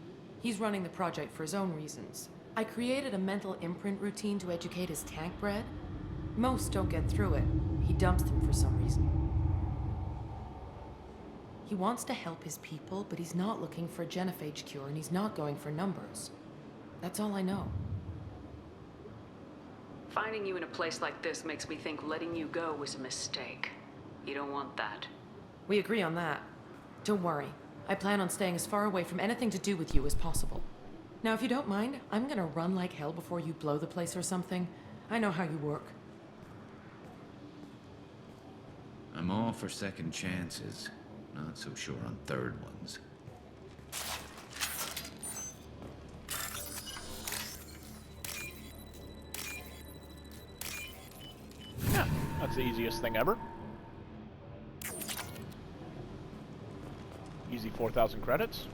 He's running the project for his own reasons. I created a mental imprint routine to educate his tank bred. Most don't get through it. He dumps them for some reason. He wants to help his people, but he's not looking for a genophage cure, and he's not going for numbers. That's all I know. Finding you in a place like this makes me think letting you go was a mistake. You don't want that. We agree on that. Don't worry. I plan on staying as far away from anything to do with you as possible. Now, if you don't mind, I'm gonna run like hell before you blow the place or something. I know how you work. I'm all for second chances. Not so sure on third ones. Yeah, that's the easiest thing ever. Easy 4,000 credits.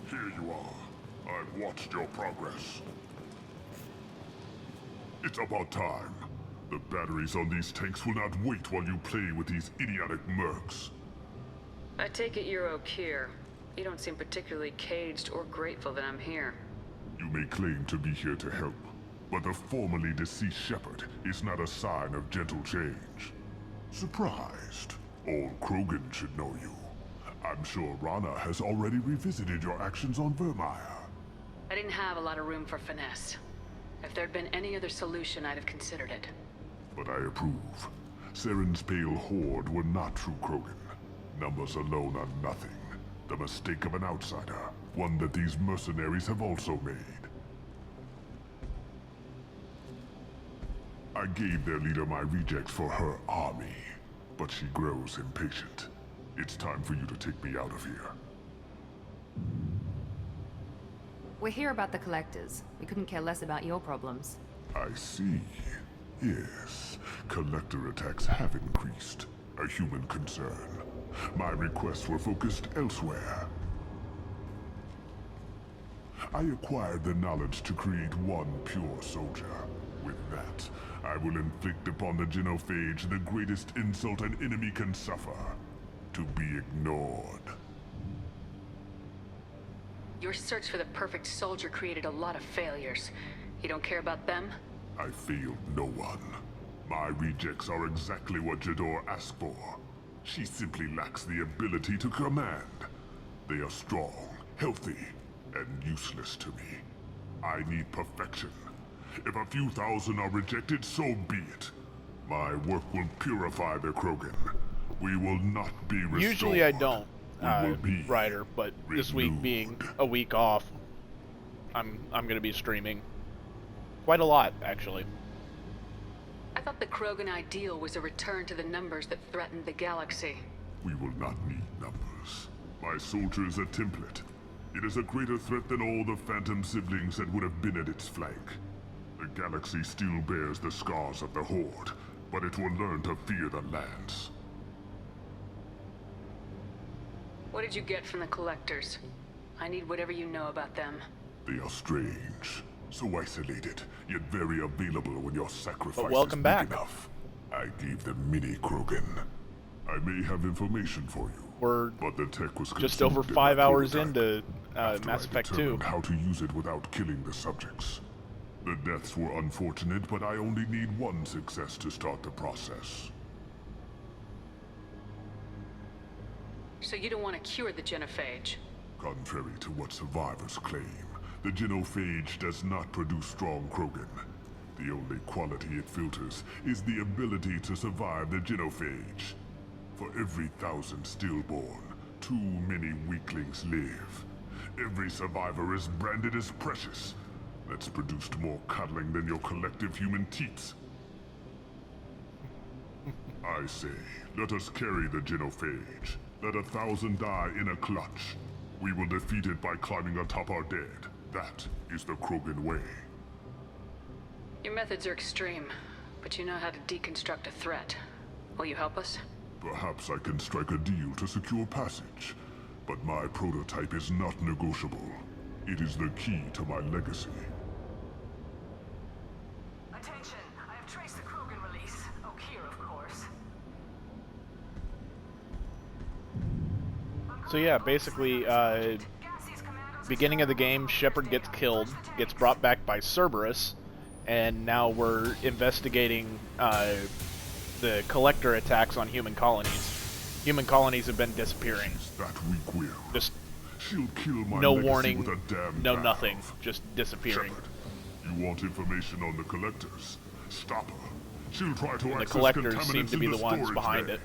Here you are. I've watched your progress. It's about time. The batteries on these tanks will not wait while you play with these idiotic mercs. I take it you're Okeer. You don't seem particularly caged or grateful that I'm here. You may claim to be here to help, but the formerly deceased Shepard is not a sign of gentle change. Surprised. Old Krogan should know you. I'm sure Rana has already revisited your actions on Vermeer. I didn't have a lot of room for finesse. If there'd been any other solution, I'd have considered it. But I approve. Saren's pale horde were not true Krogan. Numbers alone are nothing. The mistake of an outsider. One that these mercenaries have also made. I gave their leader my rejects for her army, but she grows impatient. It's time for you to take me out of here. We're here about the Collectors. We couldn't care less about your problems. I see. Yes, Collector attacks have increased. A human concern. My requests were focused elsewhere. I acquired the knowledge to create one pure soldier. With that, I will inflict upon the Genophage the greatest insult an enemy can suffer. To be ignored. Your search for the perfect soldier created a lot of failures. You don't care about them? I failed no one. My rejects are exactly what Jador asked for. She simply lacks the ability to command. They are strong, healthy, and useless to me. I need perfection. If a few thousand are rejected, so be it. My work will purify the Krogan. We will not be restored. Usually I don't, Ryder, but this week being a week off, I'm going to be streaming. Quite a lot, actually. I thought the Krogan ideal was a return to the numbers that threatened the galaxy. We will not need numbers. My soldier is a template. It is a greater threat than all the Phantom siblings that would have been at its flank. The galaxy still bears the scars of the Horde, but it will learn to fear the lands. What did you get from the Collectors? I need whatever you know about them. They are strange. So isolated, yet very available when your sacrifice welcome is back. big enough. I gave them mini Krogan. I may have information for you. We're but the tech was just over 5 hours into Mass Effect 2. How to use it without killing the subjects. The deaths were unfortunate, but I only need one success to start the process. So you don't want to cure the Genophage? Contrary to what survivors claim, the Genophage does not produce strong Krogan. The only quality it filters is the ability to survive the Genophage. For every 1,000 stillborn, too many weaklings live. Every survivor is branded as precious. That's produced more cuddling than your collective human teats. I say, let us carry the Genophage. Let 1,000 die in a clutch. We will defeat it by climbing atop our dead. That is the Krogan way. Your methods are extreme, but you know how to deconstruct a threat. Will you help us? Perhaps I can strike a deal to secure passage, but my prototype is not negotiable. It is the key to my legacy. Attention, I have traced the Krogan release. Okeer, of course. So yeah, basically, beginning of the game, Shepard gets killed, gets brought back by Cerberus, and now we're investigating the Collector attacks on human colonies. Human colonies have been disappearing. That weak-willed. Just she'll kill my no legacy warning, with a damn no valve. nothing, just disappearing. Shepard, you want information on the Collectors? Stop her. She'll try to And the access Collectors contaminants seem to in be the the ones storage behind bay. it.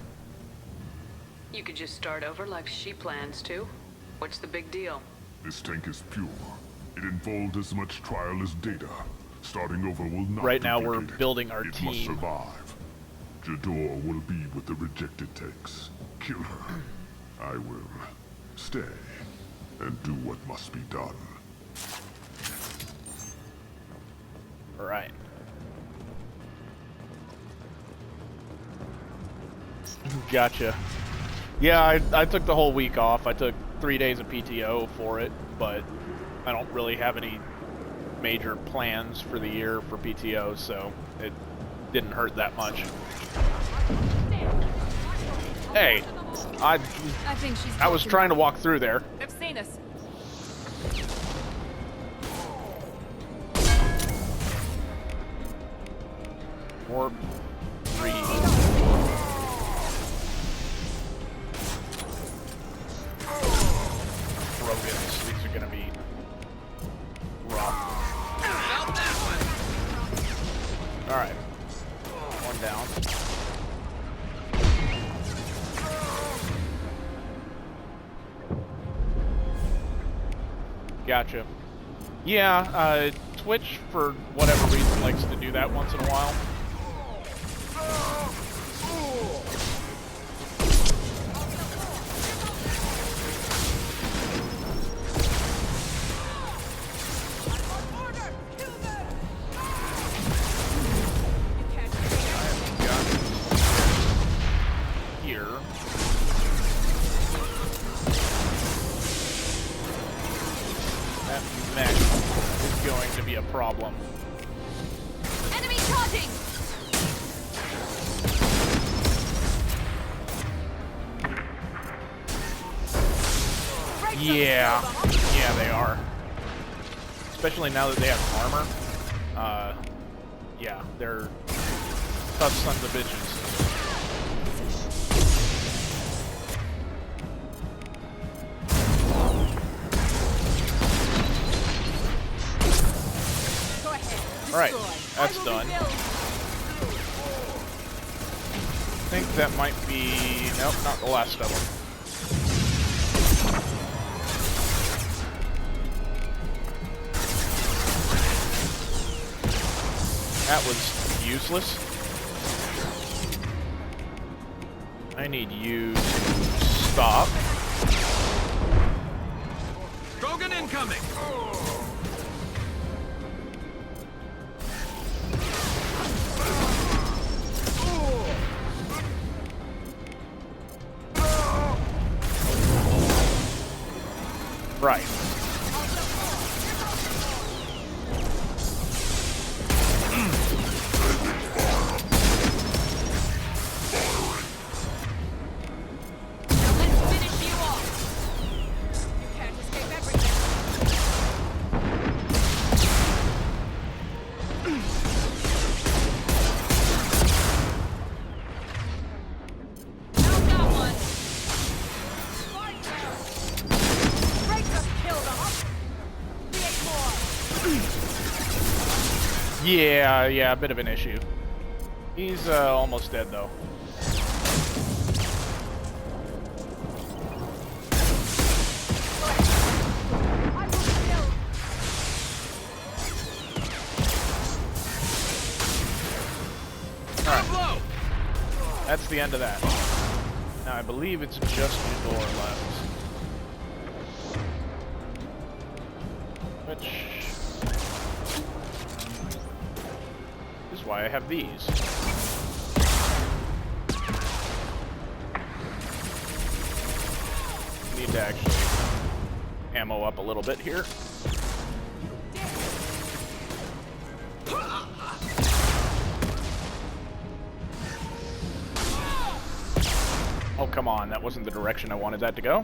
You could just start over like she plans to. What's the big deal? This tank is pure. It involved as much trial as data. Starting over will not Right now we're duplicate it. building our It team. must survive. Jador will be with the rejected tanks. Kill her. I will stay and do what must be done. Alright. Gotcha. Yeah, I took the whole week off. I took 3 days of PTO for it, but I don't really have any major plans for the year for PTO, so it didn't hurt that much. Hey, I think she's I was trying to walk through there. They've seen us. Orb 3. Gotcha. Yeah, Twitch, for whatever reason, likes to do that once in a while. Problem. Enemy charging! Yeah. Yeah, they are. Especially now that they have armor. Yeah, they're tough sons of bitches. Alright, that's done. I think that might be... Nope, not the last of them. That was useless. I need you to stop. Krogan incoming! Right. Yeah, a bit of an issue. He's almost dead though. Alright. That's the end of that. Now I believe it's just the door left. Which is why I have these. Need to actually ammo up a little bit here. Oh, come on. That wasn't the direction I wanted that to go.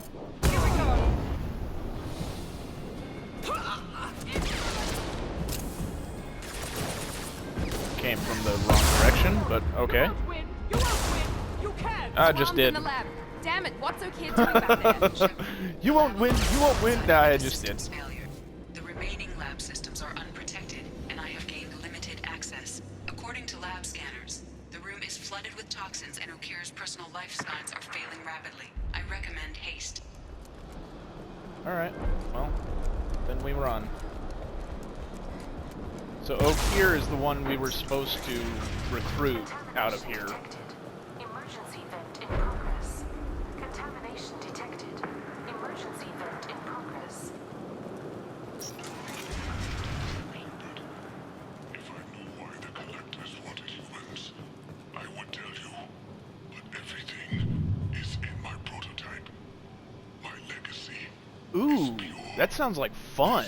Came from the wrong direction, but okay. I just did. Damn it, what's so kid doing back there? You won't win, you won't win. Nah, I just did. The remaining lab systems are unprotected, and I have gained limited access. According to lab scanners, the room is flooded with toxins and Okir's personal life signs are failing rapidly. I recommend haste. Alright, well, then we run. So Okir is the one we were supposed to recruit out of here. Emergency vent in progress. Contamination detected. Emergency vent in progress. If I knew why the Collectors wanted humans, I would tell you. But everything is in my prototype. My legacy. Ooh, that sounds like fun.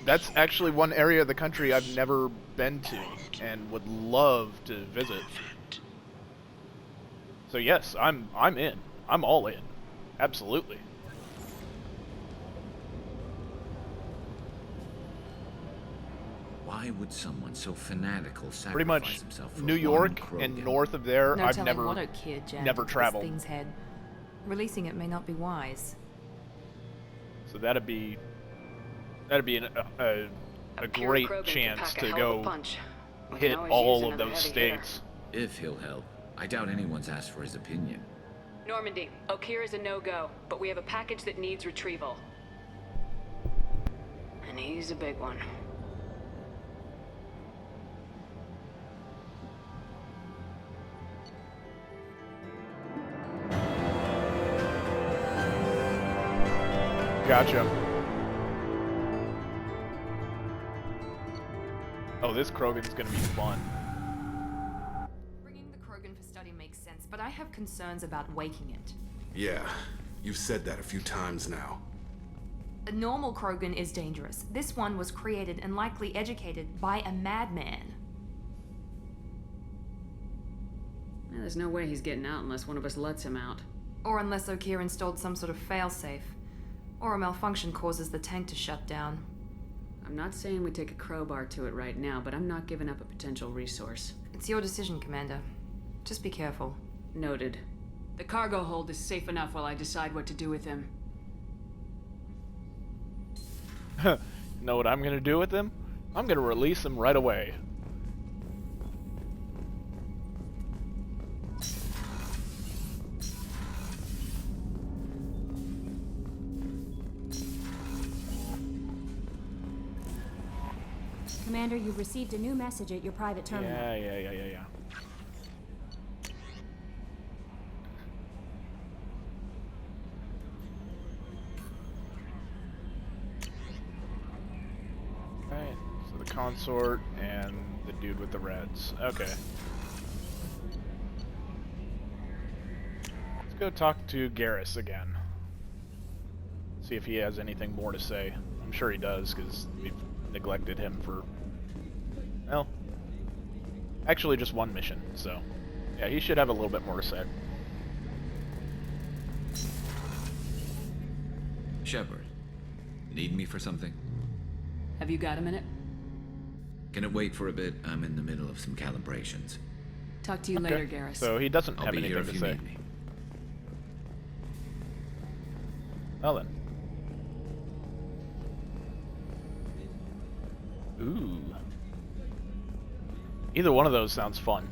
That's actually one area of the country I've never been to and would love to visit. So yes, I'm in. I'm all in. Absolutely. Why would someone so fanatical sacrifice Pretty much himself for New one York Krogan? and north of there, No I've telling never what Okir jammed never into this traveled. thing's head. Releasing it may not be wise. So that'd be a great chance to go hit all of those states. If he'll help. I doubt anyone's asked for his opinion. Normandy, Okir is a no-go, but we have a package that needs retrieval. And he's a big one. Gotcha. Oh, this Krogan's gonna be fun. Bringing the Krogan for study makes sense, but I have concerns about waking it. Yeah, you've said that a few times now. A normal Krogan is dangerous. This one was created and likely educated by a madman. There's no way he's getting out unless one of us lets him out. Or unless Okeer installed some sort of failsafe. Or a malfunction causes the tank to shut down. I'm not saying we take a crowbar to it right now, but I'm not giving up a potential resource. It's your decision, Commander. Just be careful. Noted. The cargo hold is safe enough while I decide what to do with him. Know what I'm gonna do with him? I'm gonna release him right away. Commander, you've received a new message at your private terminal. Yeah. Right, so the consort and the dude with the reds. Okay. Let's go talk to Garrus again. See if he has anything more to say. I'm sure he does, because we've neglected him for, well, actually just one mission, so yeah, he should have a little bit more to say. Shepard, need me for something? Have you got a minute? Can it wait for a bit? I'm in the middle of some calibrations. Talk to you later, Garrus. So he doesn't I'll have be anything here if to you say. need me. Well then. Ooh. Either one of those sounds fun.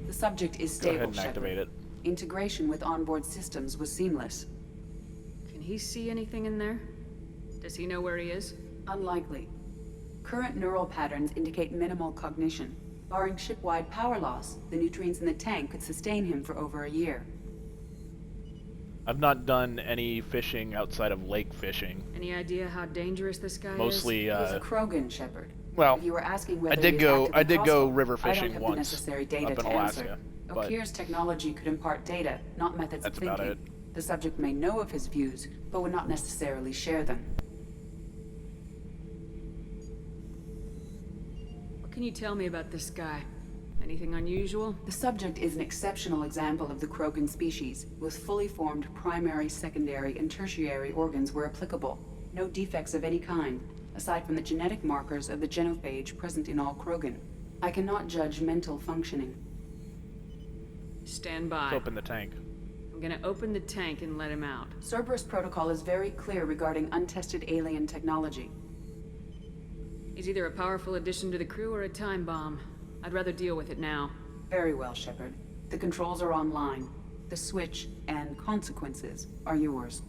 The subject is Go stable, ahead and Shepard. activate it. Integration with onboard systems was seamless. Can he see anything in there? Does he know where he is? Unlikely. Current neural patterns indicate minimal cognition. Barring ship-wide power loss, the nutrients in the tank could sustain him for over a year. I've not done any fishing outside of lake fishing. Any idea how dangerous this guy Mostly, He's a Krogan, Shepard. well, If you were asking whether I did he is go actively hostile, river I don't fishing have the once necessary data up in to Alaska. answer. But Okeer's technology could impart data, not methods that's of thinking. about it. The subject may know of his views, but would not necessarily share them. What can you tell me about this guy? Anything unusual? The subject is an exceptional example of the Krogan species, with fully formed primary, secondary, and tertiary organs where applicable. No defects of any kind, aside from the genetic markers of the genophage present in all Krogan. I cannot judge mental functioning. Stand by. Let's open the tank. I'm gonna open the tank and let him out. Cerberus protocol is very clear regarding untested alien technology. He's either a powerful addition to the crew or a time bomb. I'd rather deal with it now. Very well, Shepard. The controls are online. The switch and consequences are yours.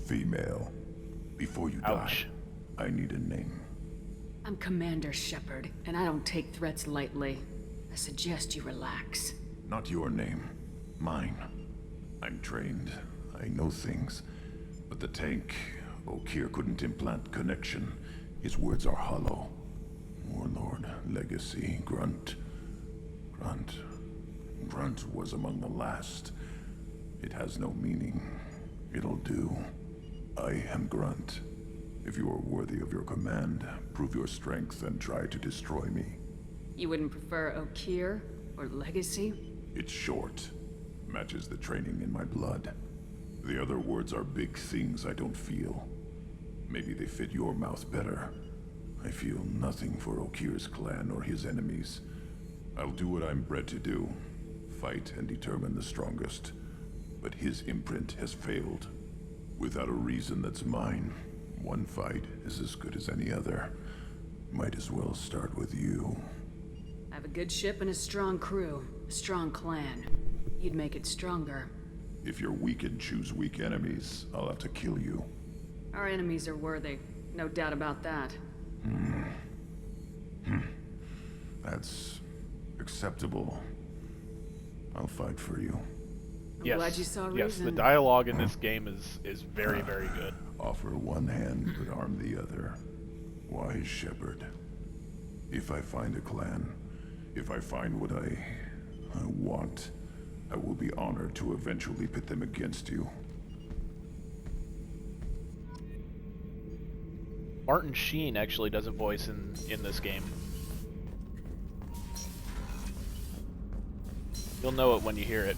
Female. Before you Ouch. die, I need a name. I'm Commander Shepard, and I don't take threats lightly. I suggest you relax. Not your name. Mine. I'm trained. I know things. But the tank, Okeer couldn't implant connection. His words are hollow. Warlord, legacy, grunt. Grunt was among the last. It has no meaning. It'll do. I am Grunt. If you are worthy of your command, prove your strength and try to destroy me. You wouldn't prefer Okeer or Legacy? It's short. Matches the training in my blood. The other words are big things I don't feel. Maybe they fit your mouth better. I feel nothing for Okeer's clan or his enemies. I'll do what I'm bred to do. Fight and determine the strongest. But his imprint has failed. Without a reason that's mine, one fight is as good as any other. Might as well start with you. I have a good ship and a strong crew. A strong clan. You'd make it stronger. If you're weak and choose weak enemies, I'll have to kill you. Our enemies are worthy. No doubt about that. That's acceptable. I'll fight for you. I'm glad you saw reason. Yes, the dialogue in this game is very, very good. Offer one hand, but arm the other. Wise shepherd. If I find a clan, if I find what I want, I will be honored to eventually pit them against you. Martin Sheen actually does a voice in this game. You'll know it when you hear it.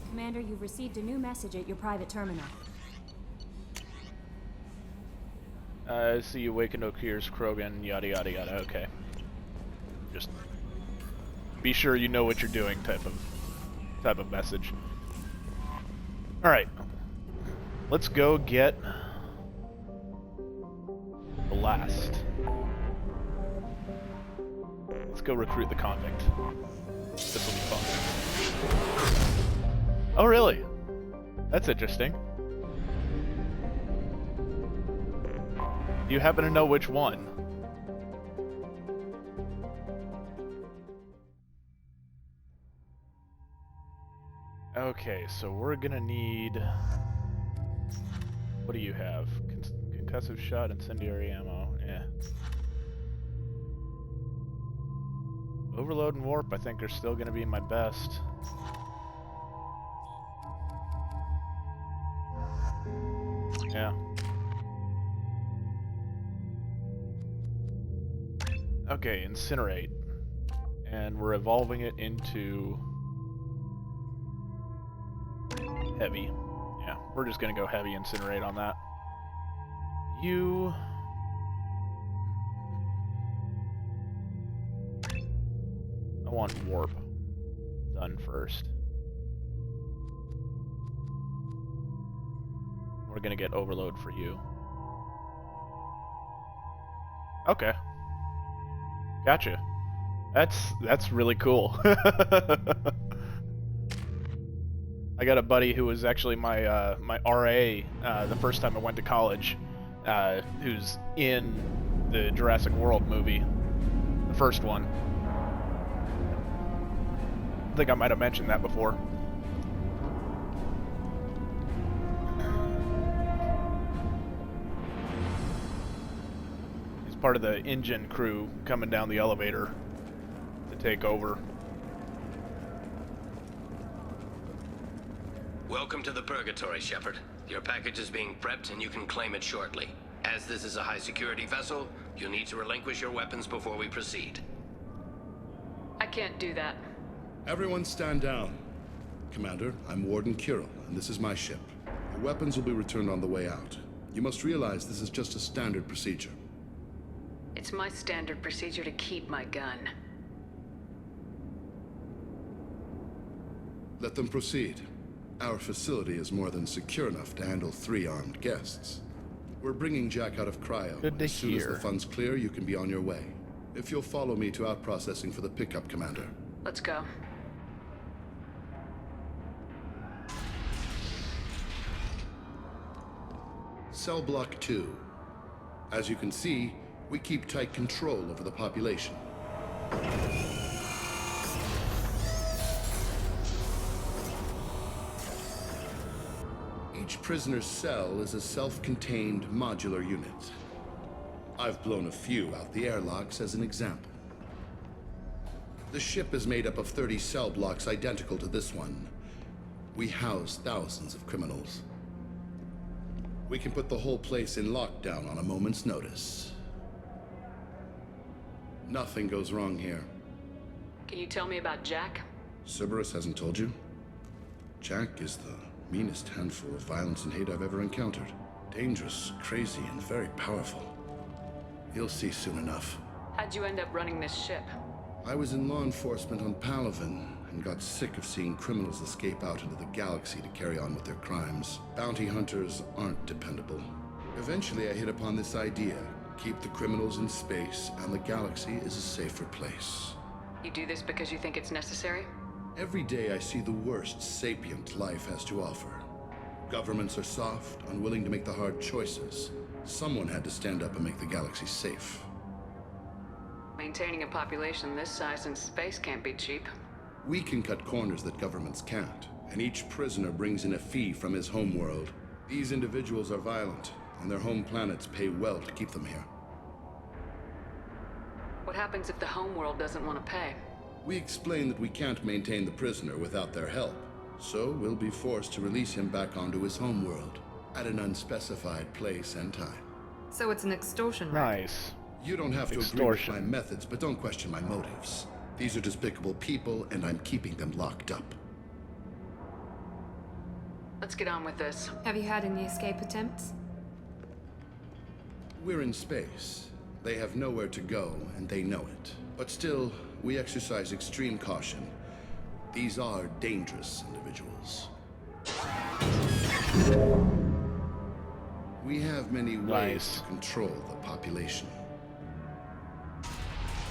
Commander, you've received a new message at your private terminal. See you awakened Okeer's Krogan, yada yada yada, okay. Just be sure you know what you're doing type of message. Alright. Let's go get the last. Let's go recruit the convict. This will be fun. Oh really? That's interesting. Do you happen to know which one? Okay, so we're gonna need... What do you have? Concussive shot, incendiary ammo, yeah. Overload and warp I think are still gonna be my best. Yeah. Okay, incinerate. And we're evolving it into heavy. Yeah, we're just gonna go heavy incinerate on that. You... I want warp done first. We're gonna get overload for you. Okay. Gotcha. That's really cool. I got a buddy who was actually my my RA the first time I went to college, who's in the Jurassic World movie, the first one. I think I might have mentioned that before. He's part of the engine crew coming down the elevator to take over. Welcome to the Purgatory, Shepard. Your package is being prepped and you can claim it shortly. As this is a high-security vessel, you'll need to relinquish your weapons before we proceed. I can't do that. Everyone stand down. Commander, I'm Warden Kirill, and this is my ship. Your weapons will be returned on the way out. You must realize this is just a standard procedure. It's my standard procedure to keep my gun. Let them proceed. Our facility is more than secure enough to handle 3 armed guests. We're bringing Jack out of cryo. Good to As soon as hear. the funds clear, you can be on your way. If you'll follow me to out-processing for the pickup, Commander. Let's go. Cell Block 2. As you can see, we keep tight control over the population. Each prisoner's cell is a self-contained modular unit. I've blown a few out the airlocks as an example. The ship is made up of 30 cell blocks identical to this one. We house thousands of criminals. We can put the whole place in lockdown on a moment's notice. Nothing goes wrong here. Can you tell me about Jack? Cerberus hasn't told you? Jack is the meanest handful of violence and hate I've ever encountered. Dangerous, crazy, and very powerful. You'll see soon enough. How'd you end up running this ship? I was in law enforcement on Palaven and got sick of seeing criminals escape out into the galaxy to carry on with their crimes. Bounty hunters aren't dependable. Eventually I hit upon this idea. Keep the criminals in space and the galaxy is a safer place. You do this because you think it's necessary? Every day I see the worst sapient life has to offer. Governments are soft, unwilling to make the hard choices. Someone had to stand up and make the galaxy safe. Maintaining a population this size in space can't be cheap. We can cut corners that governments can't, and each prisoner brings in a fee from his homeworld. These individuals are violent, and their home planets pay well to keep them here. What happens if the homeworld doesn't want to pay? We explain that we can't maintain the prisoner without their help, so we'll be forced to release him back onto his homeworld at an unspecified place and time. So it's an extortion, right? Nice. You don't have to agree with my methods, but don't question my motives. These are despicable people, and I'm keeping them locked up. Let's get on with this. Have you had any escape attempts? We're in space. They have nowhere to go, and they know it. But still, we exercise extreme caution. These are dangerous individuals. We have many ways to control the population.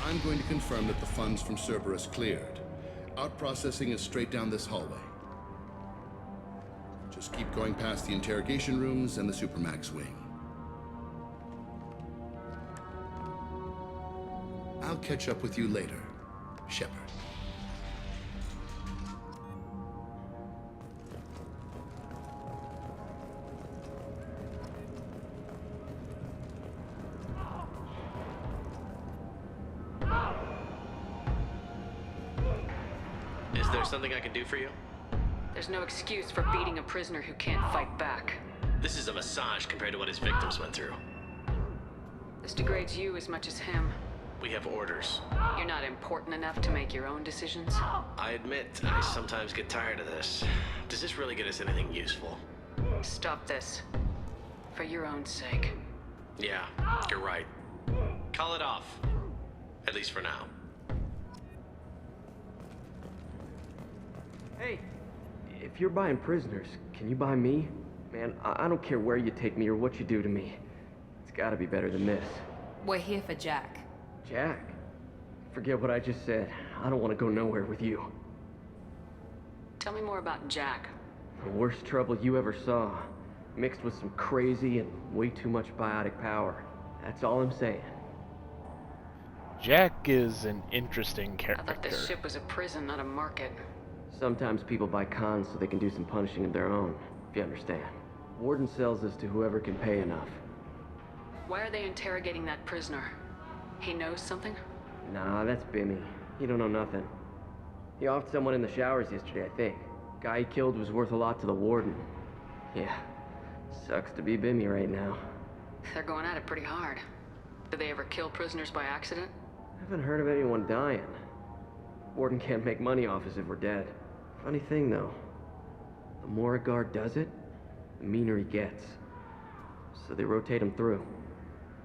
I'm going to confirm that the funds from Cerberus cleared. Out-processing is straight down this hallway. Just keep going past the interrogation rooms and the Supermax wing. I'll catch up with you later, Shepard. Is there something I can do for you? There's no excuse for beating a prisoner who can't fight back. This is a massage compared to what his victims went through. This degrades you as much as him. We have orders. You're not important enough to make your own decisions? I admit, I sometimes get tired of this. Does this really get us anything useful? Stop this. For your own sake. Yeah, you're right. Call it off. At least for now. Hey, if you're buying prisoners, can you buy me? Man, I don't care where you take me or what you do to me. It's gotta be better than this. We're here for Jack. Jack? Forget what I just said. I don't want to go nowhere with you. Tell me more about Jack. The worst trouble you ever saw. Mixed with some crazy and way too much biotic power. That's all I'm saying. Jack is an interesting I character. thought this ship was a prison, not a market. Sometimes people buy cons so they can do some punishing of their own, if you understand. Warden sells this to whoever can pay enough. Why are they interrogating that prisoner? He knows something? Nah, that's Bimmy. He don't know nothing. He offed someone in the showers yesterday, I think. Guy he killed was worth a lot to the Warden. Yeah, sucks to be Bimmy right now. They're going at it pretty hard. Did they ever kill prisoners by accident? I haven't heard of anyone dying. Warden can't make money off us if we're dead. Funny thing, though. The more a guard does it, the meaner he gets. So they rotate him through.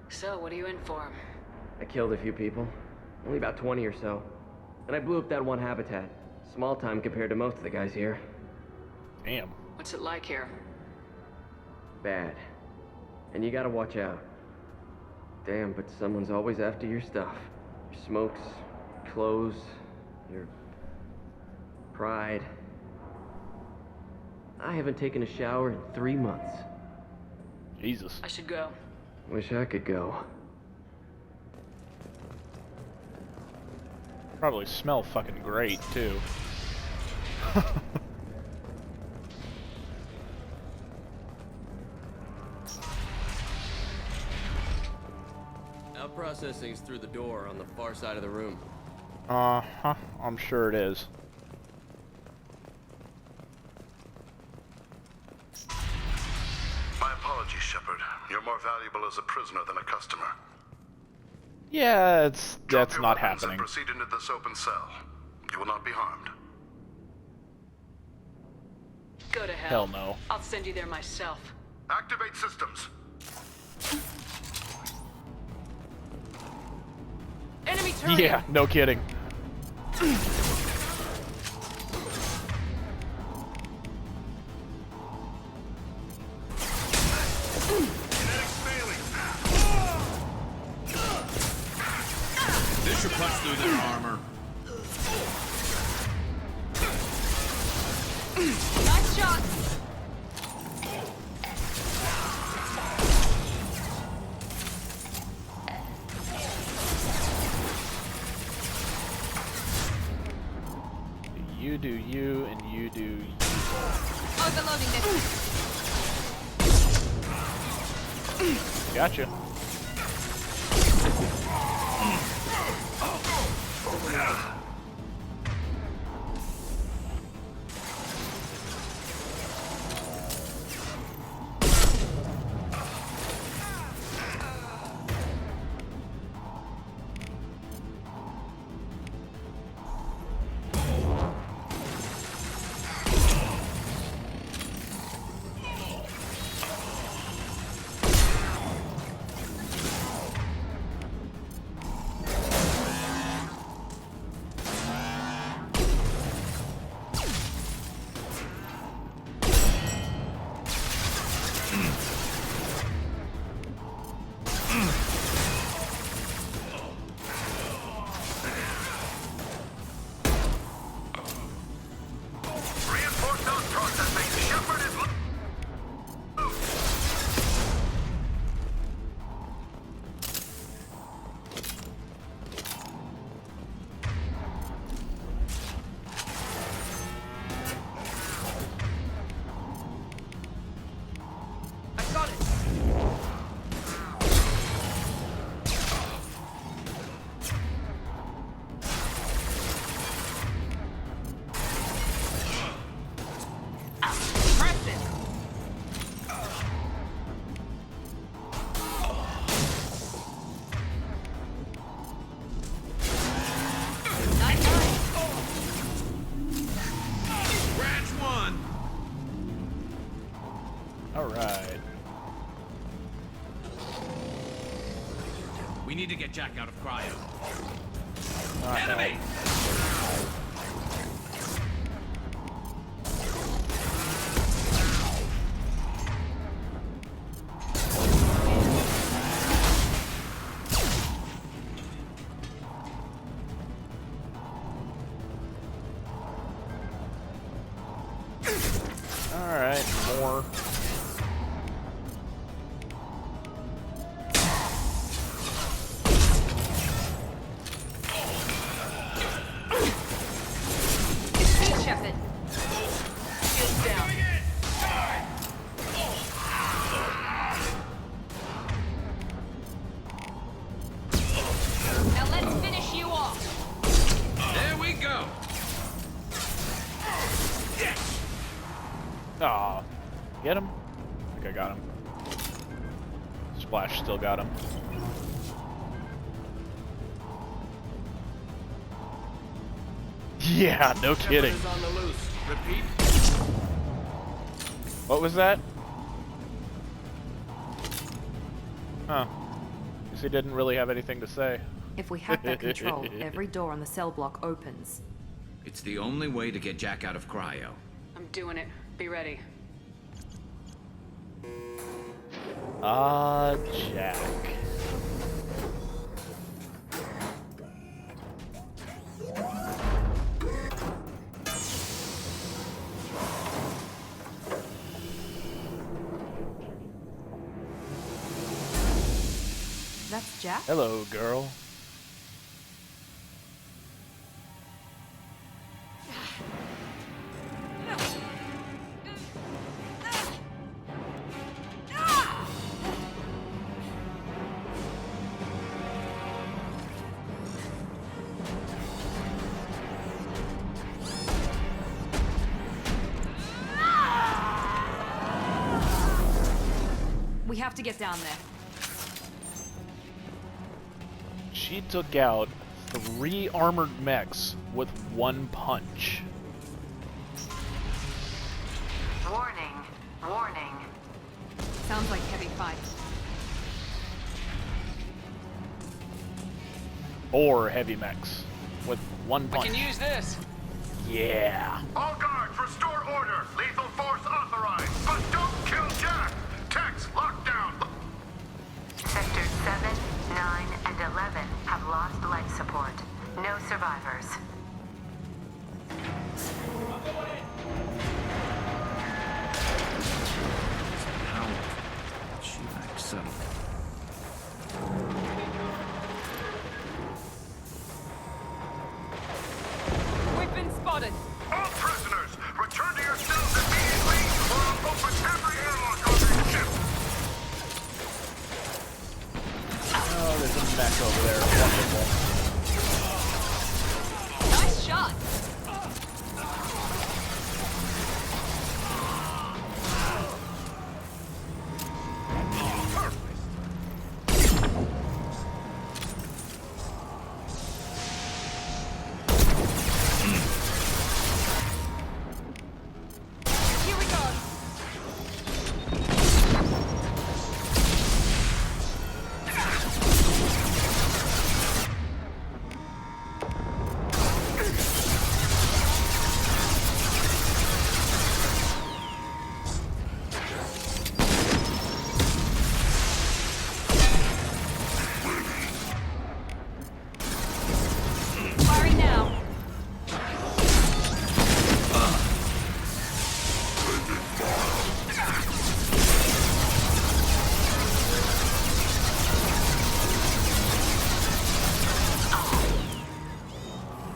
So, what are you in for? I killed a few people. Only about 20 or so. And I blew up that one habitat. Small time compared to most of the guys here. Damn. What's it like here? Bad. And you gotta watch out. Damn, but someone's always after your stuff. Your smokes, clothes, your pride. I haven't taken a shower in 3 months. Jesus. I should go. Wish I could go. Probably smell fucking great, too. Processing's through the door on the far side of the room. Uh-huh. I'm sure it is. My apologies, Shepard. You're more valuable as a prisoner than a customer. Yeah, that's not weapons happening. And proceed into this open cell. You will not be harmed. Go to hell. Hell no. I'll send you there myself. Activate systems. Enemy turret! Yeah, no kidding. This should punch through their armor. Nice shot. You do you, and you do you. Overloading this. Gotcha. Reinforce those processing. Shepard is... I got it! Scratch one. All right. We need to get Jack out of cryo. Enemy. All right, more. It's me, Shepard. Get down. Now let's finish you off. There we go. Aw. Get him? I think I got him. Splash still got him. Yeah, no kidding. Shepard is on the loose. Repeat. What was that? Huh. Guess he didn't really have anything to say. If we have that control, every door on the cell block opens. It's the only way to get Jack out of cryo. I'm doing it. Be ready. Ah, Jack. That's Jack? Hello, girl. have to get down there. She took out 3 armored mechs with 1 punch. Warning. Warning. Sounds like heavy fight. Or heavy mechs with 1 punch. We can use this. Yeah. All guards, restore order. Lethal force authorized. But don't kill Jack. Tex, lock down. Sectors 7, 9, and 11 have lost life support. No survivors. We've been spotted. All prisoners, return to your cells immediately, or I'll open every airlock on this ship. Oh, there's a mech over there. Wonderful. Nice shot. Here we go. Firing now.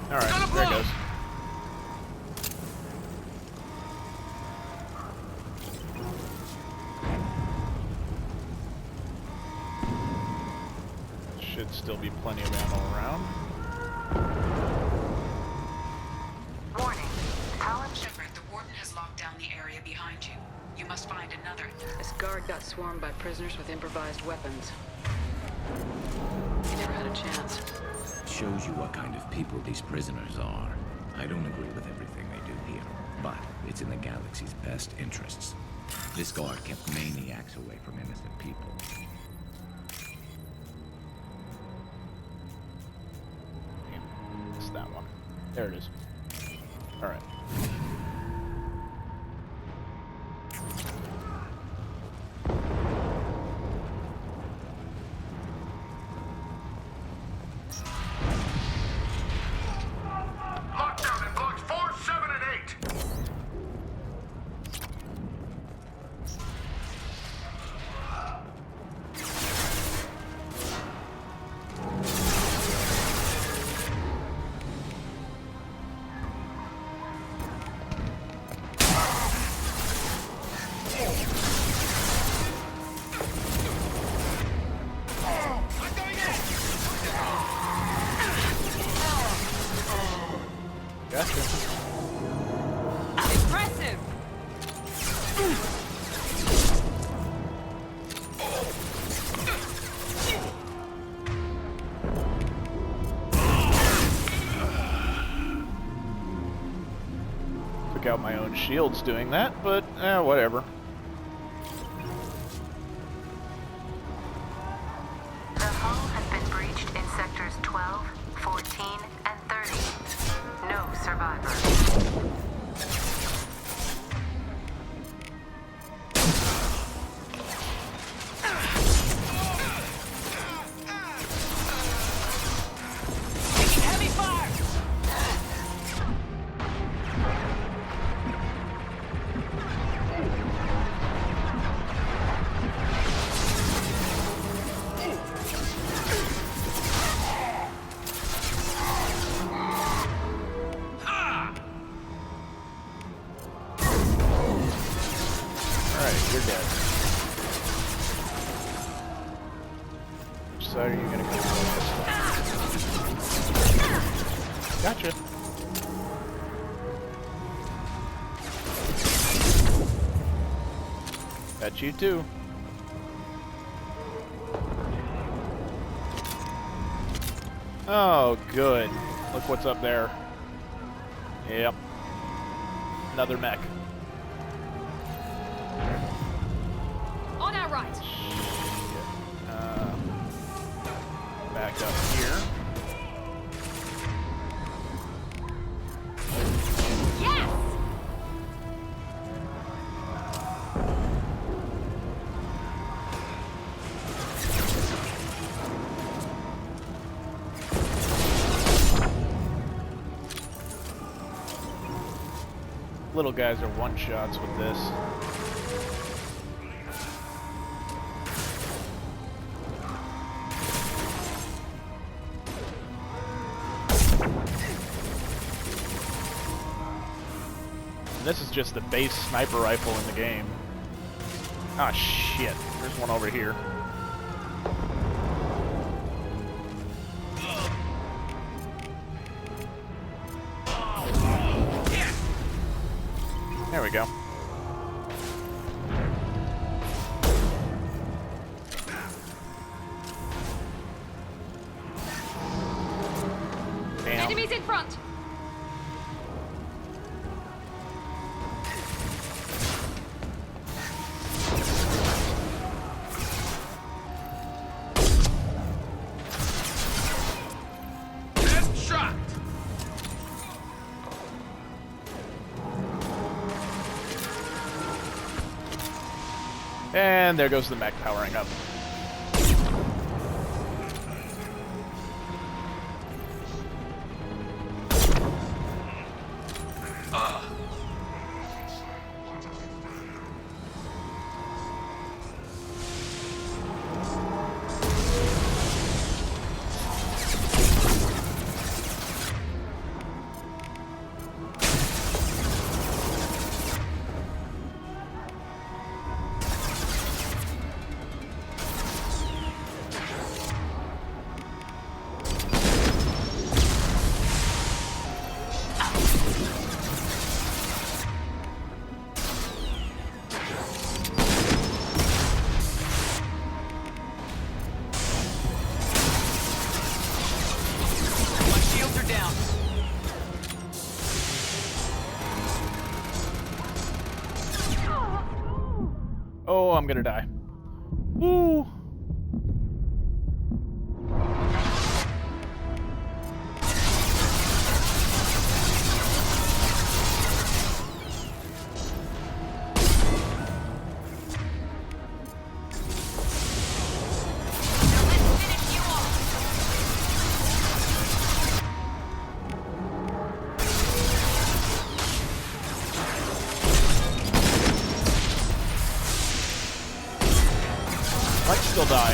Alright, there it goes. Should still be plenty of ammo around. Warning. Talon Shepard, the warden has locked down the area behind you. You must find another. This guard got swarmed by prisoners with improvised weapons. He never had a chance. Shows you what kind of people these prisoners are. I don't agree with everything they do here, but it's in the galaxy's best interests. This guard kept maniacs away from innocent people. It's that one. There it is. Alright. Lockdown in blocks 4, 7, and 8. Gotcha. Impressive. Took out my own shields doing that, but whatever. The hull has been breached in sectors 12, 14, and 30. No survivors. Taking heavy fire. Alright, you're dead. Which side are you gonna go with? Gotcha. Got you too. Oh, good. Look what's up there. Yep. Another mech. On our right. Back up here. Yes! Little guys are one-shots with this. This is just the base sniper rifle in the game. Ah, shit. There's one over here. There we go. Damn. Enemies in front. And there goes the mech powering up. Oh, I'm gonna die. Woo! Might still die.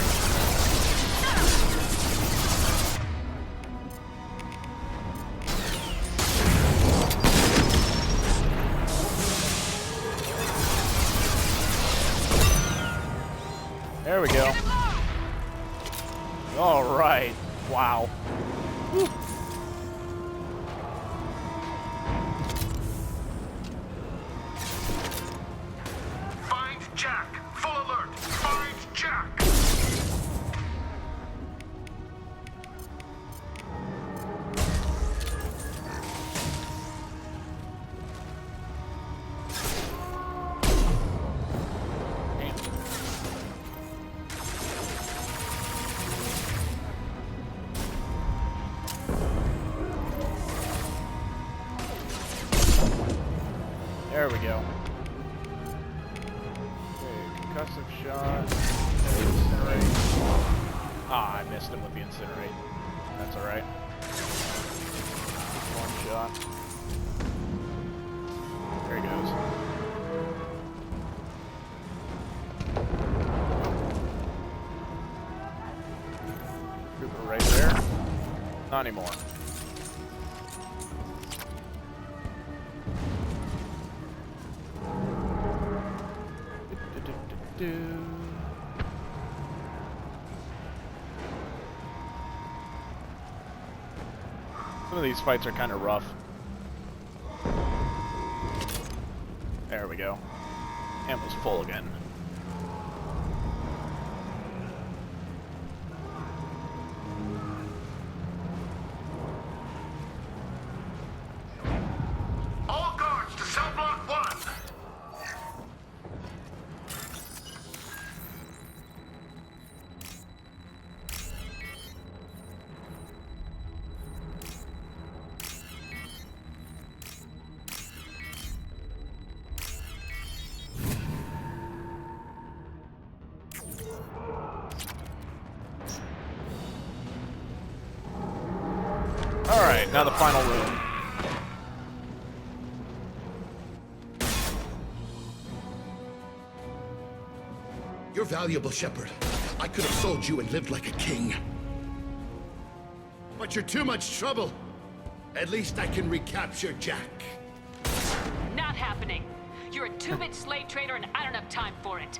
There we go. All right. Wow. Whew. Find Jack. Full alert. Find Jack. There we go. Okay, concussive shot. Incinerate. Ah, I missed him with the incinerate. That's alright. One shot. There he goes. Trooper right there. Not anymore. Some of these fights are kind of rough. There we go. Ammo's full again. Now the final room. You're valuable, Shepard. I could have sold you and lived like a king. But you're too much trouble. At least I can recapture Jack. Not happening. You're a two-bit slave trader and I don't have time for it.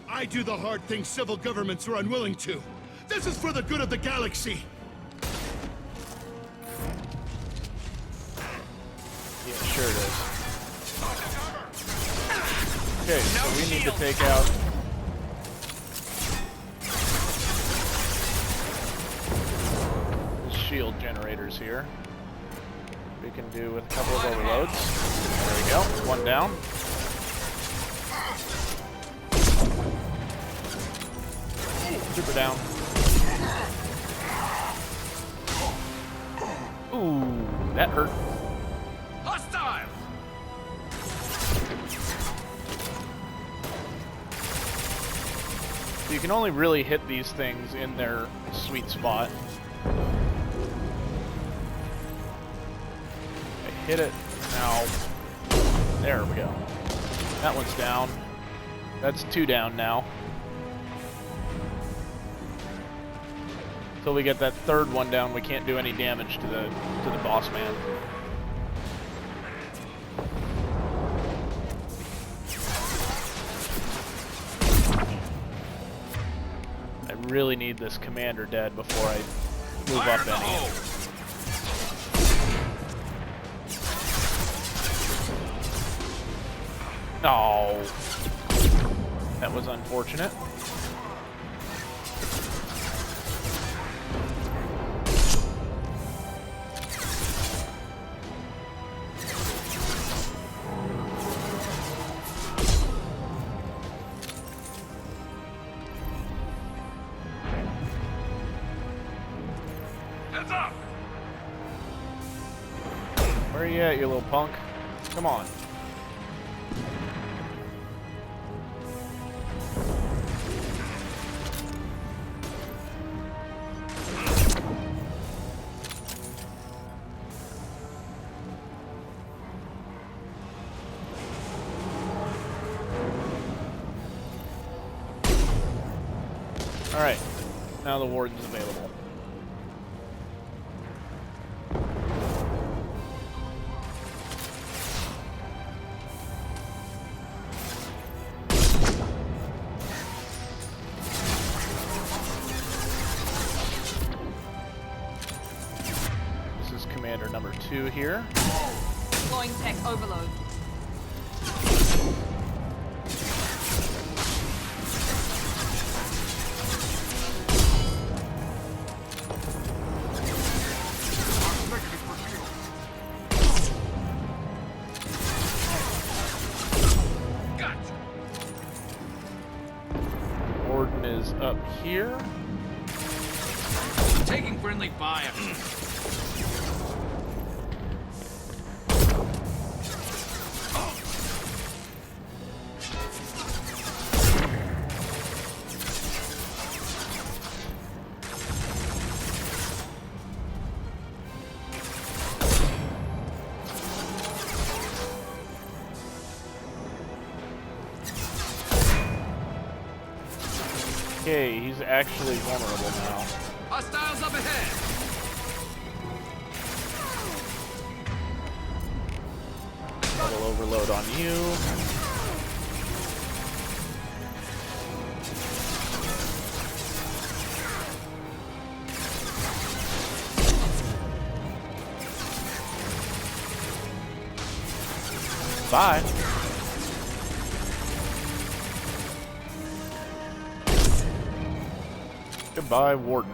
I do the hard things civil governments are unwilling to. This is for the good of the galaxy. Yeah, sure it is. Okay, so we need to take out... the shield generators here. We can do with a couple of overloads. There we go, one down. Super down. Ooh, that hurt. Hostile! So you can only really hit these things in their sweet spot. I hit it. Now, there we go. That one's down. That's 2 down now. Until we get that third one down, we can't do any damage to the boss man. I really need this commander dead before I move up any. Oh, that was unfortunate. Heads up! Where are you at, you little punk? Come on. Alright, now the warden's available. This is Commander number 2 here. Deploying tech overload. Warden is up here. Taking friendly fire. Okay, he's actually vulnerable now. Hostiles up ahead! Double overload on you. Bye. Goodbye, Warden.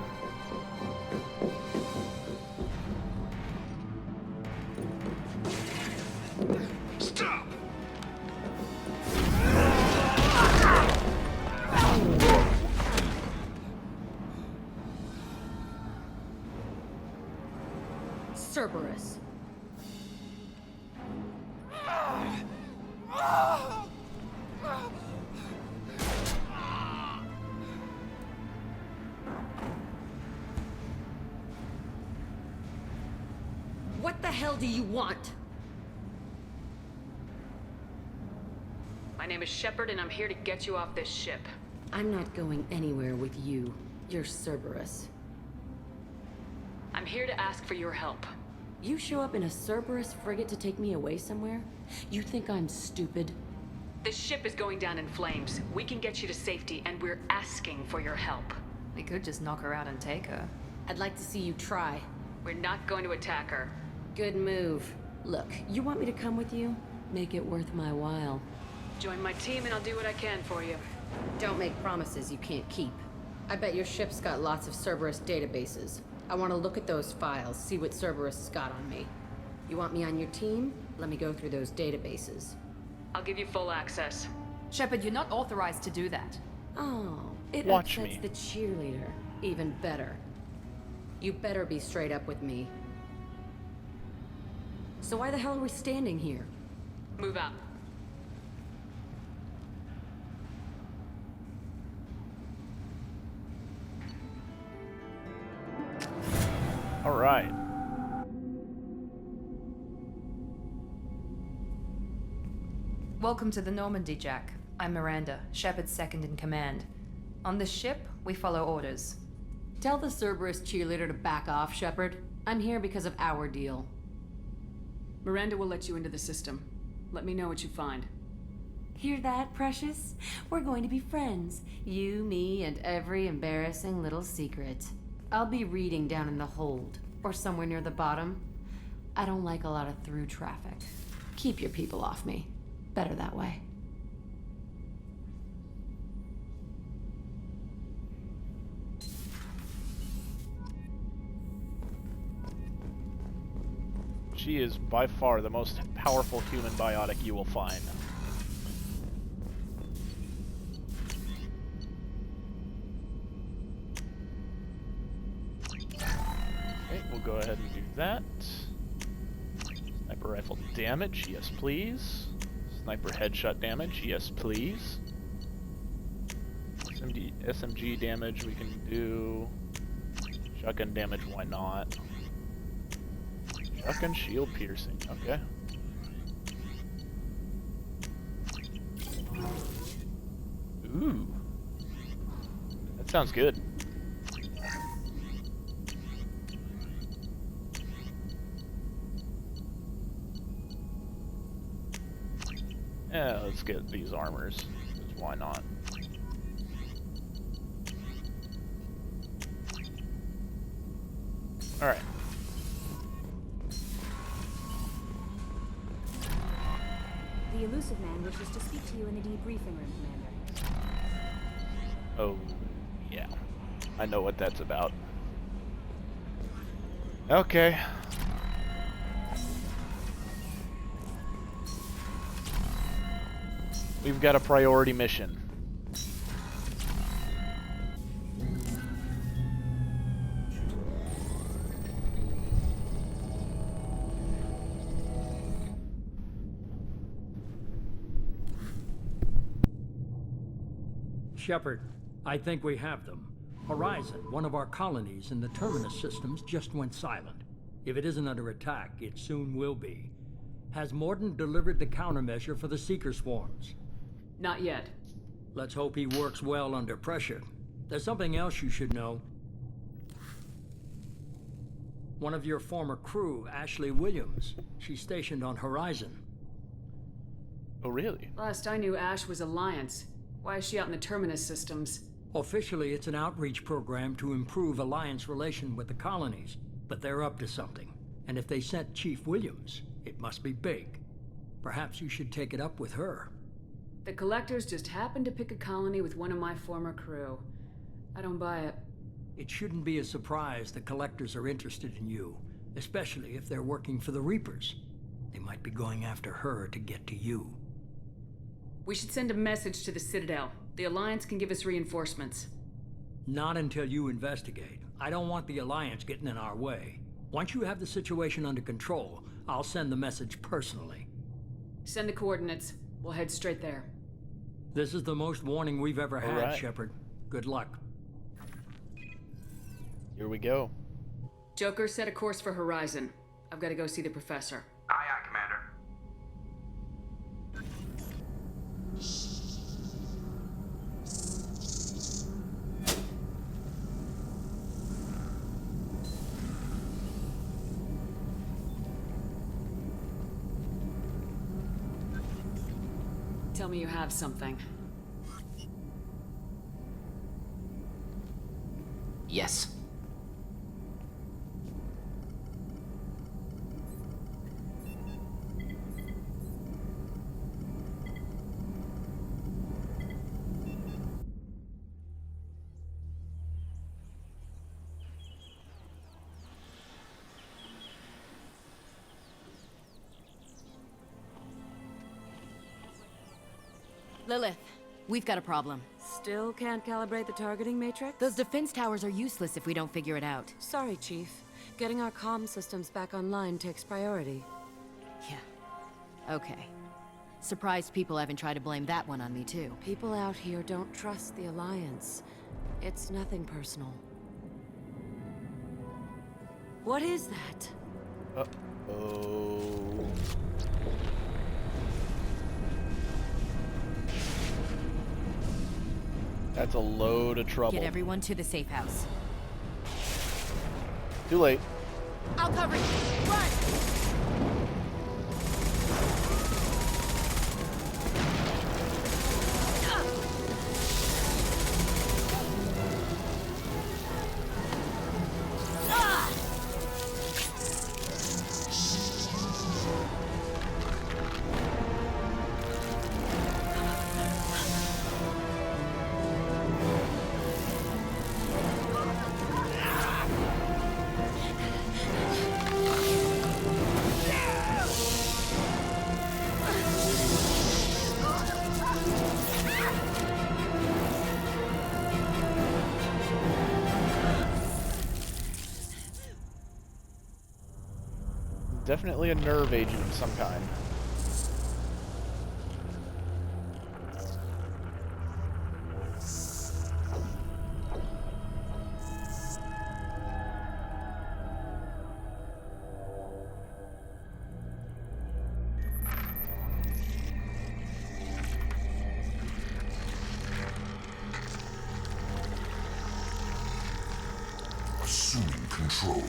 Stop! Cerberus. What the hell do you want? My name is Shepard, and I'm here to get you off this ship. I'm not going anywhere with you. You're Cerberus. I'm here to ask for your help. You show up in a Cerberus frigate to take me away somewhere? You think I'm stupid? This ship is going down in flames. We can get you to safety, and we're asking for your help. We could just knock her out and take her. I'd like to see you try. We're not going to attack her. Good move. Look, you want me to come with you? Make it worth my while. Join my team and I'll do what I can for you. Don't make promises you can't keep. I bet your ship's got lots of Cerberus databases. I want to look at those files, see what Cerberus has got on me. You want me on your team? Let me go through those databases. I'll give you full access. Shepard, you're not authorized to do that. Oh, it Watch upsets me. the cheerleader. Even better. You better be straight up with me. So why the hell are we standing here? Move out. All right. Welcome to the Normandy, Jack. I'm Miranda, Shepard's second in command. On this ship, we follow orders. Tell the Cerberus cheerleader to back off, Shepard. I'm here because of our deal. Miranda will let you into the system. Let me know what you find. Hear that, Precious? We're going to be friends. You, me, and every embarrassing little secret. I'll be reading down in the hold, or somewhere near the bottom. I don't like a lot of through traffic. Keep your people off me. Better that way. She is by far the most powerful human biotic you will find. Okay, we'll go ahead and do that. Sniper rifle damage, yes please. Sniper headshot damage, yes please. SMG damage we can do. Shotgun damage, why not? Shotgun shield piercing, okay. Ooh. That sounds good. Yeah, let's get these armors, 'cause why not? Alright. The Elusive Man wishes to speak to you in the debriefing room, Commander. Oh, yeah. I know what that's about. Okay. We've got a priority mission. Shepard, I think we have them. Horizon, one of our colonies in the Terminus systems, just went silent. If it isn't under attack, it soon will be. Has Mordin delivered the countermeasure for the Seeker swarms? Not yet. Let's hope he works well under pressure. There's something else you should know. One of your former crew, Ashley Williams, she's stationed on Horizon. Oh, really? Last I knew, Ash was Alliance. Why is she out in the Terminus systems? Officially, it's an outreach program to improve Alliance relation with the colonies, but they're up to something. And if they sent Chief Williams, it must be big. Perhaps you should take it up with her. The Collectors just happened to pick a colony with one of my former crew. I don't buy it. It shouldn't be a surprise the Collectors are interested in you, especially if they're working for the Reapers. They might be going after her to get to you. We should send a message to the Citadel. The Alliance can give us reinforcements. Not until you investigate. I don't want the Alliance getting in our way. Once you have the situation under control, I'll send the message personally. Send the coordinates. We'll head straight there. This is the most warning we've ever had, right. Shepard. Good luck. Here we go. Joker, set a course for Horizon. I've got to go see the professor. Aye, aye, Commander. Tell me you have something. Yes. Lilith, we've got a problem. Still can't calibrate the targeting matrix? Those defense towers are useless if we don't figure it out. Sorry, Chief. Getting our comm systems back online takes priority. Yeah. Okay. Surprised people haven't tried to blame that one on me, too. People out here don't trust the Alliance. It's nothing personal. What is that? Uh-oh. That's a load of trouble. Get everyone to the safe house. Too late. I'll cover you. Run! Definitely a nerve agent of some kind. Assuming control.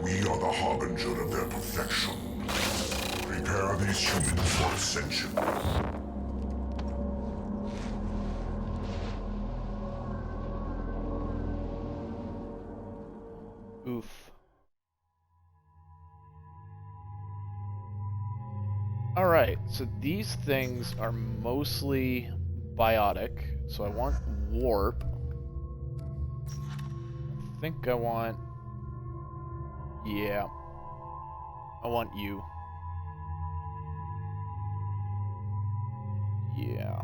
We are the harbinger of their perfection. Prepare these humans for ascension. Oof. Alright, so these things are mostly biotic, so I want warp. I think I want... Yeah. I want you. Yeah.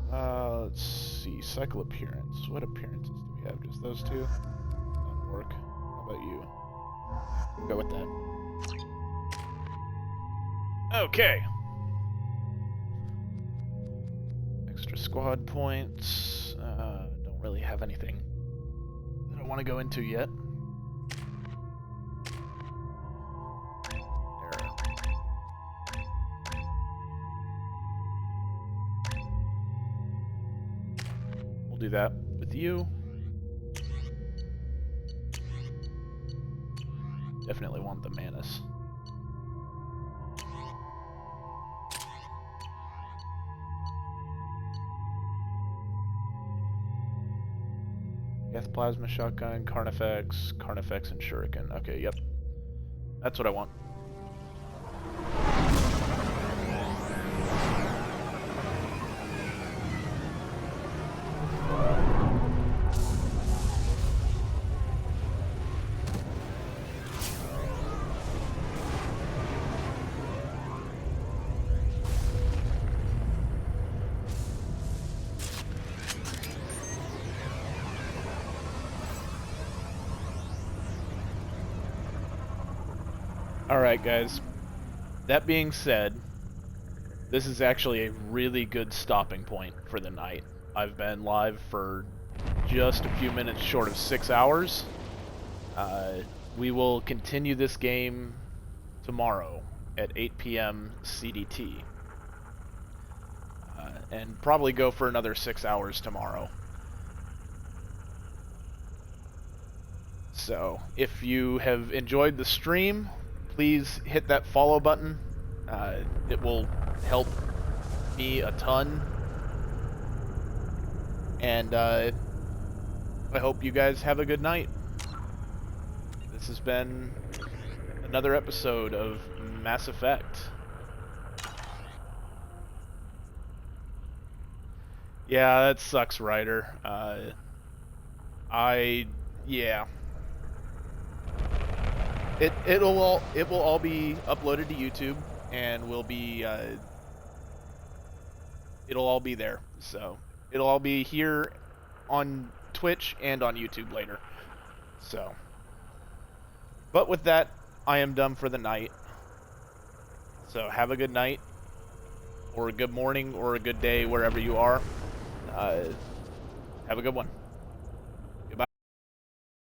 Let's see. Cycle appearance. What appearances do we have? Just those two? That'll work. How about you? We'll go with that. Okay. Extra squad points. Don't really have anything that I want to go into yet. There. We'll do that with you. Definitely want the Manus. Death Plasma Shotgun, Carnifex, and Shuriken. Okay, yep. That's what I want. Alright, guys. That being said, this is actually a really good stopping point for the night. I've been live for just a few minutes short of 6 hours. We will continue this game tomorrow at 8 p.m. CDT. And probably go for another 6 hours tomorrow. So, if you have enjoyed the stream, please hit that follow button. It will help me a ton. And I hope you guys have a good night. This has been another episode of Mass Effect. Yeah, that sucks, Ryder. Yeah. It will all be uploaded to YouTube, and will be it'll all be there. So it'll all be here on Twitch and on YouTube later. So, but with that, I am done for the night. So have a good night, or a good morning, or a good day wherever you are. Have a good one.